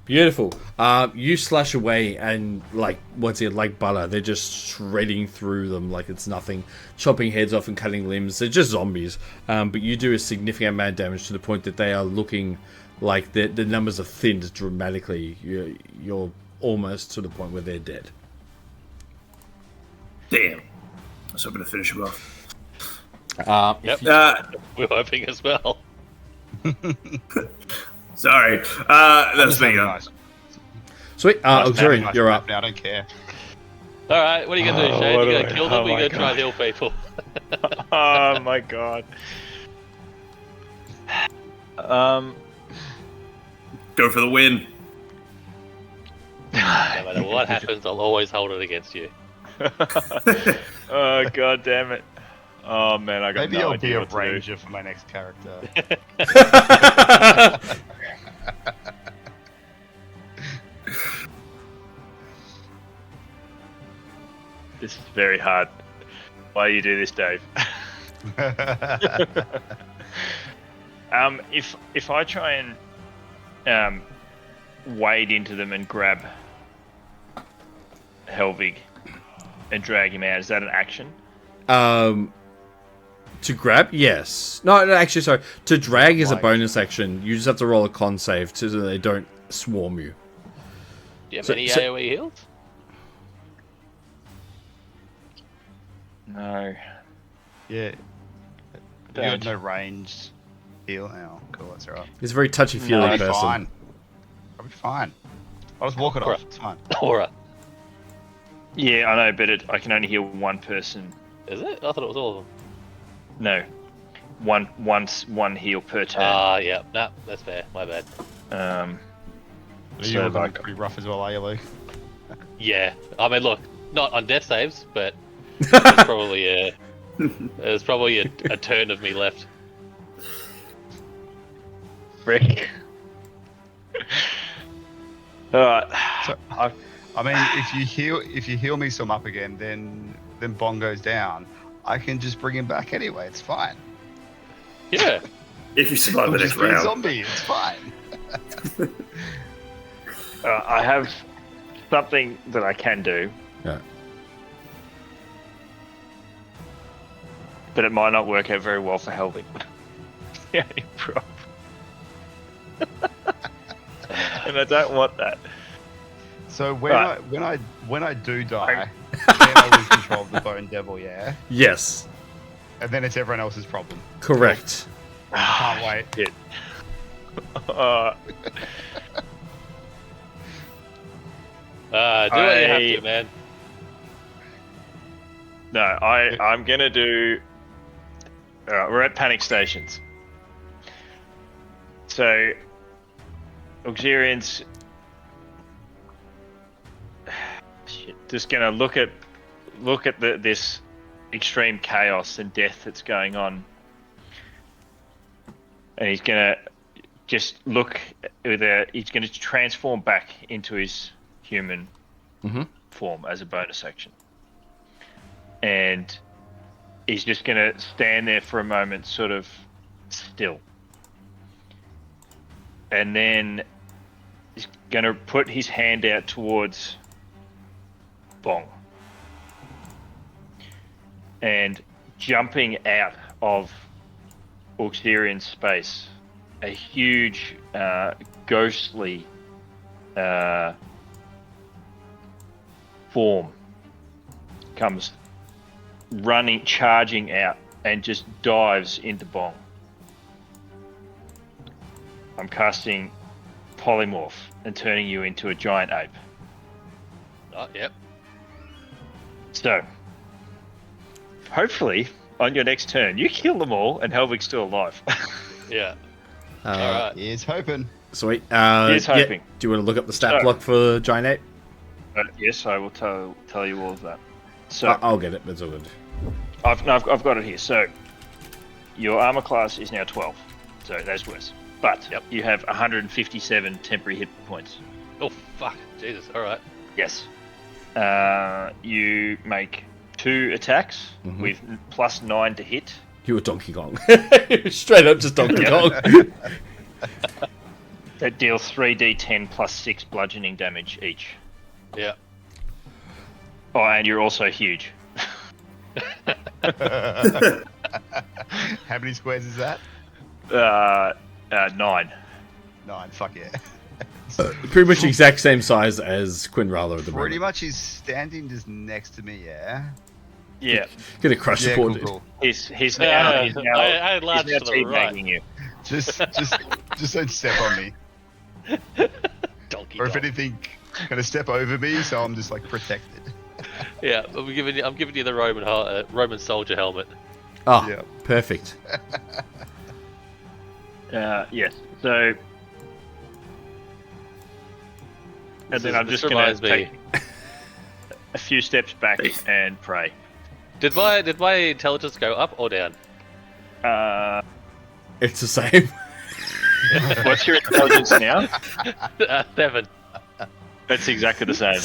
Beautiful. You slash away and like once again, like butter, they're just shredding through them like it's nothing, chopping heads off and cutting limbs. They're just zombies. But you do a significant amount of damage to the point that they are looking like the numbers have thinned dramatically. You're almost to the point where they're dead. Damn. I was hoping to finish him off. Yep. We're hoping as well. Sorry. That's me. Nice. Sweet. Auxilian, you're up. Now, I don't care. All right, what are you gonna do, Shane? what You do gonna I- kill them? oh Or you my gonna try and heal people? Oh my god. Go for the win. No matter what happens, I'll always hold it against you. Oh god damn it. Oh man, I got Maybe no I'll idea be a what to do. ranger for my next character. This is very hard. Why you do this, Dave? If I try and wade into them and grab Helvig and drag him out, is that an action? To grab, yes. No, actually, sorry. To drag is a Like- bonus action. You just have to roll a con save so that they don't swarm you. Do you have So- any so- AoE heals? No. Yeah. You Don't. got no ranged heal. Oh, cool. That's alright. He's a very touchy-feely No, I'll be person. fine. I'll be fine. I'll just walk it off. It's fine. Aura. Yeah, I know, but I can only heal one person. Is it? I thought it was all of them. No. One heal per turn. Ah, yeah. Nah, that's fair. My bad. You're So, looking like- pretty rough as well, are you, Luke? Yeah. I mean, look, not on death saves, but there's probably a turn of me left. Frick. Alright. So, I mean, if you heal me some up again, then Bong goes down. I can just bring him back anyway. It's fine. Yeah. If you survive I'll the just next be a round. zombie. It's fine. I have something that I can do, Yeah. but it might not work out very well for Helvig. Yeah, problem. And I don't want that. So when Right. when I do die, then I lose control of the Bone Devil, yeah, Yes. and then it's everyone else's problem. Correct. Can't wait. Shit. Uh, Do what you have I- to, man. no, I'm gonna do. We're at panic stations. So, Auxilians. Shit, just gonna look at this extreme chaos and death that's going on, and he's gonna just look he's gonna transform back into his human Mhm. form as a bonus action, and he's just gonna stand there for a moment, sort of still, and then he's gonna put his hand out towards Bong, and jumping out of Auxilian space, a huge ghostly form comes running, charging out, and just dives into Bong. I'm casting Polymorph and turning you into a giant ape. Oh, yep. So, hopefully, on your next turn, you kill them all and Helvig's still alive. Yeah. Uh, Alright. Here's hoping. Sweet. Here's yeah, hoping. do you want to look up the stat So- block for Giant Ape? Yes, I will tell you all of that. So, I'll get it. That's all good. I've got it here. So, your armor class is now 12. So, that's worse. But Yep. you have 157 temporary hit points. Oh, fuck. Jesus. Alright. Yes. You make 2 attacks Mhm. with +9 to hit. You were Donkey Kong. Straight up just Donkey Kong. That deals 3d10 +6 bludgeoning damage each. Yeah. Oh, and you're also huge. How many squares is that? 9. 9. Fuck yeah. Pretty much the exact same size as Quinn Rala at the Pretty moment. much he's standing just next to me, yeah? Yeah. Gonna crush Yeah, the poor cool, dude. cool. He's now I laughed he's now to the right. teabagging you. Just don't step on me. Donkey Or if Kong. anything, gonna step over me, so I'm just like protected. Yeah, I'm giving you the Roman soldier helmet. Oh, Yeah. perfect. Yes. So, and then I'm This just going reminds to me. take a few steps back and pray. Did my intelligence go up or down? It's the same. What's your intelligence now? 7. That's exactly the same.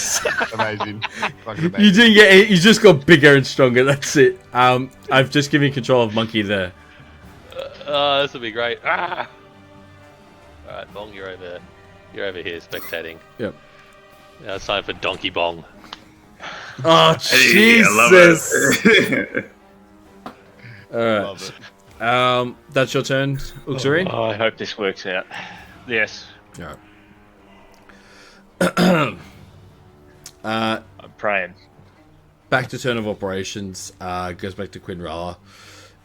Amazing. Fucking You amazing. didn't get it. You just got bigger and stronger. That's it. I've just given you control of Monkey there. Oh, this will be great. Ah! All right, Bong, you're over here spectating. Yep. Now it's time for Donkey Bong. Oh, Hey, I love Jesus. it. All right. Love it. That's your turn, Uxuri. Oh, I hope this works out. Yes, All right. I'm praying. Back to turn of operations. Goes back to Quinrella.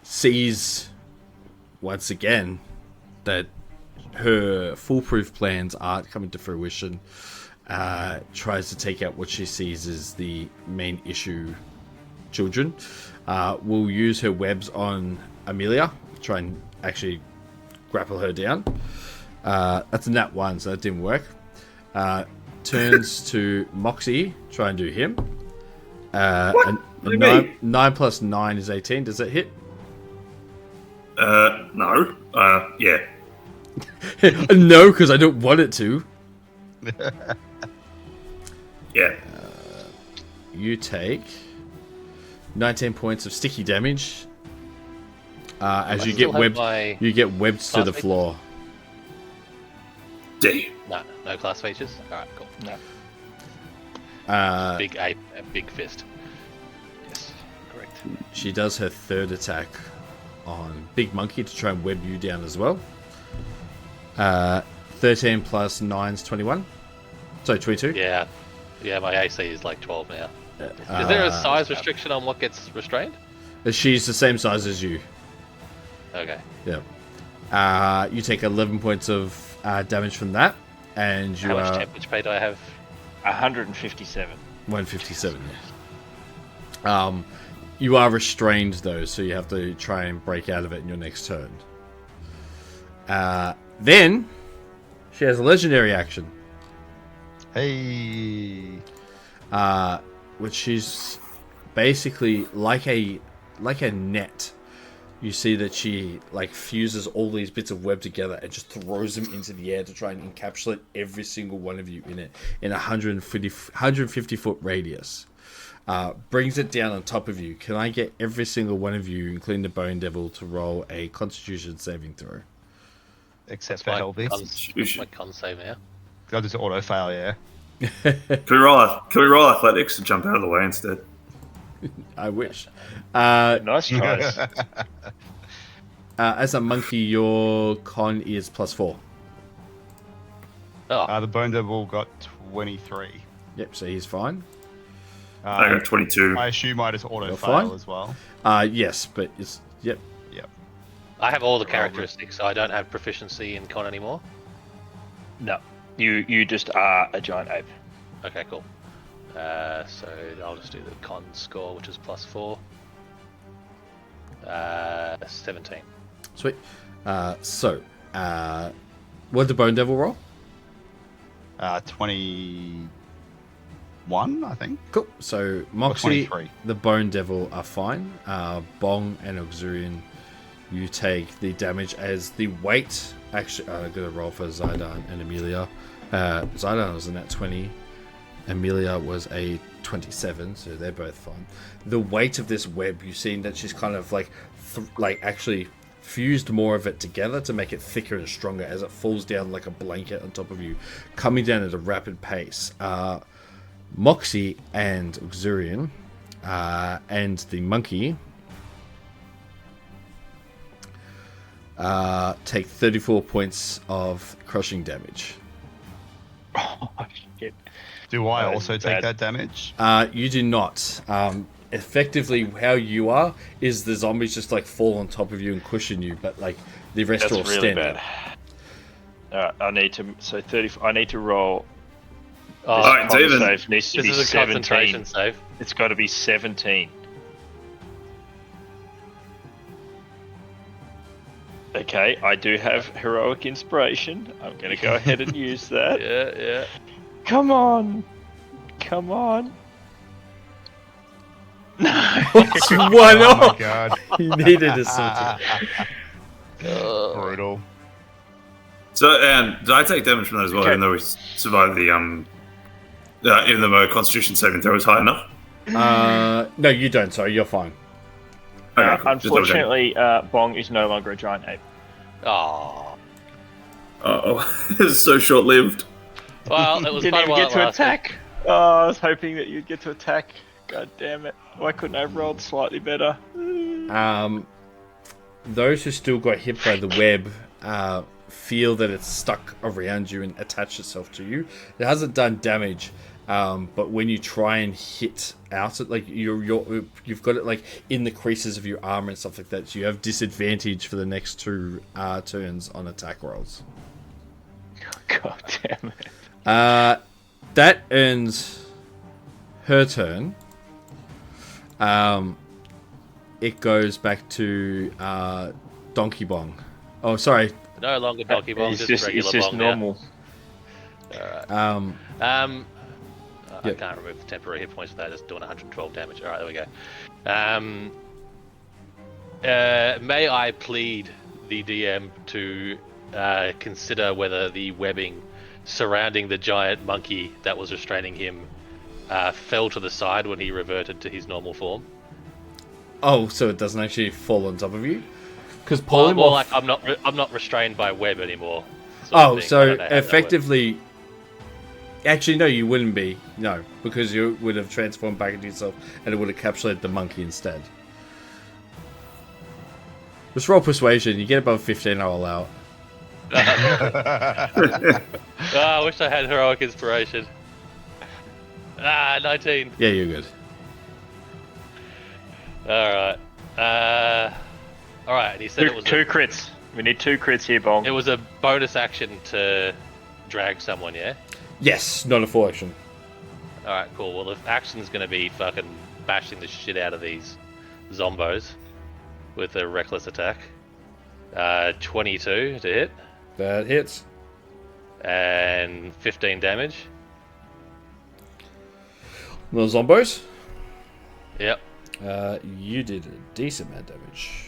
Sees once again that her foolproof plans aren't coming to fruition. Tries to take out what she sees as the main issue, children. Will use her webs on Amelia. Try and actually grapple her down. That's a nat 1, so that didn't work. Turns to Moxie. Try and do him. What? A 9 plus 9 is 18. Does that hit? No. Yeah. No, because I don't want it to. Yeah. You take 19 points of sticky damage. As you get webbed, you get webbed to the floor. D. No class features. All right, cool. No. Big ape, a big fist. Yes, correct. She does her third attack on Big Monkey to try and web you down as well. 13 plus 9 is 21. Sorry, 22. Yeah, my AC is like 12 now. Is there a size restriction on what gets restrained? She's the same size as you. Okay. Yeah. You take 11 points of damage from that, and you How much are temperature pay do I have? 157. 157. Yeah. You are restrained though, so you have to try and break out of it in your next turn. Then she has a legendary action, Hey. which is basically like a net. You see that she like fuses all these bits of web together and just throws them into the air to try and encapsulate every single one of you in it in a 150 foot radius. Brings it down on top of you. Can I get every single one of you, including the Bone Devil, to roll a Constitution saving throw? Except for Helby. My con save now. I'll just auto fail, yeah. Can we roll athletics and jump out of the way instead? I wish. Nice choice. As a monkey, your con is +4. Oh, The Bone Devil got 23. Yep, so he's fine. I got 22. I assume I just auto You're fail fine? as well. Yes, but it's yep. Yep. I have all the characteristics, so I don't have proficiency in con anymore. No, you just are a giant ape. Okay, cool. So I'll just do the con score, which is +4. 17. Sweet. What did the Bone Devil roll? 21, I think. Cool. So Moxie, 23. the Bone Devil are fine. Bong and Auxurian, you take the damage as the weight. Actually, I'm gonna roll for Zidane and Amelia. Zidane was in that 20. Amelia was a 27, so they're both fine. The weight of this web, you've seen that she's kind of like actually fused more of it together to make it thicker and stronger as it falls down like a blanket on top of you, coming down at a rapid pace. Moxie and Auxurian and the monkey take 34 points of crushing damage. Oh shit! Do I That is also bad. take that damage? You do not. Effectively, how you are is the zombies just like fall on top of you and cushion you, but like the rest That's are all really standing. bad. Alright, I need to roll Oh, All right, con David. save needs to this be is a 17. concentration save. It's got to be 17. Okay, I do have heroic inspiration. I'm going to go ahead and use that. Yeah. Come on. Come on. No. Why Oh my not? god. He needed a something. Brutal. So, and did I take damage from that as well, Okay. even though we survived the even though my Constitution saving throw was high enough? No, you don't. Sorry, you're fine. Okay, cool. Just double checking. Unfortunately, Bong is no longer a giant ape. Oh. Oh, it's so short-lived. Well, it was Didn't fun even while get it to lasted. attack. Oh, I was hoping that you'd get to attack. God damn it. Why couldn't I have rolled slightly better? Those who still got hit by the web feel that it's stuck around you and attached itself to you. It hasn't done damage, but when you try and hit out, it like you've got it like in the creases of your armor and stuff like that. So you have disadvantage for the next 2 turns on attack rolls. God damn it. That ends her turn. It goes back to Donkey Bong. Oh, sorry. No longer Donkey Bong, It's just regular it's just Bong now. normal. I Yep. can't remove the temporary hit points without just doing 112 damage. Alright, there we go. May I plead the DM to consider whether the webbing surrounding the giant monkey that was restraining him fell to the side when he reverted to his normal form? Oh, so it doesn't actually fall on top of you? Because Well, polymorph. like I'm not restrained by web anymore. sort of Oh, thing. I so don't know how that works. effectively. Actually, no, you wouldn't be. No, because you would have transformed back into yourself and it would have captured the monkey instead. Just roll persuasion. You get above 15, I'll allow it. I wish I had heroic inspiration. 19. Yeah, you're good. Alright. Alright, and he said it was Two crits. We need 2 crits here, Bong. it was a bonus action to drag someone, yeah? Yes, not a full action. Alright, cool. Well, the action's gonna be fucking bashing the shit out of these zombos with a reckless attack. 22 to hit, That hits. and 15 damage. The zombos. Yep. You did a decent amount of damage.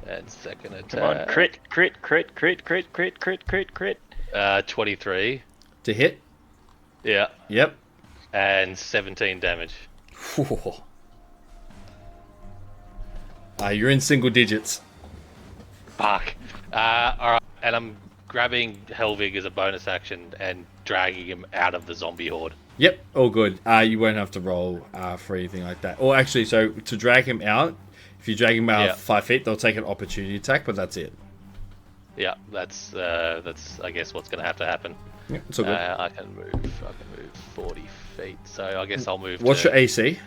And second Come on, attack. crit. 23. To hit. Yeah. Yep. And 17 damage. You're in single digits. Fuck. Alright, and I'm grabbing Helvig as a bonus action and dragging him out of the zombie horde. Yep, all good. You won't have to roll for anything like that. Or actually, so to drag him out, if you drag him out Yeah. 5 feet, they'll take an opportunity attack, but that's it. Yeah, that's I guess what's gonna have to happen. Yep, it's all good. I can move 40 feet, so I guess I'll move What's to your AC?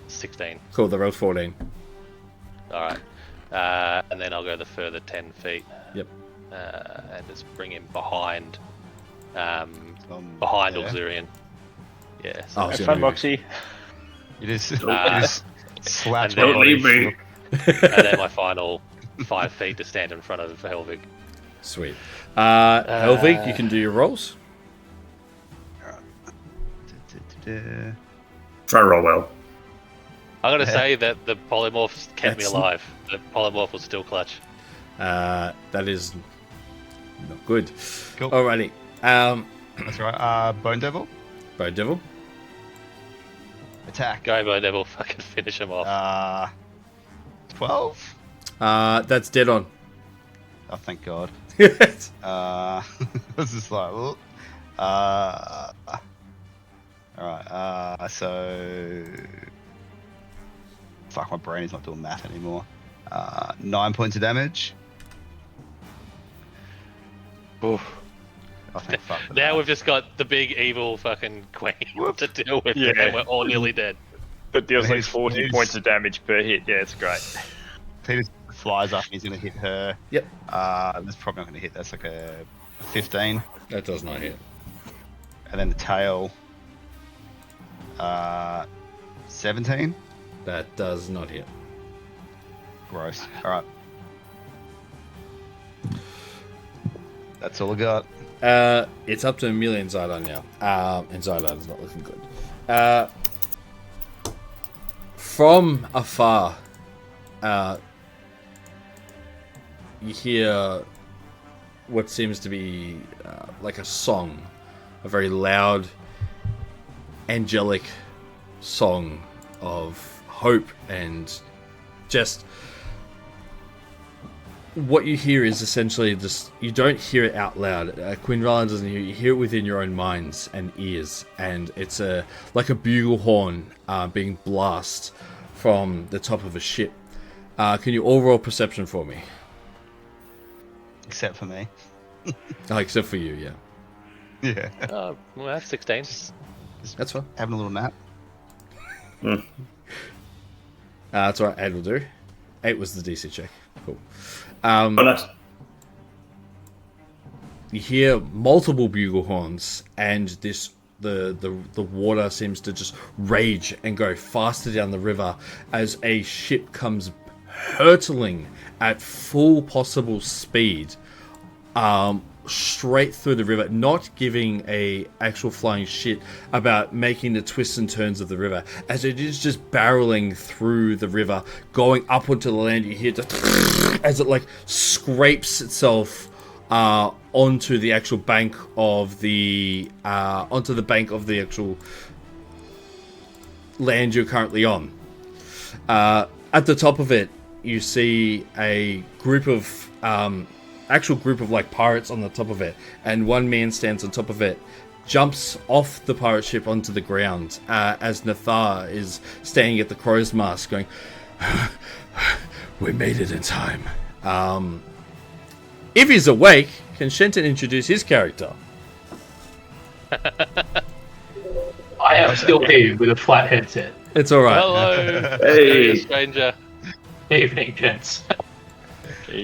16. Cool, the roll's 14. Alright. And then I'll go the further 10 feet. Yep. And just bring him behind behind yeah. Auxilian. Yeah. Oh, Have so fun, maybe- Moxie. You just slapped and my then- Leave body. me. And then my final 5 feet to stand in front of Helvig. Sweet. Helvig, you can do your rolls. Try to roll well. I'm gonna say that the polymorphs kept me That's- alive. The polymorph was still clutch. That is not good. Cool. Alrighty. That's right. Bone Devil. Bone Devil. Attack. Go, Bone Devil, fucking finish him off. 12? That's dead on. Oh, thank God. This is like, well, alright, so, fuck, my brain is not doing math anymore. 9 points of damage. Oof. I think fuck for Now that. we've just got the big evil fucking queen Whoop. to deal with, Yeah. and we're all nearly dead. It deals like He's- 40 he's- points of damage per hit. Yeah, it's great. Peter flies up and he's going to hit her. Yep. That's probably not going to hit. That's like a 15. That does not hit. And then the tail, 17. That does not hit. Gross. All right. That's all I got. It's up to Amelia and Zidon now. And Zidon is not looking good. From afar, you hear what seems to be like a song, a very loud, angelic song of hope, and just what you hear is essentially just, you don't hear it out loud. Queen Ryan doesn't hear it. You hear it within your own minds and ears, and it's like a bugle horn being blasted from the top of a ship. Can you all roll perception for me? Except for me. Except for you, yeah. Yeah. Well, that's 16. That's fine. Having a little nap. That's what 8 will do. 8 was the DC check. Cool. Oh, nice. You hear multiple bugle horns, and the water seems to just rage and go faster down the river as a ship comes hurtling at full possible speed, straight through the river, not giving a actual flying shit about making the twists and turns of the river, as it is just barreling through the river, going up onto the land. You hear as it like scrapes itself onto the actual bank of the actual land you're currently on. At the top of it, you see a group of like pirates on the top of it, and one man stands on top of it, jumps off the pirate ship onto the ground, as Nathar is standing at the crow's mast going, "We made it in time." If he's awake, can Shenton introduce his character? I am still here with a flat headset. It's alright. Hello, Hey. stranger. Evening, gents.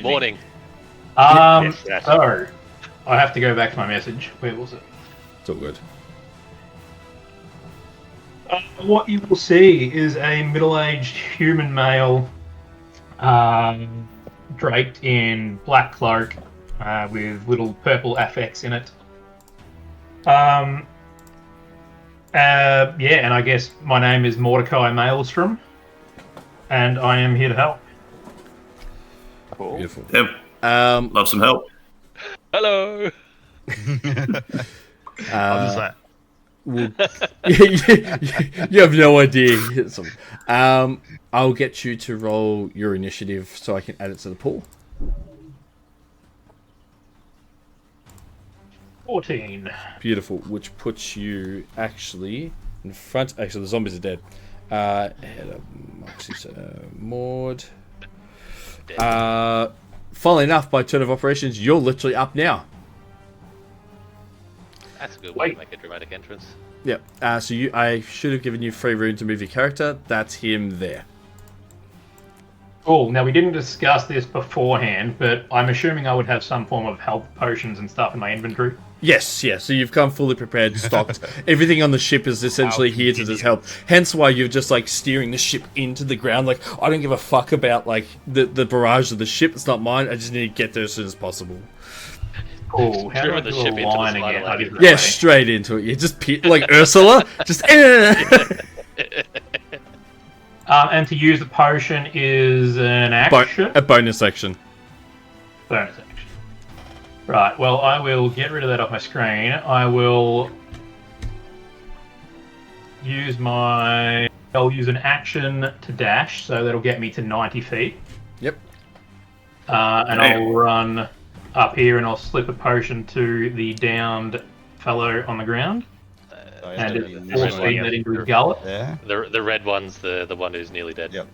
Morning. Yes, yes. So, I have to go back to my message. Where was it? It's all good. What you will see is a middle-aged human male draped in black cloak with little purple affix in it. And I guess my name is Mordecai Maelstrom, and I am here to help. Cool. Beautiful. Yep. Love some help. Hello. I'm just like, You have no idea. I'll get you to roll your initiative so I can add it to the pool. 14. Beautiful, which puts you actually in front. Actually, the zombies are dead. Ahead of Moxie's Maud. Funnily enough, by turn of operations, you're literally up now. That's a good way to make a dramatic entrance. Yep. So I should have given you free room to move your character. That's him there. Cool. Now, we didn't discuss this beforehand, but I'm assuming I would have some form of health potions and stuff in my inventory. Yes, yes. So you've come fully prepared, stocked. Everything on the ship is essentially here to just help. Hence why you're just like steering the ship into the ground. Like, I don't give a fuck about like the barrage of the ship. It's not mine. I just need to get there as soon as possible. Cool. How do I Driven the do ship a into the line slide again? of I lava. didn't Yeah, know. straight into it. You just like Ursula. Just. And to use the potion is an action. A bonus action. Bonus action. Right, well, I will get rid of that off my screen. I will use I'll use an action to dash, so that'll get me to 90 feet. Yep. And I'll run up here and I'll slip a potion to the downed fellow on the ground. And it's force feeding that into his gullet. there. The red one's the one who's nearly dead. Yep.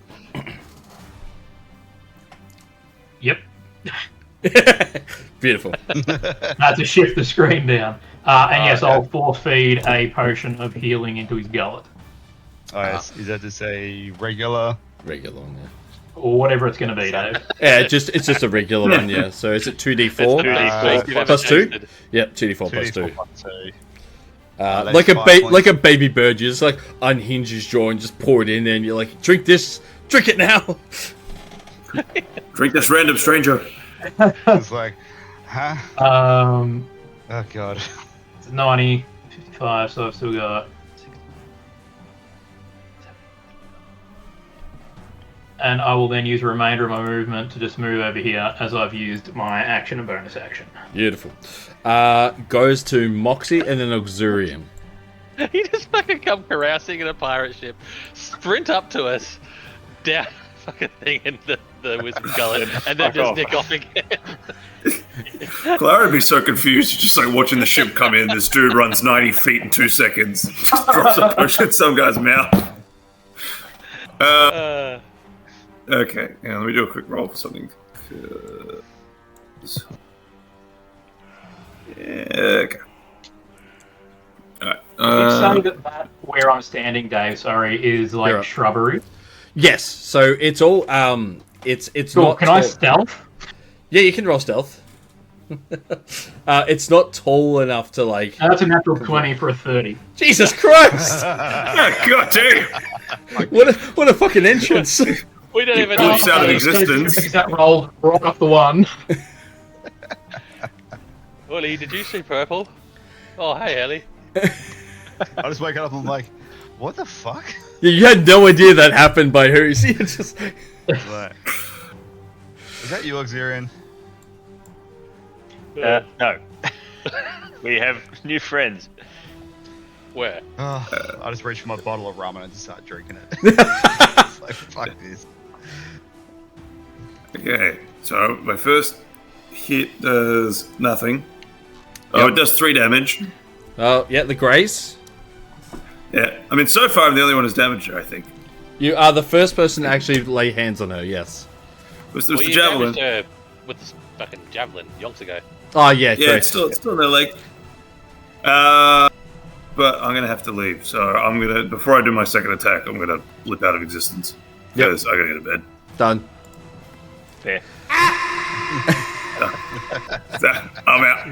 Yep. Beautiful. To shift the screen down. And yes, I'll force feed a potion of healing into his gullet. Is that just a regular? Regular one, yeah. Or whatever it's going to be, Dave. Yeah, it's just a regular one, yeah. So is it 2d4? It's 2d4 plus 2? tasted. Yep, 2d4 plus 2. like a baby bird. You just like unhinge his jaw and just pour it in there, and you're like, drink this, drink it now. Drink this, random stranger. It's like, huh? Um, Oh god. it's 90, 55, so I've still got 60. And I will then use the remainder of my movement to just move over here as I've used my action and bonus action. Beautiful. Goes to Moxie and then Auxurium. He just fucking come carousing in a pirate ship, sprint up to us, down fucking thing in the wizard gullet, and then just nick off again. Clara would be so confused, just like watching the ship come in. This dude runs 90 feet in 2 seconds, just drops a potion in some guy's mouth. Okay, yeah, let me do a quick roll for something. Yeah, okay. Alright. You say that where I'm standing, Dave, sorry, is like Right. shrubbery. Yes, so it's all it's Cool. not. Can I tall- stealth? Yeah, you can roll stealth. It's not tall enough to like. That's a natural 20 for a 30. Jesus Christ! Oh, God damn! what a fucking entrance! We don't even Blips know. out of So existence. use that roll, rock off the one. Ollie, did you see purple? Oh, hey, Ellie. I just wake up and I'm like, what the fuck? Yeah, you had no idea that happened by her. You see, it's just. Like, is that you, Auxurian? No. We have new friends. Where? Oh, I just reach for my bottle of rum and I just start drinking it. It's like, fuck this. Okay, so my first hit does nothing. Oh, Yep. it does 3 damage. Oh, yeah, the grace. Yeah, I mean, so far I'm the only one who's damaged her, I think. You are the first person to actually lay hands on her. Yes. It was Well, the you javelin. damaged her with this fucking javelin yonks ago. Oh yeah, Yeah, correct. it's still in their leg. But I'm gonna have to leave. So I'm gonna, before I do my second attack, I'm gonna blip out of existence because I gotta go to bed. Done. Fair. I'm out.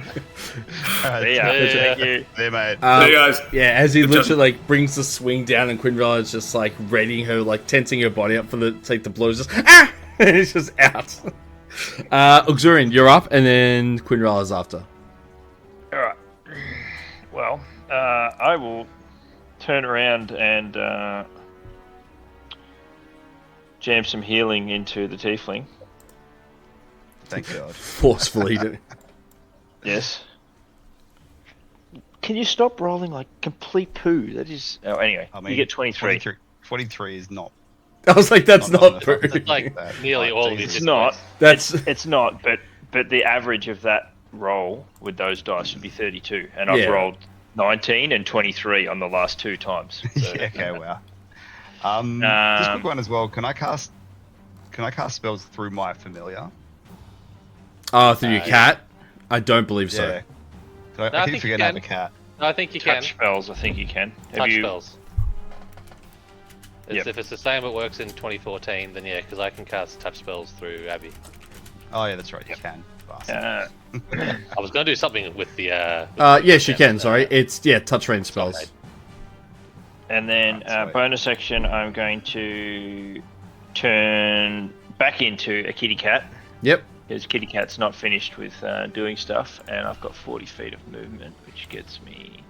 Yeah, thank you. There, mate. Hey guys. Yeah, as he Good job. literally like brings the swing down, and Quinrell is just like readying her, like tensing her body up for the take the blows. Just and it's just out. Auxurian, you're up, and then Quinrell is after. Alright. Well, I will turn around and jam some healing into the tiefling. Thank God. Forcefully. Yes. Can you stop rolling like complete poo? That is. Oh, anyway, I mean, you get 23. 23 is not. I was like, that's not true. It's like nearly all of these. It's not. That's It's not. But the average of that roll with those dice would be 32, and I've Yeah. rolled 19 and 23 on the last 2 times. So, Yeah, okay, wow. Just a quick one as well. Can I cast spells through my familiar? through your cat. I don't believe so. Yeah. So I No, I keep think you forgetting I have a can. cat. No, I think you can. touch spells, I think you can. Have Touch you? spells. Yep. If it's the same it works in 2014, then yeah, because I can cast touch spells through Abby. Oh yeah, that's right. You can. Bastard. I was going to do something with the. Yes, you can. Sorry, it's touch range spells. Sorry. And then Right, sweet. bonus action, I'm going to turn back into a kitty cat. Yep. Because kitty cat's not finished with doing stuff, and I've got 40 feet of movement, which gets me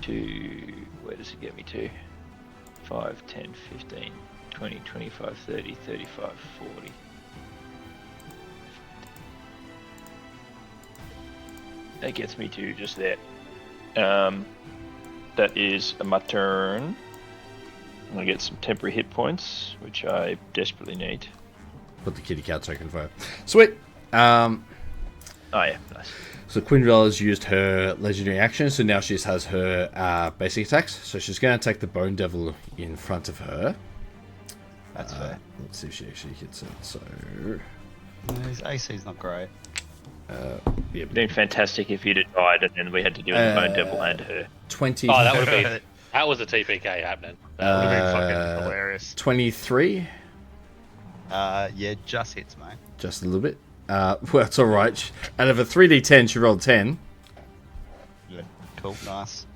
to... Where does it get me to? 5, 10, 15, 20, 25, 30, 35, 40. That gets me to just there. That is my turn. I'm going to get some temporary hit points, which I desperately need. Put the kitty cat token for her. Sweet. Oh yeah, nice. So Quinrell has used her legendary action, so now she just has her basic attacks. So she's going to attack the Bone Devil in front of her. That's fair. Let's see if she actually hits it. So, His AC's not great. yeah, It'd been fantastic if you'd have died and then we had to deal with the Bone Devil and her. 20. Oh, that would have been. That was a TPK happening. That would have been Fucking hilarious. 23. Yeah, just hits, mate. Just a little bit. Well, it's all right. Out of a 3d10, she rolled 10. Yeah. Cool, nice.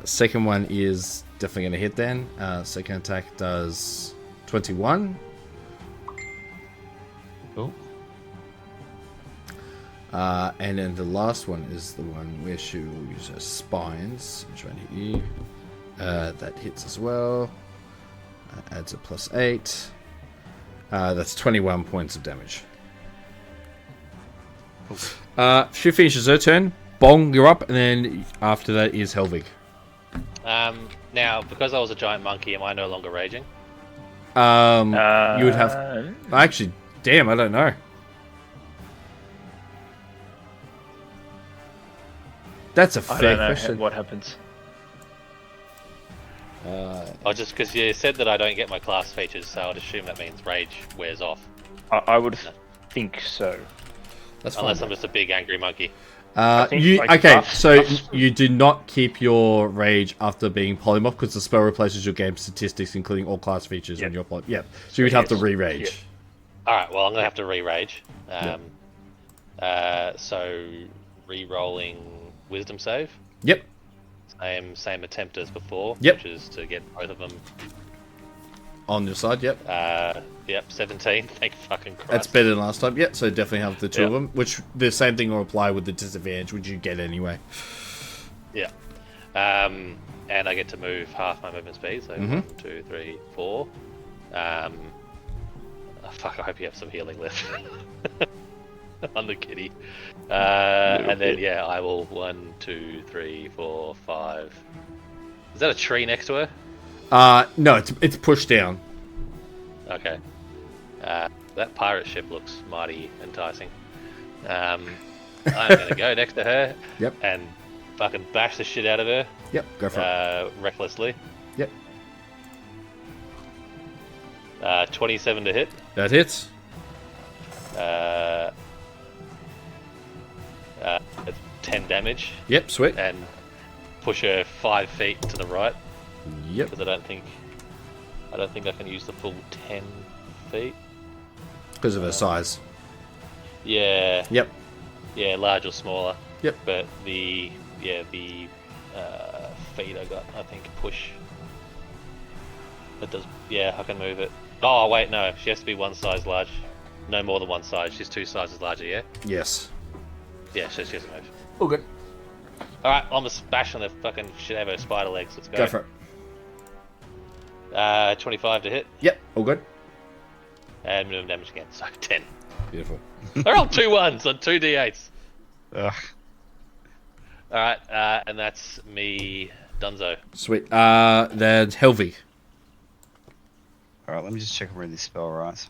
Second one is definitely going to hit then. Second attack does 21. Cool. And then the last one is the one where she will use her spines. I'm trying to hit you. That hits as well. Adds a +8. That's 21 points of damage. She finishes her turn. Bong, you're up, and then after that is Helvig. Now, because I was a giant monkey, am I no longer raging? You would have. Actually, damn, I don't know. That's a I fair don't know question. what happens. Oh, just because you said that I don't get my class features, so I'd assume that means rage wears off. I would think so. That's fine. Unless I'm just a big angry monkey. think, like, Okay, buffs- so buffs- you do not keep your rage after being polymorph because the spell replaces your game statistics, including all class features Yep. on your poly. Yeah, so you'd have to Yes. re-rage. Yep. Alright, well, I'm going to have to re-rage. So, re-rolling wisdom save. Yep. Same attempt as before, Yep. which is to get both of them. On your side, yep. Yep, 17. Thank fucking Christ. That's better than last time. Yep, so definitely have the two of Yep. them, which the same thing will apply with the disadvantage, which you get anyway. Yeah. And I get to move half my movement speed, so 1, 2, 3, 4. Oh, fuck, I hope you have some healing left. On the kitty. And then, yeah, I will 1, 2, 3, 4, 5. Is that a tree next to her? No, it's pushed down. Okay. That pirate ship looks mighty enticing. I'm going to go next to her Yep. and fucking bash the shit out of her Yep, go for it. recklessly. Yep. 27 to hit. That hits. It's 10 damage Yep, sweet. and push her 5 feet to the right Yep. because I don't think I can use the full 10 feet. Because of her size. Yeah. Yep. Yeah, large or smaller. Yep. But the feet I got, I think, push. It does. Yeah, I can move it. Oh wait, no, she has to be one size large. No more than one size. She's 2 sizes larger. Yeah. Yes. Yeah, so she has to move. All good. All right, I'm gonna bash on the fucking shit out of her spider legs. Let's go. Go for it. 25 to hit Yep, all good. and minimum damage again. So 10. Beautiful. I rolled 2 1s on 2 d8s. Ugh. All right, and that's me, Dunzo. Sweet. Then Helvig. Alright, let me just check if we're in this spell right.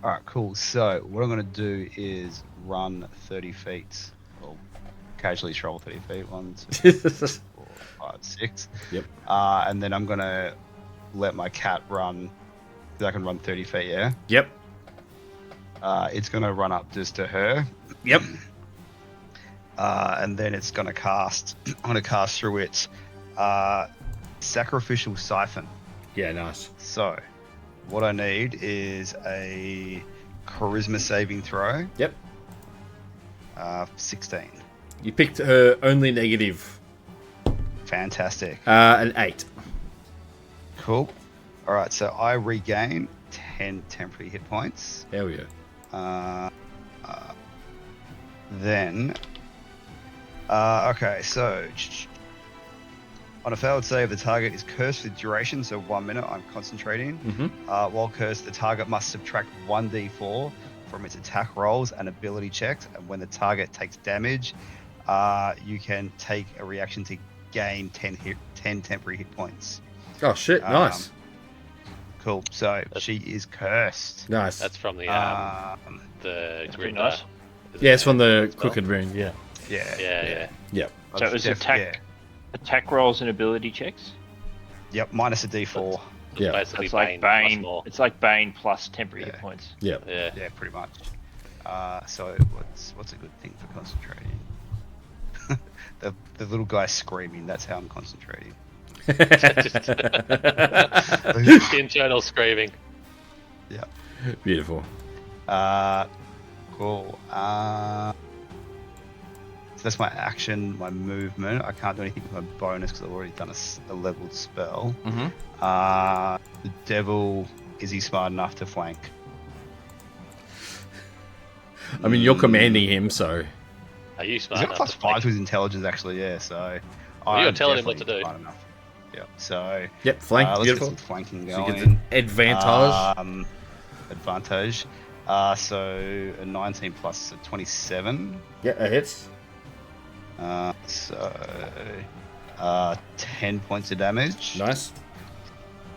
Alright, cool. So, what I'm going to do is run 30 feet. Well, occasionally travel 30 feet. 1, 2, 4, 5, 6. Yep. And then I'm going to let my cat run. I can run 30 feet, yeah? Yep. It's going to run up just to her. Yep. And then it's going to cast. I'm going to cast through its sacrificial siphon. Yeah, nice. So, what I need is a charisma saving throw. Yep. 16. You picked her only negative. Fantastic. An 8. Cool. All right, so I regain 10 temporary hit points. Hell yeah. Then, okay, so on a failed save, the target is cursed for duration, so 1 minute. I'm concentrating. While cursed, the target must subtract 1d4 from its attack rolls and ability checks, and when the target takes damage, you can take a reaction to gain 10 temporary hit points. Oh shit, nice. Cool. So she is cursed. Nice. That's from the pretty grid. nice. Yeah, it's from the as well? crooked rune, yeah. Yeah. Yeah. Yep. So it was attack rolls and ability checks. Yep. Minus a d4. Yeah. Basically, It's like Bane. Bane. Plus more. It's like Bane plus temporary hit Yeah. points. Yep. Yeah. Yeah, pretty much. So what's a good thing for concentrating? the little guy screaming. That's how I'm concentrating. Just internal screaming. Yeah. Beautiful. Cool. So that's my action, my movement. I can't do anything with my bonus because I've already done a leveled spell. Mm-hmm. The devil, is he smart enough to flank? I mean, you're commanding him, so... Are you He's smart got enough? plus to 5 flank? to his intelligence, actually, yeah, so... Well, you're I'm telling him what to definitely do. smart enough. Yeah, so... Yep, flank, let's beautiful. get some flanking So you going. get an advantage. Advantage. So a 19 plus a 27. Yeah, it hits. 10 points of damage. Nice.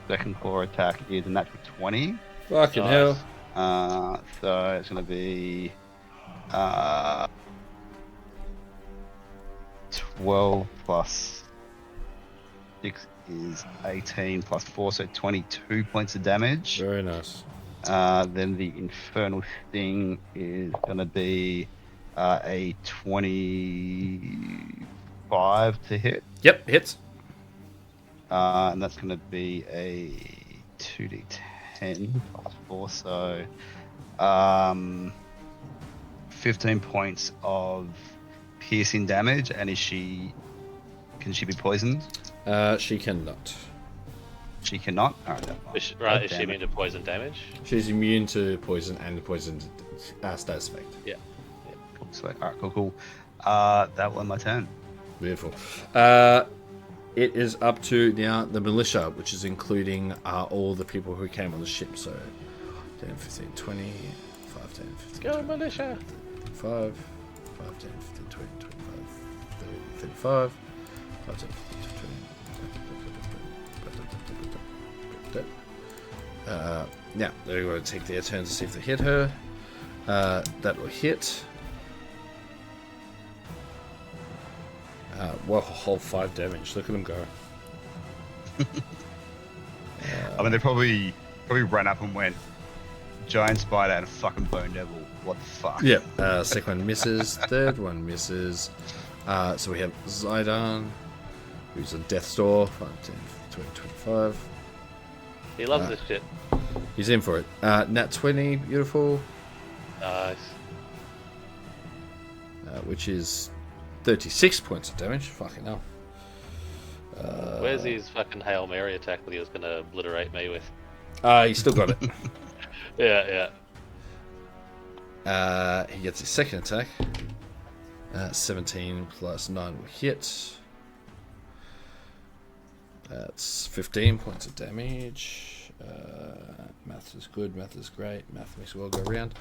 Second claw attack is a natural 20. Fucking Nice. hell. So it's going to be 12 plus 6 is 18 plus 4, so 22 points of damage. Very nice. Then the infernal sting is going to be a 25 to hit. Yep, hits. And that's going to be a 2d10 plus 4, so 15 points of piercing damage. And can she be poisoned? She cannot. She cannot? Alright, never mind. Is she Damn it. immune to poison damage? She's immune to poison and the poison status effect. Yeah. Cool, sweet. Alright, cool. That was my turn. Beautiful. It is up to now the militia, which is including all the people who came on the ship. So 10, 15, 20, 5, 10, 15, Go 20, militia! 35, 5, 10, 15, 20, 25, 30, 35, 5, 10, 15, 20. Now, they're going to take their turn to see if they hit her. That will hit. Well, whole 5 damage. Look at them go. I mean, they probably ran up and went, giant spider and a fucking bone devil. What the fuck? Yep. Second one misses. Third one misses. So we have Zidane, who's a Death Store. 5, 10, 20, 25. He loves this shit. He's in for it. Nat 20, beautiful. Nice. Which is 36 points of damage. Fucking hell. Where's his fucking Hail Mary attack that he was going to obliterate me with? He's still got it. Yeah. He gets his second attack. 17 plus 9 will hit. That's 15 points of damage. Math is good, math is great, math makes the world go round.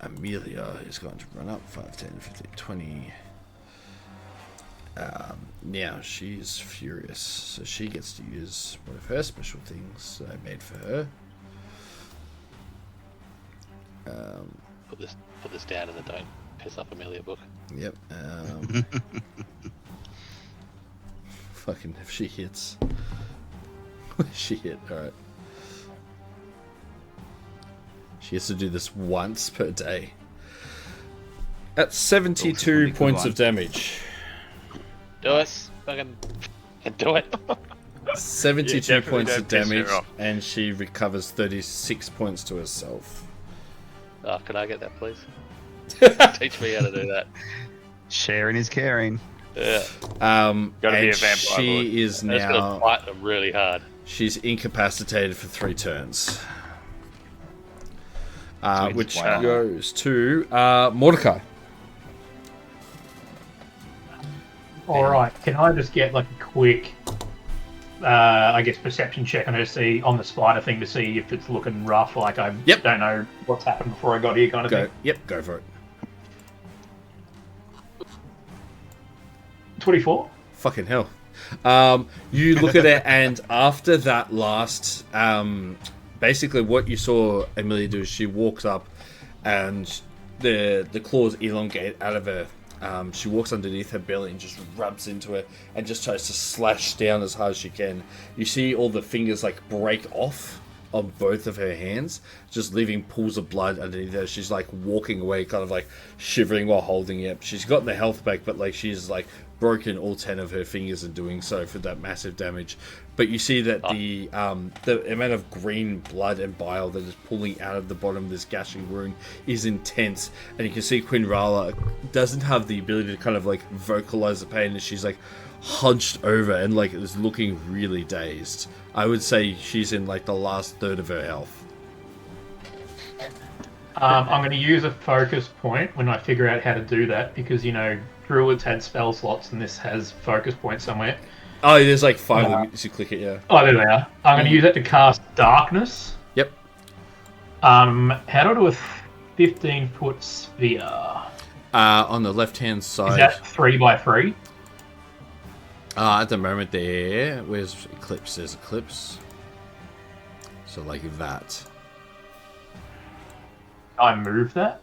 Amelia is going to run up 5, 10, 15, 20. Now she's furious, so she gets to use one of her special things that I made for her. Put this down in the don't piss off Amelia book. Yep. Fucking if she hits. She hit, alright. She has to do this once per day. At 72 points of damage. Do it. Fucking do it. 72 Yeah, points of definitely don't piss her damage, off. and she recovers 36 points to herself. Oh, can I get that, please? Teach me how to do that. Sharing is caring. Yeah. Gotta be And a vampire, she is I'm just going to now... fight them really hard. She's incapacitated for 3 turns. Sweet. Which Wow. goes to Mordecai. All right, can I just get like a quick, I guess, perception check on her, see on the spider thing to see if it's looking rough? Like I Yep. don't know what's happened before I got here, kind of Go. thing. Yep, go for it. 24. Fucking hell. You look at it, and after that last, basically what you saw Amelia do is she walks up, and the claws elongate out of her. She walks underneath her belly and just rubs into it, and just tries to slash down as hard as she can. You see all the fingers like break off on both of her hands, just leaving pools of blood underneath her. She's like walking away, kind of like shivering while holding it. She's got the health back, but like she's like broken all 10 of her fingers in doing so for that massive damage. But you see that the amount of green blood and bile that is pulling out of the bottom of this gashing wound is intense, and you can see Quinrala doesn't have the ability to kind of like vocalize the pain, and she's like hunched over and like is looking really dazed. I would say she's in like the last third of her health. I'm going to use a focus point when I figure out how to do that, because, you know, druids had spell slots and this has focus points somewhere. Oh, there's like 5 of them as you click it, yeah. Oh, there they are. I'm going to use that to cast darkness. Yep. How do I do a 15-foot sphere? On the left-hand side. Is that 3 by 3? At the moment there, where's Eclipse? There's Eclipse. So like that. I move that?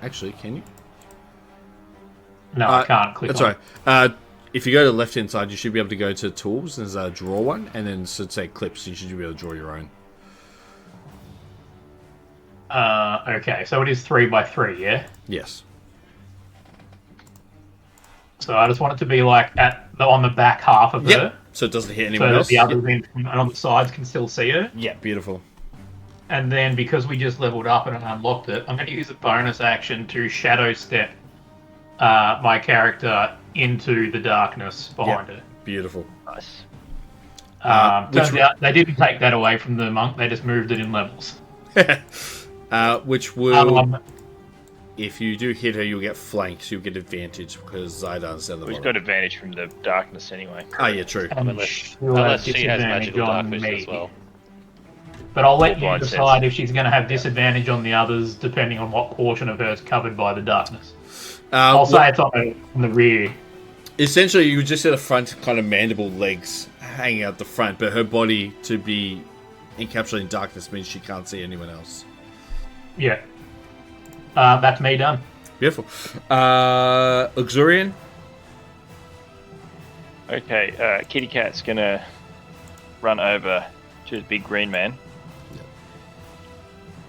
Actually, can you? No, I can't click that's on right. If you go to the left-hand side, you should be able to go to Tools. There's a Draw one, and then should say Clips. You should be able to draw your own. Okay, so it is 3 by 3, yeah? Yes. So I just want it to be like on the back half of her, So it doesn't hit so anyone that else. the others and on the sides can still see her. Yeah, beautiful. And then because we just leveled up and unlocked it, I'm going to use a bonus action to shadow step my character into the darkness behind her. Beautiful. Nice. Turns out they didn't take that away from the monk; they just moved it in levels. Which will, if you do hit her, you'll get flanked. So you'll get advantage because Zaidan's at the We've bottom. got advantage from the darkness anyway. Oh yeah, true. Unless she has magical dark vision as well. But I'll let you Blind decide if she's going to have disadvantage on the others, depending on what portion of her is covered by the darkness. I'll say it's on the rear. Essentially, you just see the front kind of mandible legs hanging out the front, but her body to be encapsulated in darkness means she can't see anyone else. Yeah. That's me done. Beautiful. Luxurian? Okay, Kitty Cat's gonna run over to the big green man.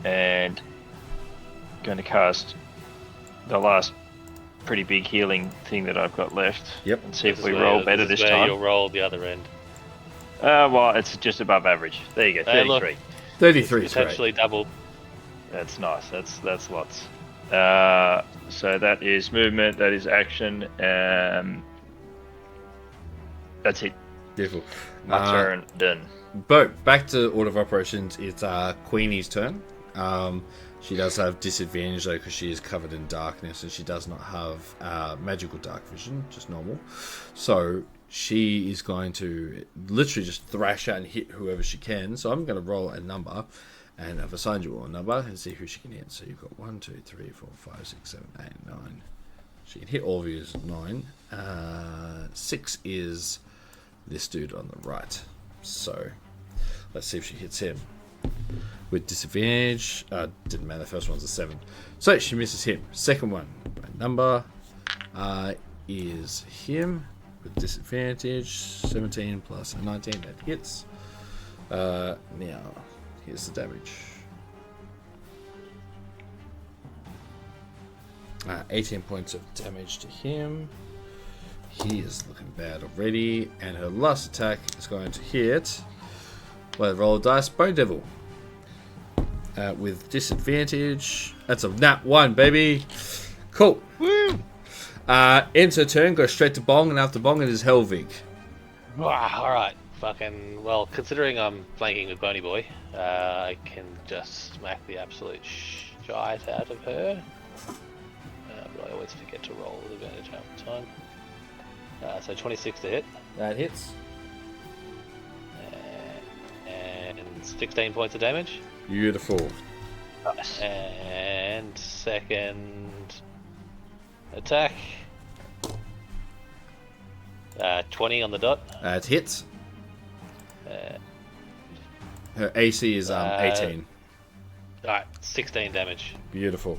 And going to cast the last pretty big healing thing that I've got left. Yep. And see if we roll better this time. You'll roll the other end. Well, it's just above average. There you go, 33. 33 is Potentially double. That's nice. That's lots. So that is movement. That is action. That's it. Beautiful. My turn done. Bo, back to order of operations. It's Queenie's turn. She does have disadvantage though because she is covered in darkness and she does not have magical dark vision, just normal. So she is going to literally just thrash out and hit whoever she can. So I'm going to roll a number, and I've assigned you all a number and see who she can hit. So you've got 1, 2, 3, 4, 5, 6, 7, 8, 9. She can hit all of you as 9. 6 is this dude on the right. So let's see if she hits him with disadvantage. Didn't matter. The first one's a 7, so she misses him. Second one, my number is him with disadvantage. 17 plus a 19, that hits. Now here's the damage. 18 points of damage to him. He is looking bad already, and her last attack is going to hit. Well, roll a dice, Bone Devil. With disadvantage. That's a nat 1, baby. Cool. Woo! Ends her turn, goes straight to Bong, and after Bong it is Helvig. Alright. Fucking, well, considering I'm flanking with Boney Boy, I can just smack the absolute shite out of her. But I always forget to roll with advantage half the time. So 26 to hit. That hits. And 16 points of damage. Beautiful. Nice. And second attack. 20 on the dot. That hits. Her AC is 18. Alright, 16 damage. Beautiful.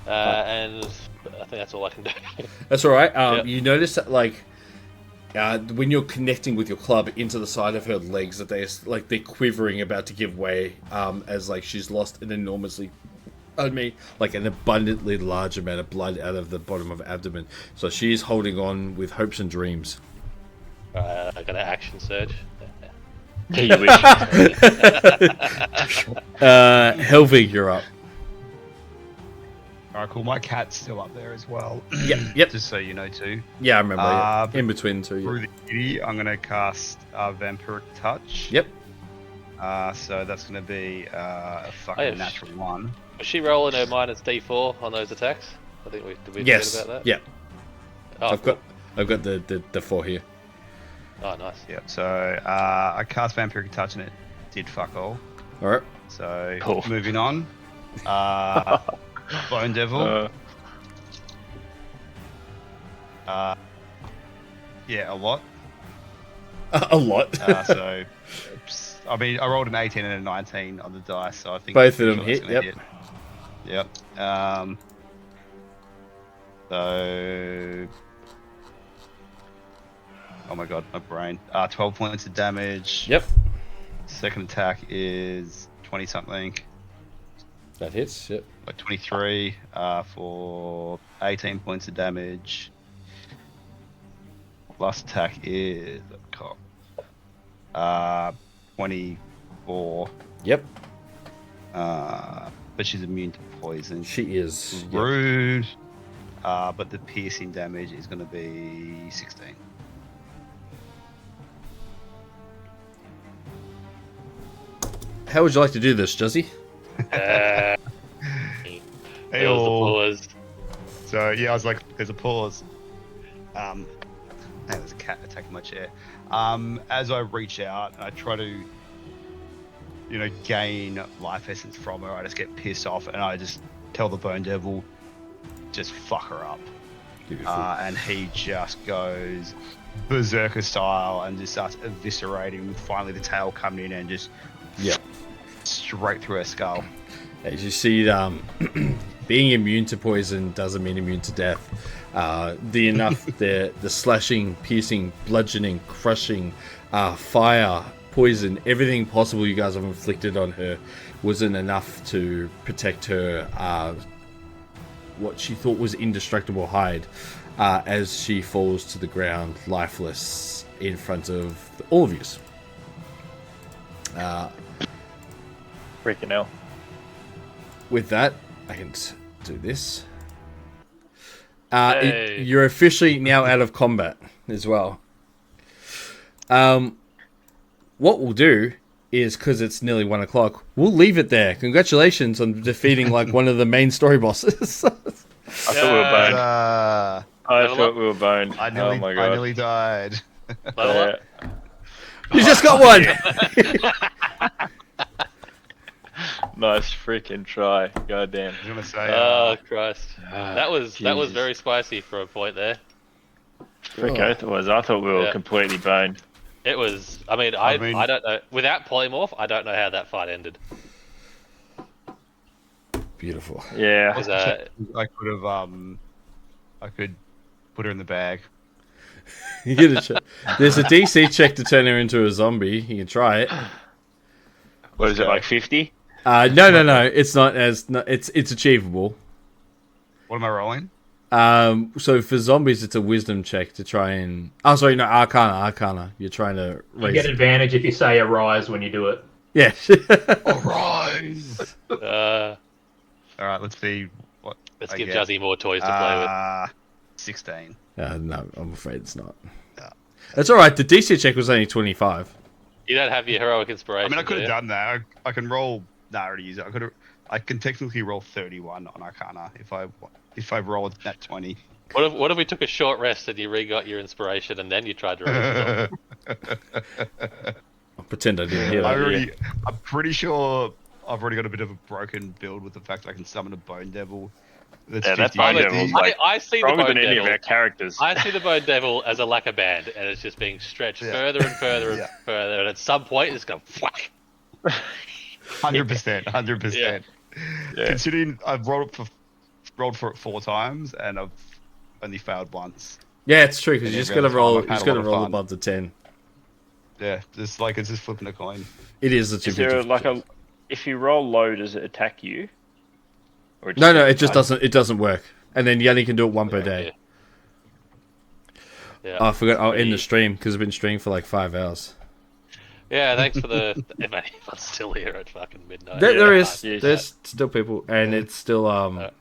And I think that's all I can do. That's alright. Yep. You notice that, like, when you're connecting with your club into the side of her legs, that they're quivering, about to give way, as like she's lost an enormously I mean, like an abundantly large amount of blood out of the bottom of her abdomen. So she is holding on with hopes and dreams. I got an action surge. You wish. Helvig, you're up. Alright, cool. My cat's still up there as well. Yep. Just so you know, too. Yeah, I remember. Uh, in between two. Through Yeah. the kitty, I'm going to cast Vampiric Touch. Yep. So that's going to be a fucking natural 1. Was she rolling her minus D4 on those attacks? I think did we Yes. forget about that? Yeah. Oh, I've got the 4 here. Oh, nice. Yep, so I cast Vampiric Touch and it did fuck all. All right. So Cool. moving on. Bone Devil. Yeah, a lot. A lot. So, I mean, I rolled an 18 and a 19 on the dice, so I think Both of them that's hit. gonna Yep. Yep. So, oh my god, my brain. 12 points of damage. Yep. Second attack is 20 something, That hits. Yep. like 23 for 18 points of damage. Last attack is 24. Yep. But she's immune to poison. She is. Yep. Rude. But the piercing damage is going to be 16. How would you like to do this, Juzzy? There was the pause. So yeah, I was like, there's a pause. Hey, there's a cat attacking my chair. As I reach out and I try to, gain life essence from her, I just get pissed off and I just tell the Bone Devil, just fuck her up. And he just goes berserker style and just starts eviscerating, with finally the tail coming in and just straight through her skull. As you see, being immune to poison doesn't mean immune to death. The slashing, piercing, bludgeoning, crushing, fire, poison, everything possible you guys have inflicted on her wasn't enough to protect her, what she thought was indestructible hide, as she falls to the ground lifeless in front of all of you. Freaking hell. With that, I can do this. Hey. You're officially now out of combat as well. What we'll do is, because it's nearly 1 o'clock, we'll leave it there. Congratulations on defeating one of the main story bosses. I thought we were boned. I Level thought up. we were boned. I Oh my god. nearly died. Level up. You just got one. Nice freaking try. Goddamn. I was gonna say. Oh Christ, that was Jesus. very spicy for a point there. Frick oath it was. I thought we were Yeah. completely boned. It was. I mean, I I mean- don't know. Without polymorph, I don't know how that fight ended. Beautiful. Yeah. 'Cause, I could have. I could put her in the bag. You get a check. There's a DC check to turn her into a zombie. You can try it. What is it, like 50? No. It's not as. It's achievable. What am I rolling? So for zombies, it's a wisdom check to try and. Oh, sorry, no, Arcana. You're trying to You raise. get advantage if you say arise when you do it. Yeah. Rise. uh, All right, let's see what. let's I give get. Juzzy more toys to play with. 16. No, I'm afraid it's not. Yeah. That's all right. The DC check was only 25. You don't have your heroic I inspiration. mean, I could do have you? done that. I can roll. No, I already used it. I can technically roll 31 on Arcana if I rolled that 20. What if we took a short rest and you re-got your inspiration and then you tried to roll? I'll pretend I didn't hear I that. I'm pretty sure I've already got a bit of a broken build with the fact that I can summon a Bone Devil. That's Yeah, that 50. Bone I, Devil's like I see the stronger Bone than any of Devil. our characters. I see the Bone Devil as a lacquer band, and it's just being stretched Yeah. further and further and Yeah. further, and at some point it's going whack. 100%. Yeah. Considering I've rolled for it 4 times and I've only failed once. Yeah, it's true because you And just every got to other roll. time You I've had just a got to lot of roll fun. above the 10. Yeah, it's just flipping a coin. It is a Is there 250. like a... If you roll low, does it attack you? Or it No, it just doesn't. It doesn't work. And then you only can do it one per day. Yeah. Oh, I forgot. I'll end the stream because I've been streaming for like 5 hours. Yeah, thanks for the. If anyone's still here at fucking midnight. There is. Yes. There's still people, and it's still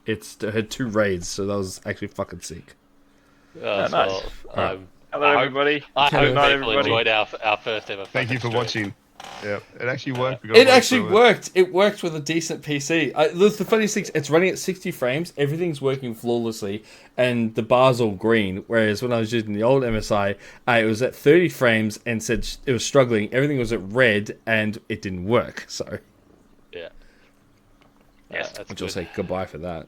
it's had 2 raids, so that was actually fucking sick. nice. Well, Alright. Hello, everybody. I hope people everybody. enjoyed our first ever. Thank you for fucking watching. Yeah, it actually worked. We got It away actually from worked. It worked with a decent PC. The funniest thing, it's running at 60 frames. Everything's working flawlessly, and the bar's all green. Whereas when I was using the old MSI, it was at 30 frames and said it was struggling. Everything was at red, and it didn't work. So, Yeah. Yes. That's I'll just good. say goodbye for that.